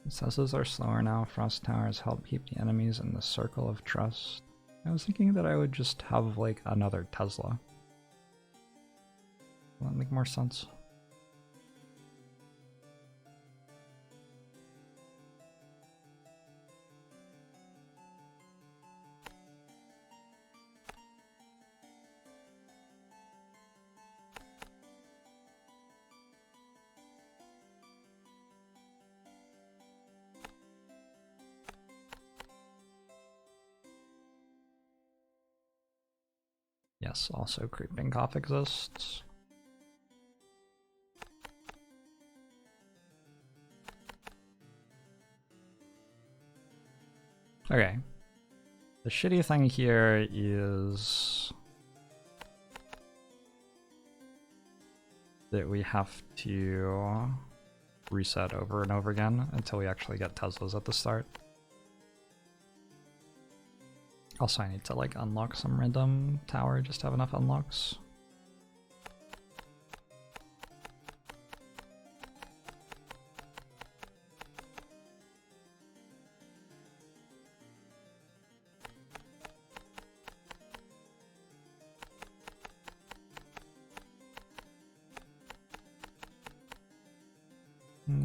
Teslas are slower now. Frost towers help keep the enemies in the circle of trust. I was thinking that I would just have like another Tesla. Will that make more sense? Yes, also creeping cough exists. Okay. The shitty thing here is that we have to reset over and over again until we actually get Teslas at the start. Also, I need to like unlock some random tower, just to have enough unlocks.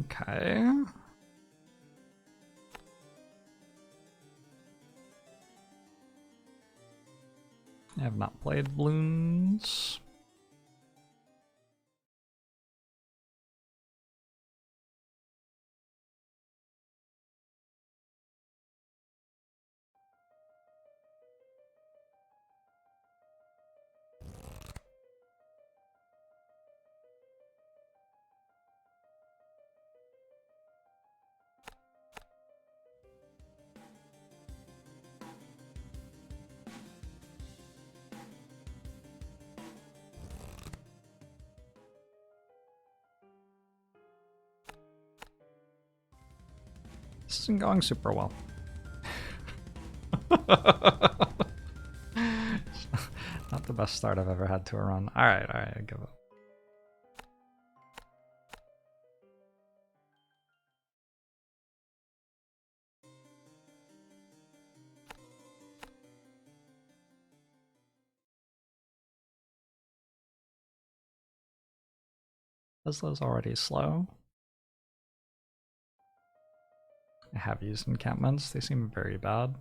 Okay. I have not played balloons. This isn't going super well. Not the best start I've ever had to a run. Alright, I give up. Tesla's already slow. I have used encampments, they seem very bad.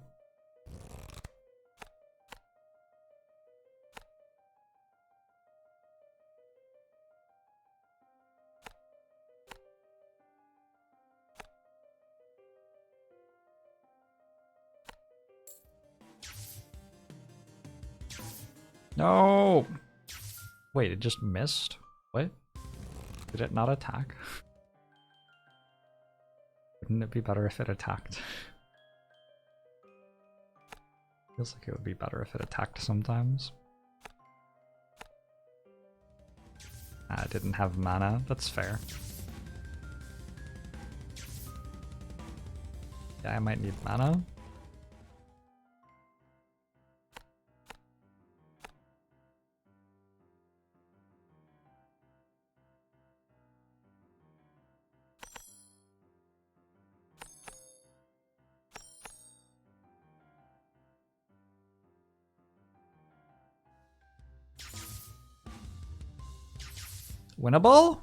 No! Wait, it just missed? What? Did it not attack? Wouldn't it be better if it attacked? Feels like it would be better if it attacked sometimes. I didn't have mana, that's fair. Yeah, I might need mana. Winnable?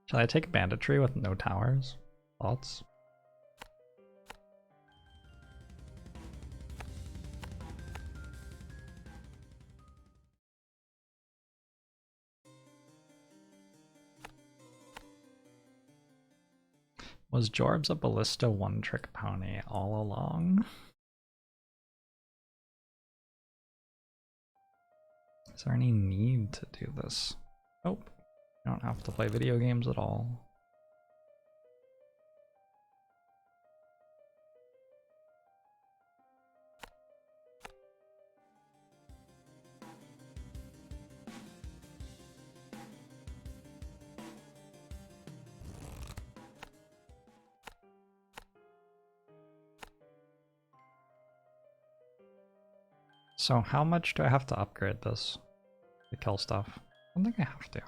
Shall I take banditry with no towers? Thoughts? Was Jorbs a ballista one-trick pony all along? Is there any need to do this? Nope. You don't have to play video games at all. So how much do I have to upgrade this to kill stuff? I don't think I have to.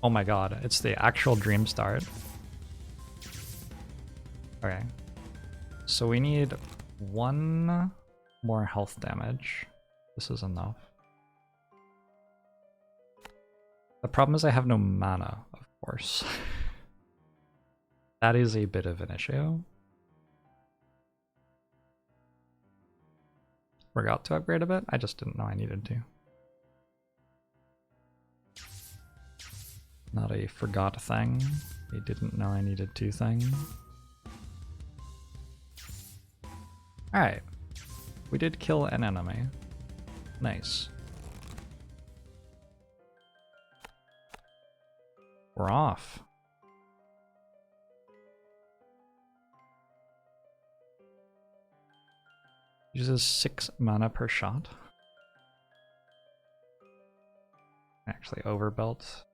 Oh my god, it's the actual dream start. Okay. So we need 1 more health damage. This is enough. The problem is I have no mana, of course. That is a bit of an issue. Forgot to upgrade a bit? I just didn't know I needed to. Not a forgot thing. I didn't know I needed to thing. Alright. We did kill an enemy. Nice. We're off. Uses 6 mana per shot. Actually overbuilt.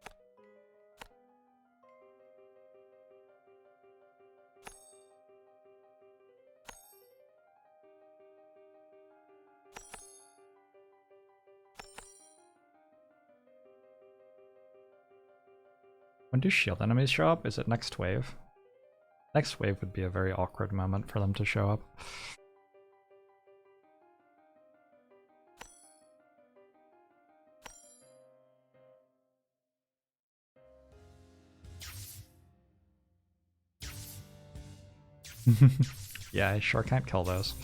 When do shield enemies show up? Is it next wave? Next wave would be a very awkward moment for them to show up. Yeah, I sure can't kill those.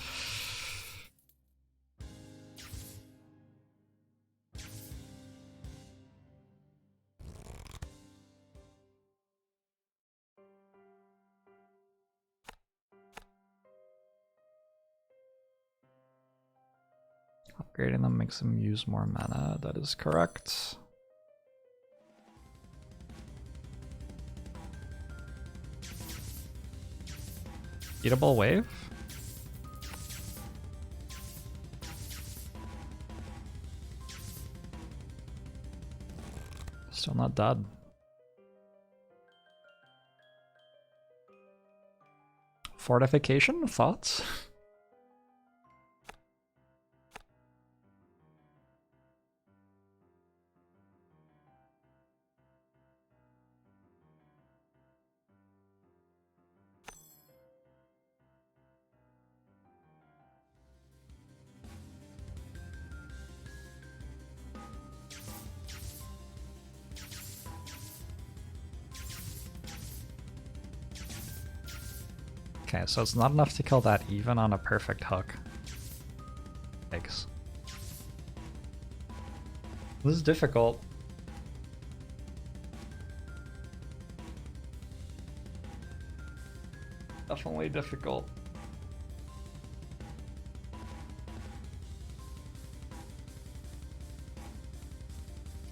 Upgrading them makes them use more mana, that is correct. Eatable wave? Still not dead. Fortification? Thoughts? Okay, so it's not enough to kill that even on a perfect hook. Yikes. This is difficult. Definitely difficult.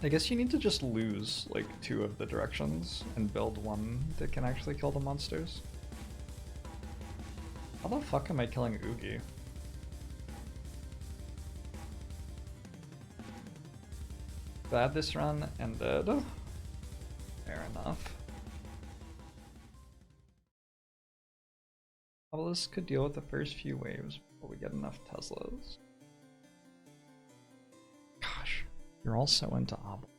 I guess you need to just lose like 2 of the directions and build one that can actually kill the monsters. How the fuck am I killing Oogie? Bad this run and dead. Fair enough. Obelisk could deal with the first few waves before we get enough Teslas. Gosh, you're all so into Obelisk.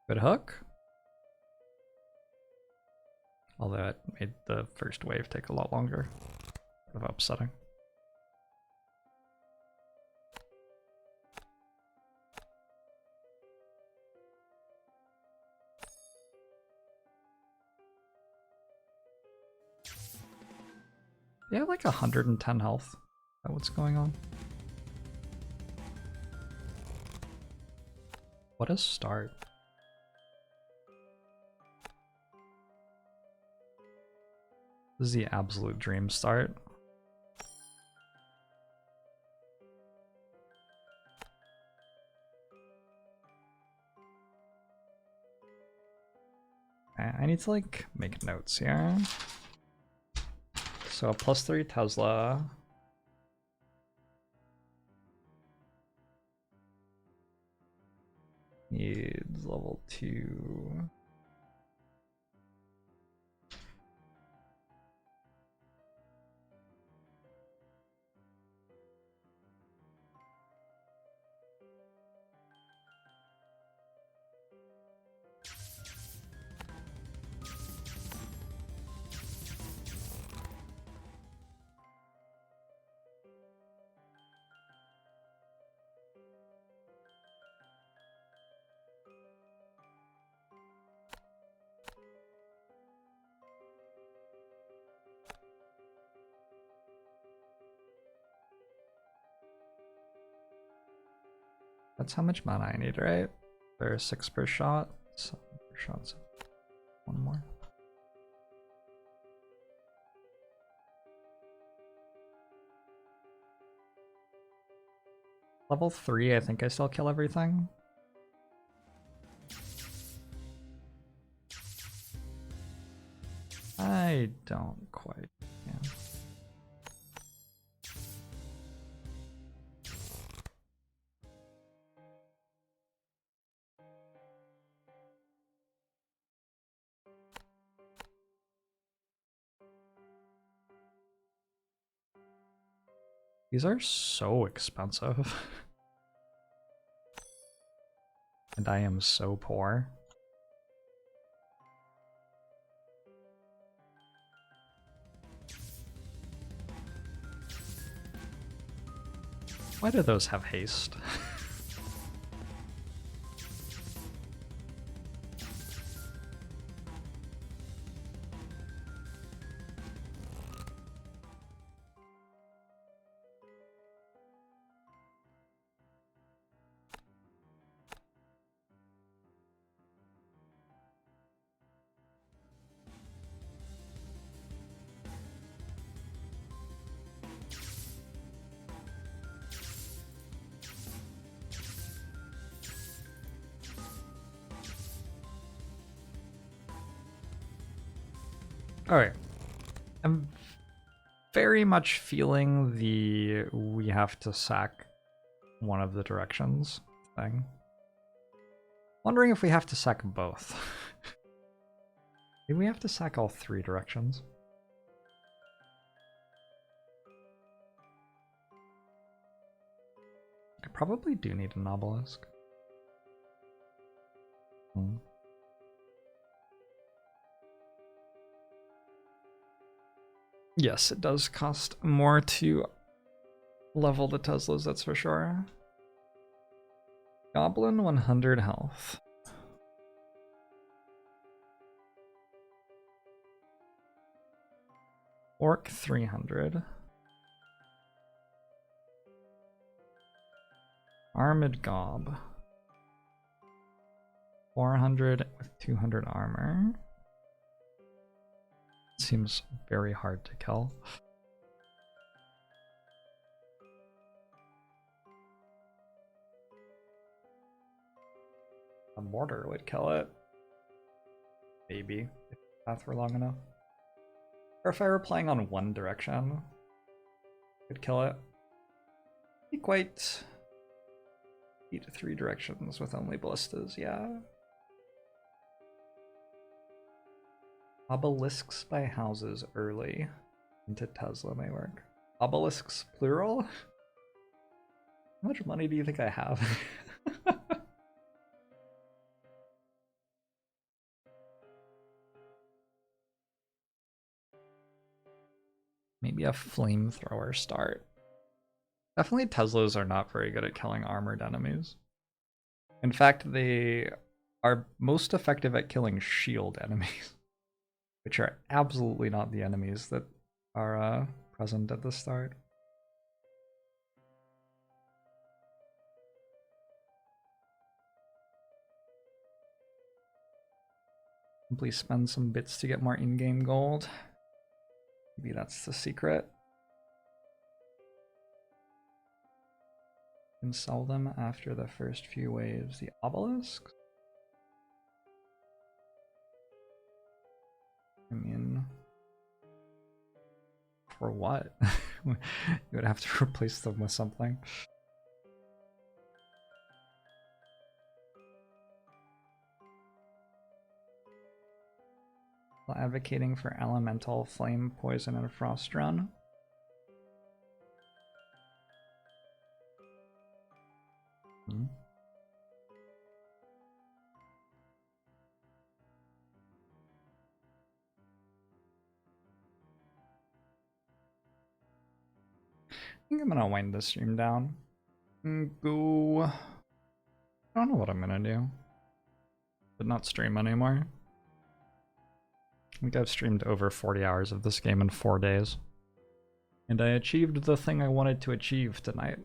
Good hook. Although it made the first wave take a lot longer. Sort of upsetting. They have like 110 health. Is that what's going on? What a start. This is the absolute dream start. I need to like make notes here. So a +3 Tesla. Needs level 2. That's how much mana I need, right? There's 6 per shot. 7 per shot. So one more. Level 3, I think I still kill everything. I don't quite. Yeah. These are so expensive. And I am so poor. Why do those have haste? Alright. I'm very much feeling the we have to sack one of the directions thing. Wondering if we have to sack both. Maybe we have to sack all 3 directions. I probably do need an obelisk. Yes, it does cost more to level the Teslas, that's for sure. Goblin 100 health. Orc 300. Armored Gob. 400 with 200 armor. Seems very hard to kill. A mortar would kill it. Maybe, if the path were long enough. Or if I were playing on one direction, could kill it. Be quite... Beat 3 directions with only ballistas, yeah. Obelisks by houses early into Tesla may work. Obelisks plural? How much money do you think I have? Maybe a flamethrower start. Definitely Teslas are not very good at killing armored enemies. In fact, they are most effective at killing shield enemies, which are absolutely not the enemies that are present at the start. Simply spend some bits to get more in-game gold. Maybe that's the secret. You can sell them after the first few waves. The obelisks? I mean, for what? You would have to replace them with something. While advocating for elemental, flame, poison, and frost run. I think I'm gonna wind this stream down. Go. I don't know what I'm gonna do. But not stream anymore. I think I've streamed over 40 hours of this game in 4 days. And I achieved the thing I wanted to achieve tonight.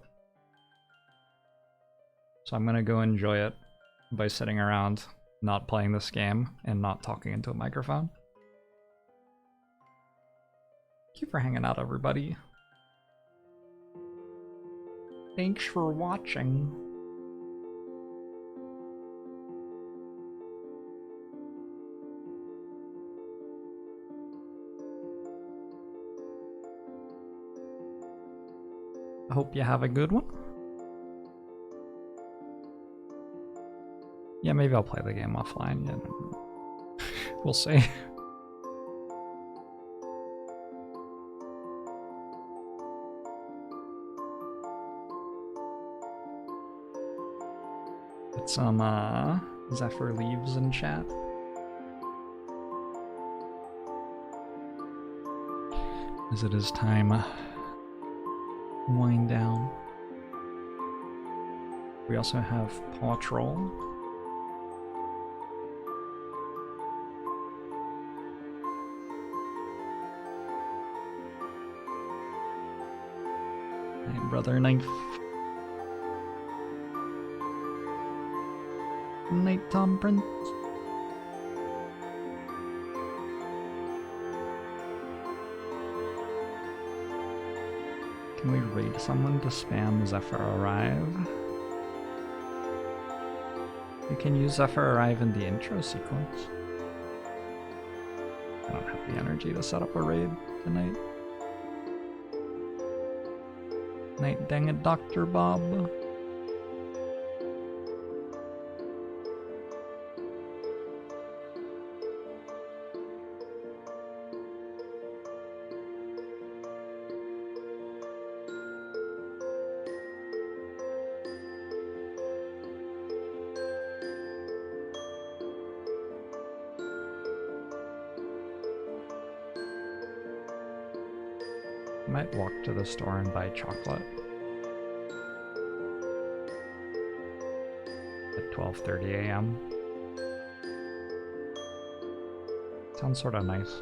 So I'm gonna go enjoy it by sitting around, not playing this game, and not talking into a microphone. Thank you for hanging out, everybody. Thanks for watching. I hope you have a good one. Yeah, maybe I'll play the game offline. Yeah, we'll see. Get some Zephyr leaves in chat. As it is time to wind down. We also have Paw Troll. Hey, Brother Knife. Night, Tom Prince. Can we raid someone to spam Zephyr Arrive? You can use Zephyr Arrive in the intro sequence. I don't have the energy to set up a raid tonight. Night, dang it, Dr. Bob. I might walk to the store and buy chocolate. At 12:30 a.m. Sounds sort of nice.